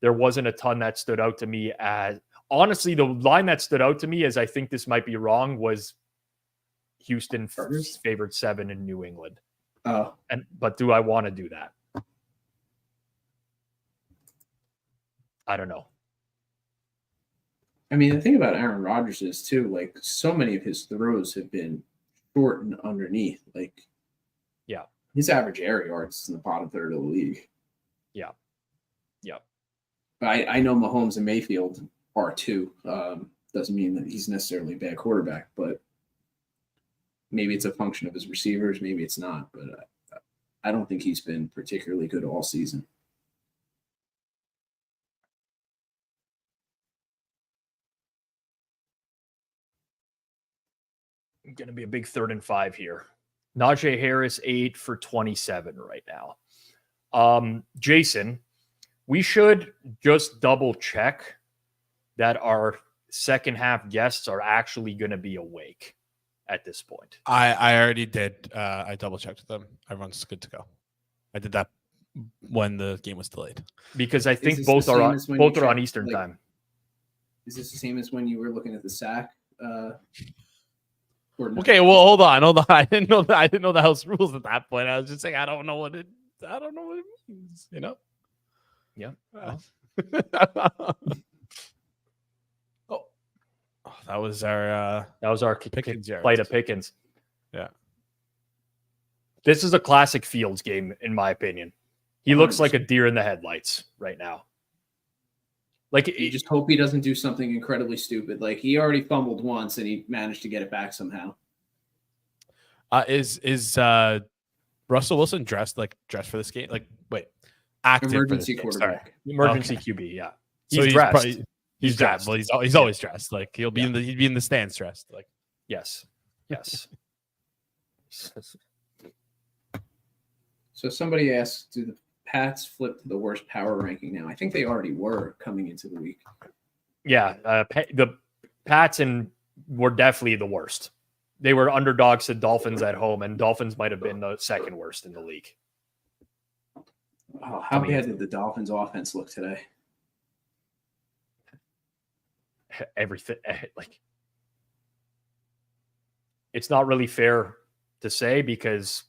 there wasn't a ton that stood out to me. As honestly, the line that stood out to me, as I think this might be wrong, was Houston favored 7 in New England. But do I want to do that? I don't know. I mean, the thing about Aaron Rodgers is too, like, so many of his throws have been short and underneath. Like, yeah, his average air yards is in the bottom third of the league. Yeah. But I know Mahomes and Mayfield are too. Doesn't mean that he's necessarily a bad quarterback, but maybe it's a function of his receivers. Maybe it's not. But I don't think he's been particularly good all season. Going to be a big 3rd and 5 here. Najee Harris 8 for 27 right now. Jason, we should just double check that our second half guests are actually going to be awake at this point. I already did. I double checked them. Everyone's good to go. I did that when the game was delayed, because I think both are on Eastern time. Is this the same as when you were looking at the sack? Okay, well, hold on. I didn't know the house rules at that point. I was just saying I don't know what it means. Yeah. Oh. that was our Pickens play to Pickens. Yeah. This is a classic Fields game, in my opinion. He looks like a deer in the headlights right now. Like, you just hope he doesn't do something incredibly stupid. Like, he already fumbled once and he managed to get it back somehow. Is Russell Wilson dressed for this game? Like, wait, active emergency for this game. quarterback. Sorry. Emergency QB, yeah. So He's dressed. He's dressed. Well, he's always dressed. Like, he'd be in the stands dressed. Like, yes. So somebody asked, do the Pats flip to the worst power ranking now? I think they already were coming into the week. Yeah, the Pats were definitely the worst. They were underdogs to Dolphins at home, and Dolphins might have been the second worst in the league. Oh, how bad did the Dolphins offense look today? Everything, like, it's not really fair to say because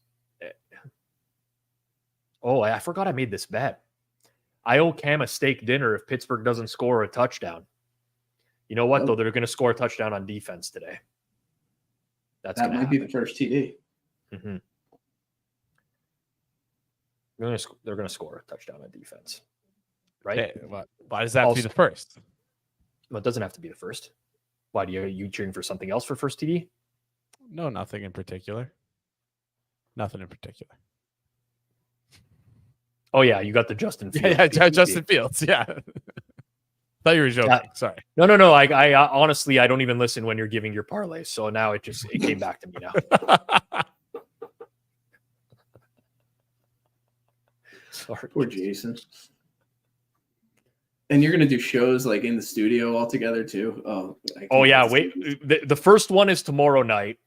I forgot I made this bet. I owe Cam a steak dinner if Pittsburgh doesn't score a touchdown. You know what, though? They're going to score a touchdown on defense today. That might be the first TD. Mm-hmm. They're going to score a touchdown on defense. Right? Okay, why does that have to be the first? Well, it doesn't have to be the first. Why are you cheering for something else for first TD? No, nothing in particular. Nothing in particular. Oh yeah, you got the Justin Fields. Yeah, Justin Fields. Yeah. Thought you were joking. Sorry. No. I honestly, I don't even listen when you're giving your parlays. So now it came back to me now. Sorry. Poor Jason. And you're gonna do shows like in the studio all together too. Oh yeah, wait. The first one is tomorrow night.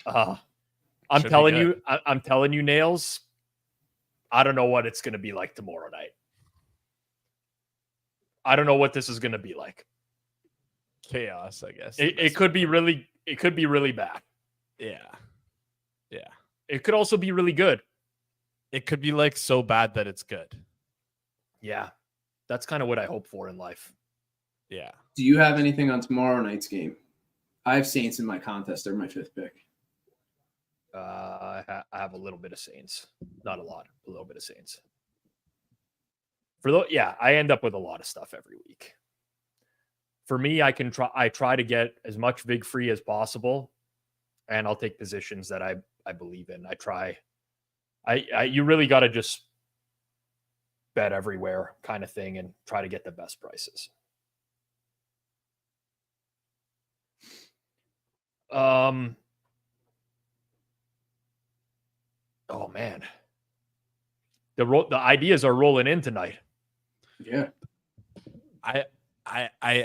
I'm telling you, Nails. I don't know what it's gonna be like tomorrow night. I don't know what this is gonna be like. Chaos, I guess. It could be really bad. Yeah. It could also be really good. It could be like so bad that it's good. Yeah. That's kind of what I hope for in life. Yeah. Do you have anything on tomorrow night's game? I have Saints in my contest. They're my fifth pick. I have a little bit of Saints. Not a lot. A little bit of Saints. I end up with a lot of stuff every week. For me, I try to get as much vig free as possible, and I'll take positions that I believe in. You really got to just bet everywhere kind of thing and try to get the best prices. Oh man. The ideas are rolling in tonight. Yeah. I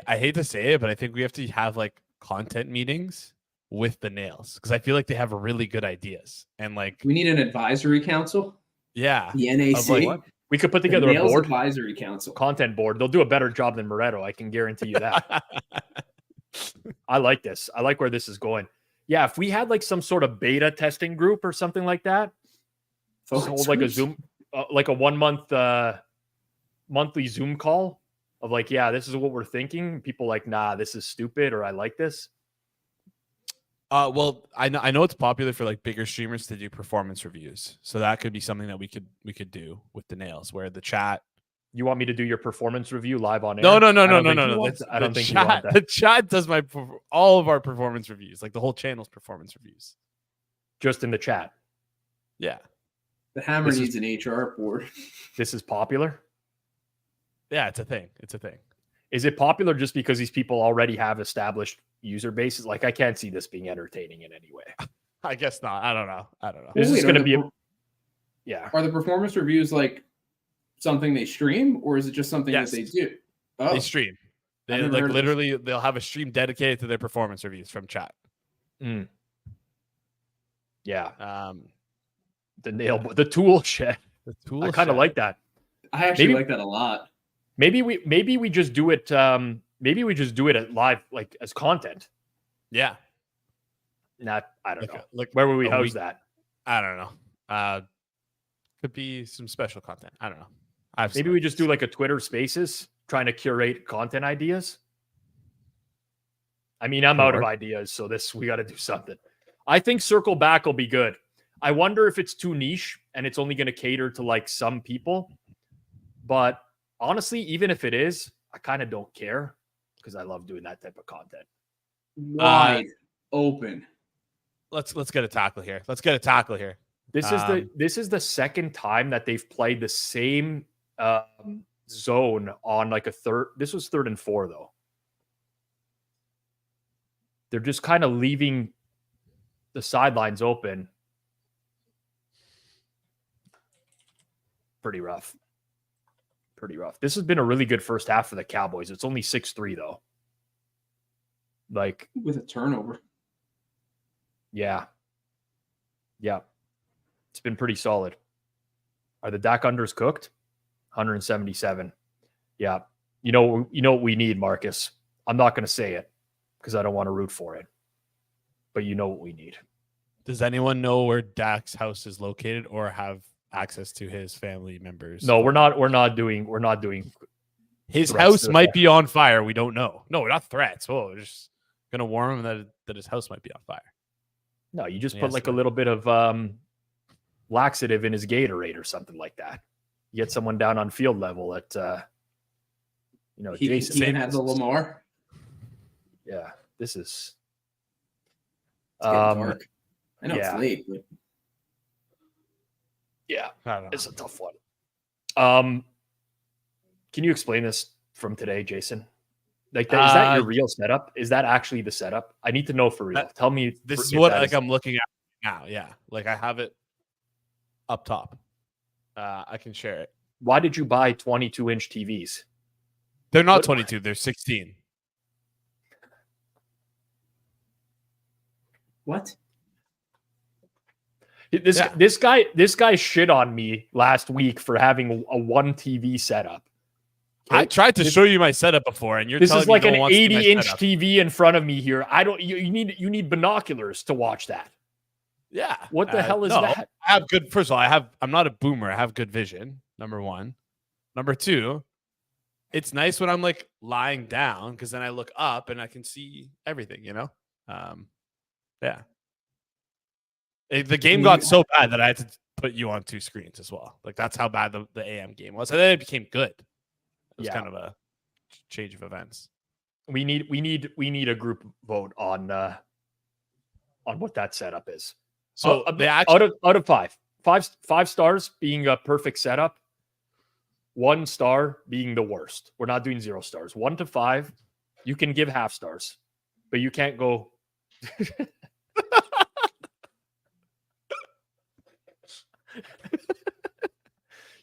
hate to say it, but I think we have to have like content meetings with the Nails because I feel like they have really good ideas. And like we need an advisory council. Yeah. The NAC. We could put together a board. Advisory council. Content board. They'll do a better job than Moretto. I can guarantee you that. I like this. I like where this is going. Yeah, if we had like some sort of beta testing group or something like that, hold like a Zoom, like a 1 month monthly Zoom call of like, yeah, this is what we're thinking. People like, nah, this is stupid, or I like this. Well, I know it's popular for like bigger streamers to do performance reviews, so that could be something that we could do with the Nails, where the chat. You want me to do your performance review live on air? No. I don't think you want that. The chat does all of our performance reviews, like the whole channel's performance reviews. Just in the chat. Yeah. The Hammer needs an HR board. This is popular? Yeah, it's a thing. Is it popular just because these people already have established user bases? Like, I can't see this being entertaining in any way. I guess not. I don't know. This is going to be yeah. Are the performance reviews like something they stream, or is it just something that they do? Oh. They stream. They like literally they'll have a stream dedicated to their performance reviews from chat. Yeah. The tool shed. I kind of like that. I actually like that a lot. Maybe we just do it. Maybe we just do it at live, like as content. Yeah. I don't know. Like, where would we house that? I don't know. Could be some special content. I don't know. Maybe we just do like a Twitter Spaces, trying to curate content ideas. I mean, I'm out of ideas, so we got to do something. I think circle back will be good. I wonder if it's too niche and it's only going to cater to like some people. But honestly, even if it is, I kind of don't care because I love doing that type of content. Wide open. Let's get a tackle here. This is the second time that they've played the same zone on like a third. This was 3rd and 4 though. They're just kind of leaving the sidelines open. Pretty rough. This has been a really good first half for the Cowboys. It's only 6-3 though. Like with a turnover. Yeah. It's been pretty solid. Are the Dak unders cooked? 177. Yeah. You know what we need, Marcus. I'm not going to say it because I don't want to root for it. But you know what we need. Does anyone know where Dak's house is located or have access to his family members? No, we're not doing his house might be on fire. We don't know. No, not threats. Oh, we're just gonna warn him that his house might be on fire. No, you just put like a little bit of laxative in his Gatorade or something like that. You get someone down on field level at Jason. He can have the Lamar. Yeah, this is it's getting dark. I know yeah. It's late, but yeah, it's a tough one. Can you explain this from today, Jason? Like, is that your real setup? Is that actually the setup? I need to know for real. Tell me. This is what I'm looking at now. Yeah, like I have it up top. I can share it. Why did you buy 22-inch TVs? They're not 22. They're 16. What? This guy shit on me last week for having a 1 TV setup. Okay? I tried to show you my setup before, and you're this telling is like me an 80-inch TV in front of me here. I don't. You need binoculars to watch that. Yeah. What the hell is that? I have good. First of all, I'm not a boomer. I have good vision. Number one. Number two, it's nice when I'm like lying down because then I look up and I can see everything. Yeah. The game got so bad that I had to put you on 2 screens as well. Like that's how bad the AM game was, and then it became good. It was kind of a change of events. We need a group vote on what that setup is. So out of five stars being a perfect setup, 1 star being the worst. We're not doing 0 stars. 1 to 5, you can give half stars, but you can't go.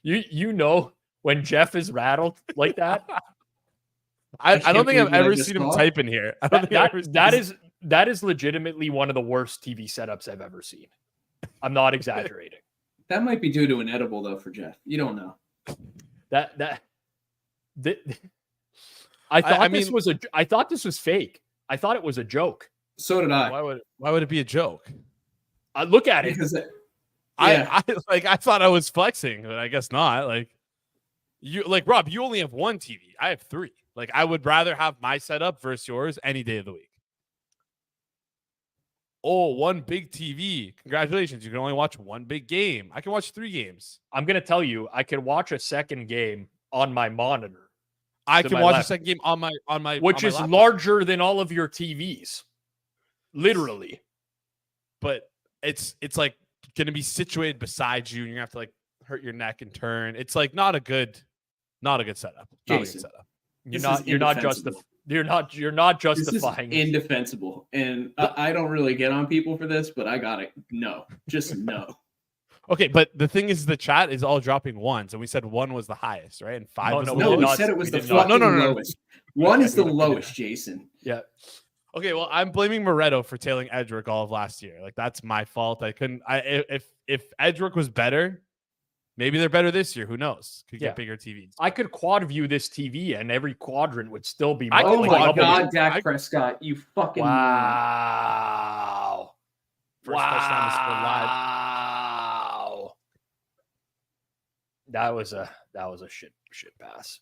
You know when Jeff is rattled like that. I don't think I've ever seen him type in here. That is legitimately one of the worst TV setups I've ever seen. I'm not exaggerating. That might be due to an edible though for Jeff. You don't know. I thought this was fake. I thought it was a joke. So did I. Why would it be a joke? Look at it. Because I thought I was flexing, but I guess not. Rob, you only have 1 TV. I have 3. Like I would rather have my setup versus yours any day of the week. Oh, 1 big TV. Congratulations. You can only watch 1 big game. I can watch 3 games. I'm going to tell you, I can watch a second game on my monitor. I can watch a second game on my which is laptop. Larger than all of your TVs. Literally. But it's like going to be situated beside you and you're going to have to like hurt your neck and turn. It's like not a good setup. Not Jason, a good setup. You're not justifying this is indefensible. And I don't really get on people for this, but I got it. No. Just no. Okay, but the thing is, the chat is all dropping 1s, and we said 1 was the highest, right? And 5 was the lowest. We said it was the fucking lowest. 1 is the lowest, Jason. Yeah. Okay, well, I'm blaming Moretto for tailing Edric all of last year. Like that's my fault. If Edric was better, maybe they're better this year. Who knows? Could get bigger TVs. I could quad view this TV, and every quadrant would still be. Oh my God, Dak Prescott, you fucking wow! First touchdown is for live. That was a shit pass.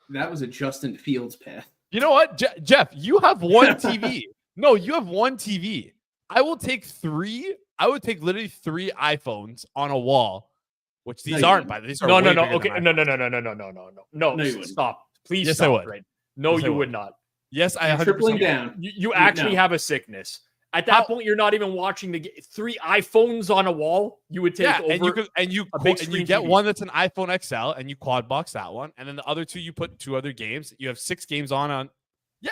That was a Justin Fields pass. You know what, Jeff? You have one TV. No, you have one TV. I will take three. I would take literally 3 iPhones on a wall, which these aren't. By these are no. way Okay, bigger no. No, you wouldn't. Stop. Please Yes, stop. I would. Right? No, Yes, I you would. would not. Yes, I You're 100%. tripling down. You actually have a sickness. At that point, you're not even watching the 3 iPhones on a wall. You would take over and you get TV. one that's an iPhone XL and you quad box that one, and then the other 2 you put 2 other games. You have 6 games on. Yeah,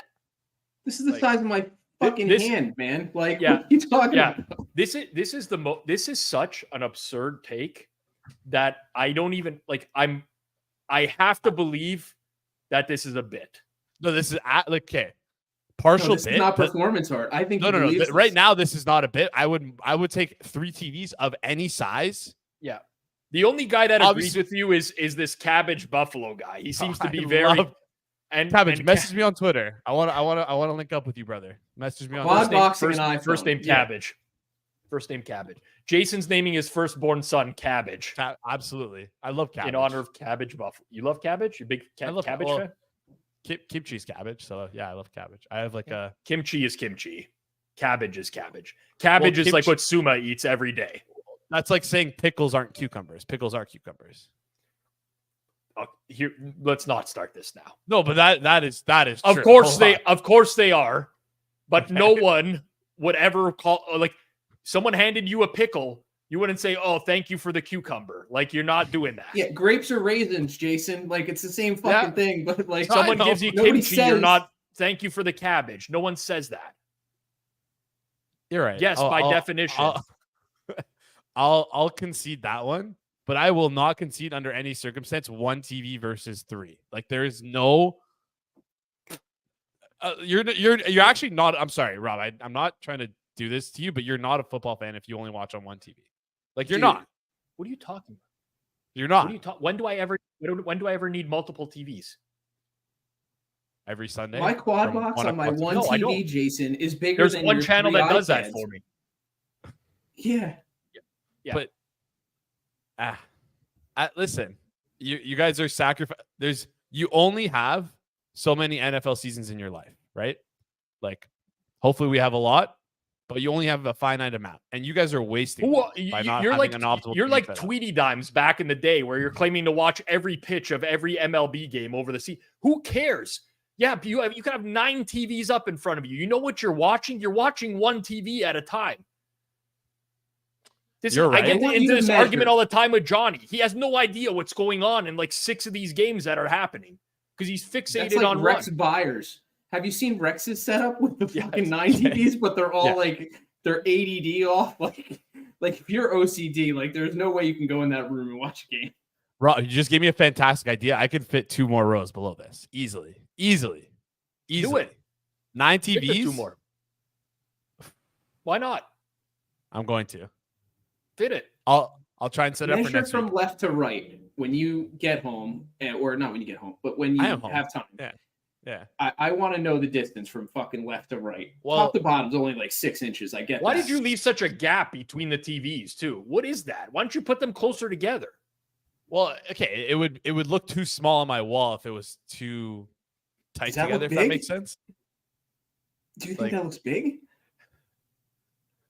this is the size of my fucking hand, man. Like, yeah, what are you talking about? This is such an absurd take that I don't even like. I have to believe that this is a bit. No, this is okay. Partial this bit, is not performance art. I think no. Right now, this is not a bit. I would take 3 TVs of any size. Yeah, the only guy that agrees with you is this Cabbage Buffalo guy. He seems to be Cabbage. Message me on Twitter. I want to link up with you, brother. Message me on first name Cabbage. First name Cabbage. Jason's naming his firstborn son Cabbage. Absolutely, I love cabbage in honor of Cabbage Buffalo. You love cabbage? You big cabbage fan? Kimchi's cabbage. So yeah, I love cabbage. I have like a kimchi is kimchi. Cabbage is cabbage. Cabbage is like what Suma eats every day. That's like saying pickles aren't cucumbers. Pickles are cucumbers. Here, let's not start this now. No, but that is of true. course they are, but no one would ever call like someone handed you a pickle. You wouldn't say, "Oh, thank you for the cucumber." Like you're not doing that. Yeah, grapes or raisins, Jason. Like it's the same fucking thing. But like someone gives you kimchi, you're not. Thank you for the cabbage. No one says that. You're right. Yes, by definition. I'll concede that one, but I will not concede under any circumstance 1 TV versus 3. Like there is no. You're actually not. I'm sorry, Rob. I'm not trying to do this to you, but you're not a football fan if you only watch on 1 TV. Like you're not. What are you talking about? You're not. When do I ever need multiple TVs? Every Sunday. My quad box on my one TV, Jason, is bigger than one channel that does that for me. Yeah. But listen, you guys are sacrificing. You only have so many NFL seasons in your life, right? Like, hopefully we have a lot. But you only have a finite amount, and you guys are wasting by not having an optimal. You're like Tweety Dimes back in the day, where you're claiming to watch every pitch of every MLB game over the sea. Who cares? Yeah, you can have 9 TVs up in front of you. You know what you're watching? You're watching 1 TV at a time. You're right. I get into this argument all the time with Johnny. He has no idea what's going on in like 6 of these games that are happening because he's fixated on Rex one. Byers. Have you seen Rex's setup with the fucking 9 TVs, but they're all like they're ADD off? Like if you're OCD, like there's no way you can go in that room and watch a game. Rob, you just gave me a fantastic idea. I could fit 2 more rows below this easily. Do it. 9 TVs. 2 more. Why not? I'm going to fit it. I'll try and set it up for next from week. left to right when you get home, or not when you get home, but when you have time. Yeah. I want to know the distance from fucking left to right. Well, top to bottom is only like 6 inches. I get. Why did you leave such a gap between the TVs too? What is that? Why don't you put them closer together? Well, okay, it would look too small on my wall if it was too tight together. If that makes sense. Do you think that looks big?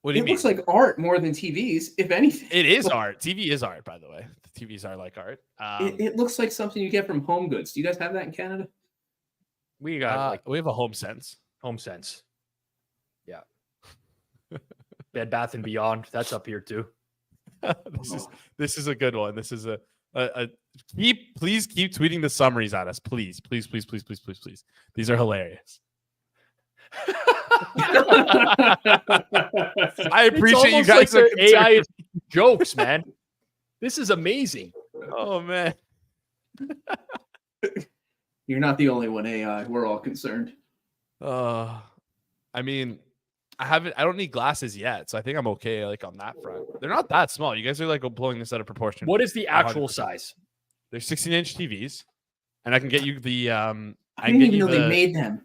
What do you mean? It looks like art more than TVs, if anything. It is art. TV is art, by the way. The TVs are like art. It looks like something you get from Home Goods. Do you guys have that in Canada? We got we have a Home Sense. Home Sense. Yeah. Bed Bath and Beyond. That's up here too. This is a good one. This is please keep tweeting the summaries at us. Please. These are hilarious. I appreciate you guys. Like AI jokes, man. This is amazing. Oh man. You're not the only one, AI. We're all concerned. I mean, I don't need glasses yet, so I think I'm okay. Like on that front, they're not that small. You guys are like blowing this out of proportion. What is the actual size? They're 16-inch TVs, and I can get you the. I didn't even know they made them.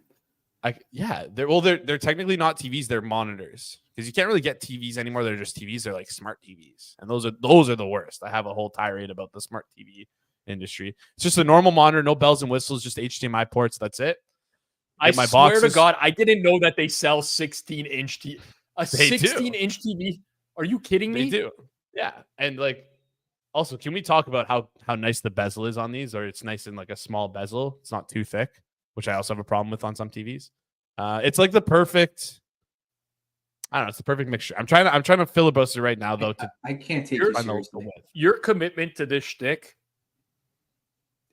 They're technically not TVs. They're monitors because you can't really get TVs anymore. They're just TVs. They're like smart TVs, and those are the worst. I have a whole tirade about the smart TV industry. It's just a normal monitor, no bells and whistles, just HDMI ports. That's it. I my swear boxes. to God, I didn't know that they sell 16-inch TV. A They do. 16-inch TV? Are you kidding me? They do. Yeah. And like, also, can we talk about how nice the bezel is on these? Or it's nice in like a small bezel. It's not too thick, which I also have a problem with on some TVs. It's like the perfect. I don't know. It's the perfect mixture. I'm trying to filibuster right now, though. I can't take you find the seriously. width. Your commitment to this shtick,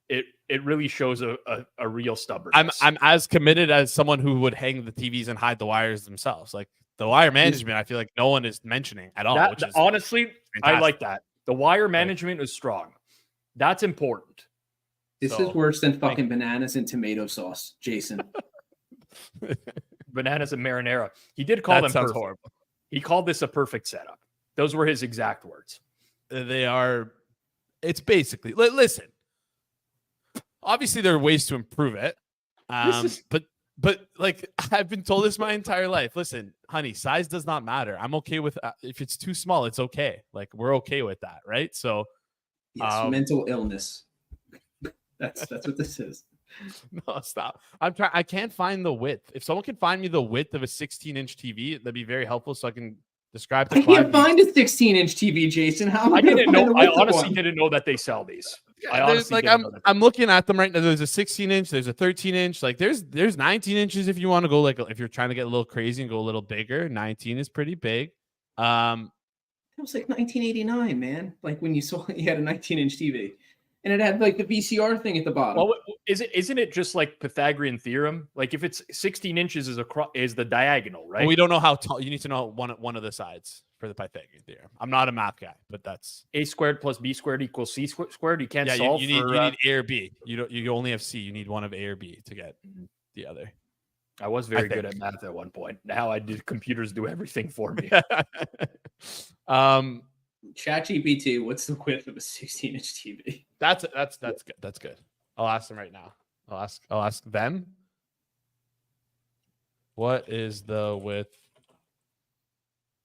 it really shows a real stubbornness. I'm as committed as someone who would hang the TVs and hide the wires themselves. Like the wire management, I feel like no one is mentioning at all. Which is honestly, fantastic. I like that. The wire management is strong. That's important. This is worse than fucking bananas and tomato sauce, Jason. Bananas and marinara. He did call them perfect. Horrible. He called this a perfect setup. Those were his exact words. They are. It's basically. Listen. Obviously, there are ways to improve it. But like I've been told this my entire life. Listen, honey, size does not matter. I'm okay with if it's too small, it's okay. Like we're okay with that, right? So, yes, mental illness. That's what this is. No, stop. I can't find the width. If someone can find me the width of a 16-inch TV, that'd be very helpful. So I can describe. I can't find a 16-inch TV, Jason. How? I didn't know. I honestly didn't know that they sell these. I'm looking at them right now. There's a 16-inch. There's a 13-inch. Like there's 19 inches if you want to go like if you're trying to get a little crazy and go a little bigger. 19 is pretty big. It was like 1989, man. Like when you had a 19-inch TV. And it had like the VCR thing at the bottom. Well, isn't it just like Pythagorean theorem? Like if it's 16 inches is the diagonal, right? Well, we don't know how tall. You need to know one of the sides for the Pythagorean theorem. I'm not a math guy, but that's a squared plus b squared equals c squared. You can't solve. You need A or B. You only have C. You need one of A or B to get the other. I was very good at math at one point. Now computers do everything for me. ChatGPT, what's the width of a 16-inch TV? That's good. That's good. I'll ask them right now. I'll ask them. What is the width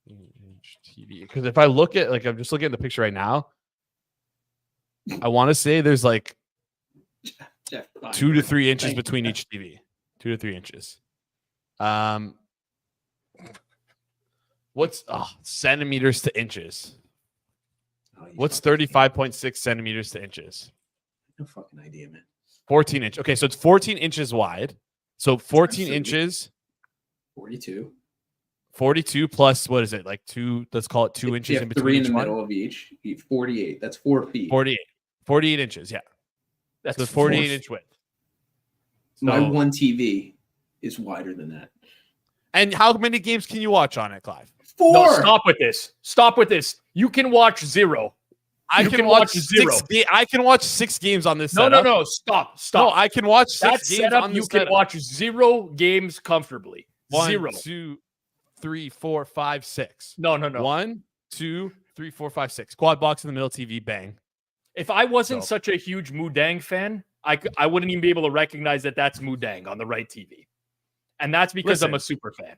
inch TV? Because if I look at I'm just looking at the picture right now, I want to say there's like 2 to 3 inches between each TV. 2 to 3 inches. What's centimeters to inches? What's 35.6 centimeters to inches? No fucking idea, man. 14 inch. Okay, so it's 14 inches wide. So 14 inches. 42. 42 plus, what is it? Like 2, let's call it 2 inches in between. 3 in the middle of each. 48. That's 4 feet. 48 inches, yeah. That's the 48-inch width. So, my one TV is wider than that. And how many games can you watch on it, Clive? 4. No, stop with this. You can watch 0. I can watch 0. I can watch 6 games on this setup. No. Stop. No, I can watch 6 games setup, on this setup. You can watch 0 games comfortably. 1, 2, 3, 4, 5, 6. No. 1, 2, 3, 4, 5, 6. Quad box in the middle TV, bang. If I wasn't such a huge Mudang fan, I wouldn't even be able to recognize that that's Mudang on the right TV. And that's because I'm a super fan.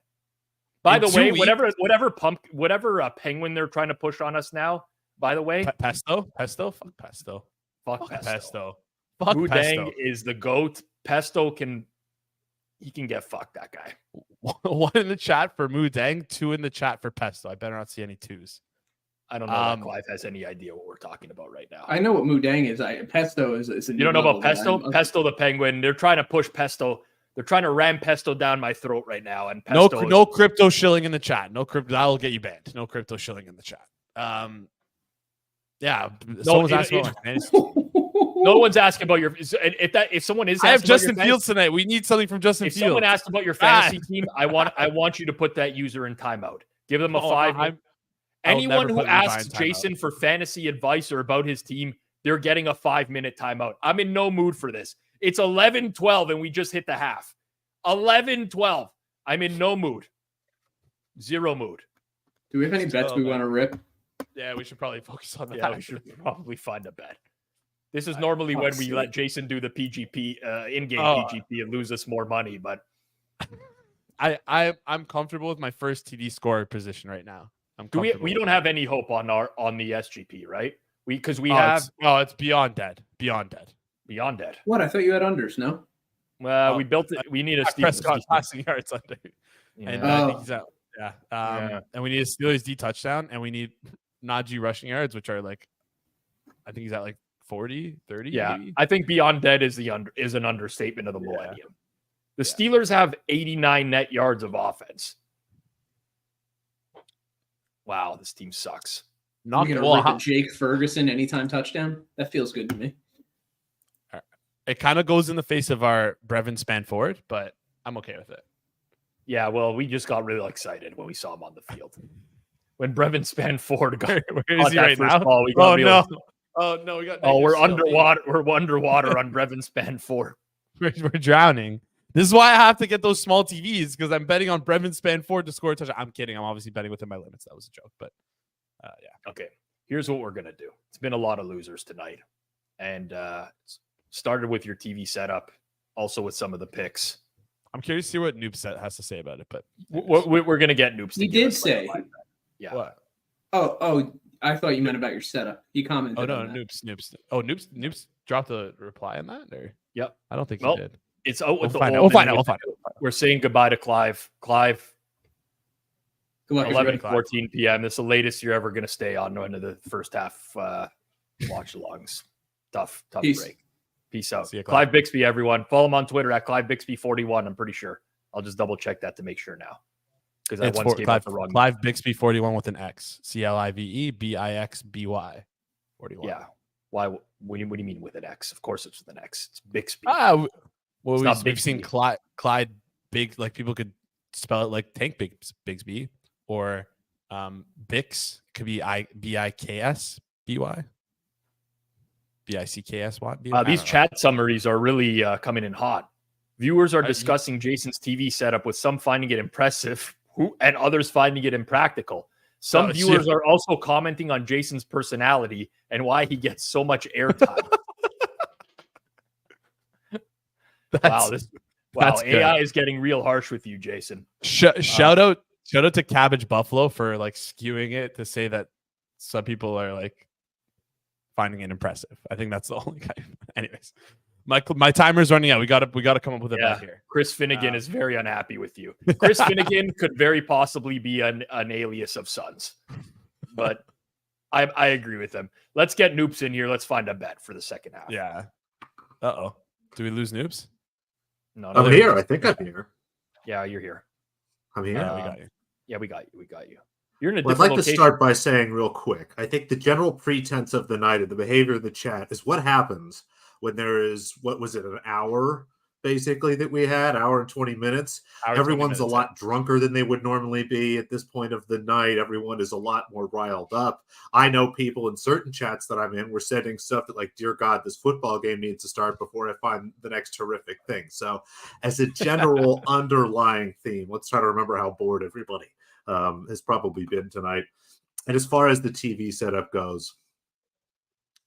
By the way, whatever penguin they're trying to push on us now, by the way. Pesto? Fuck Pesto. Fuck Pesto. Fuck Mudang Pesto. is the GOAT. Pesto can get fucked, that guy. 1 in the chat for Mudang, 2 in the chat for Pesto. I better not see any 2s. I don't know if Clive has any idea what we're talking about right now. I know what Mudang is. Pesto is a You don't know about Pesto? Pesto the penguin. They're trying to push Pesto. They're trying to ram Pesto down my throat right now. And Pesto no crypto shilling in the chat. No crypto. That'll get you banned. No crypto shilling in the chat. Yeah. Someone's asking about my fantasy team. No one's asking about your. If someone is, I have Justin Fields tonight. We need something from Justin Fields. If someone asked about your fantasy team, I want you to put that user in timeout. Give them a 5. Anyone who asks Jason for fantasy advice or about his team, they're getting a 5-minute timeout. I'm in no mood for this. It's 11-12 and we just hit the half. 11-12. I'm in no mood. 0 mood. Do we have any bets we want to rip? Yeah, we should probably focus on that. Yeah, we should probably find a bet. This is normally when we let Jason do the PGP, in-game PGP and lose us more money, but I'm comfortable with my first TD scorer position right now. We don't have any hope on the SGP, right? It's it's beyond dead. Beyond dead. What? I thought you had unders, no? Well, we built it. We need a Steelers Prescott defense. passing yards under. Yeah. And I think he's out. Yeah. And we need a Steelers D touchdown, and we need Najee rushing yards, which are like, I think he's at like 40, 30. Yeah, maybe? I think beyond dead is an understatement of the millennium. The Steelers have 89 net yards of offense. Wow, this team sucks. Not gonna Jake Ferguson anytime touchdown. That feels good to me. It kind of goes in the face of our Brevin span forward, but I'm okay with it. Yeah, well, we just got really excited when we saw him on the field. When Brevin span forward got where is he right now? Ball, we oh no! We got. Oh, we're underwater. We're underwater on Brevin span 4. We're drowning. This is why I have to get those small TVs, because I'm betting on Brevin span 4 to score a touchdown. I'm kidding. I'm obviously betting within my limits. That was a joke, but yeah. Okay, here's what we're gonna do. It's been a lot of losers tonight, and started with your TV setup, also with some of the picks. I'm curious to see what Noob Set has to say about it, but we're gonna get Noobs. He did say, yeah. What? Oh, I thought you meant about your setup. He commented. Oh no, Noobs. Oh, Noobs dropped a reply on that, or yep. I don't think he did. It's out with We'll find out. We're saying goodbye to Clive. Clive. 11:14 p.m. This is the latest you're ever going to stay on one of the first half watch alongs. Tough break. Peace out. See you, Clive Bixby, everyone. Follow him on Twitter at Clive Bixby41. I'm pretty sure. I'll just double check that to make sure now. Because I once gave out the wrong. Clive Bixby 41 with an X. CLIVEBIXBY 41. Yeah. Why? What do you mean with an X? Of course it's with an X. It's Bixby. Well, we've seen Clyde Big, like people could spell it like Tank Bigsby, or Bix could be BIKSBY. BICKSY. These chat summaries are really coming in hot. Viewers are discussing Jason's TV setup, with some finding it impressive and others finding it impractical. Some viewers are also commenting on Jason's personality and why he gets so much airtime. Wow, AI is getting real harsh with you, Jason. Shout out to Cabbage Buffalo for like skewing it to say that some people are like finding it impressive. I think that's the only guy. Anyways, my timer's running out. We got to come up with a bet here. Chris Finnegan is very unhappy with you. Chris Finnegan could very possibly be an alias of Suns, but I agree with him. Let's get Noops in here. Let's find a bet for the second half. Yeah. Do we lose Noops? No, I'm here. I think I'm here. Yeah, you're here. I'm here. We got you. Yeah, we got you. You're in a I'd like to start by saying real quick, I think the general pretense of the night and the behavior of the chat is what happens when there is, what was it, an hour basically that we had, hour and 20 minutes. Everyone's a lot drunker than they would normally be at this point of the night. Everyone is a lot more riled up. I know people in certain chats that I'm in were sending stuff that like, dear God, this football game needs to start before I find the next horrific thing. So as a general underlying theme, let's try to remember how bored everybody has probably been tonight. And as far as the TV setup goes,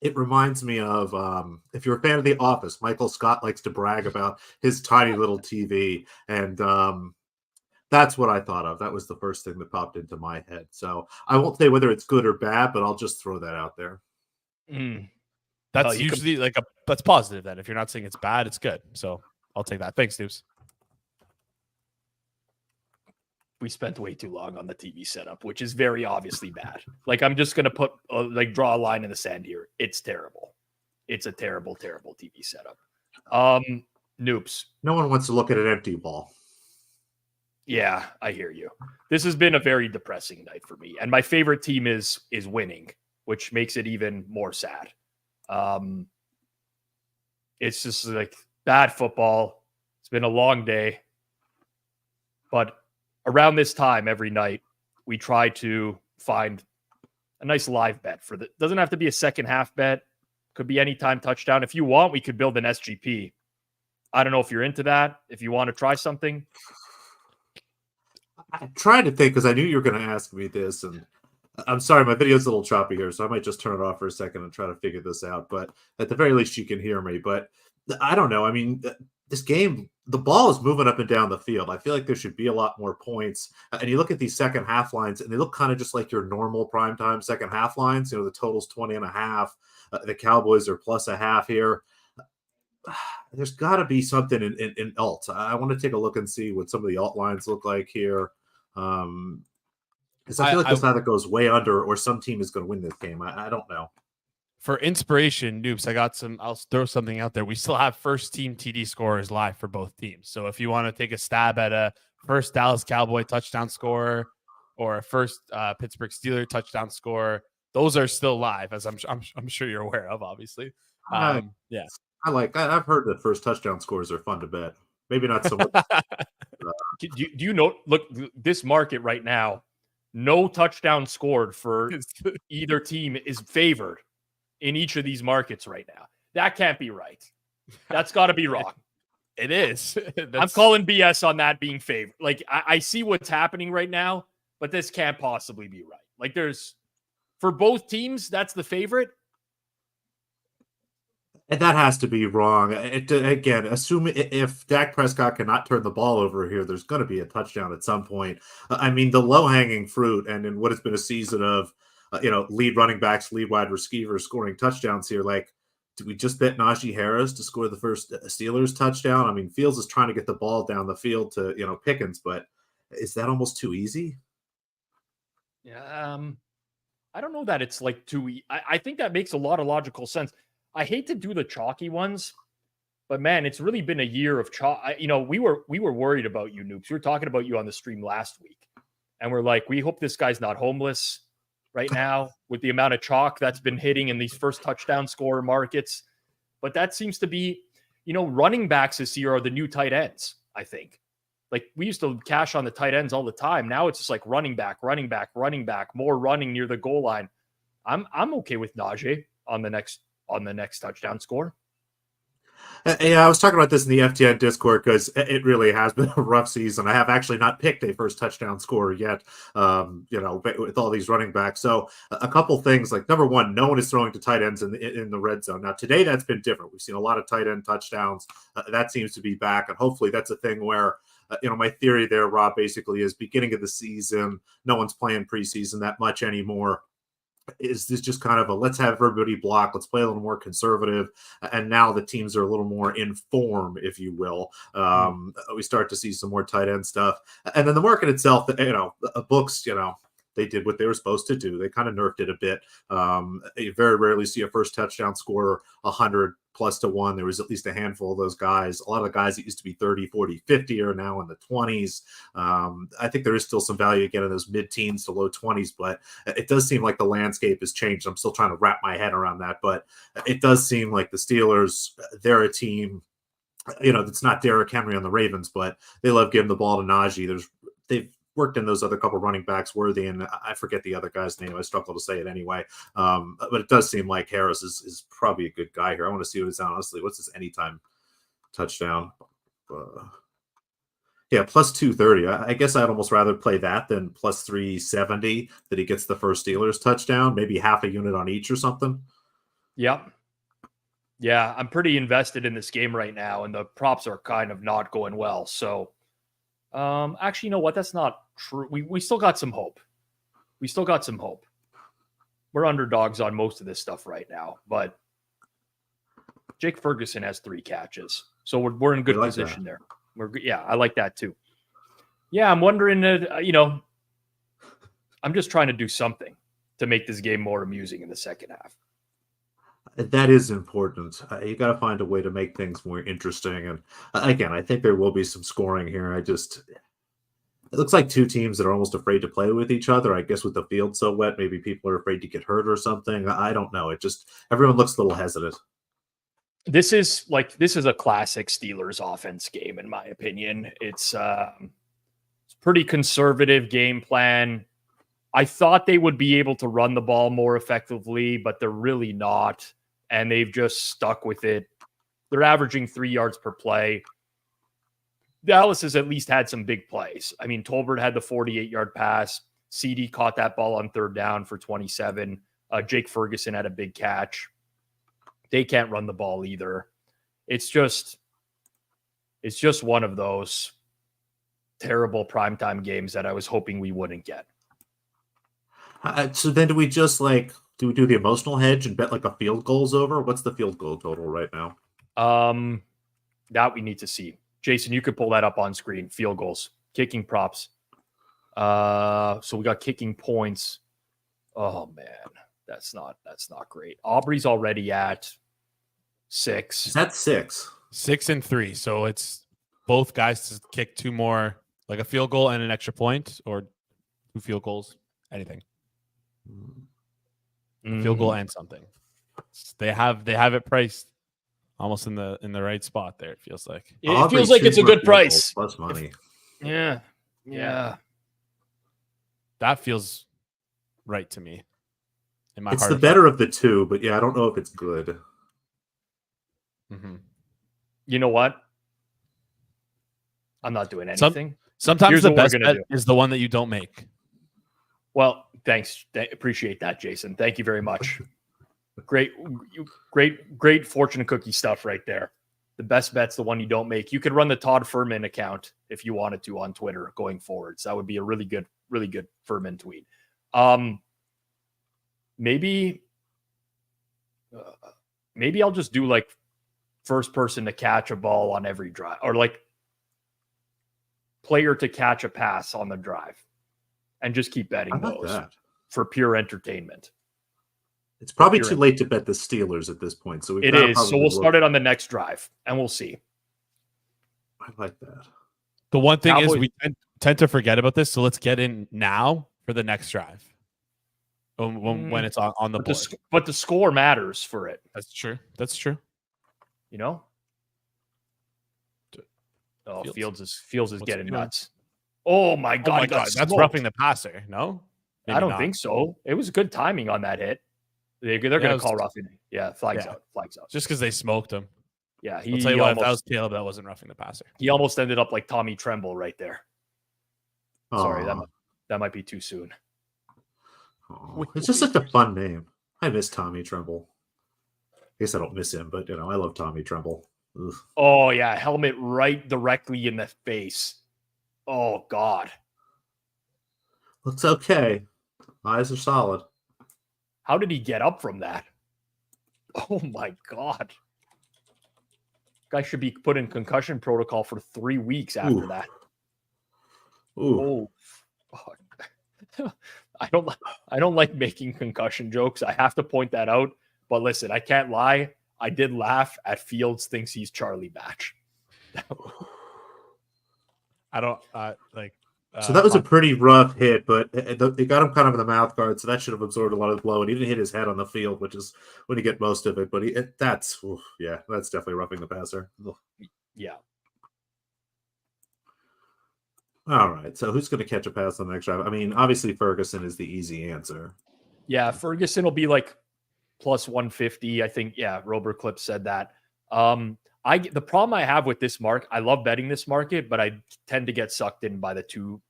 it reminds me of, if you're a fan of The Office, Michael Scott likes to brag about his tiny little TV. And that's what I thought of. That was the first thing that popped into my head. So I won't say whether it's good or bad, but I'll just throw that out there. That's usually that's positive then. If you're not saying it's bad, it's good. So I'll take that. Thanks, Deuce. We spent way too long on the TV setup, which is very obviously bad. Like, I'm just going to draw a line in the sand here. It's terrible. It's a terrible, terrible TV setup. Noops. No one wants to look at an empty wall. Yeah, I hear you. This has been a very depressing night for me. And my favorite team is winning, which makes it even more sad. It's just like bad football. It's been a long day. But around this time every night, we try to find a nice live bet for the. Doesn't have to be a second half bet. Could be anytime touchdown. If you want, we could build an SGP. I don't know if you're into that. If you want to try something. I'm trying to think because I knew you were going to ask me this, and I'm sorry, my video's a little choppy here, so I might just turn it off for a second and try to figure this out. But at the very least, you can hear me. But I don't know. I mean, this game, the ball is moving up and down the field. I feel like there should be a lot more points. And you look at these second half lines, and they look kind of just like your normal primetime second half lines. You know, the total's 20.5. The Cowboys are plus a half here. there's got to be something in alt. I want to take a look and see what some of the alt lines look like here. Because I feel like this either goes way under or some team is going to win this game. I don't know. For inspiration, Noobs, I'll throw something out there. We still have first team TD scorers live for both teams. So if you want to take a stab at a first Dallas Cowboy touchdown scorer or a first Pittsburgh Steelers touchdown scorer, those are still live, as I'm sure you're aware of, obviously. Yeah. I've heard that first touchdown scores are fun to bet. Maybe not so much. Do you know, look, this market right now, no touchdown scored for either team is favored in each of these markets right now. That can't be right. That's got to be wrong. It is. I'm calling BS on that being favored. Like, I see what's happening right now, but this can't possibly be right. Like, for both teams, that's the favorite. And that has to be wrong. Again, assume if Dak Prescott cannot turn the ball over here, there's going to be a touchdown at some point. I mean, the low-hanging fruit, and in what has been a season of, lead running backs, lead wide receivers scoring touchdowns here, like, do we just bet Najee Harris to score the first Steelers touchdown? I mean, Fields is trying to get the ball down the field to, Pickens, but is that almost too easy? Yeah, I don't know that it's like too easy. I think that makes a lot of logical sense. I hate to do the chalky ones, but man, it's really been a year of chalk. We were worried about you, Noobs. We were talking about you on the stream last week, and we're like, we hope this guy's not homeless right now with the amount of chalk that's been hitting in these first touchdown scorer markets. But that seems to be, running backs this year are the new tight ends, I think. Like, we used to cash on the tight ends all the time. Now it's just like running back, more running near the goal line. I'm okay with Najee on the next touchdown score. Yeah, I was talking about this in the FTN Discord because it really has been a rough season. I have actually not picked a first touchdown scorer yet, with all these running backs. So a couple things, like, number one, no one is throwing to tight ends in the red zone. Now, today that's been different. We've seen a lot of tight end touchdowns. That seems to be back, and hopefully that's a thing where, my theory there, Rob, basically is beginning of the season, no one's playing preseason that much anymore. Is this just kind of a let's have everybody block, let's play a little more conservative, and now the teams are a little more in form, if you will. We start to see some more tight end stuff, and then the market itself, books, they did what they were supposed to do. They kind of nerfed it a bit. You very rarely see a first touchdown scorer 100 plus to 1. There was at least a handful of those guys. A lot of the guys that used to be 30, 40, 50 are now in the 20s. I think there is still some value again in those mid-teens to low 20s, but it does seem like the landscape has changed. I'm still trying to wrap my head around that, but it does seem like the Steelers, they're a team, it's not Derrick Henry on the Ravens, but they love giving the ball to Najee. They've worked in those other couple running backs, Worthy, and I forget the other guy's name. I struggle to say it anyway. But it does seem like Harris is probably a good guy here. I want to see what it's honestly. What's this anytime touchdown? Plus 230. I guess I'd almost rather play that than plus 370 that he gets the first Steelers touchdown, maybe half a unit on each or something. Yep. Yeah, I'm pretty invested in this game right now, and the props are kind of not going well. So, actually, you know what? That's not true. We still got some hope. We're underdogs on most of this stuff right now, but Jake Ferguson has 3 catches, so we're in good position there. I like that too. Yeah, I'm wondering, I'm just trying to do something to make this game more amusing in the second half. That is important. You got to find a way to make things more interesting. And again, I think there will be some scoring here. It looks like two teams that are almost afraid to play with each other. I guess with the field so wet, maybe people are afraid to get hurt or something. I don't know. Everyone looks a little hesitant. This is a classic Steelers offense game, in my opinion. It's pretty conservative game plan. I thought they would be able to run the ball more effectively, but they're really not. And they've just stuck with it. They're averaging 3 yards per play. Dallas has at least had some big plays. I mean, Tolbert had the 48-yard pass. CD caught that ball on 3rd down for 27. Jake Ferguson had a big catch. They can't run the ball either. It's just one of those terrible primetime games that I was hoping we wouldn't get. So then do we do the emotional hedge and bet like a field goal's over? What's the field goal total right now? That we need to see. Jason, you could pull that up on screen. Field goals, kicking props. So we got kicking points. Oh man, that's not great. Aubrey's already at 6. Is that 6? 6 and 3. So it's both guys to kick 2 more, like a field goal and an extra point, or 2 field goals, anything. Field goal and something. They have it priced almost in the right spot there. It feels like it feels like it's a good price. Plus money. Yeah. That feels right to me. In my It's heart the better of the two, but yeah, I don't know if it's good. Mm-hmm. You know what? I'm not doing anything. Sometimes Here's the what we're best gonna bet do. is the one that you don't make. Well, thanks. Appreciate that, Jason. Thank you very much. Great fortune cookie stuff right there. The best bet's the one you don't make. You could run the Todd Furman account if you wanted to on Twitter going forward. So that would be a really good Furman tweet. Maybe I'll just do like first person to catch a ball on every drive, or like player to catch a pass on the drive, and just keep betting those for pure entertainment. It's probably too late to bet the Steelers at this point. So it is. So we'll start it on the next drive, and we'll see. I like that. The one thing is we tend to forget about this, so let's get in now for the next drive. When it's on the board. But the score matters for it. That's true. That's true. You know? Oh, Fields is getting nuts. Oh my God. That's roughing the passer. No? Maybe I don't think so. It was good timing on that hit. They're going to call roughing. Yeah, flags out. Just because they smoked him. Yeah, I'll tell you what, if that was Caleb, that wasn't roughing the passer. He almost ended up like Tommy Tremble right there. Sorry, that might be too soon. It's just such a fun name. I miss Tommy Tremble. I guess I don't miss him, but I love Tommy Tremble. Ugh. Oh yeah, helmet right directly in the face. Oh God. Looks okay. Eyes are solid. How did he get up from that? Oh my God. Guy should be put in concussion protocol for 3 weeks after that. Ooh. Oh, fuck. I don't like making concussion jokes. I have to point that out. But listen, I can't lie. I did laugh at Fields thinks he's Charlie Batch. I don't so that was a pretty rough hit, but they got him kind of in the mouth guard, so that should have absorbed a lot of the blow. And he didn't hit his head on the field, which is when you get most of it. But that's definitely roughing the passer. Ugh. Yeah. All right. So who's going to catch a pass on the next drive? I mean, obviously Ferguson is the easy answer. Yeah, Ferguson will be like plus 150. I think. Yeah, Robert Clip said that. The problem I have with this mark, I love betting this market, but I tend to get sucked in by the two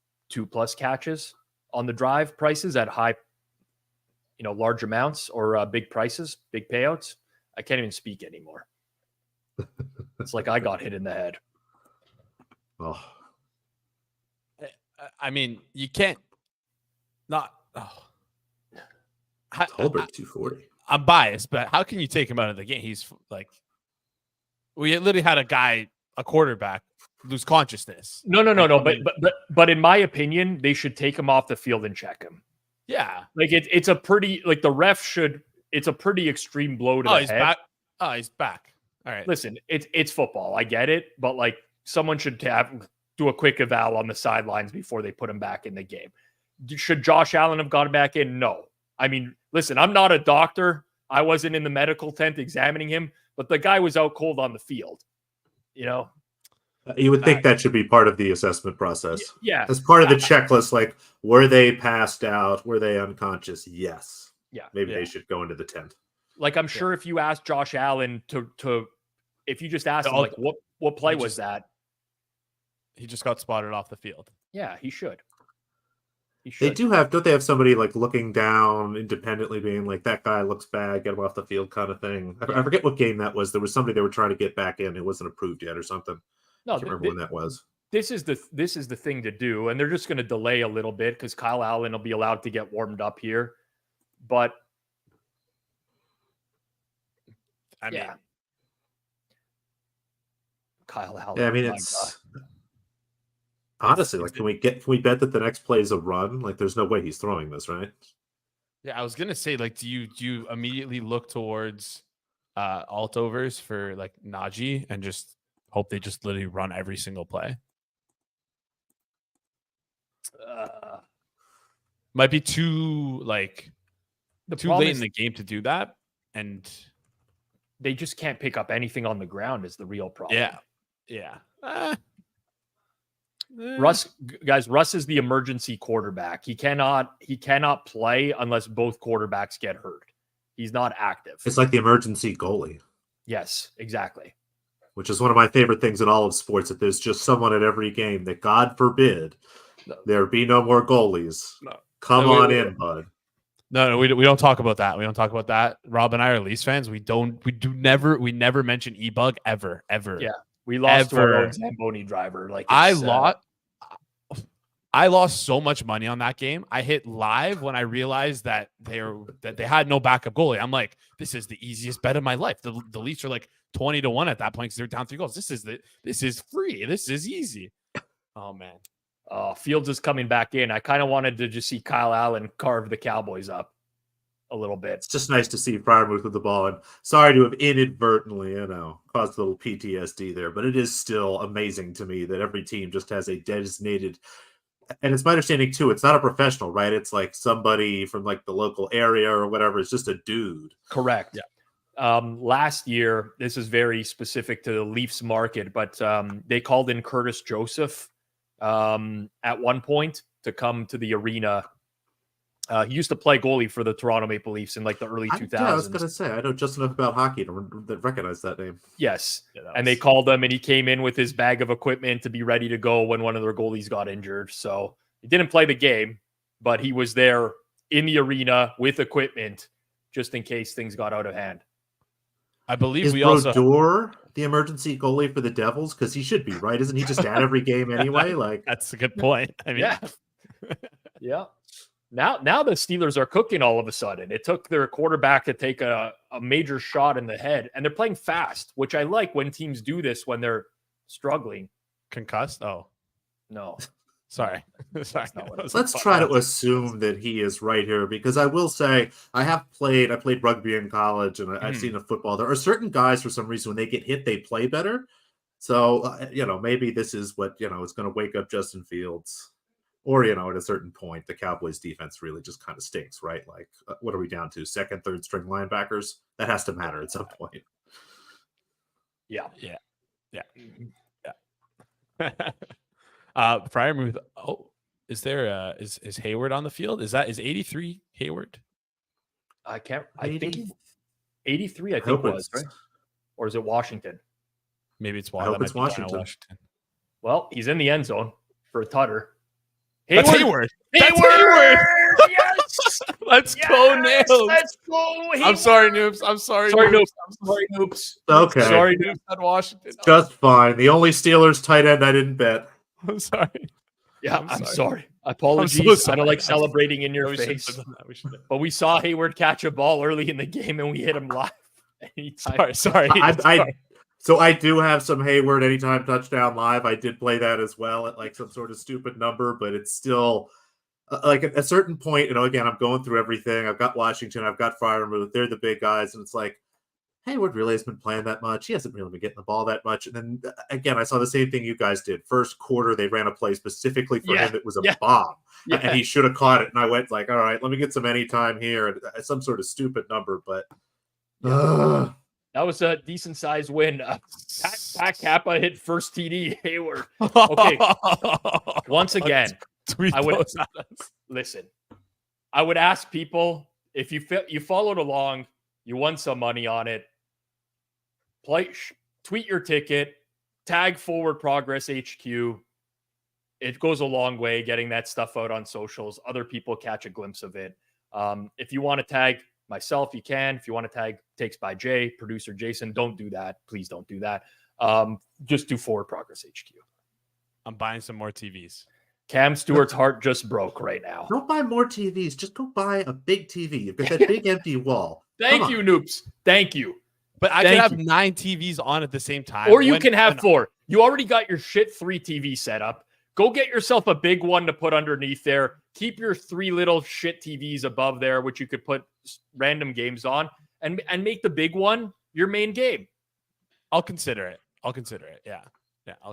plus catches on the drive prices at high, large amounts or big prices, big payouts. I can't even speak anymore. It's like I got hit in the head. Oh. I mean, you can't not. Oh. Tolbert 240. I'm biased, but how can you take him out of the game? He's like, we literally had a quarterback lose consciousness. No. But in my opinion, they should take him off the field and check him. Yeah, like it's a pretty like the ref should. It's a pretty extreme blow to the he's head. Back. Oh, he's back. All right. Listen, it's football. I get it, but like someone should do a quick eval on the sidelines before they put him back in the game. Should Josh Allen have got back in? No. I mean, listen, I'm not a doctor. I wasn't in the medical tent examining him, but the guy was out cold on the field. You would think that should be part of the assessment process. Yeah. As part of the checklist, like, were they passed out? Were they unconscious? Yes. Yeah. Maybe they should go into the tent. Like, I'm sure if you asked Josh Allen if you just asked him, like, what play was that? He just got spotted off the field. Yeah, he should. Don't they have somebody like looking down independently being like, that guy looks bad, get him off the field kind of thing. I forget what game that was. There was somebody they were trying to get back in. It wasn't approved yet or something. No, I can't remember when that was. This is the thing to do. And they're just going to delay a little bit because Kyle Allen will be allowed to get warmed up here. But I mean, Kyle Allen. Yeah, I mean, My it's God. honestly like, can we bet that the next play is a run? Like, there's no way he's throwing this, right? Yeah, I was gonna say, like, do you immediately look towards alt overs for like Najee and just hope they just literally run every single play? Might be too too late in the game to do that, and they just can't pick up anything on the ground is the real problem. Yeah. Russ is the emergency quarterback. He cannot play unless both quarterbacks get hurt. He's not active. It's like the emergency goalie. Yes, exactly. Which is one of my favorite things in all of sports, that there's just someone at every game that, God forbid, there be no more goalies. No. Come on in, bud. No, we don't talk about that. We don't talk about that. Rob and I are Leafs fans. We never mention E-Bug ever. Yeah. We lost to our own Zamboni driver. Like, I lost so much money on that game. I hit live when I realized that they had no backup goalie. I'm like, this is the easiest bet of my life. The Leafs are like 20-1 at that point because they're down 3 goals. This is free. This is easy. Oh man. Fields is coming back in. I kind of wanted to just see Kyle Allen carve the Cowboys up a little bit. It's just nice to see Freiermuth with the ball. And sorry to have inadvertently, caused a little PTSD there, but it is still amazing to me that every team just has a designated. And it's my understanding too, it's not a professional, right? It's like somebody from like the local area or whatever. It's just a dude. Correct. Yeah. Last year, this is very specific to the Leafs market, but they called in Curtis Joseph at one point to come to the arena. He used to play goalie for the Toronto Maple Leafs in like the early 2000s. Yeah, I was going to say, I know just enough about hockey to recognize that name. Yes. And they called him, and he came in with his bag of equipment to be ready to go when one of their goalies got injured. So he didn't play the game, but he was there in the arena with equipment just in case things got out of hand. I believe Is we Brodeur the emergency goalie for the Devils? Because he should be, right? Isn't he just at every game anyway? Like, that's a good point. I mean, yeah. Now the Steelers are cooking all of a sudden. It took their quarterback to take a major shot in the head, and they're playing fast, which I like when teams do this when they're struggling. Concussed? Oh, no. Sorry. Let's try to assume that he is right here, because I will say I played rugby in college, and I've seen a football. There are certain guys, for some reason, when they get hit, they play better. So, maybe this is what, is going to wake up Justin Fields. Or, at a certain point, the Cowboys defense really just kind of stinks, right? Like, what are we down to? Second, third string linebackers? That has to matter at some point. Yeah. Freiermuth. Oh, is there is Hayward on the field? Is 83 Hayward? I think 83, I think was, right? Or is it Washington? Maybe it's Washington. Washington. Well, he's in the end zone for a tutter. Hayward. Hayward. Yes. Let's go, Nails. Let's go. Hayward. I'm sorry, Noobs. I'm sorry, Noobs. Okay. Sorry, Noobs at Washington. Just fine. The only Steelers tight end I didn't bet. I'm sorry. Yeah, I'm sorry. Apologies. So sorry. I don't like celebrating in your face. But we saw Hayward catch a ball early in the game, and we hit him live. Sorry. So I do have some Hayward anytime touchdown live. I did play that as well at like some sort of stupid number, but it's still like at a certain point, again, I'm going through everything. I've got Washington, I've got Freiermuth. They're the big guys. And it's like, Hayward really hasn't been playing that much. He hasn't really been getting the ball that much. And then again, I saw the same thing you guys did. First quarter, they ran a play specifically for him. It was a bomb. Yeah. And he should have caught it. And I went like, all right, let me get some anytime here. And some sort of stupid number, but that was a decent sized win. Pat Kappa hit first TD. Hayward. Okay. Once again, I would ask people, if you followed along, you won some money on it, tweet your ticket, tag Forward Progress HQ. It goes a long way getting that stuff out on socials. Other people catch a glimpse of it. If you want to tag myself, you can. If you want to tag Takes by Jay, producer Jason, don't do that. Please don't do that. Just do Forward Progress HQ. I'm buying some more TVs. Cam Stewart's heart just broke right now. Don't buy more TVs. Just go buy a big TV. You've got that big empty wall. Thank you, Noobs. Thank you. But I can have 9 TVs on at the same time. Or you can have 4. You already got your shit 3 TV set up. Go get yourself a big one to put underneath there. Keep your 3 little shit TVs above there, which you could put random games on, and make the big one your main game. I'll consider it. Yeah.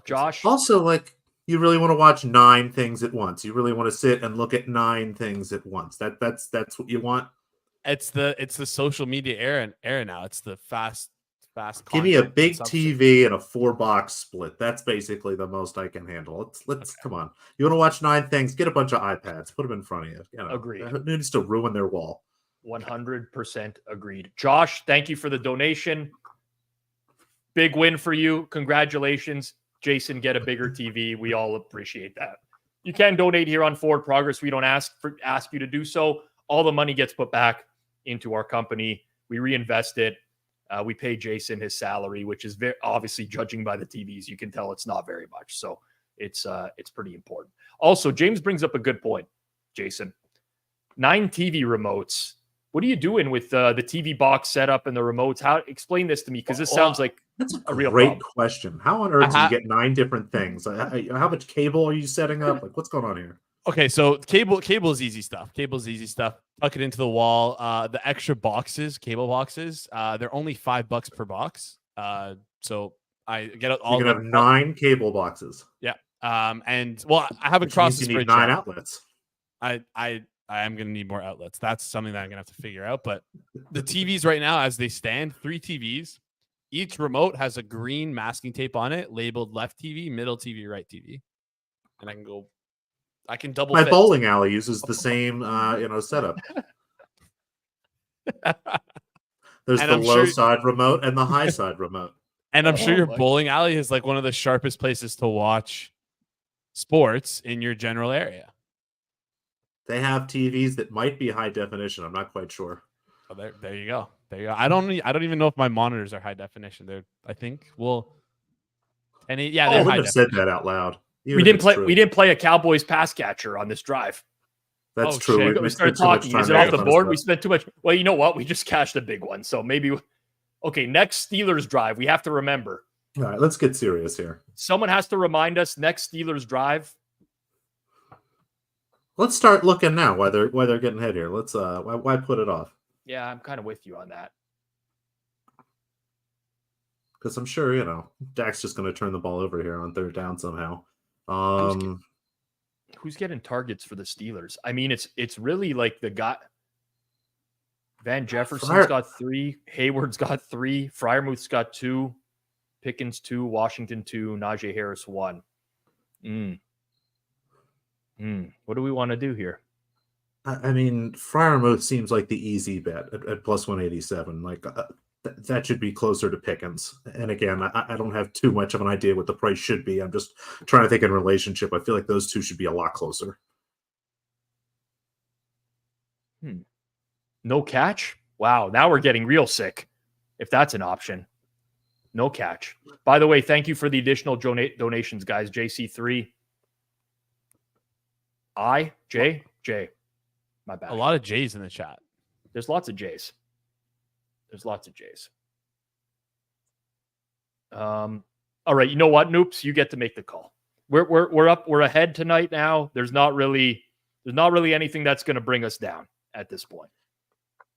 Josh? Also, like, you really want to watch 9 things at once. You really want to sit and look at 9 things at once. That's what you want. It's the social media era now. It's the fast. Give me a big consumption. TV and a 4-box split. That's basically the most I can handle. Let's come on. You want to watch 9 things? Get a bunch of iPads. Put them in front of you. Agreed. Who needs to ruin their wall? 100% agreed. Josh, thank you for the donation. Big win for you. Congratulations. Jason, get a bigger TV. We all appreciate that. You can donate here on Forward Progress. We don't ask you to do so. All the money gets put back into our company. We reinvest it. We pay Jason his salary, which is very obviously, judging by the TVs, you can tell it's not very much. So it's pretty important. Also, James brings up a good point, Jason. 9 TV remotes. What are you doing with the TV box setup and the remotes? Explain this to me, because this sounds like that's a real great problem. question. How on earth do you get 9 different things? How much cable are you setting up? Like, what's going on here? Okay, so cable is easy stuff. Tuck it into the wall. The extra boxes, cable boxes, they're only $5 per box. So I get all. You can have 9 cable boxes. Yeah. And well, I have a Which cross means the you need bridge 9 now. outlets. I am going to need more outlets. That's something that I'm going to have to figure out. But the TVs right now, as they stand, 3 TVs. Each remote has a green masking tape on it, labeled left TV, middle TV, right TV. And I can double. My fit. bowling alley uses the same, setup. There's And the I'm low sure- side remote and the high side remote. And I'm sure your my bowling alley is like one of the sharpest places to watch sports in your general area. They have TVs that might be high definition. I'm not quite sure. Oh, there you go. I don't even know if my monitors are high definition. I think I they're wouldn't high have said definition. that out loud. We didn't play a Cowboys pass catcher on this drive. That's Oh, true. shit. We spent started too much talking. time Is it making off the fun of board? stuff. We spent too much. Well, you know what? We just cashed a big one. So maybe. Okay, next Steelers drive. We have to remember. All right, let's get serious here. Someone has to remind us next Steelers drive. Let's start looking now. Why they're getting hit here? Let's why put it off? Yeah, I'm kind of with you on that. Because I'm sure Dak's just going to turn the ball over here on 3rd down somehow. Who's getting targets for the Steelers? I mean, it's really like the guy. Van Jefferson's got 3. Hayward's got 3. Freiermuth's got 2. Pickens 2. Washington 2. Najee Harris 1. What do we want to do here? I mean, Freiermuth seems like the easy bet at plus 187. Like that should be closer to Pickens. And again, I don't have too much of an idea what the price should be. I'm just trying to think in relationship. I feel like those two should be a lot closer. No catch? Wow, now we're getting real sick. If that's an option. No catch. By the way, thank you for the additional donations, guys. JC3. J. My bad. A lot of J's in the chat. There's lots of J's. All right, you know what, Noops? You get to make the call. We're up. We're ahead tonight now. There's not really anything that's going to bring us down at this point.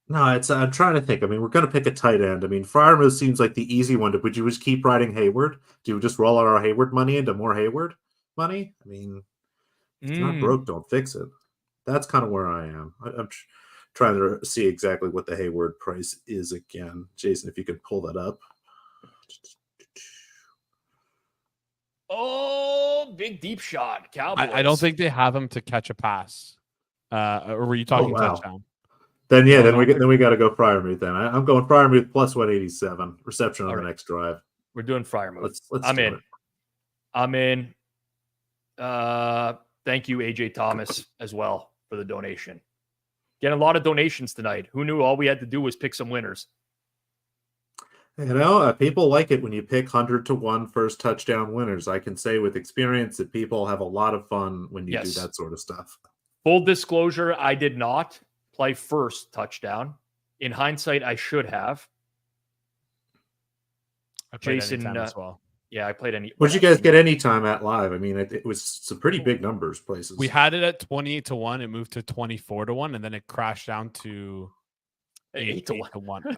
No, I'm trying to think. I mean, we're going to pick a tight end. I mean, Freiermuth seems like the easy one. Would you just keep riding Hayward? Do you just roll out our Hayward money into more Hayward money? I mean, if it's not broke, don't fix it. That's kind of where I am. I'm trying to see exactly what the Hayward price is again. Jason, if you could pull that up. Oh, big deep shot. Cowboys. I don't think they have him to catch a pass. Or were you talking touchdown? Then we got to go Freiermuth. Then I'm going Freiermuth plus 187 reception on the next drive. We're doing Freiermuth. Let's I'm in. Thank you, AJ Thomas, as well for the donation. Getting a lot of donations tonight. Who knew all we had to do was pick some winners? People like it when you pick 100-1 first touchdown winners. I can say with experience that people have a lot of fun when you do that sort of stuff. Full disclosure, I did not play first touchdown. In hindsight, I should have. I played Jason as well. Yeah, I played any. What did you guys get any time at live? I mean, it was some pretty big numbers places. We had it at 28-1. It moved to 24-1, and then it crashed down to 8-1.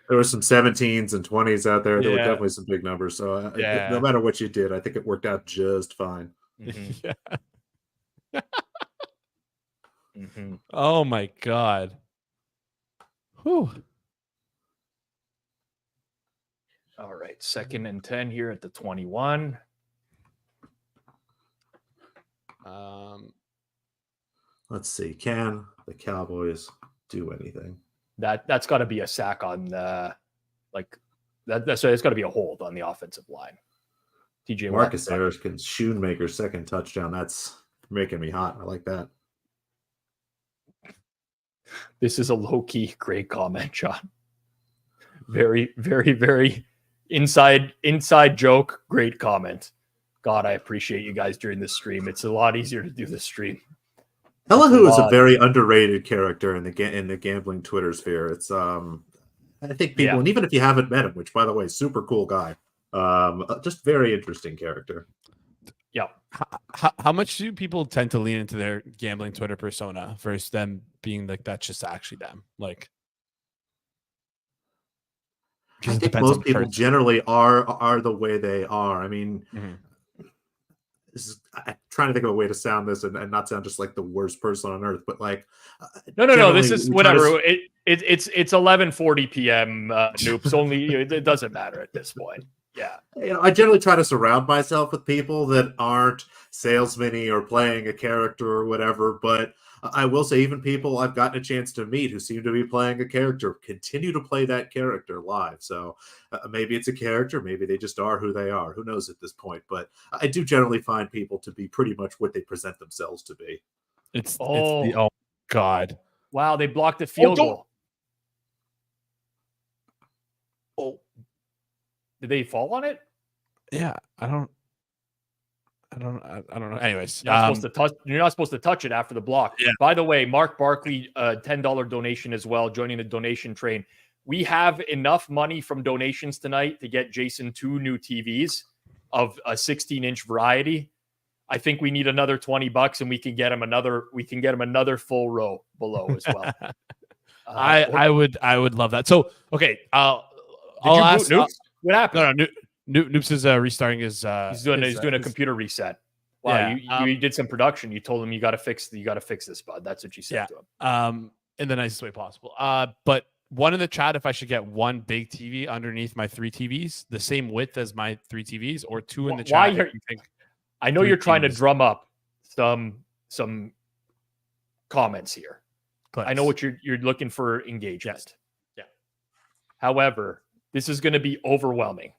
There were some 17s and 20s out there. There were Yeah. definitely some big numbers. So no matter what you did, I think it worked out just fine. Mhm. Yeah. Mhm. Oh my God. Whew. All right, 2nd and 10 here at the 21. Let's see. Can the Cowboys do anything? That's got to be a sack on like that's so it's got to be a hold on the offensive line. TJ Marcus Harrison's Shoemaker's second touchdown. That's making me hot. I like that. This is a low-key great comment, John. Very, very, very inside joke. Great comment. God, I appreciate you guys during this stream. It's a lot easier to do this stream. Elihu is a very underrated character in the gambling Twitter sphere. It's I think people, and even if you haven't met him, which by the way, super cool guy, just very interesting character. Yeah. How much do people tend to lean into their gambling Twitter persona versus them being like that's just actually them? Like, I think most people generally are the way they are. I mean, I'm trying to think of a way to sound this and not sound just like the worst person on earth, but like no. This is whatever. It's 11:40 p.m. Noops. Only it doesn't matter at this point. Yeah, I generally try to surround myself with people that aren't salesmen or playing a character or whatever. But I will say, even people I've gotten a chance to meet who seem to be playing a character continue to play that character live. So maybe it's a character, maybe they just are who they are. Who knows at this point? But I do generally find people to be pretty much what they present themselves to be. Oh God! Wow, they blocked the field goal. Oh. Did they fall on it? Yeah, I don't know. Anyways, you're not supposed to touch it after the block. Yeah. By the way, Mark Barkley, $10 donation as well, joining the donation train. We have enough money from donations tonight to get Jason 2 new TVs of a 16-inch variety. I think we need another $20, and we can get him another full row below as well. I would love that. So okay, I'll ask. What happened? No, Noops is restarting his. He's doing a computer reset. Wow, yeah, you did some production. You told him you got to fix this, bud. That's what you said to him. In the nicest way possible. But one in the chat, if I should get one big TV underneath my 3 TVs, the same width as my 3 TVs, or 2 in the chat. I know you're trying to drum up some comments here. Clicks. I know what you're looking for engagement. Yeah. However, this is going to be overwhelming.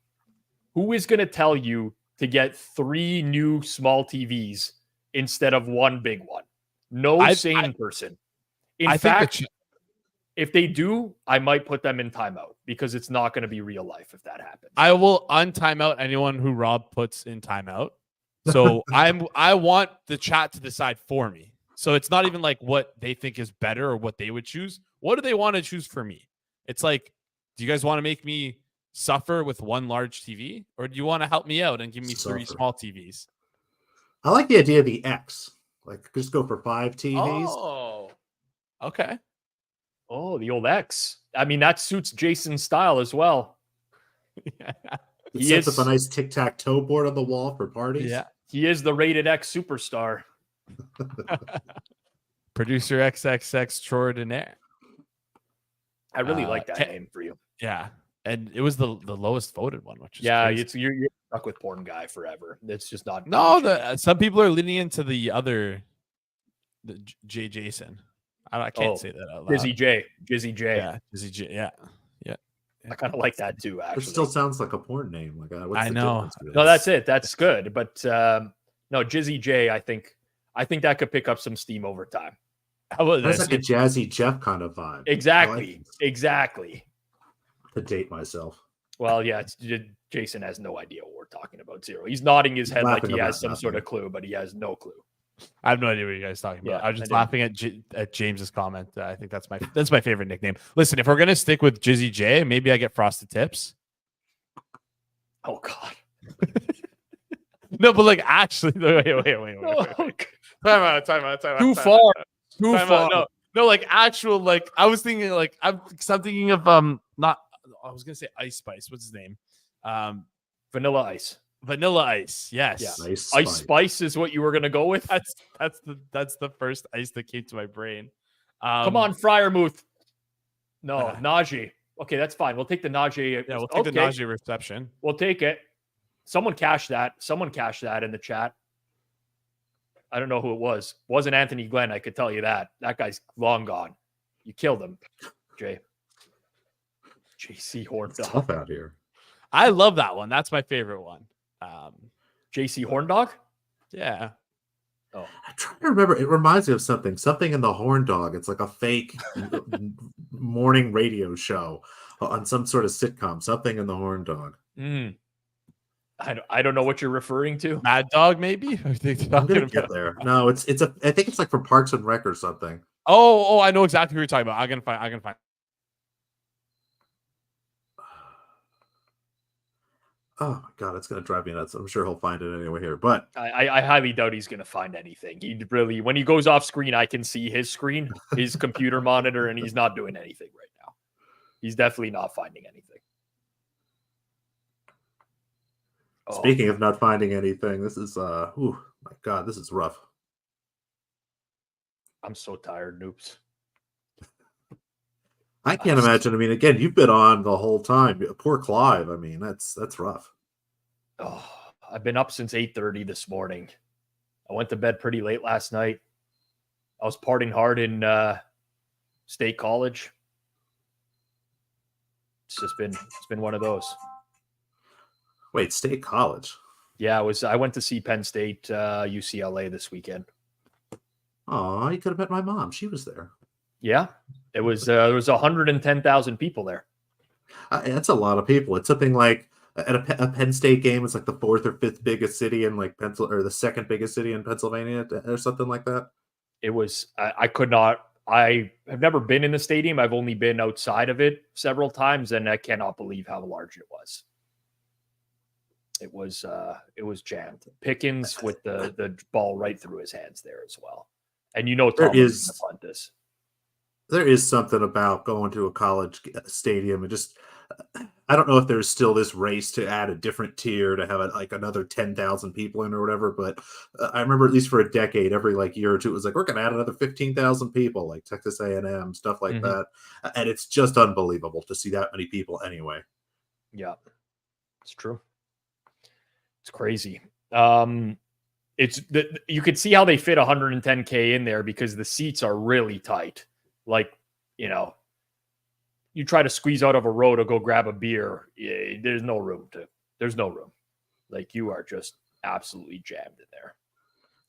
Who is going to tell you to get 3 new small TVs instead of 1 big one? No sane person. In fact, if they do, I might put them in timeout because it's not going to be real life if that happens. I will untimeout anyone who Rob puts in timeout. So I want the chat to decide for me. So it's not even like what they think is better or what they would choose. What do they want to choose for me? It's like, do you guys want to make me suffer with 1 large TV, or do you want to help me out and give me 3 small TVs? I like the idea of the X. Like, just go for 5 TVs. Oh, okay. Oh, the old X. I mean, that suits Jason's style as well. It sets up a nice tic-tac-toe board on the wall for parties. Yeah, he is the rated X superstar. Producer XXX extraordinaire. I really like that name for you. Yeah. And it was the lowest voted one, which is crazy. You're stuck with porn guy forever. It's just not. No, some people are leaning into the J Jason. I can't say that out loud. Jizzy J. Yeah, Jizzy J. Yeah. I kind of like that too. Actually, it still sounds like a porn name. Like I know. No, that's it. That's good. But no, Jizzy J. I think that could pick up some steam over time. That's like a Jazzy Jeff kind of vibe. Exactly. Exactly. To date myself. Well, yeah, Jason has no idea what we're talking about. Zero. He's nodding his head like he has some sort of clue, but he has no clue. I have no idea what you guys are talking about. I was just laughing at James's comment. I think that's my favorite nickname. Listen, if we're gonna stick with Jizzy J, maybe I get Frosted Tips. Oh God. No, but like actually, wait. Time out. Too far. Too Time far. out. No, like actual, like I was thinking, like I'm thinking of not. I was gonna say Ice Spice. What's his name? Vanilla Ice. Vanilla Ice. Yes. Yeah. Nice Ice Spice is what you were gonna go with. That's the first ice that came to my brain. Come on, Friarmouth. No, Najee. Okay, that's fine. We'll take the Najee. Yeah, we'll take the Najee reception. We'll take it. Someone cashed that. Someone cashed that in the chat. I don't know who it was. It wasn't Anthony Glenn, I could tell you that. That guy's long gone. You killed him, Jay. JC Horn It's Dog. tough out here. I love that one. That's my favorite one. JC Horn Dog? Yeah. Oh. I'm trying to remember. It reminds me of something. Something in the Horn Dog. It's like a fake morning radio show on some sort of sitcom. Something in the Horn Dog. I don't know what you're referring to. Mad Dog, maybe? I'm gonna get there. No, it's a. I think it's like from Parks and Rec or something. Oh, I know exactly who you're talking about. I'm gonna find. Oh my God, it's gonna drive me nuts. I'm sure he'll find it anyway here, but I highly doubt he's going to find anything. He really, when he goes off screen, I can see his screen, his computer monitor, and he's not doing anything right now. He's definitely not finding anything. Speaking of not finding anything, this is oh my God, this is rough. I'm so tired, noobs. I can't imagine. I mean, again, you've been on the whole time. Poor Clive. I mean, that's rough. Oh, I've been up since 8:30 this morning. I went to bed pretty late last night. I was partying hard in State College. It's been one of those. Wait, State College? Yeah, I went to see Penn State, UCLA this weekend. Oh, you could have met my mom. She was there. Yeah, there was 110,000 people there. That's a lot of people. It's something like at a Penn State game. It's like the fourth or fifth biggest city in like Pennsylvania, or the second biggest city in Pennsylvania, or something like that. It was. I could not. I have never been in the stadium. I've only been outside of it several times, and I cannot believe how large it was. It was jammed. Pickens with the ball right through his hands there as well. And Tom was going to punt this. There is something about going to a college stadium and just, I don't know if there's still this race to add a different tier to have like another 10,000 people in or whatever. But I remember at least for a decade, every like year or two, it was like, we're going to add another 15,000 people, like Texas A&M, stuff like that. And it's just unbelievable to see that many people anyway. Yeah, it's true. It's crazy. You could see how they fit 110K in there because the seats are really tight. Like, you try to squeeze out of a row to go grab a beer. There's no room. Like, you are just absolutely jammed in there.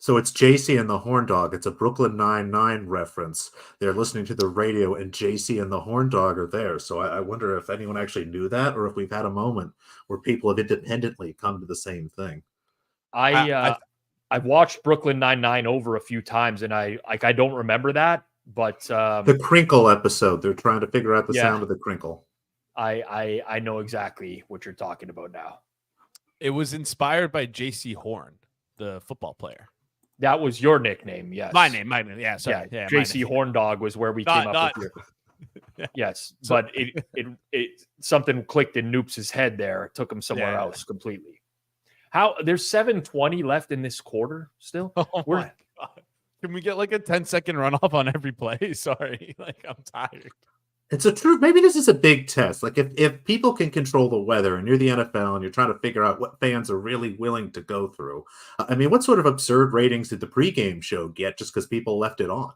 So it's JC and the Horn Dog. It's a Brooklyn Nine-Nine reference. They're listening to the radio, and JC and the Horn Dog are there. So I wonder if anyone actually knew that, or if we've had a moment where people have independently come to the same thing. I've watched Brooklyn Nine-Nine over a few times, and I don't remember that. But the crinkle episode, they're trying to figure out the sound of the crinkle. I know exactly what you're talking about now. It was inspired by JC Horn, the football player. That was your nickname, yes. My name. Yeah, sorry. Yeah, JC Horn Dog was where we came up with your. Yes, but it something clicked in Noop's head there. It took him somewhere else completely. There's 7:20 left in this quarter still. Oh my God. Can we get like a 10-second runoff on every play? Sorry, like I'm tired. It's a true. Maybe this is a big test. Like if people can control the weather, and you're the NFL, and you're trying to figure out what fans are really willing to go through. I mean, what sort of absurd ratings did the pregame show get just because people left it on?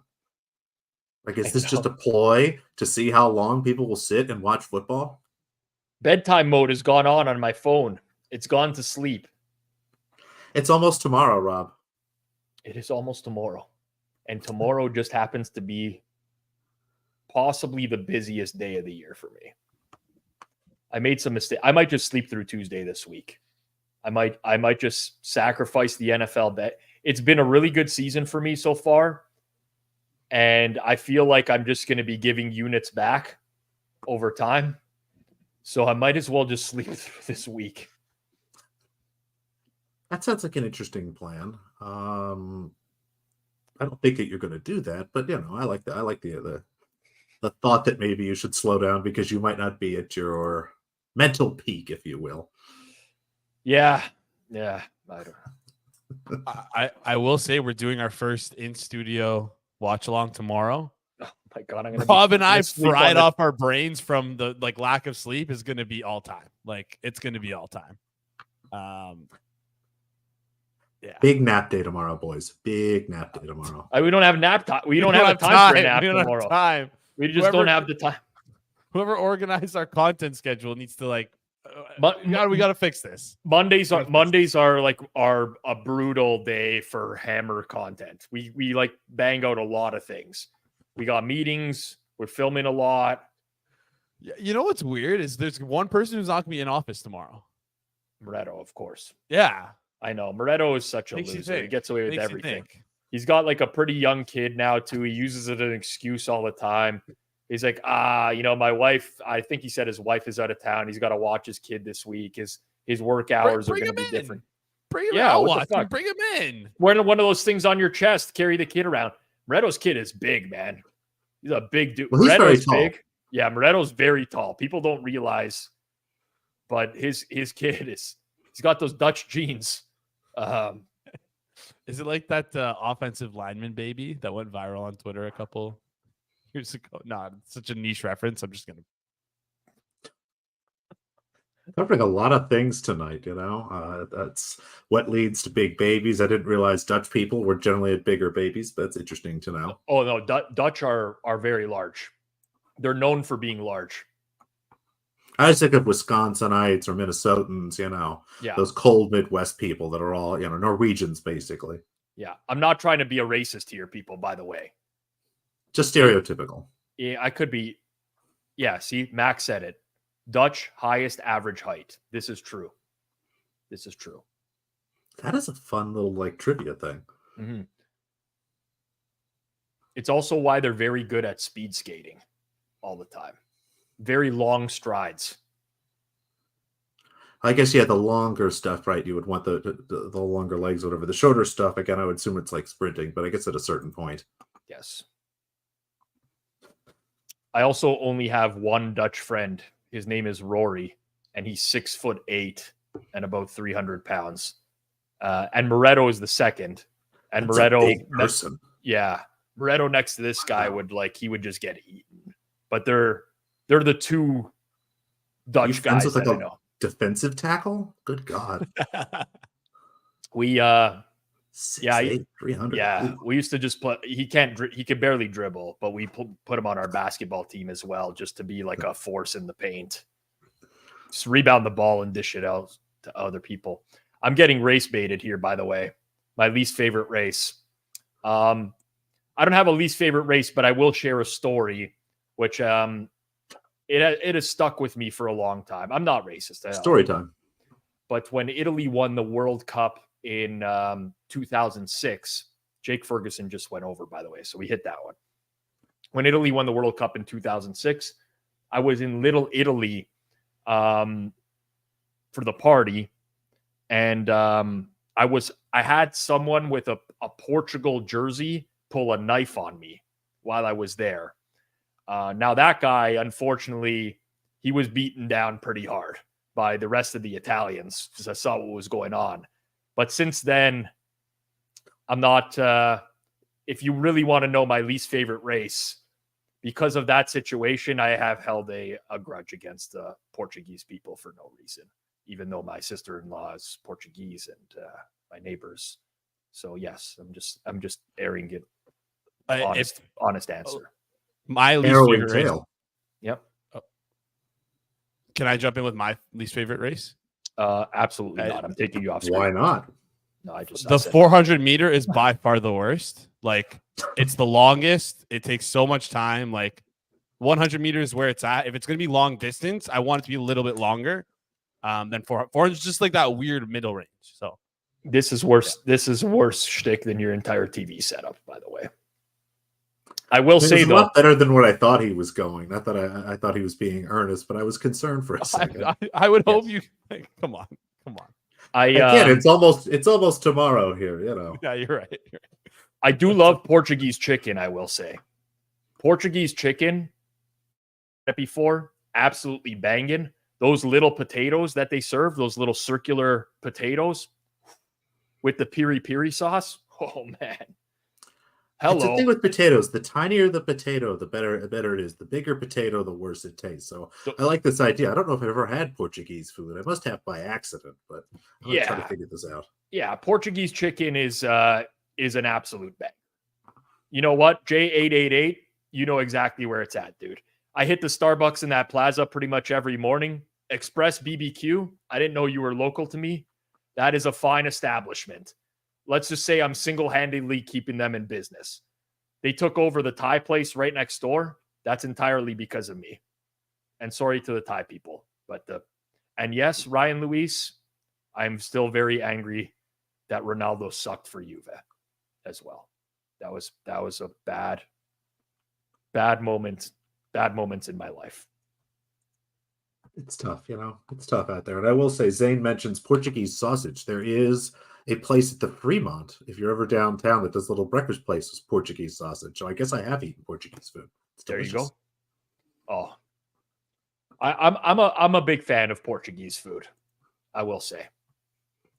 Like, is this just a ploy to see how long people will sit and watch football? Bedtime mode has gone on my phone. It's gone to sleep. It's almost tomorrow, Rob. It is almost tomorrow. And tomorrow just happens to be possibly the busiest day of the year for me. I made some mistake. I might just sleep through Tuesday this week. I might just sacrifice the NFL bet. It's been a really good season for me so far. And I feel like I'm just going to be giving units back over time. So I might as well just sleep through this week. That sounds like an interesting plan. I don't think that you're going to do that, but I like the thought that maybe you should slow down because you might not be at your mental peak, if you will. Yeah. I don't know. I will say we're doing our first in studio watch along tomorrow. Oh my God, I'm gonna Rob and I fried off our brains from the lack of sleep is going to be all time. It's going to be all time. Yeah. Big nap day tomorrow, boys. Big nap day tomorrow. We don't have nap time. We don't have time for a nap tomorrow. Time. We just don't have the time. Whoever organized our content schedule needs to we got to fix this. Mondays are a brutal day for hammer content. We bang out a lot of things. We got meetings. We're filming a lot. You know what's weird is there's one person who's not going to be in office tomorrow. Moretto, of course. Yeah. I know. Moretto is such a loser. He gets away with everything. He's got a pretty young kid now, too. He uses it as an excuse all the time. He's like, my wife, I think he said his wife is out of town. He's got to watch his kid this week. His work hours are going to be different. Bring him in. Bring him in. Wearing one of those things on your chest, carry the kid around. Moretto's kid is big, man. He's a big dude. Well, Moretto's big. Yeah, Moretto's very tall. People don't realize, but his kid he's got those Dutch genes. Is it like that offensive lineman baby that went viral on Twitter a couple years ago? No, it's such a niche reference. I'm just gonna covering a lot of things tonight. That's what leads to big babies. I didn't realize Dutch people were generally at bigger babies, but it's interesting to know. Oh no, Dutch are very large. They're known for being large. I was thinking of Wisconsinites or Minnesotans, those cold Midwest people that are all, Norwegians, basically. Yeah. I'm not trying to be a racist here, people, by the way. Just stereotypical. Yeah, I could be. Yeah, see, Max said it. Dutch, highest average height. This is true. That is a fun little, trivia thing. Mm-hmm. It's also why they're very good at speed skating all the time. Very long strides. I guess, the longer stuff, right? You would want the longer legs, whatever. The shorter stuff, again, I would assume it's like sprinting, but I guess at a certain point. Yes. I also only have one Dutch friend. His name is Rory, and he's 6'8" and about 300 pounds. And Moretto is the second. And That's Moretto, a big person. Moretto next to this guy would just get eaten. But they're the two Dutch guys that I know. Defensive tackle? Good God. We 6'8", 300. Yeah, we used to just put. He could barely dribble, but we put him on our basketball team as well, just to be like a force in the paint. Just rebound the ball and dish it out to other people. I'm getting race baited here, by the way. My least favorite race. I don't have a least favorite race, but I will share a story, which it has stuck with me for a long time. I'm not racist. Story time. But when Italy won the World Cup in 2006, Jake Ferguson just went over, by the way, so we hit that one. When Italy won the World Cup in 2006, I was in Little Italy for the party, and I had someone with a Portugal jersey pull a knife on me while I was there. Now that guy, unfortunately, he was beaten down pretty hard by the rest of the Italians because I saw what was going on. But since then, I'm not, if you really want to know my least favorite race, because of that situation, I have held a grudge against Portuguese people for no reason, even though my sister-in-law is Portuguese and my neighbors. So yes, I'm just airing it. Honest answer. My least favorite race. Yep. Can I jump in with my least favorite race? Absolutely not. I'm taking you off screen. Why not? No, the 400 meter is by far the worst. It's the longest. It takes so much time. 100 meters where it's at. If it's going to be long distance, I want it to be a little bit longer than 400. Just that weird middle range. So this is worse. Yeah. This is worse shtick than your entire TV setup, by the way. I will say, though, a lot better than what I thought he was going. Not that I thought he was being earnest, but I was concerned for a second. I would hope you. Come on. Again, it's almost tomorrow here, you know. Yeah, you're right. I do love Portuguese chicken, I will say. Portuguese chicken, before, absolutely banging. Those little potatoes that they serve, those little circular potatoes with the piri sauce. Oh, man. Hello. It's the thing with potatoes. The tinier the potato, the better it is. The bigger potato, the worse it tastes. So I like this idea. I don't know if I've ever had Portuguese food. I must have by accident, but I'm going to try to figure this out. Yeah, Portuguese chicken is an absolute bang. You know what? J888, you know exactly where it's at, dude. I hit the Starbucks in that plaza pretty much every morning. Express BBQ. I didn't know you were local to me. That is a fine establishment. Let's just say I'm single-handedly keeping them in business. They took over the Thai place right next door. That's entirely because of me. And sorry to the Thai people. And yes, Ryan Luis, I'm still very angry that Ronaldo sucked for Juve as well. That was a bad moments in my life. It's tough, you know. It's tough out there. And I will say, Zane mentions Portuguese sausage. There is a place at the Fremont, if you're ever downtown, that does little breakfast places, Portuguese sausage. So I guess I have eaten Portuguese food. There you go. Oh, I'm a big fan of Portuguese food, I will say.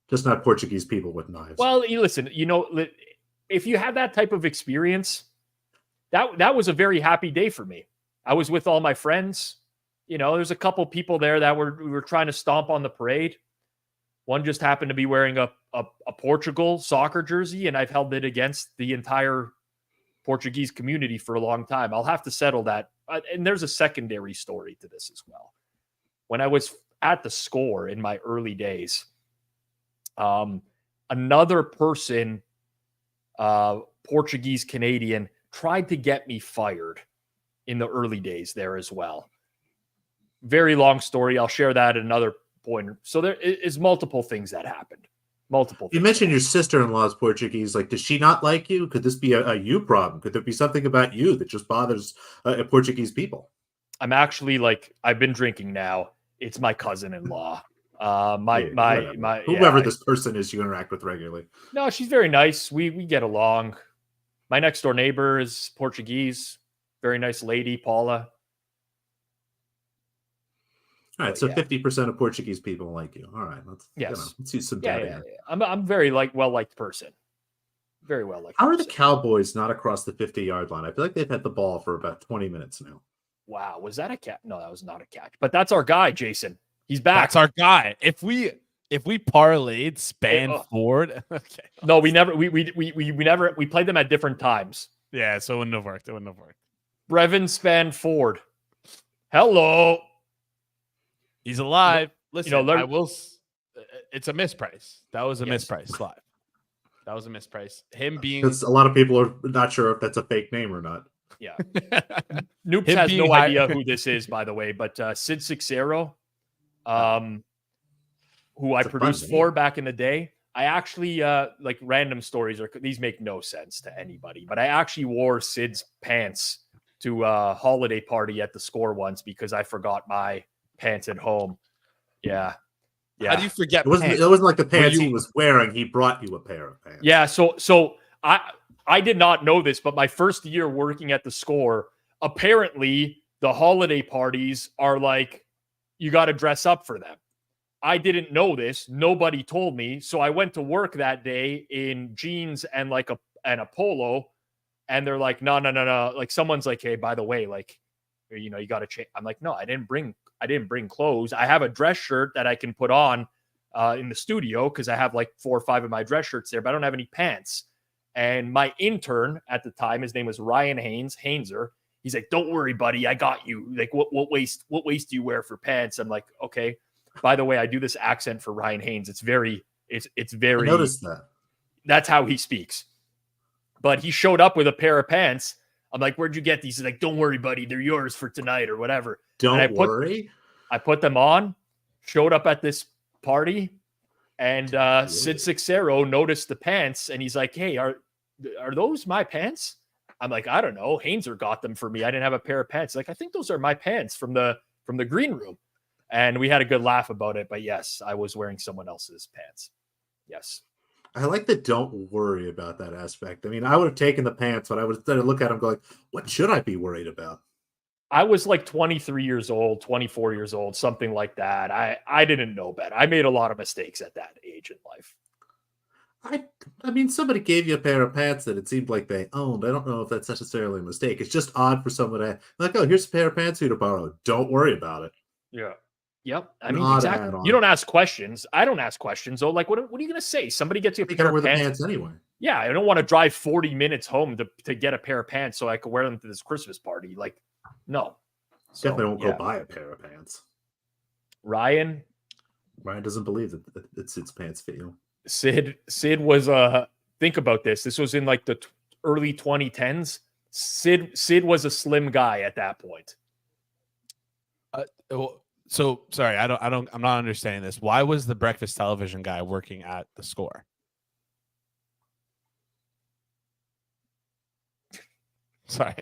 Just not Portuguese people with knives. Well, listen, you know, if you have that type of experience, that was a very happy day for me. I was with all my friends. You know, there's a couple people there that we were trying to stomp on the parade. One just happened to be wearing a Portugal soccer jersey, and I've held it against the entire Portuguese community for a long time. I'll have to settle that. And there's a secondary story to this as well. When I was at the Score in my early days, another person, Portuguese Canadian, tried to get me fired in the early days there as well. Very long story. I'll share that at another point. So there is multiple things that happened. You mentioned your sister-in-law's Portuguese. Like, does she not like you? Could this be a you problem? Could there be something about you that just bothers Portuguese people? I'm actually I've been drinking now. It's my cousin-in-law. Whoever this person is you interact with regularly. No, she's very nice. We get along. My next door neighbor is Portuguese. Very nice lady, Paula. All right, so 50% of Portuguese people like you. All right, let's use some data. Yeah. I'm a very well-liked person. Very well-liked. How are the Cowboys not across the 50-yard line? I feel like they've had the ball for about 20 minutes now. Wow, was that a catch? No, that was not a catch. But that's our guy, Jason. He's back. That's our guy. If we parlayed Ford, okay. No, we never. We played them at different times. Yeah, so it wouldn't have worked. Brevin Ford. Hello. He's alive. Listen, I will. It's a misprice. That was a misprice live. That was a misprice. Him being. Because a lot of people are not sure if that's a fake name or not. Yeah. Noops has no idea who this is, by the way, but Sid Sixero, who I produced for back in the day. I actually random stories these make no sense to anybody, but I actually wore Sid's pants to a holiday party at the Score once because I forgot my pants at home. Yeah. How do you forget? It wasn't like the pants he was wearing. He brought you a pair of pants. Yeah. So I did not know this, but my first year working at the Score, apparently the holiday parties are you got to dress up for them. I didn't know this. Nobody told me. So I went to work that day in jeans and a polo, and they're like, no. Someone's like, hey, by the way, you got to change. I'm like, no, I didn't bring clothes. I have a dress shirt that I can put on in the studio because I have 4 or 5 of my dress shirts there, but I don't have any pants. And my intern at the time, his name was Ryan Hainser. He's like, don't worry, buddy. I got you. What waist do you wear for pants? I'm like, okay. By the way, I do this accent for Ryan Haynes. It's very. I noticed that. That's how he speaks. But he showed up with a pair of pants. I'm like, where'd you get these? He's like, don't worry, buddy. They're yours for tonight or whatever. Don't worry. I put them on, showed up at this party, and Sid Sixero noticed the pants, and he's like, hey, are those my pants? I'm like, I don't know. Hainser got them for me. I didn't have a pair of pants. Like, I think those are my pants from the green room. And we had a good laugh about it. But yes, I was wearing someone else's pants. Yes. I like the don't worry about that aspect. I mean, I would have taken the pants, but I would have look at them going, what should I be worried about? I was like 23 years old, 24 years old, something like that. I didn't know better. I made a lot of mistakes at that age in life. I mean, somebody gave you a pair of pants that it seemed like they owned. I don't know if that's necessarily a mistake. It's just odd for someone to like, oh, here's a pair of pants for you to borrow. Don't worry about it. Yeah. Yep. I An mean, odd exactly. add-on. You don't ask questions. I don't ask questions. Oh, like, what are you going to say? Somebody gets you a You pair gotta wear of the pants. pants anyway. Yeah. I don't want to drive 40 minutes home to get a pair of pants so I can wear them to this Christmas party. Like, no. So, Definitely won't yeah. go buy a pair of pants. Ryan doesn't believe that it's pants fit you. Sid was think about this. This was in like the early 2010s. Sid was a slim guy at that point. So sorry, I'm not understanding this. Why was the breakfast television guy working at the Score? Sorry.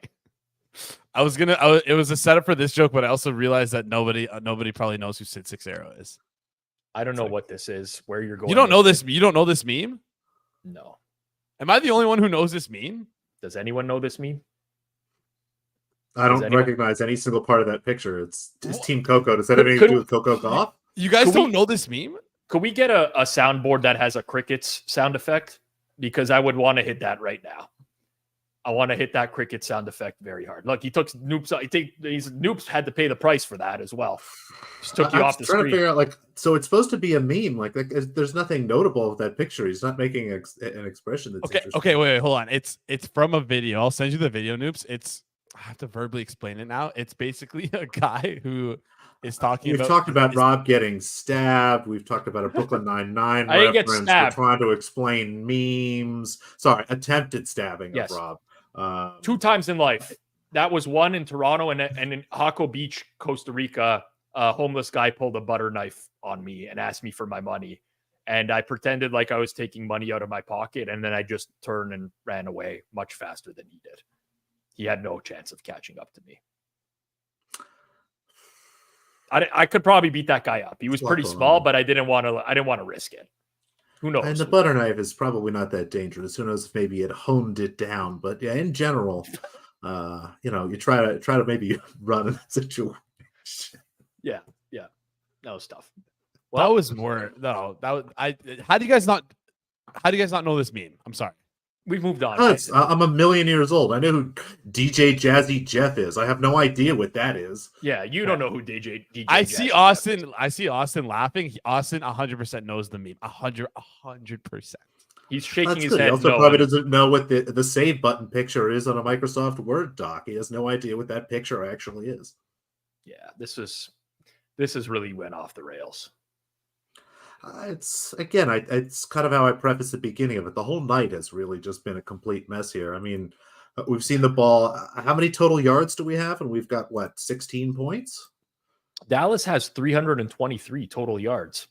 It was a setup for this joke, but I also realized that nobody probably knows who Sid Sixero is. I don't know what this is, where you're going. You don't know this. You don't know this meme? No. Am I the only one who knows this meme? Does anyone know this meme? I don't recognize any single part of that picture. It's Team Coco. Does that have anything to do with Coco Golf? You guys don't know this meme? Could we get a soundboard that has a crickets sound effect? Because I would want to hit that right now. I want to hit that cricket sound effect very hard. Look, he took Noops. I think Noops had to pay the price for that as well. Just took you off the screen. Trying to figure out, like, so it's supposed to be a meme. Like there's nothing notable with that picture. He's not making an expression that's interesting. Okay, wait, hold on. It's from a video. I'll send you the video, Noops. I have to verbally explain it now. It's basically a guy who is talking. We've talked about Rob getting stabbed. We've talked about a Brooklyn Nine-Nine I didn't get reference. stabbed. We're trying to explain memes. Sorry, attempted stabbing of Rob. 2 times in life. That was one in Toronto and in Jaco Beach, Costa Rica. A homeless guy pulled a butter knife on me and asked me for my money. And I pretended like I was taking money out of my pocket. And then I just turned and ran away much faster than he did. He had no chance of catching up to me. I could probably beat that guy up. He was pretty small, but I didn't want to risk it. Who knows? And the butter knife is probably not that dangerous. Who knows if maybe it honed it down. But yeah, in general, you try to maybe run in that situation. Yeah. That was tough. Well, that was more how do you guys not know this meme? I'm sorry. We've moved on. I'm a million years old. I know who DJ Jazzy Jeff is. I have no idea what that is. Yeah, you don't know who DJ I Jazzy see Austin. Jeff is. I see Austin laughing. Austin 100% knows the meme. 100%. He's shaking his good. head. He also probably doesn't know what the save button picture is on a Microsoft Word doc. He has no idea what that picture actually is. Yeah, this is really went off the rails. It's kind of how I preface the beginning of it. The whole night has really just been a complete mess here. I mean, we've seen the ball. How many total yards do we have? And we've got 16 points? Dallas has 323 total yards.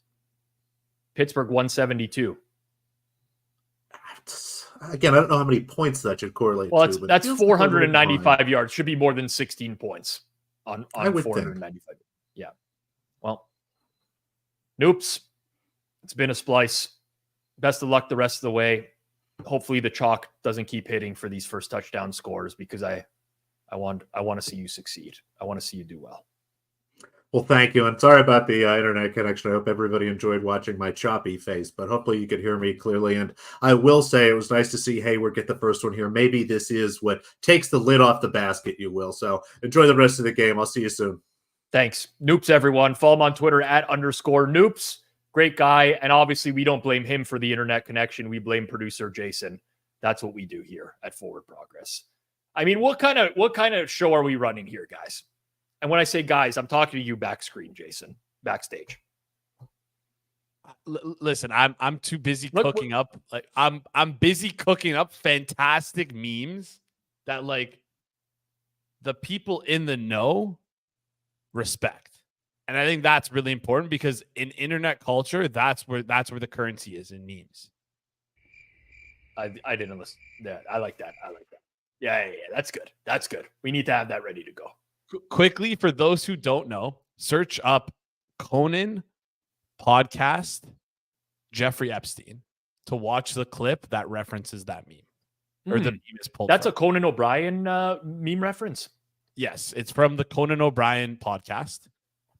Pittsburgh 172. Again, I don't know how many points that should correlate to. Well, that's 495 yards. Should be more than 16 points on 495. Think. Yeah. Well, Noops. It's been a splice. Best of luck the rest of the way. Hopefully the chalk doesn't keep hitting for these first touchdown scores because I want to see you succeed. I want to see you do well. Well, thank you. And sorry about the internet connection. I hope everybody enjoyed watching my choppy face, but hopefully you could hear me clearly. And I will say it was nice to see Hayward get the first one here. Maybe this is what takes the lid off the basket, you will. So enjoy the rest of the game. I'll see you soon. Thanks. Noops, everyone. Follow him on Twitter @_Noops. Great guy. And obviously we don't blame him for the internet connection. We blame producer Jason. That's what we do here at Forward Progress. I mean, what kind of show are we running here, guys? And when I say guys, I'm talking to you back screen, Jason, backstage. Listen, I'm too busy cooking up. Like I'm busy cooking up fantastic memes that like the people in the know respect. And I think that's really important because in internet culture, that's where the currency is in memes. I didn't listen. Yeah, I like that. Yeah. That's good. We need to have that ready to go. Quickly, for those who don't know, search up Conan podcast Jeffrey Epstein to watch the clip that references that meme. Or the meme is pulled That's from. a Conan O'Brien meme reference. Yes, it's from the Conan O'Brien podcast.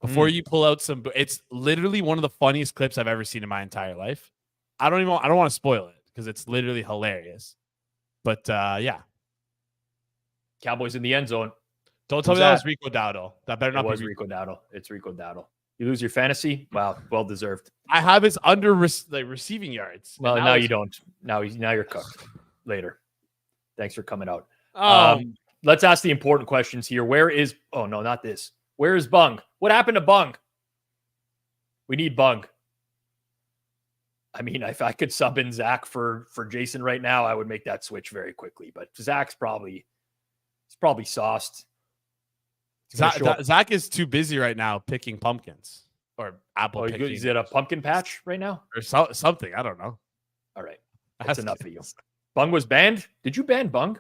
Before you pull out it's literally one of the funniest clips I've ever seen in my entire life. I don't want to spoil it because it's literally hilarious. But yeah. Cowboys in the end zone. Don't tell me that was Rico Dowdle. That better not be be Rico Dowdle. It's Rico Dowdle. You lose your fantasy? Wow, well deserved. I have his under receiving yards. Well, now you don't. Now you're cooked. Later. Thanks for coming out. Let's ask the important questions here. Where is? Oh no, not this. Where is Bung? What happened to Bung? We need Bung. I mean, if I could sub in Zach for Jason right now, I would make that switch very quickly. But Zach's probably sauced. Zach is too busy right now picking pumpkins or apple picking. Is it a pumpkin patch right now? Or something. I don't know. All right. That's enough of you. Bung was banned? Did you ban Bung?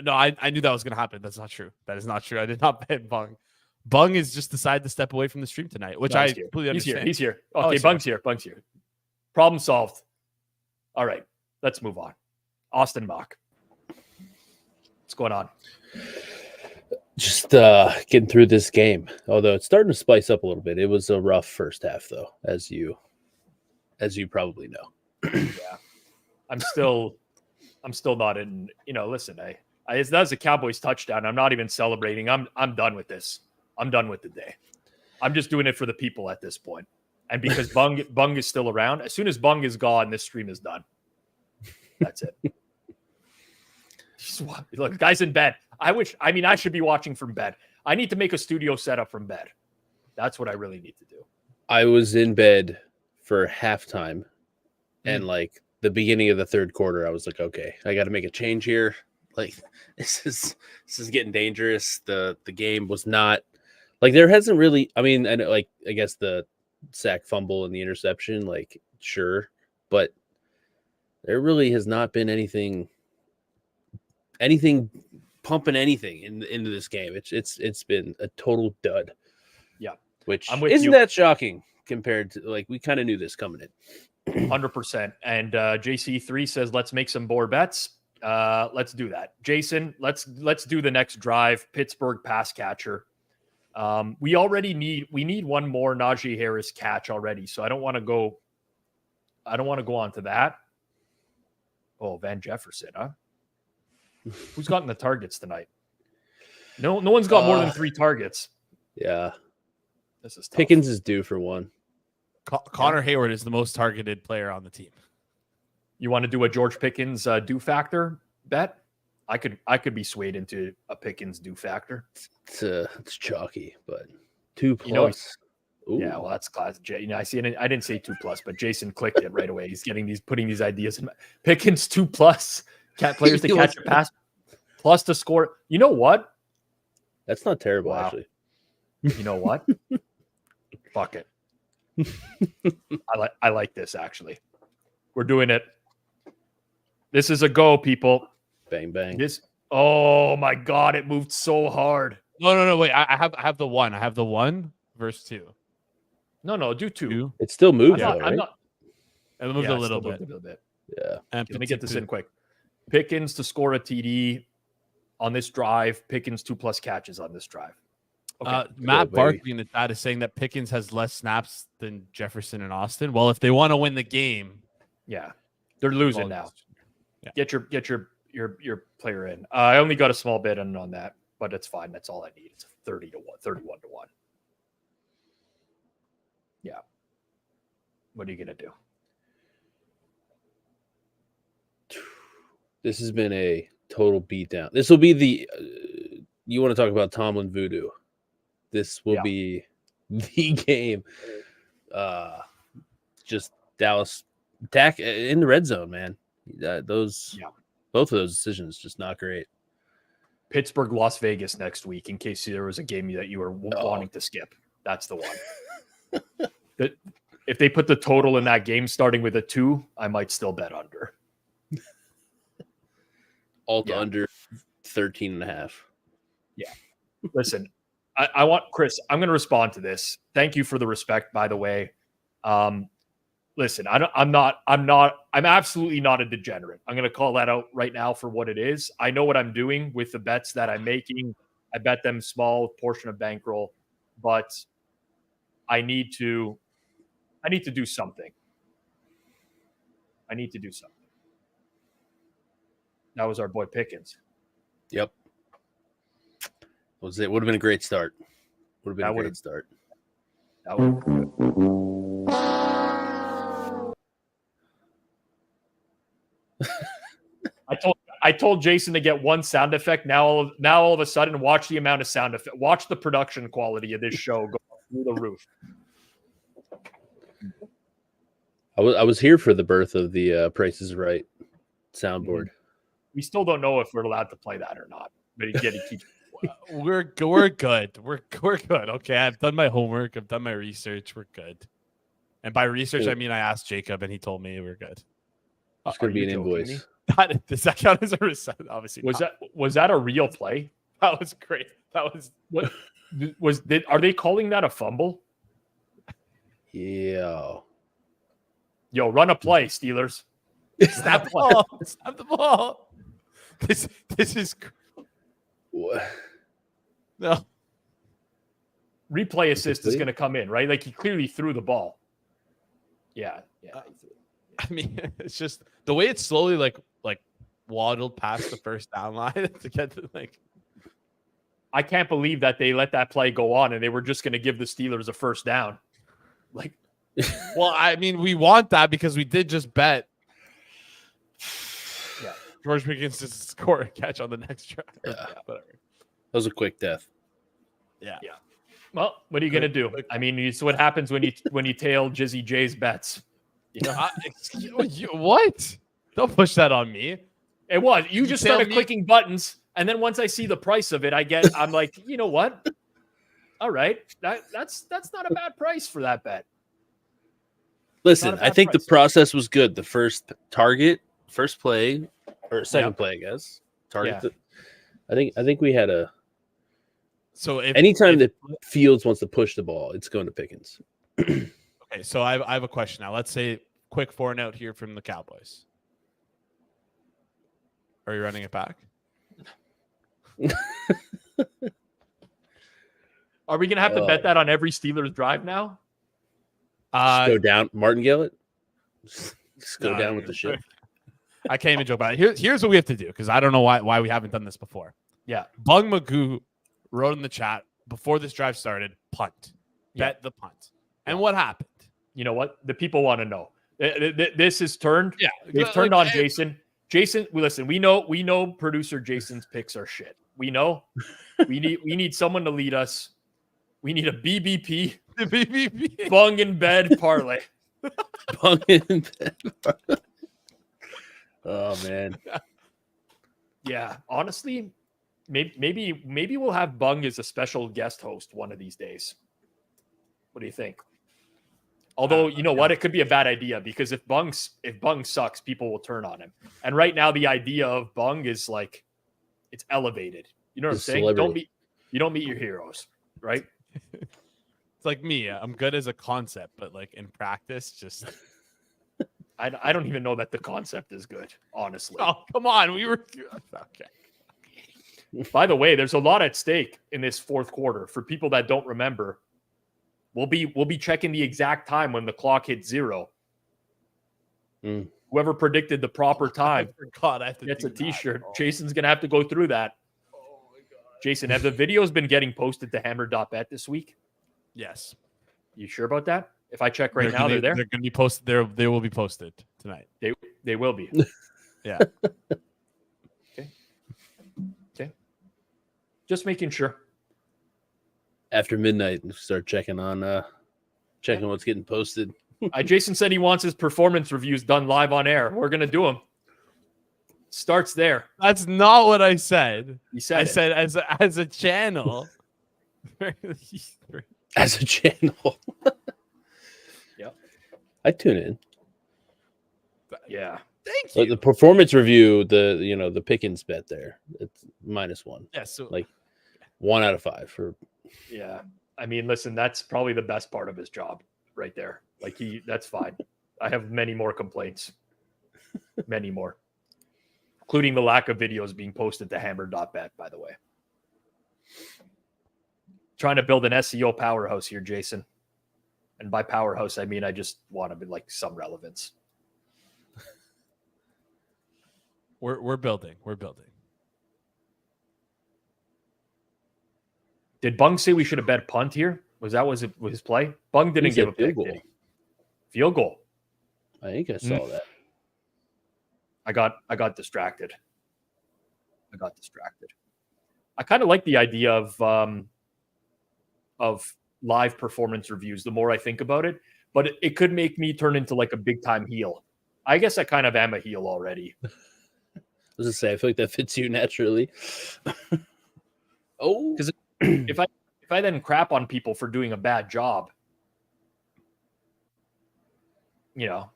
No, I knew that was going to happen. That's not true. That is not true. I did not ban Bung. Bung is just decided to step away from the stream tonight, which I completely understand. He's here. Okay, Bung's here. Problem solved. All right. Let's move on. Austin Mock. What's going on? Just getting through this game. Although it's starting to spice up a little bit. It was a rough first half, though, as you probably know. Yeah. I'm still not in, listen, that was a Cowboys touchdown. I'm not even celebrating. I'm done with this. I'm done with the day. I'm just doing it for the people at this point. And because Bung is still around, as soon as Bung is gone, this stream is done. That's it. Look, guys in bed. I should be watching from bed. I need to make a studio setup from bed. That's what I really need to do. I was in bed for halftime and like the beginning of the third quarter, I was like, okay, I got to make a change here. Like this is getting dangerous. The game was not like there hasn't really, I guess the sack fumble and the interception, like sure, but there really has not been anything pumping anything into this game. It's been a total dud. Yeah. Which isn't that shocking compared to like we kind of knew this coming in. 100%. And JC3 says, let's make some more bets. Let's do that. Jason, let's do the next drive. Pittsburgh pass catcher. We need one more Najee Harris catch already. So I don't want to go on to that. Oh, Van Jefferson, huh? Who's gotten the targets tonight? No one's got more than 3 targets. Yeah. This is tough. Pickens is due for one. Connor Hayward is the most targeted player on the team. You want to do a George Pickens do factor bet? I could be swayed into a Pickens do factor. It's chalky, but 2+. Yeah, well, that's class. I see it. I didn't say 2+, but Jason clicked it right away. He's putting these ideas in. Pickens 2+. Cat players to catch a pass plus to score. You know what? That's not terrible, actually. You know what? Fuck it. I like this actually. We're doing it. This is a go, people. Bang bang. Oh my god, it moved so hard. No. Wait, I have the 1. I have the 1 verse 2. No, do 2. It still moves. I'm not. It moved a little bit. Yeah. Let me get this in quick. Pickens to score a TD on this drive. Pickens 2+ catches on this drive. Okay. Matt Barkley in the chat is saying that Pickens has less snaps than Jefferson and Austin. Well, if they want to win the game, yeah, they're losing now. Yeah. Get your player in. I only got a small bit on that, but it's fine. That's all I need. It's 30 to 1, 31 to 1. Yeah. What are you gonna do? This has been a total beatdown. This will be the you want to talk about Tomlin voodoo. This will be the game. Just Dallas attack in the red zone, man. Both of those decisions just not great. Pittsburgh, Las Vegas next week, in case there was a game that you were wanting to skip. That's the one. If they put the total in that game starting with a 2, I might still bet under. Under 13.5. Yeah. Listen, I want Chris. I'm going to respond to this. Thank you for the respect, by the way. Listen, I'm absolutely not a degenerate. I'm going to call that out right now for what it is. I know what I'm doing with the bets that I'm making. I bet them small portion of bankroll, but I need to do something. I need to do something. That was our boy Pickens. Yep. Was it? Would have been a great start. Would have been a great start. That would. I told Jason to get one sound effect. Now all of a sudden, watch the amount of sound effect. Watch the production quality of this show go through the roof. I was here for the birth of the Price is Right soundboard. We still don't know if we're allowed to play that or not. But he keeps. We're good. We're good. Okay, I've done my homework. I've done my research. We're good. And by research, I mean I asked Jacob, and he told me we're good. It's going to be an invoice. Me? Does that count as a receipt? Obviously, was that a real play? That was great. That was what are they calling that a fumble? Yeah. Yo, run a play, Steelers. Snap the ball. Snap the ball. This is What? No. Replay assist is going to come in, right? Like he clearly threw the ball. Yeah. I mean, it's just the way it's slowly like waddled past the first down line to get to like. I can't believe that they let that play go on and they were just going to give the Steelers a first down. Like, well, I mean, we want that because we did just bet. Yeah, George Pickens to score a catch on the next drive. Yeah. Whatever. That was a quick death. Yeah. Well, what are you going to do? I mean, it's what happens when you tail Jizzy J's bets. You know? What? Don't push that on me. It was. You just started clicking buttons, and then once I see the price of it, I'm like, you know what? All right, that's not a bad price for that bet. Listen, I think the process was good. The first target, first play, or second play, I guess. Target. Yeah. I think we had a. So anytime that Fields wants to push the ball, it's going to Pickens. Okay, so I have a question now. Let's say quick 4-and-out here from the Cowboys. Are you running it back? Are we going to have to bet that on every Steelers drive now? Just go down, Martingale it. Just go down with the ship. I can't even joke about it. Here's what we have to do because I don't know why we haven't done this before. Yeah, Bung Magoo wrote in the chat before this drive started, punt. Bet the punt. And what happened? You know what? The people want to know. This has turned. Yeah, they've turned on Jason. Jason, listen. We know. Producer Jason's picks are shit. We know. We need someone to lead us. We need a BBP. The BBP. Bung in bed parlay. Bung in bed. Oh man. Yeah, honestly, maybe we'll have Bung as a special guest host one of these days. What do you think? Although, you know what? It could be a bad idea because if Bung sucks, people will turn on him. And right now, the idea of Bung is like, it's elevated. You know what I'm saying? You don't meet your heroes, right? It's like me. I'm good as a concept, but like in practice, just... I don't even know that the concept is good, honestly. Oh, come on. We were... Okay. By the way, there's a lot at stake in this fourth quarter. For people that don't remember, we'll be checking the exact time when the clock hits 0. Whoever predicted the proper time gets a T-shirt. Jason's gonna have to go through that. Oh my god. Jason, have the videos been getting posted to Hammer.bet this week? Yes. You sure about that? If I check right now, they're there. They're going to be posted. They will be posted tonight. They will be. Yeah. Okay. Just making sure. After midnight, start checking on what's getting posted. Jason said he wants his performance reviews done live on air. We're gonna do them. Starts there. That's not what I said. You said I said as a channel. As a channel. Yeah. I tune in. Yeah. Thank you. The performance review, the Pickens bet there, it's -1. Yeah, so like 1 out of 5 for Yeah. I mean, listen, that's probably the best part of his job right there. Like that's fine. I have many more complaints. Many more. Including the lack of videos being posted to hammer.bet, by the way. Trying to build an SEO powerhouse here, Jason. And by powerhouse, I mean I just want to be like some relevance. We're building. We're building. Did Bung say we should have bet punt here? Was his play? Bung didn't give a pick, did he? Field goal. I think I saw that. I got distracted. I kind of like the idea of live performance reviews the more I think about it, but it could make me turn into like a big time heel. I guess I kind of am a heel already. I was gonna say, I feel like that fits you naturally. Oh, because if I then crap on people for doing a bad job, you know,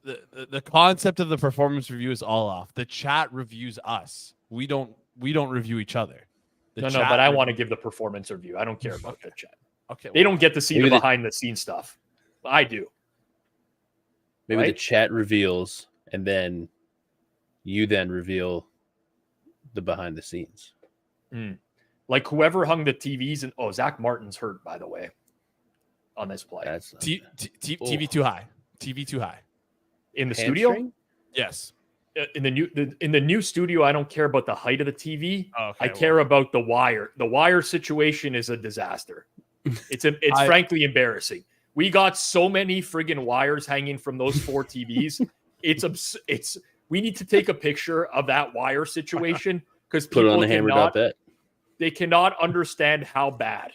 the concept of the performance review is all off. The chat reviews us. We don't review each other. But I want to give the performance review. I don't care about the chat. Okay, they don't get to see the behind the scenes stuff. I do. Maybe right? The chat reveals, and then you then reveal the behind the scenes. Like whoever hung the TVs and Zach Martin's hurt, by the way, on this play. That's TV too high. TV too high. In the studio? Yes. In the new studio, I don't care about the height of the TV. Okay, I care about the wire. The wire situation is a disaster. It's frankly embarrassing. We got so many friggin' wires hanging from those 4 TVs. We need to take a picture of that wire situation because put it on the hammer.bet. They cannot understand how bad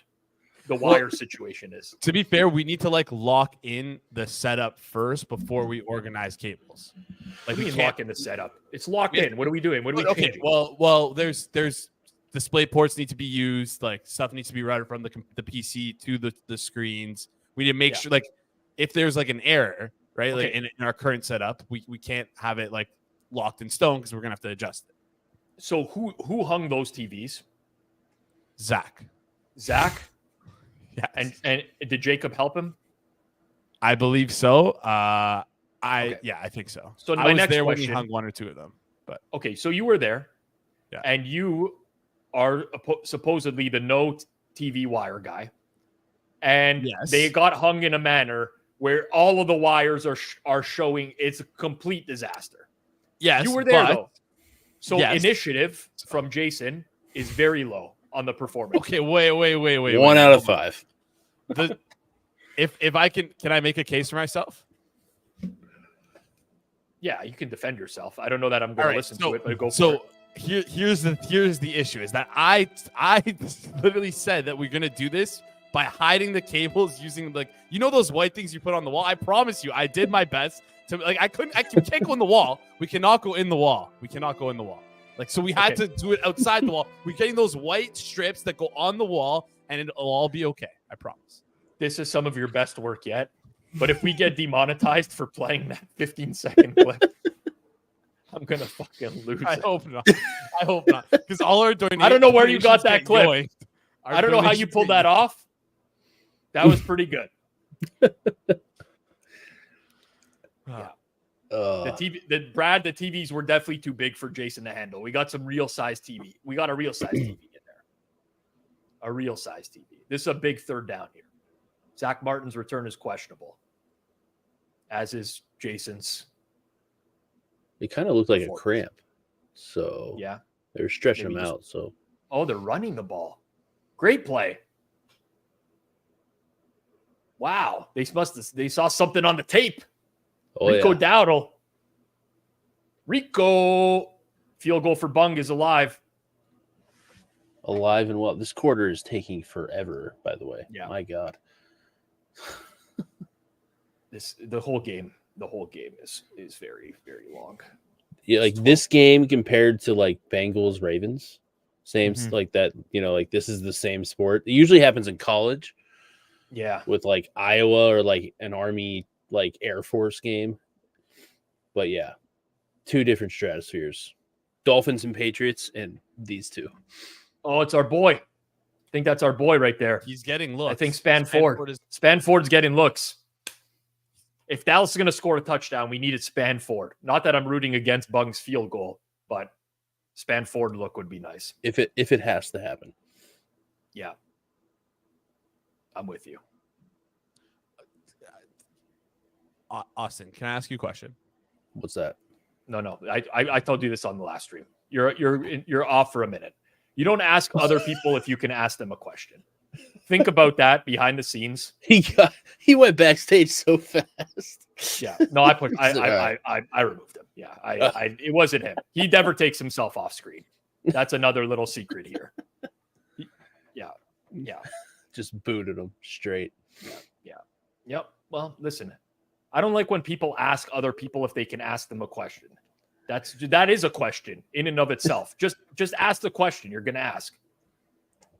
the wire situation is. To be fair, we need to like lock in the setup first before we organize cables. Like we can lock in the setup. It's locked in. What are we doing? What are we changing? Well, there's display ports need to be used. Like stuff needs to be routed from the PC to the screens. We need to make sure, like, if there's like an error, right? Okay. Like in our current setup, we can't have it like locked in stone because we're gonna have to adjust it. So who hung those TVs? Zach. Yes. And did Jacob help him? I believe so. I think so. So I was there when he hung 1 or 2 of them. But okay, so you were there, and you are supposedly the no TV wire guy, and they got hung in a manner where all of the wires are showing. It's a complete disaster. Yes, you were there though. So initiative from Jason is very low on the performance. Okay, wait. 1 out of 5. If I can I make a case for myself? Yeah, you can defend yourself. I don't know that I'm going to listen to it, but go for it. So here's the issue is that I literally said that we're going to do this by hiding the cables using those white things you put on the wall. I promise you, I did my best to I can't go in the wall. We cannot go in the wall. So we had to do it outside the wall. We're getting those white strips that go on the wall, and it'll all be okay. I promise. This is some of your best work yet. But if we get demonetized for playing that 15-second clip, I'm going to fucking lose I it. hope not. Because all our donations. I don't know where you got that clip. I don't know how you pulled that off. That was pretty good. Yeah. The TVs were definitely too big for Jason to handle. We got some real size TV. We got a real size TV in there. A real size TV. This is a big third down here. Zach Martin's return is questionable, as is Jason's. It kind of looked like a cramp. So they were stretching him out. So they're running the ball. Great play. Wow. They saw something on the tape. Rico Dowdle. Rico. Field goal for Bung is alive. Alive and well. This quarter is taking forever, by the way. Yeah. My God. The whole game is very, very long. Yeah, like this game compared to like Bengals Ravens, same like that. Like this is the same sport. It usually happens in college. Yeah, with like Iowa or like an Army like Air Force game. But yeah, 2 different stratospheres: Dolphins and Patriots, and these 2. Oh, it's our boy. I think that's our boy right there. He's getting looks. I think Spanford's getting looks. If Dallas is going to score a touchdown, we needed Spanford. Not that I'm rooting against Bung's field goal, but Spanford look would be nice. If it has to happen. Yeah. I'm with you. Austin, can I ask you a question? What's that? No. I told you this on the last stream. You're off for a minute. You don't ask other people if you can ask them a question. Think about that behind the scenes. He went backstage so fast. Yeah. No, I removed him. Yeah. It wasn't him. He never takes himself off screen. That's another little secret here. Yeah. Just booted him straight. Yeah. Yep. Well, listen. I don't like when people ask other people if they can ask them a question. That is a question in and of itself. Just ask the question you're going to ask.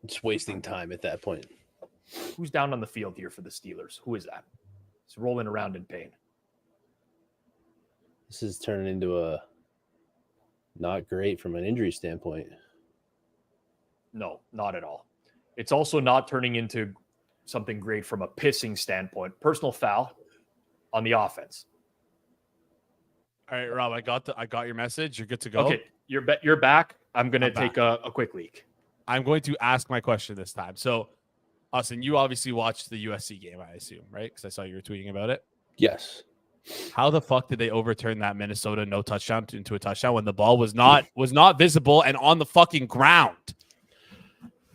It's wasting time at that point. Who's down on the field here for the Steelers? Who is that? He's rolling around in pain. This is turning into a not great from an injury standpoint. No, not at all. It's also not turning into something great from a pissing standpoint. Personal foul on the offense. All right, Rob, I got your message. You're good to go. Okay, you're back. I'm going to take a quick leak. I'm going to ask my question this time. So, Austin, you obviously watched the USC game, I assume, right? Because I saw you were tweeting about it. Yes. How the fuck did they overturn that Minnesota no touchdown into a touchdown when the ball was not visible and on the fucking ground?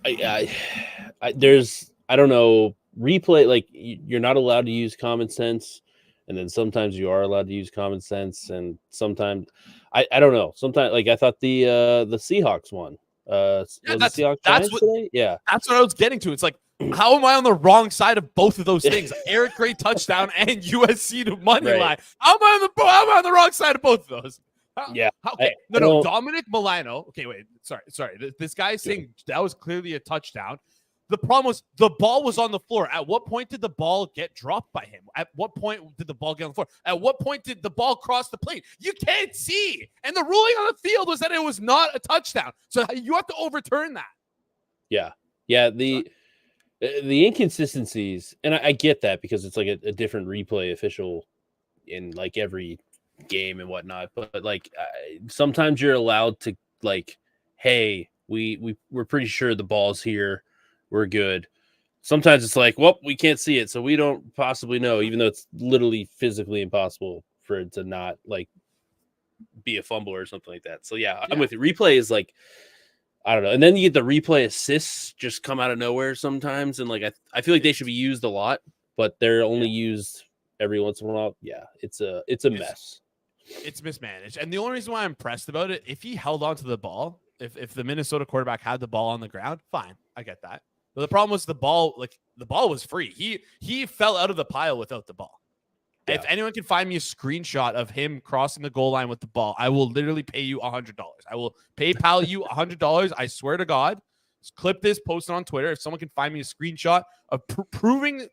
I don't know, replay, like you're not allowed to use common sense, and then sometimes you are allowed to use common sense, and sometimes I don't know. Sometimes, like, I thought the Seahawks won. Was the Seahawks today? Yeah, that's what I was getting to. It's like, how am I on the wrong side of both of those things? Eric Gray touchdown and USC to money line. How am I on the wrong side of both of those? Okay. Dominic Milano. Okay, wait. Sorry. This guy is saying that was clearly a touchdown. The problem was the ball was on the floor. At what point did the ball get dropped by him? At what point did the ball get on the floor? At what point did the ball cross the plate? You can't see. And the ruling on the field was that it was not a touchdown. So you have to overturn that. Yeah. The inconsistencies, and I get that because it's like a different replay official in like every game and whatnot. But like sometimes you're allowed to like, hey, we're pretty sure the ball's here. We're good. Sometimes it's like, well, we can't see it, so we don't possibly know, even though it's literally physically impossible for it to not like be a fumble or something like that. So yeah. I'm with you. Replay is like, I don't know. And then you get the replay assists just come out of nowhere sometimes. And like, I feel like they should be used a lot, but they're only used every once in a while. Yeah. It's a mess. It's mismanaged. And the only reason why I'm impressed about it, if he held on to the ball, if the Minnesota quarterback had the ball on the ground, fine. I get that. But the problem was the ball was free. He fell out of the pile without the ball. Yeah. If anyone can find me a screenshot of him crossing the goal line with the ball, I will literally pay you $100. I will PayPal you $100. I swear to God. Just clip this, post it on Twitter. If someone can find me a screenshot of proving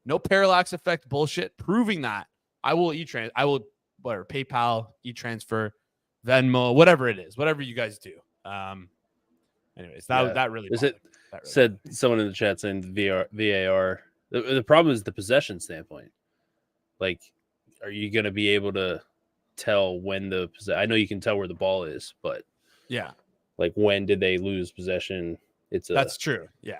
no parallax effect bullshit, proving that, I will PayPal, e-transfer, Venmo, whatever it is, whatever you guys do. Anyways, that really is it. Said someone in the chat saying VAR. The problem is the possession standpoint. Like, are you going to be able to tell when I know you can tell where the ball is, but yeah, like when did they lose possession? That's true. Yeah.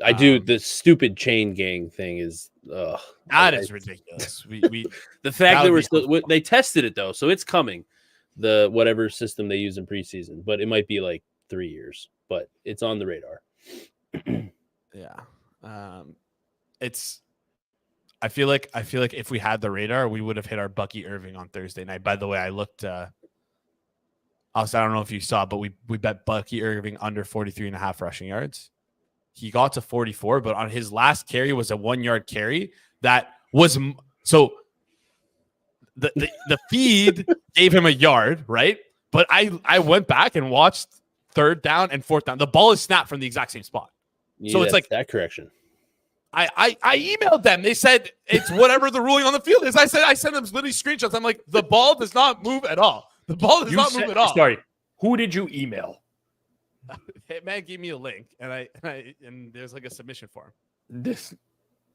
I do. The stupid chain gang thing is that is ridiculous. We the fact that they tested it though, so it's coming. The whatever system they use in preseason, but it might be like 3 years, but it's on the radar. Yeah. I feel like if we had the radar, we would have hit our Bucky Irving on Thursday night. By the way, I looked also, I don't know if you saw, but we bet Bucky Irving under 43.5 rushing yards. He got to 44, but on his last carry was a 1 yard carry that was so the feed gave him a yard, right? But I went back and watched 3rd down and 4th down. The ball is snapped from the exact same spot. So it's like that correction. I emailed them. They said it's whatever the ruling on the field is. I sent them literally screenshots. I'm like, the ball does not move at all. The ball does not move at all. Sorry, who did you email? Man gave me a link, and there's like a submission form. This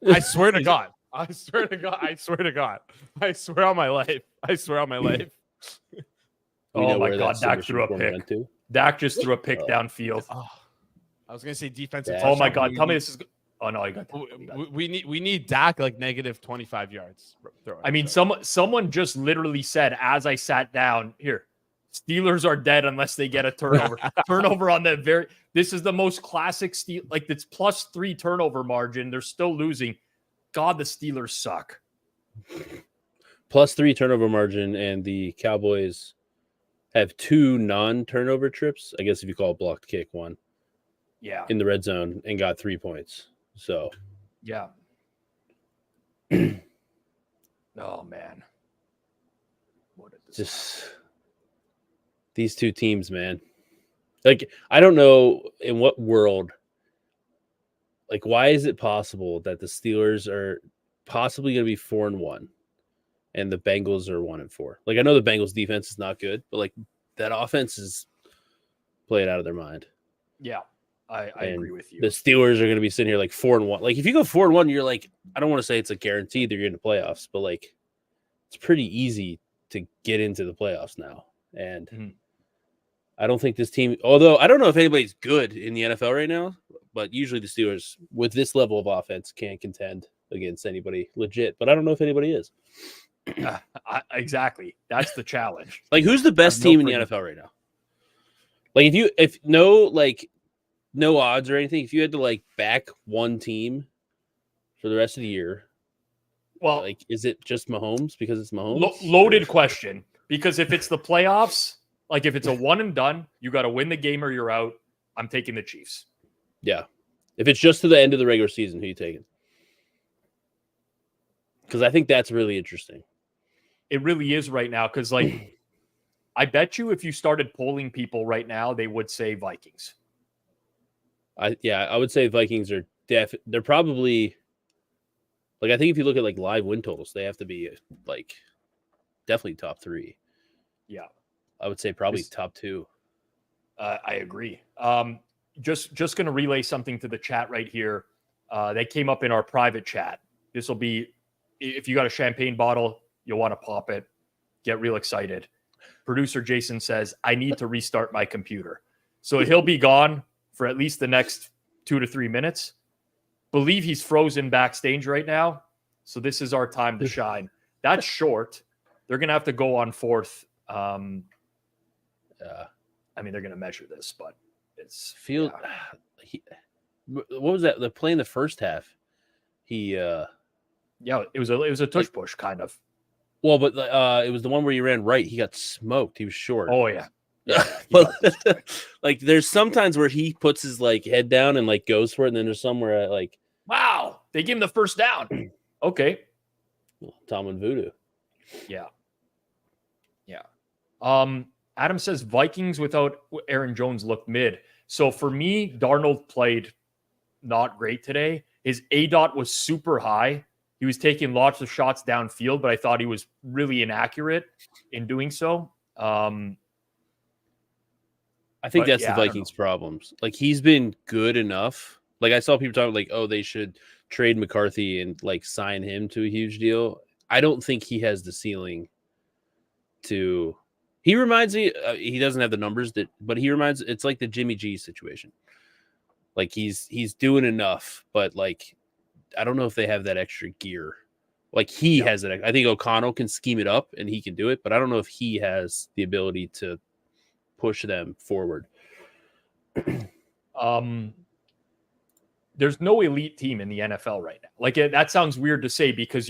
I swear to God. I swear to God. I swear to God. I swear on my life. I swear on my life. We Oh know my where God, that Dak submission threw a form pick. went to. Dak just threw a pick Oh. downfield. Oh, I was gonna say defensive. Dak. Oh my touchdown. God, tell me this is. Oh no, you got that. You got that. We need Dak like negative 25 yards. Throwing, I mean, so. someone just literally said as I sat down here, Steelers are dead unless they get a turnover. Turnover on the very. This is the most classic Steel. Like it's +3 turnover margin. They're still losing. God, the Steelers suck. +3 turnover margin, and the Cowboys have 2 non-turnover trips. I guess if you call a blocked kick one Yeah, in the red zone, and got 3 points. So yeah. Oh man, what a disaster. just these two teams, man. Like I don't know in what world. Like, why is it possible that the Steelers are possibly going to be 4-1, and the Bengals are 1-4? Like, I know the Bengals defense is not good, but like that offense is playing out of their mind. Yeah, I agree with you. The Steelers are going to be sitting here like 4-1. Like, if you go 4-1, you're like, I don't want to say it's a guarantee that you're in the playoffs, but like, it's pretty easy to get into the playoffs now. And I don't think this team, although I don't know if anybody's good in the NFL right now, but usually the Steelers, with this level of offense, can't contend against anybody legit. But I don't know if anybody is. Exactly. That's the challenge. Like, who's the best team in the NFL right now? Like, if no odds or anything, if you had to like back one team for the rest of the year, Well, like, is it just Mahomes because it's Mahomes? Loaded question. Because if it's the playoffs, like if it's a one and done, you got to win the game or you're out. I'm taking the Chiefs. Yeah. If it's just to the end of the regular season, who you taking? Because I think that's really interesting. It really is right now. Because like, I bet you if you started polling people right now, they would say Vikings. I would say Vikings are they're probably like, I think if you look at like live win totals, they have to be like definitely top 3. Yeah. I would say probably top 2. I agree. Just going to relay something to the chat right here. They came up in our private chat. This will be, if you got a champagne bottle, you'll want to pop it. Get real excited. Producer Jason says, I need to restart my computer. So he'll be gone for at least the next 2 to 3 minutes. Believe he's frozen backstage right now. So this is our time to shine. That's short. They're going to have to go on 4th. I mean, they're going to measure this, but it's what was that? The play in the first half. It was a tush push kind of. Well, but it was the one where he ran right. He got smoked. He was short. Oh yeah. But like, there's sometimes where he puts his like head down and like goes for it, and then there's somewhere like, wow, they give him the first down. Okay. Tom and Voodoo. Yeah. Adam says Vikings without Aaron Jones looked mid. So for me, Darnold played not great today. His ADOT was super high. He was taking lots of shots downfield, but I thought he was really inaccurate in doing so. I think that's the Vikings' problems. Like, he's been good enough. Like, I saw people talking like, oh, they should trade McCarthy and like sign him to a huge deal. I don't think he has the ceiling to. He reminds me, he doesn't have the numbers but it's like the Jimmy G situation. Like, he's doing enough, but like, I don't know if they have that extra gear. Like, he has it. I think O'Connell can scheme it up and he can do it, but I don't know if he has the ability to push them forward. There's no elite team in the NFL right now. Like, that sounds weird to say because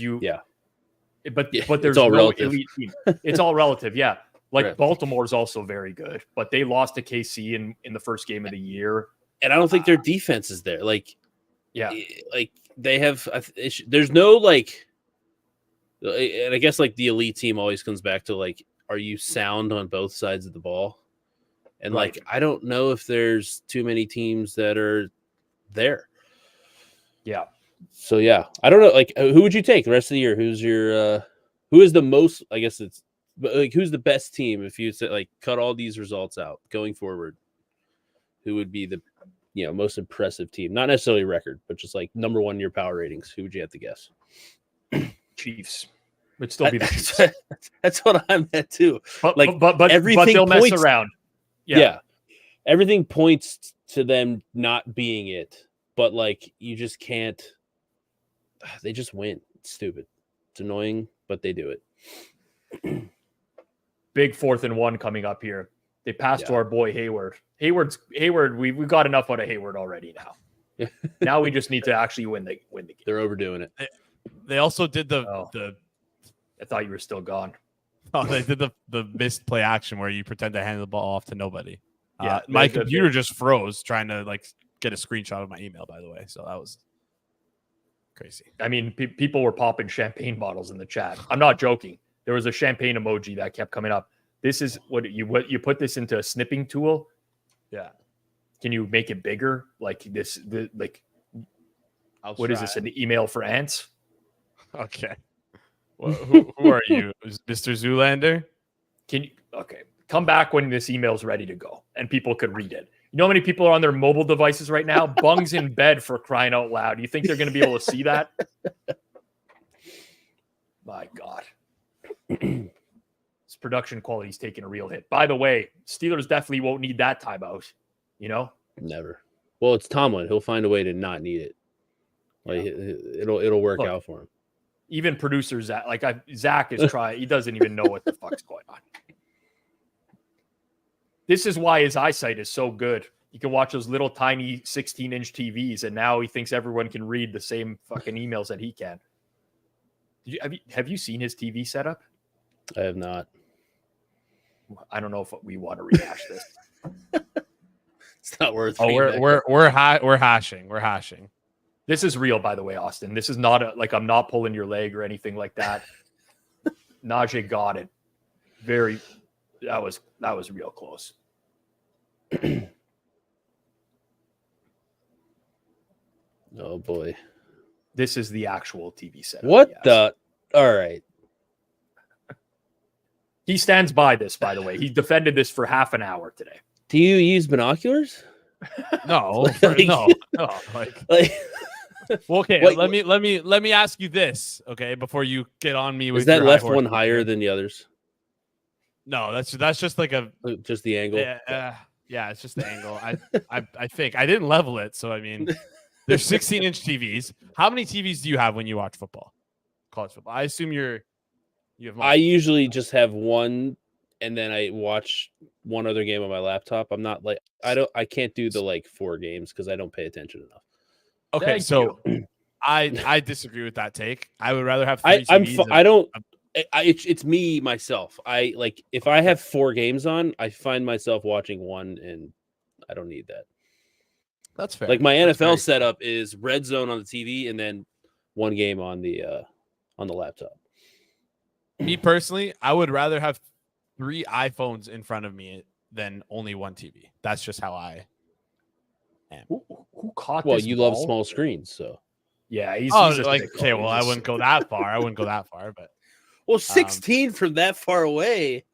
but there's no elite team. It's all relative. Yeah. Like, right. Baltimore is also very good, but they lost to KC in the first game of the year. And I don't think their defense is there. Like, like they have, there's no like, and I guess like the elite team always comes back to like, are you sound on both sides of the ball? And right. Like, I don't know if there's too many teams that are there. Yeah. So yeah, I don't know. Like, who would you take the rest of the year? Who's your, who is the most, I guess it's, but like, who's the best team if you say like cut all these results out going forward? who would be the most impressive team? Not necessarily record, but just like number one in your power ratings. Who would you have to guess? Chiefs. Would still be the Chiefs. That's what I'm at too. But everything they'll points, mess around. Yeah. Everything points to them not being it, but like you just can't. They just win. It's stupid. It's annoying, but they do it. Big 4th and 1 coming up here. They passed to our boy Hayward. Hayward. We got enough out of Hayward already now. Now we just need to actually win the game. They're overdoing it. They also did the I thought you were still gone. Oh, they did the missed play action where you pretend to hand the ball off to nobody. Yeah, my computer just froze trying to like get a screenshot of my email, by the way. So that was crazy. I mean, people were popping champagne bottles in the chat. I'm not joking. There was a champagne emoji that kept coming up. This is what you put this into a snipping tool. Yeah. Can you make it bigger? Like this, what is this? An email for ants? Okay. Well, who are you? Mr. Zoolander? Okay. Come back when this email is ready to go and people could read it. You know how many people are on their mobile devices right now? Bung's in bed, for crying out loud. You think they're going to be able to see that? My God. This production quality is taking a real hit. By the way, Steelers definitely won't need that timeout. Never. Well, it's Tomlin. He'll find a way to not need it. Like it'll work out for him. Even producer Zach, Zach is trying. He doesn't even know what the fuck's going on. This is why his eyesight is so good. You can watch those little tiny 16-inch TVs, and now he thinks everyone can read the same fucking emails that he can. Have you seen his TV setup? I have not. I don't know if we want to rehash this. It's not worth. Oh, we're hashing. We're hashing. This is real, by the way, Austin. This is not I'm not pulling your leg or anything like that. Najee got it. That was real close. Oh boy. This is the actual TV setup. What the? All right. He stands by this, by the way. He defended this for half an hour today. Do you use binoculars? No, no. Well, okay, Wait, let me ask you this, okay, before you get on me with is that your left high horse one higher than the others? No, that's just like just the angle. Yeah, it's just the angle. I think I didn't level it, so I mean, there's 16-inch TVs. How many TVs do you have when you watch football, college football? I assume you have. I usually just have one, and then I watch one other game on my laptop. I'm not like I can't do the 4 games because I don't pay attention enough. Okay, so I disagree with that take. I would rather have 3 TVs. It's me myself. If I have 4 games on, I find myself watching one, and I don't need that. That's fair. Like my NFL setup is red zone on the TV, and then one game on the laptop. Me personally, I would rather have 3 iPhones in front of me than only one TV. That's just how I am. Who caught well, this you ball? love small screens, so yeah. He's okay. Well, I wouldn't go that far. But 16 from that far away.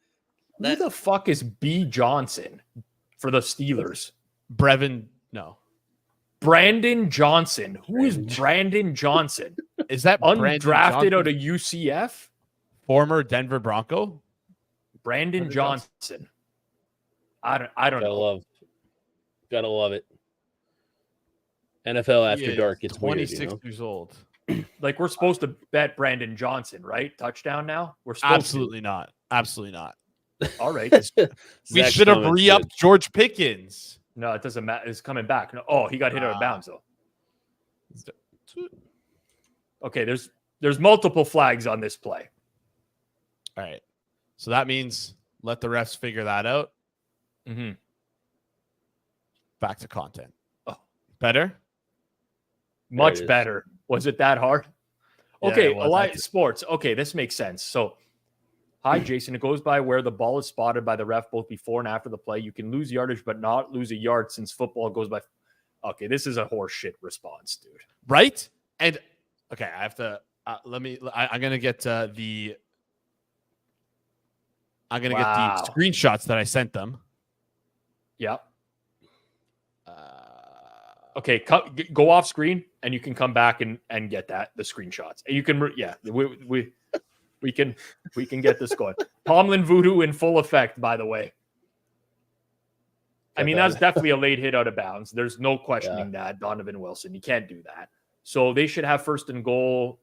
Who the fuck is B. Johnson for the Steelers? Brandon Johnson. Who is Brandon Johnson? Is that undrafted out of UCF? Former Denver Bronco? Brandon Johnson. I don't know. Gotta love it. NFL after dark. It's 26 years old. We're supposed to bet Brandon Johnson, right? Touchdown now? We're supposed Absolutely not. All right. We should have re-upped George Pickens. No, it doesn't matter. It's coming back. No, oh, he got hit out of bounds though. Okay, there's multiple flags on this play. All right. So that means let the refs figure that out. Mm-hmm. Back to content. Oh. Better? Much better. Was it that hard? Okay, yeah, Elias Sports. Okay, this makes sense. So, hi, Jason. It goes by where the ball is spotted by the ref both before and after the play. You can lose yardage, but not lose a yard since football goes by. Okay, this is a horse shit response, dude. Right? And, okay, I have to, I'm going to get the screenshots that I sent them. Yeah. Okay, go off screen, and you can come back and get the screenshots. And you can, we can get this going. Tomlin voodoo in full effect, by the way. I mean, that's definitely a late hit out of bounds. There's no questioning that. Donovan Wilson, you can't do that. So they should have first and goal.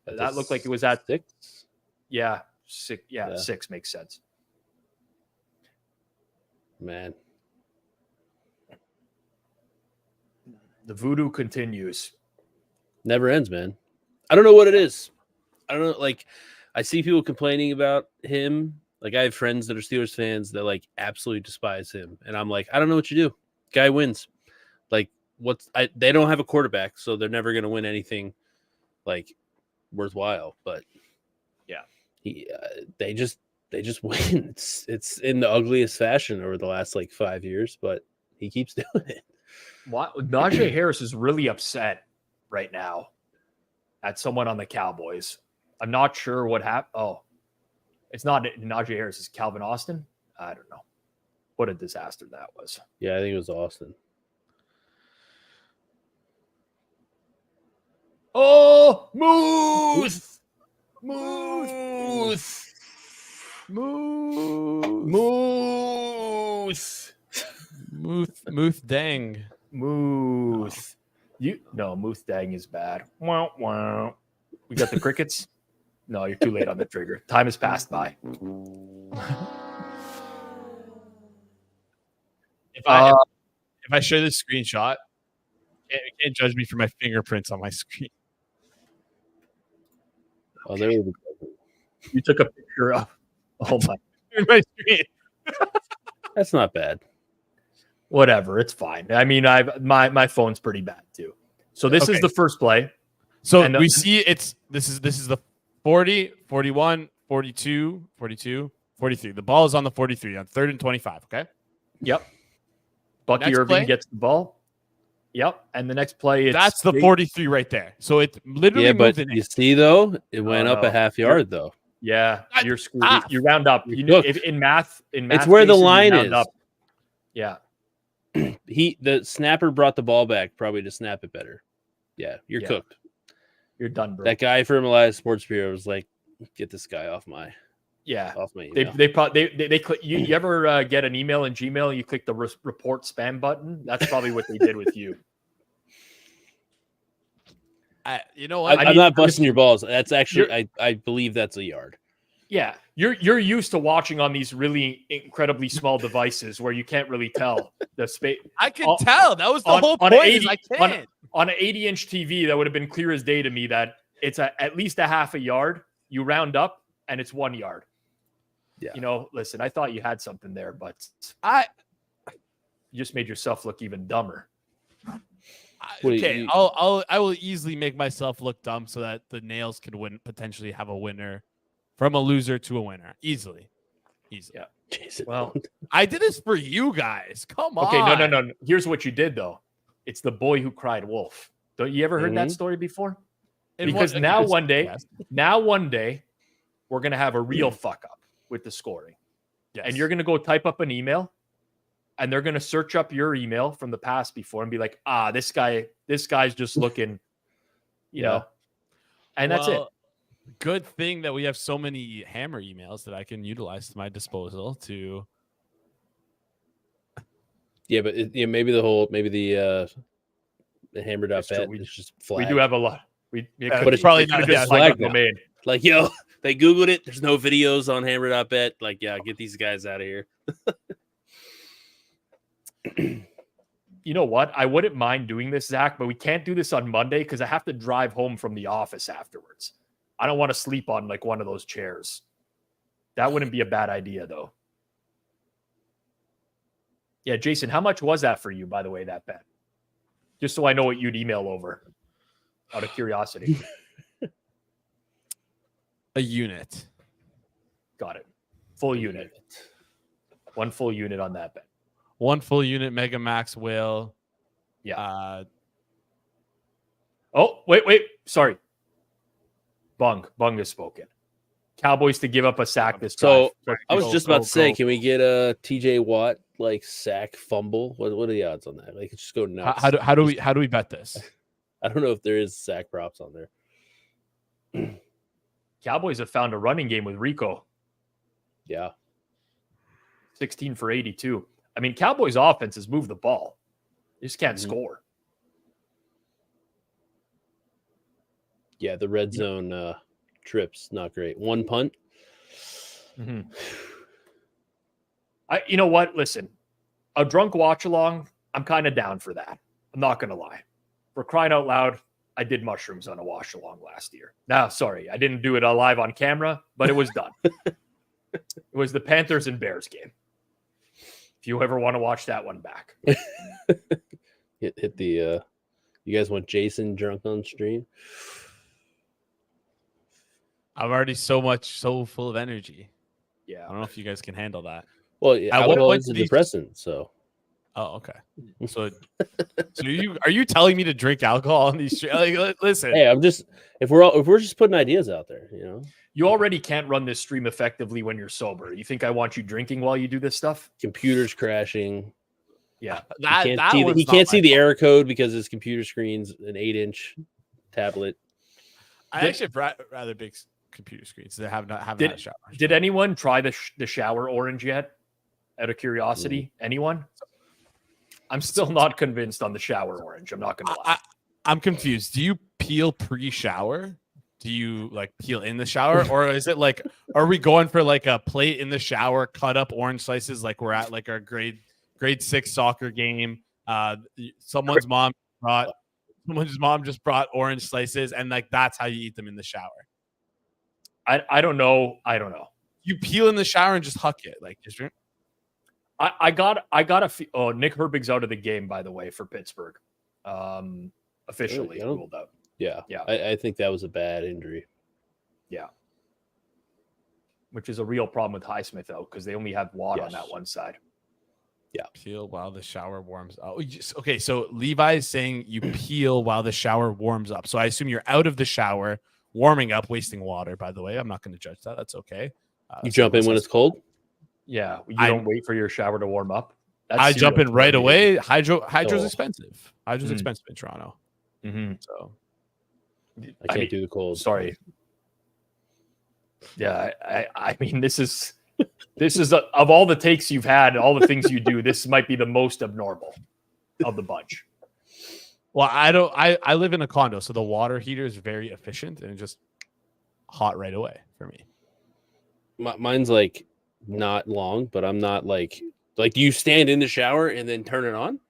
That looked like it was at 6. Yeah, 6. Yeah, 6 makes sense. Man. The voodoo continues. Never ends, man. I don't know what it is. I don't know. Like, I see people complaining about him. Like, I have friends that are Steelers fans that like absolutely despise him, and I'm like, I don't know what you do. Guy wins. Like, they don't have a quarterback, so they're never going to win anything like worthwhile. But yeah, they just win. It's in the ugliest fashion over the last like 5 years, but he keeps doing it. Najee Harris is really upset right now at someone on the Cowboys. I'm not sure what happened. Oh, it's not Najee Harris. It's Calvin Austin. I don't know. What a disaster that was. Yeah, I think it was Austin. Oh, Moose! Moose! Moose! Muth dang. Moose. Moose dang is bad. Wow, wow. We got the crickets? No, you're too late on the trigger. Time has passed by. If I show this screenshot, you can't judge me for my fingerprints on my screen. Oh, there we go. You took a picture of. Oh my screen. That's not bad. Whatever, it's fine. I mean, my phone's pretty bad too. So this is the first play. So we see this is the 40, 41, 42, 42, 43. The ball is on the 43 on 3rd and 25. Okay. Yep. Bucky Irving gets the ball. Yep. And the next play, that's the 43 right there. So it literally moved but you see though, it went up a half yard though. Yeah, you're screwed. You round up. In math, it's where the line is. Up. Yeah. The snapper brought the ball back probably to snap it better. Yeah, you're cooked. You're done, bro. That guy from Elias Sports Bureau was like, "Get this guy off my." Yeah, off my email. They click. You ever get an email in Gmail and you click the report spam button? That's probably what they did with you. You know what? I'm not busting your balls. That's actually, I believe that's a yard. Yeah, you're used to watching on these really incredibly small devices where you can't really tell the space. I can tell. That was the whole point. I can't. On an 80-inch TV, that would have been clear as day to me that it's at least a half a yard. You round up, and it's 1 yard. Yeah. Listen, I thought you had something there, but you just made yourself look even dumber. Okay, I will easily make myself look dumb so that the Nails could potentially have a winner from a loser to a winner easily. Yeah. Jason. Well, I did this for you guys. Come on. Okay, no. Here's what you did though. It's the boy who cried wolf. Don't you ever heard that story before? Because now one day, we're gonna have a real fuck up with the scoring. Yes. And you're gonna go type up an email. And they're going to search up your email from the past before and be like, this guy's just looking, you know, and that's it. Good thing that we have so many Hammer emails that I can utilize to my disposal to. Yeah, but maybe the hammer.bet is just flagged. We do have a lot. But it's probably not just flagged domain. Like, they Googled it. There's no videos on hammer.bet. Like, get these guys out of here. You know what? I wouldn't mind doing this, Zach, but we can't do this on Monday because I have to drive home from the office afterwards. I don't want to sleep on like one of those chairs. That wouldn't be a bad idea, though. Yeah, Jason, how much was that for you, by the way, that bet? Just so I know what you'd email over out of curiosity. A unit. Got it. Full unit. One full unit on that bet. One full unit, Mega Max Whale. Yeah. Oh, wait. Sorry. Bung has spoken. Cowboys to give up a sack this time. So I was just about to say, can we get a TJ Watt like sack fumble? What are the odds on that? Like just go nuts. How do we bet this? I don't know if there is sack props on there. Cowboys have found a running game with Rico. Yeah. 16 for 82. I mean, Cowboys offense has moved the ball. They just can't score. Yeah, the red zone trips, not great. One punt. You know what? Listen, a drunk watch along, I'm kind of down for that. I'm not going to lie. For crying out loud, I did mushrooms on a wash along last year. Now, sorry, I didn't do it live on camera, but it was done. It was the Panthers and Bears game. If you ever want to watch that one back. hit the you guys want Jason drunk on stream? I'm already so full of energy. Yeah. I don't know if you guys can handle that. Well, At what alcohol point is a do these- depressant, so Oh, okay. So are you telling me to drink alcohol on these streets? Like, listen. hey, if we're just putting ideas out there, you know. You already can't run this stream effectively when you're sober. You think I want you drinking while you do this stuff? Computers crashing. Yeah. He can't see the error code because his computer screen's an 8-inch tablet. I actually have rather big computer screens. They haven't had a shower. Did anyone try the shower orange yet? Out of curiosity, anyone? I'm still not convinced on the shower orange. I'm not going to lie. I'm confused. Do you peel pre-shower? Do you like peel in the shower, or is it like, are we going for like a plate in the shower, cut up orange slices like we're at like our grade 6 soccer game? Someone's mom just brought orange slices, and like that's how you eat them in the shower. I don't know. You peel in the shower and just huck it, like just drink. I got a Nick Herbig's out of the game, by the way, for Pittsburgh. Officially ruled out. Yeah. Yeah. I think that was a bad injury. Yeah. Which is a real problem with Highsmith, though, because they only have Watt on that one side. Yeah. Peel while the shower warms up. Okay, so Levi's saying you peel while the shower warms up. So I assume you're out of the shower, warming up, wasting water, by the way. I'm not going to judge that. That's okay. You jump in when it's cold? Yeah. You don't wait for your shower to warm up. I jump in right away. Hydro's expensive. Hydro's expensive in Toronto. So I can't do the cold. Sorry. Yeah, I mean, this is of all the takes you've had, all the things you do, this might be the most abnormal of the bunch. Well, I live in a condo, so the water heater is very efficient and just hot right away for me. Mine's like not long, but I'm not like you stand in the shower and then turn it on.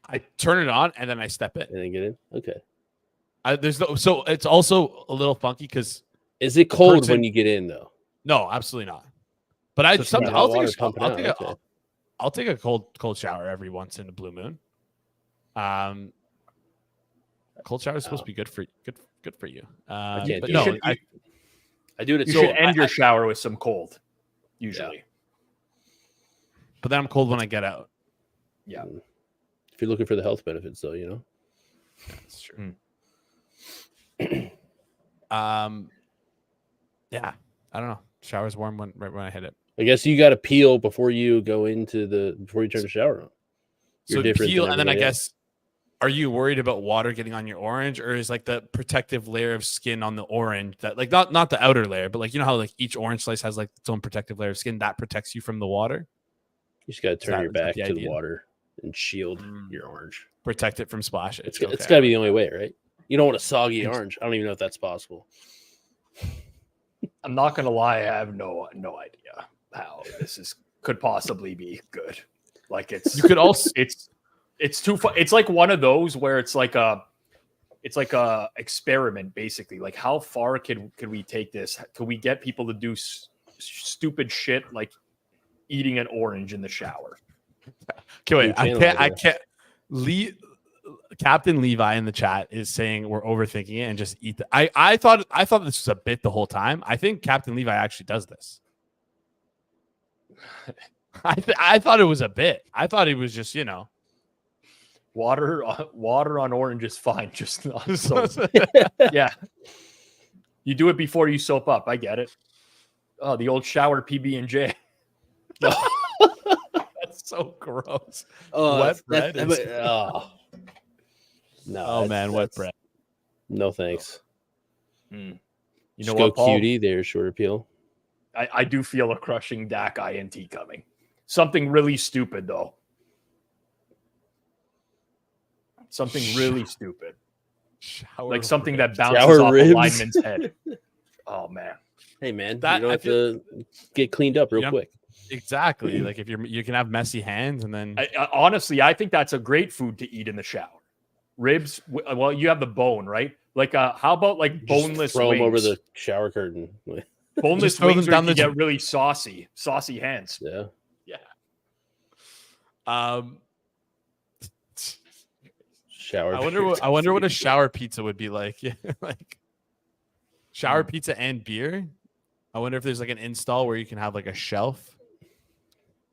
I turn it on and then I step in and then get in. Okay. So it's also a little funky because is it cold when you get in though? No, absolutely not. But I'll take a cold shower every once in a blue moon. Cold shower is supposed to be good for you. I can't but do no, it. I do it. You should end your shower with some cold, usually. Yeah. But then I'm cold when I get out. Yeah. If you're looking for the health benefits, though, you know. That's true. Yeah. I don't know. Shower's warm right when I hit it. I guess you got to peel before you go before you turn the shower on. So peel, and then I guess, are you worried about water getting on your orange, or is like the protective layer of skin on the orange that like not the outer layer, but like you know how like each orange slice has like its own protective layer of skin that protects you from the water? You just got to turn your back to idea? the water and shield your orange. Protect it from splashes. It's got to be the only way, right? You don't want a soggy orange. I don't even know if that's possible. I'm not gonna lie, I have no idea how this could possibly be good. Like it's too fun. It's like one of those where it's like a experiment basically. Like how far could we take this? Could we get people to do stupid shit like eating an orange in the shower? Okay, wait, I can't. Captain Levi in the chat is saying we're overthinking it and just eat the. I thought this was a bit the whole time. I think Captain Levi actually does this. I thought it was a bit. I thought it was just water on orange is fine. Just not soap. Yeah, you do it before you soap up. I get it. Oh, the old shower PB&J. No. so gross. Oh, Wet bread is- oh. No. Oh man, wet bread. No thanks. You Just know go what, Paul? cutie. There's short appeal. I do feel a crushing Dak INT coming. Something really stupid, though. Something really stupid. Shower Like something ribs. that bounces Shower off ribs. a lineman's head. Oh, man. Hey man, That- you don't I have to get cleaned up real You know- quick. Exactly. Like if you can have messy hands and then Honestly, I think that's a great food to eat in the shower. Ribs, well, you have the bone, right? Like, how about like Just boneless throw wings? them over the shower curtain. boneless Just throw wings them where down you the- get really saucy hands. Yeah. yeah. Shower. I wonder what a shower pizza would be like. Yeah, like shower pizza and beer. I wonder if there's like an install where you can have like a shelf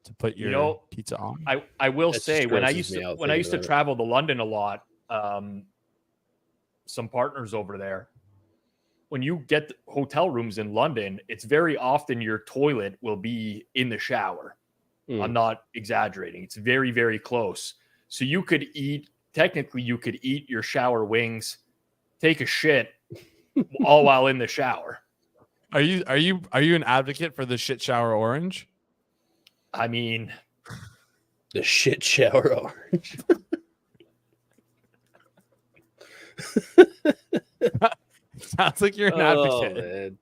to put your pizza on. I will That say just when I grosses used me to out when I thinking used to about it. travel to London a lot, some partners over there. When you get hotel rooms in London, it's very often your toilet will be in the shower. I'm not exaggerating. It's very, very close. So you could technically you could eat your shower wings, take a shit all while in the shower. Are you an advocate for the shit shower orange? I mean, The shit shower orange. Sounds like you're an advocate Man.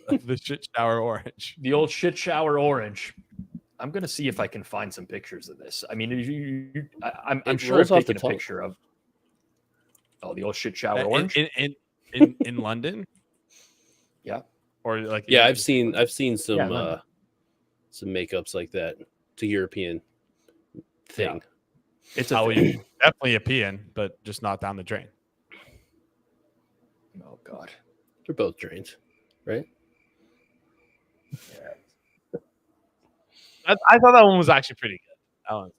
of the shit shower orange. the old shit shower orange. I'm gonna see if I can find some pictures of this. I mean, I'm It sure rolls I've off the taken a tongue. picture of. Oh, the old shit shower orange. In London? Yeah. Or like Yeah, I've seen some London. some makeups like that. It's a European thing. It's a thing. definitely a peeing, but just not down the drain. Oh God. They're both drains, right? I thought that one was actually pretty good. That one.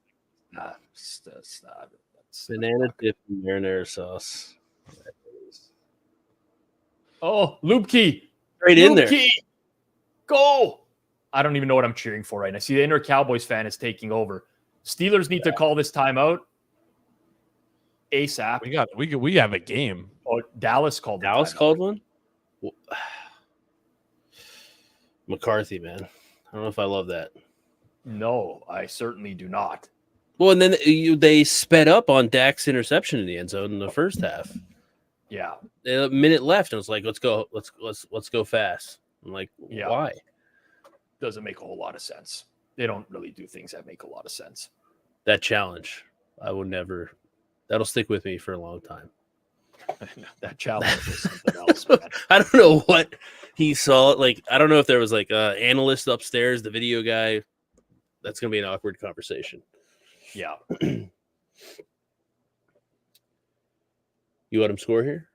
Nah, that's not. Banana dip and marinara sauce. Oh, Loop Key. Right in there. Key. Go. I don't even know what I'm cheering for right now. See, the inner Cowboys fan is taking over. Steelers need to call this timeout ASAP. We have a game. Oh, Dallas called. the Dallas timeout. called one? McCarthy, man. I don't know if I love that. No, I certainly do not. Well, and then they sped up on Dak's interception in the end zone in the first half. Yeah. A minute left, and it's like, let's go fast. I'm like, Yeah. why? Doesn't make a whole lot of sense. They don't really do things that make a lot of sense. That challenge, I will never. That'll stick with me for a long time. That challenge is something else, man. I don't know what he saw. Like, I don't know if there was like an analyst upstairs, the video guy. That's gonna be an awkward conversation. Yeah. You let him score here?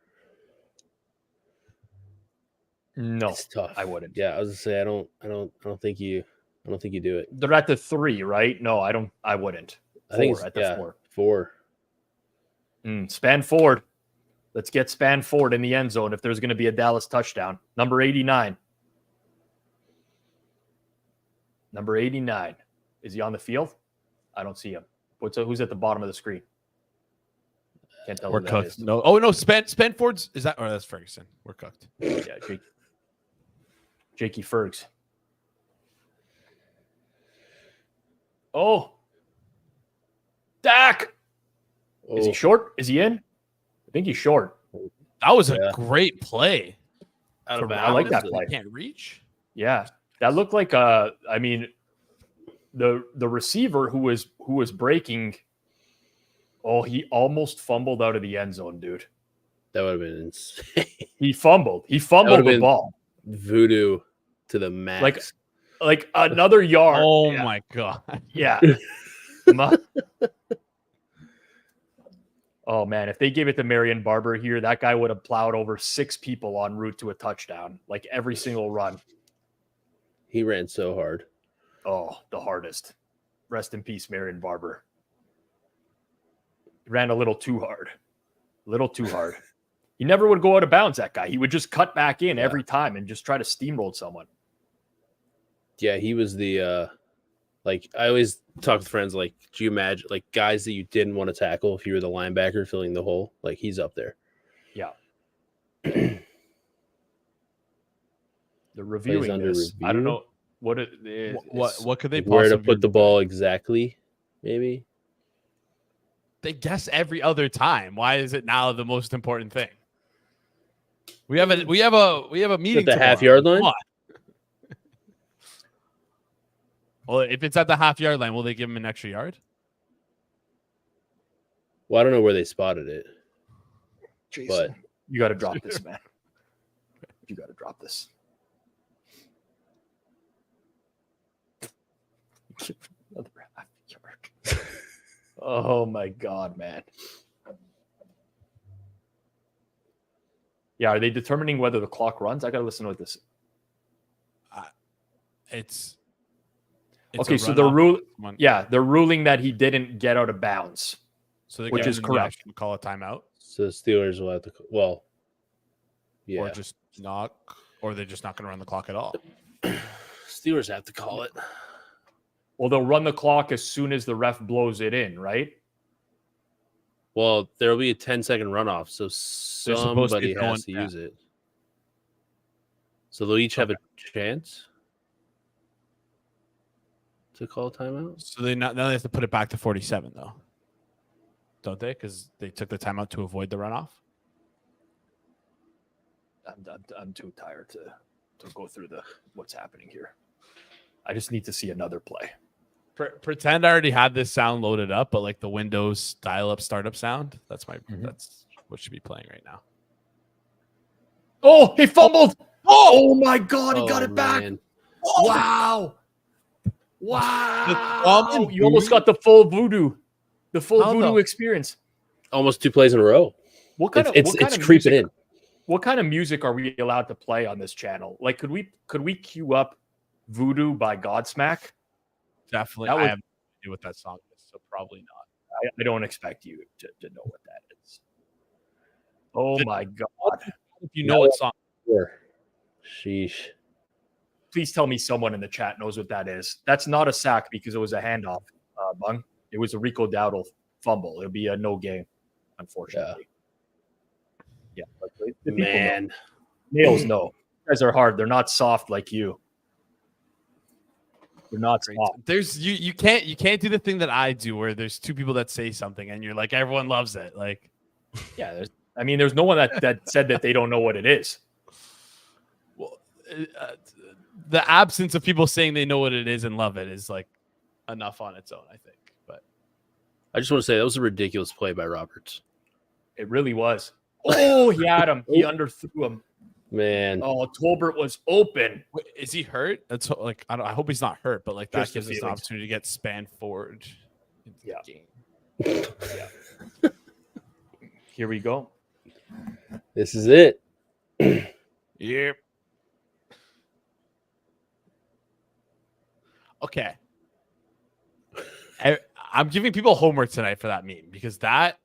No, It's tough. I wouldn't. Yeah, I was gonna say I don't think you do it. They're at the 3, right? No, I don't. I wouldn't. I think Four, it's at the 4. 4. Span Ford. Let's get Span Ford in the end zone if there's going to be a Dallas touchdown. Number 89. Number 89. Is he on the field? I don't see him. Who's at the bottom of the screen? Can't tell We're who that cooked. is. No. Oh no, Spenford's is that? Oh, that's Ferguson. We're cooked. Yeah, Jakey Fergs. Oh. Dak. Is he short? Is he in? I think he's short. That was Yeah. a great play. Out of I like bounds. that play. Can't reach. Yeah. That looked like I mean, the receiver who was breaking. Oh, he almost fumbled out of the end zone, dude. That would have been insane. He fumbled. He would've fumbled the been ball. Voodoo to the max. Like another yard. Oh Yeah. my god. Yeah. Oh man, if they gave it to Marion Barber here, that guy would have plowed over 6 people en route to a touchdown, like every single run. He ran so hard. Oh, the hardest. Rest in peace, Marion Barber. He ran a little too hard. A little too hard. He never would go out of bounds, that guy. He would just cut back in every time and just try to steamroll someone. Yeah, he was the Like I always talk with friends. Like, do you imagine like guys that you didn't want to tackle if you were the linebacker filling the hole? Like he's up there. Yeah. They're reviewing under this. review? I don't know what it is. What could they Like where to possibly put the ball exactly? Maybe. They guess every other time. Why is it now the most important thing? We have a meeting At the tomorrow. half-yard line? Come on. Well, if it's at the half-yard line, will they give him an extra yard? Well, I don't know where they spotted it. Jason, But you got to drop this, man. You got to drop this. Another half-yard. Oh my God, man. Yeah, are they determining whether the clock runs? I gotta listen to what this. It's Okay, a so the rule. one. Yeah, they're ruling that he didn't get out of bounds. So they which is correct. Call a timeout, so the Steelers will have to. Well, yeah. or just not, or they're just not going to run the clock at all. Steelers have to call it. Well, they'll run the clock as soon as the ref blows it in, right? Well, there will be a 10-second runoff, so supposed to be somebody has to use it. So they'll each have a chance to call a timeout. So now they have to put it back to 47, though, don't they? Because they took the timeout to avoid the runoff. I'm too tired to go through what's happening here. I just need to see another play. Pretend I already had this sound loaded up, but like the Windows dial-up startup sound. That's what should be playing right now. Oh, he fumbled! Oh my God, he got it back! Man. Oh. Wow! You almost voodoo? got the full voodoo How the- experience. Almost 2 plays in a row. What kind It's of creeping music, in. What kind of music are we allowed to play on this channel? Like, could we queue up Voodoo by Godsmack? Definitely, That I was- have no idea what that song is, so probably not. I don't expect you to know what that is. Oh my God! If you know what song, Sheesh. Please tell me someone in the chat knows what that is. That's not a sack because it was a handoff, Bung. It was a Rico Dowdle fumble. It'll be a no game, unfortunately. Yeah, but the people know. Man. Nails know. You guys are hard. They're not soft like you. They're not soft. there's you can't do the thing that I do, where there's two people that say something and you're like everyone loves it. Like, Yeah, there's no one that said that they don't know what it is. well, the absence of people saying they know what it is and love it is like enough on its own, I think. But I just want to say that was a ridiculous play by Roberts. It really was. Oh, he had him. He underthrew him. Man. Oh, Tolbert was open. wait, is he hurt? That's like I hope he's not hurt, but like that Just the gives us an feelings. opportunity to get spanned forward into Yeah. the game. Here we go. This is it. Yep. Okay. I'm giving people homework tonight for that meme because that.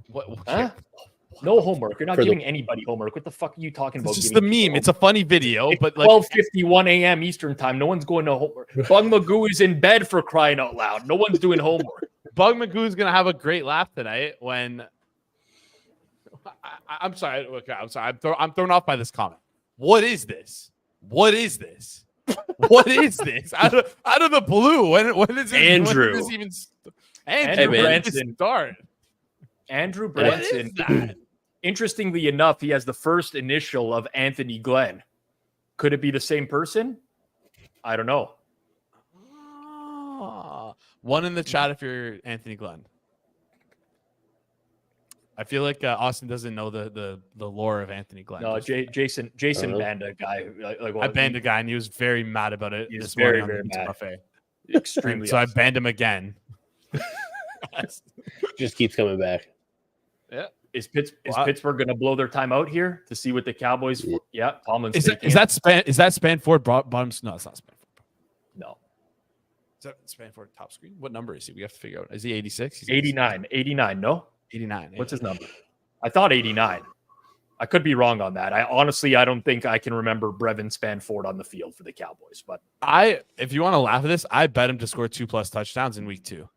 What? Huh? No homework. You're not For the- giving anybody homework. What the fuck are you talking about? It's just the giving people meme. It's a funny video, It's but like 12:51 a.m. Eastern time. No one's going to homework. Bung Magoo is in bed for crying out loud. No one's doing homework. Bug Magoo's gonna have a great laugh tonight when. I'm sorry. Okay, I'm sorry. I'm thrown off by this comment. What is this? What is this? What is this? Out of the blue. When is it? Andrew. When did this even Andrew when did Branson. this start? Andrew What is Branson. that? Interestingly enough, he has the first initial of Anthony Glenn. Could it be the same person? I don't know. Ah, one in the chat if you're Anthony Glenn. I feel like Austin doesn't know the lore of Anthony Glenn. No, Jason know. Banda guy. I banned a guy and he was very mad about it. He's this very, morning on the very Pizza mad. Buffet. Extremely. So I upset. banned him again. Just keeps coming back. Yeah. Is Wow. Pittsburgh going to blow their time out here to see what the Cowboys? Yeah, Tomlin's Is taking it. that Spanford bottoms? No, it's not Spanford. No. Is that Spanford top screen? What number is he? We have to figure out. Is he 86? He's 89. 89. No. 89. What's his number? I thought 89. I could be wrong on that. I don't think I can remember Brevin Spanford on the field for the Cowboys. But if you want to laugh at this, I bet him to score 2+ touchdowns in week 2.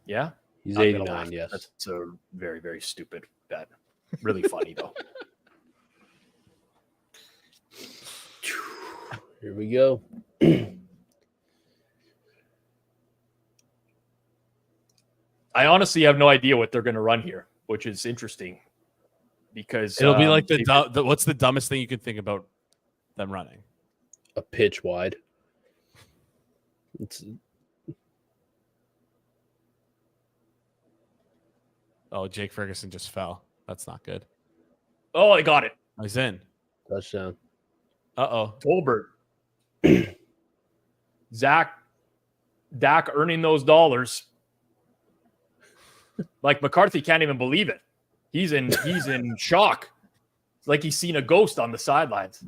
yeah, He's I'm gonna 89. laugh. Yes. That's a very, very stupid bet. Really funny though. Here we go. I honestly have no idea what they're going to run here, which is interesting because It'll be like what's the dumbest thing you could think about them running? A pitch wide. Oh, Jake Ferguson just fell. That's not good. Oh, I got it. Oh, he's in. Touchdown. Uh-oh. Tolbert. Dak earning those dollars. Like McCarthy can't even believe it. He's in shock. It's like he's seen a ghost on the sidelines.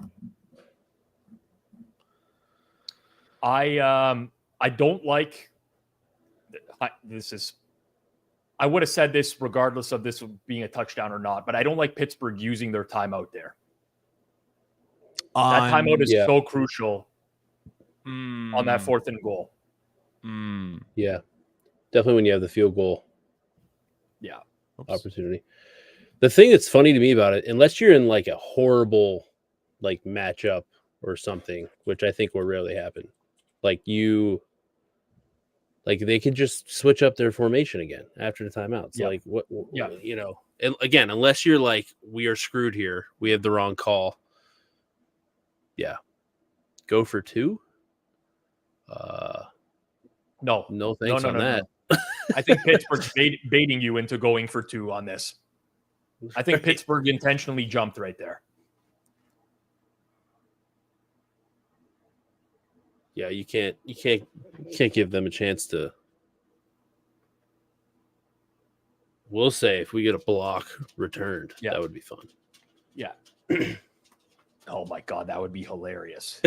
I don't like this is I would have said this regardless of this being a touchdown or not, but I don't like Pittsburgh using their timeout there. That timeout is so crucial on that 4th and goal. Yeah. Definitely when you have the field goal opportunity. The thing that's funny to me about it, unless you're in like a horrible like matchup or something, which I think will rarely happen, like they could just switch up their formation again after the timeouts. Yeah. Like what you know, and again, unless you're like, we are screwed here, we have the wrong call. Yeah. Go for 2. No Thanks on that. No. I think Pittsburgh's baiting you into going for 2 on this. I think Pittsburgh intentionally jumped right there. Yeah, you can't give them a chance to. We'll say if we get a block returned, that would be fun. Yeah. Oh my God, that would be hilarious.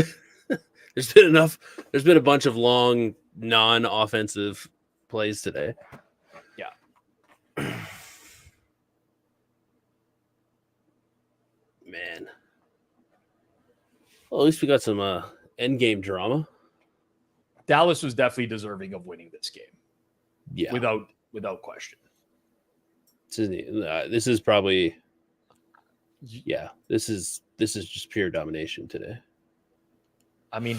There's been a bunch of long non-offensive plays today. Yeah. Man. Well, at least we got some end game drama. Dallas was definitely deserving of winning this game. Yeah. Without question. This is probably this is just pure domination today. I mean,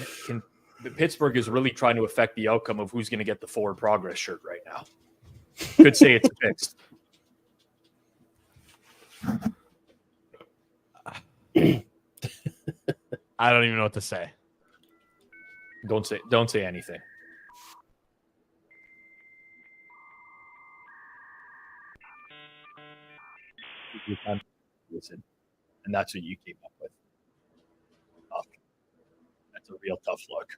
Pittsburgh is really trying to affect the outcome of who's going to get the forward progress shirt right now. Could say it's fixed. I don't even know what to say. Don't say anything. Listen, and that's what you came up with. Oh, that's a real tough look.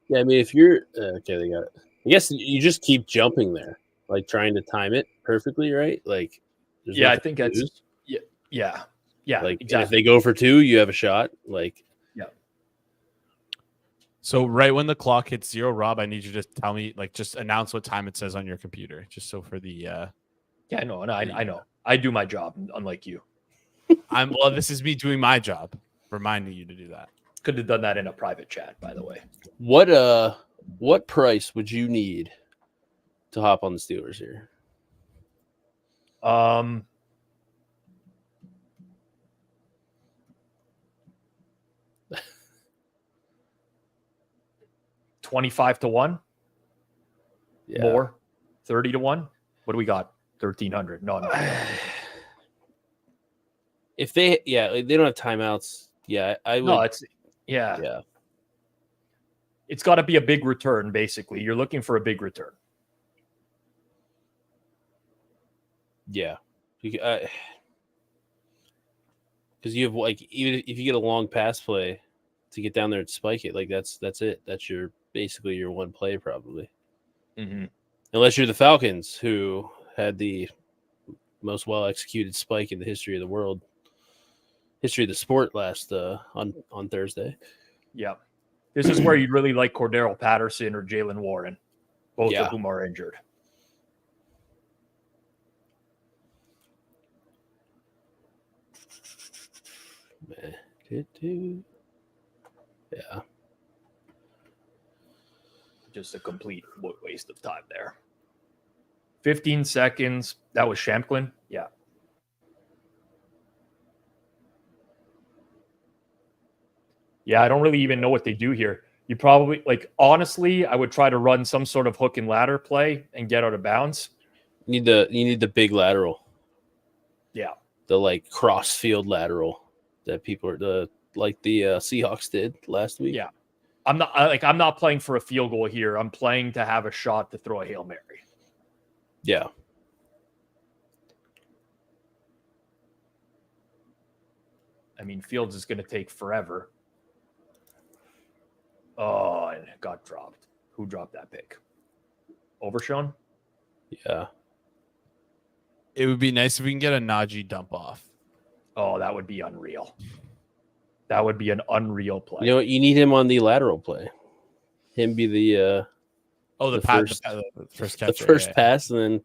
Yeah, I mean, if you're okay, they got it. I guess you just keep jumping there, like trying to time it perfectly, right? Like, I think that's yeah. Like, exactly. if they go for 2, you have a shot. Like, So right when the clock hits 0, Rob, I need you to tell me, like, just announce what time it says on your computer, just so for the. Yeah, I know. I do my job, unlike you. This is me doing my job, reminding you to do that. Could have done that in a private chat, by the way. What price would you need to hop on the Steelers here? $25-1. Yeah. More. 30-1. What do we got? 1,300. No. If they don't have timeouts. Yeah, I would. No, yeah. It's got to be a big return. Basically, you're looking for a big return. Yeah, because you have, like, even if you get a long pass play to get down there and spike it, like that's it. That's basically your one play probably. Mm-hmm. Unless you're the Falcons, who had the most well executed spike in the history of the world, history of the sport last on Thursday. Yeah, this is where you'd really like Cordero Patterson or Jalen Warren, both of whom are injured. Yeah. Just a complete waste of time there. 15 seconds. That was Shamklin. Yeah. Yeah, I don't really even know what they do here. You probably, like, honestly, I would try to run some sort of hook and ladder play and get out of bounds. You need the big lateral. Yeah. The like cross field lateral that people are like the Seahawks did last week. Yeah. I'm not playing for a field goal here. I'm playing to have a shot to throw a Hail Mary. Yeah. I mean, Fields is going to take forever. Oh, and it got dropped. Who dropped that pick? Overshown? Yeah. It would be nice if we can get a Najee dump off. Oh, that would be unreal. That would be an unreal play. You know what? You need him on the lateral play. Him be the the first catch. The first pass, and then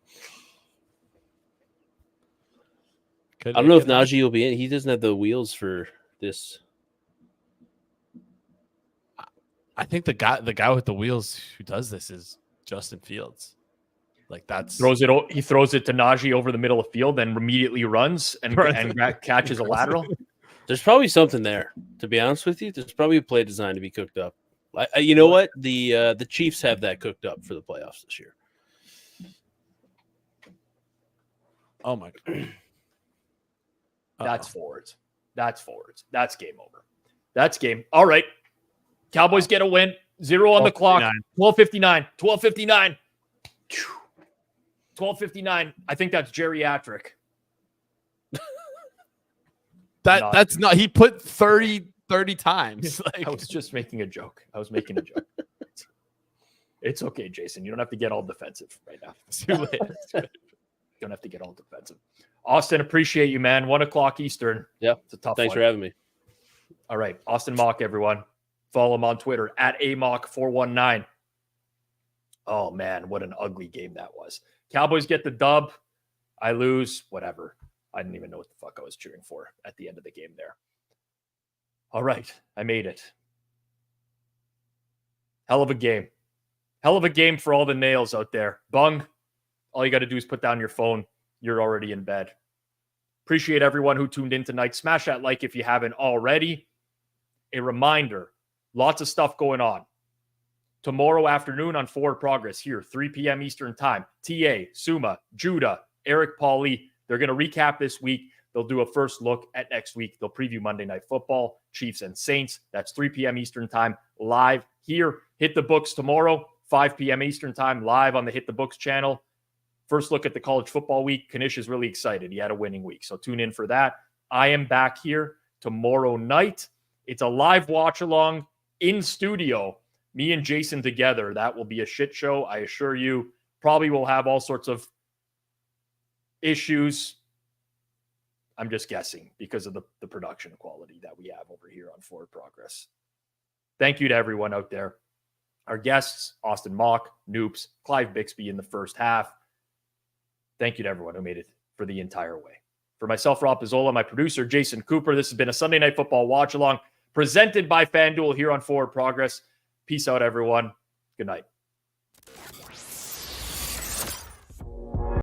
I don't know if Najee will be in. He doesn't have the wheels for this. I think the guy with the wheels who does this is Justin Fields. Like that's he throws it to Najee over the middle of field, then immediately runs and catches a lateral. There's probably something there. To be honest with you, there's probably a play designed to be cooked up. You know what? The Chiefs have that cooked up for the playoffs this year. Oh my God. That's forwards. That's game over. That's game. All right. Cowboys get a win. 0 on the clock. 12:59. 12:59. 12:59. I think that's geriatric. That's not. He put 30 times. I was just making a joke. It's okay, Jason. You don't have to get all defensive right now. It's too late. You don't have to get all defensive. Austin, appreciate you, man. 1 o'clock Eastern. Yeah. It's a tough Thanks one. for having me. All right. Austin Mock, everyone. Follow him on Twitter at AMock419. Oh, man. What an ugly game that was. Cowboys get the dub. I lose. Whatever. I didn't even know what the fuck I was cheering for at the end of the game there. All right. I made it. Hell of a game. Hell of a game for all the nails out there. Bung. All you got to do is put down your phone. You're already in bed. Appreciate everyone who tuned in tonight. Smash that like if you haven't already. A reminder, lots of stuff going on. Tomorrow afternoon on Forward Progress here, 3 p.m. Eastern Time. TA, Suma, Judah, Eric Pauly. They're going to recap this week. They'll do a first look at next week. They'll preview Monday Night Football, Chiefs and Saints. That's 3 p.m. Eastern Time live here. Hit the Books tomorrow, 5 p.m. Eastern Time live on the Hit the Books channel. First look at the college football week. Kanish is really excited. He had a winning week, so tune in for that. I am back here tomorrow night. It's a live watch along in studio. Me and Jason together. That will be a shit show, I assure you. Probably will have all sorts of issues. I'm just guessing because of the production quality that we have over here on Forward Progress. Thank you to everyone out there. Our guests, Austin Mock, Noops, Clive Bixby in the first half. Thank you to everyone who made it for the entire way. For myself, Rob Pizzola, my producer, Jason Cooper, this has been a Sunday Night Football watch-along presented by Fanduel here on Forward Progress. Peace out, everyone. Good night.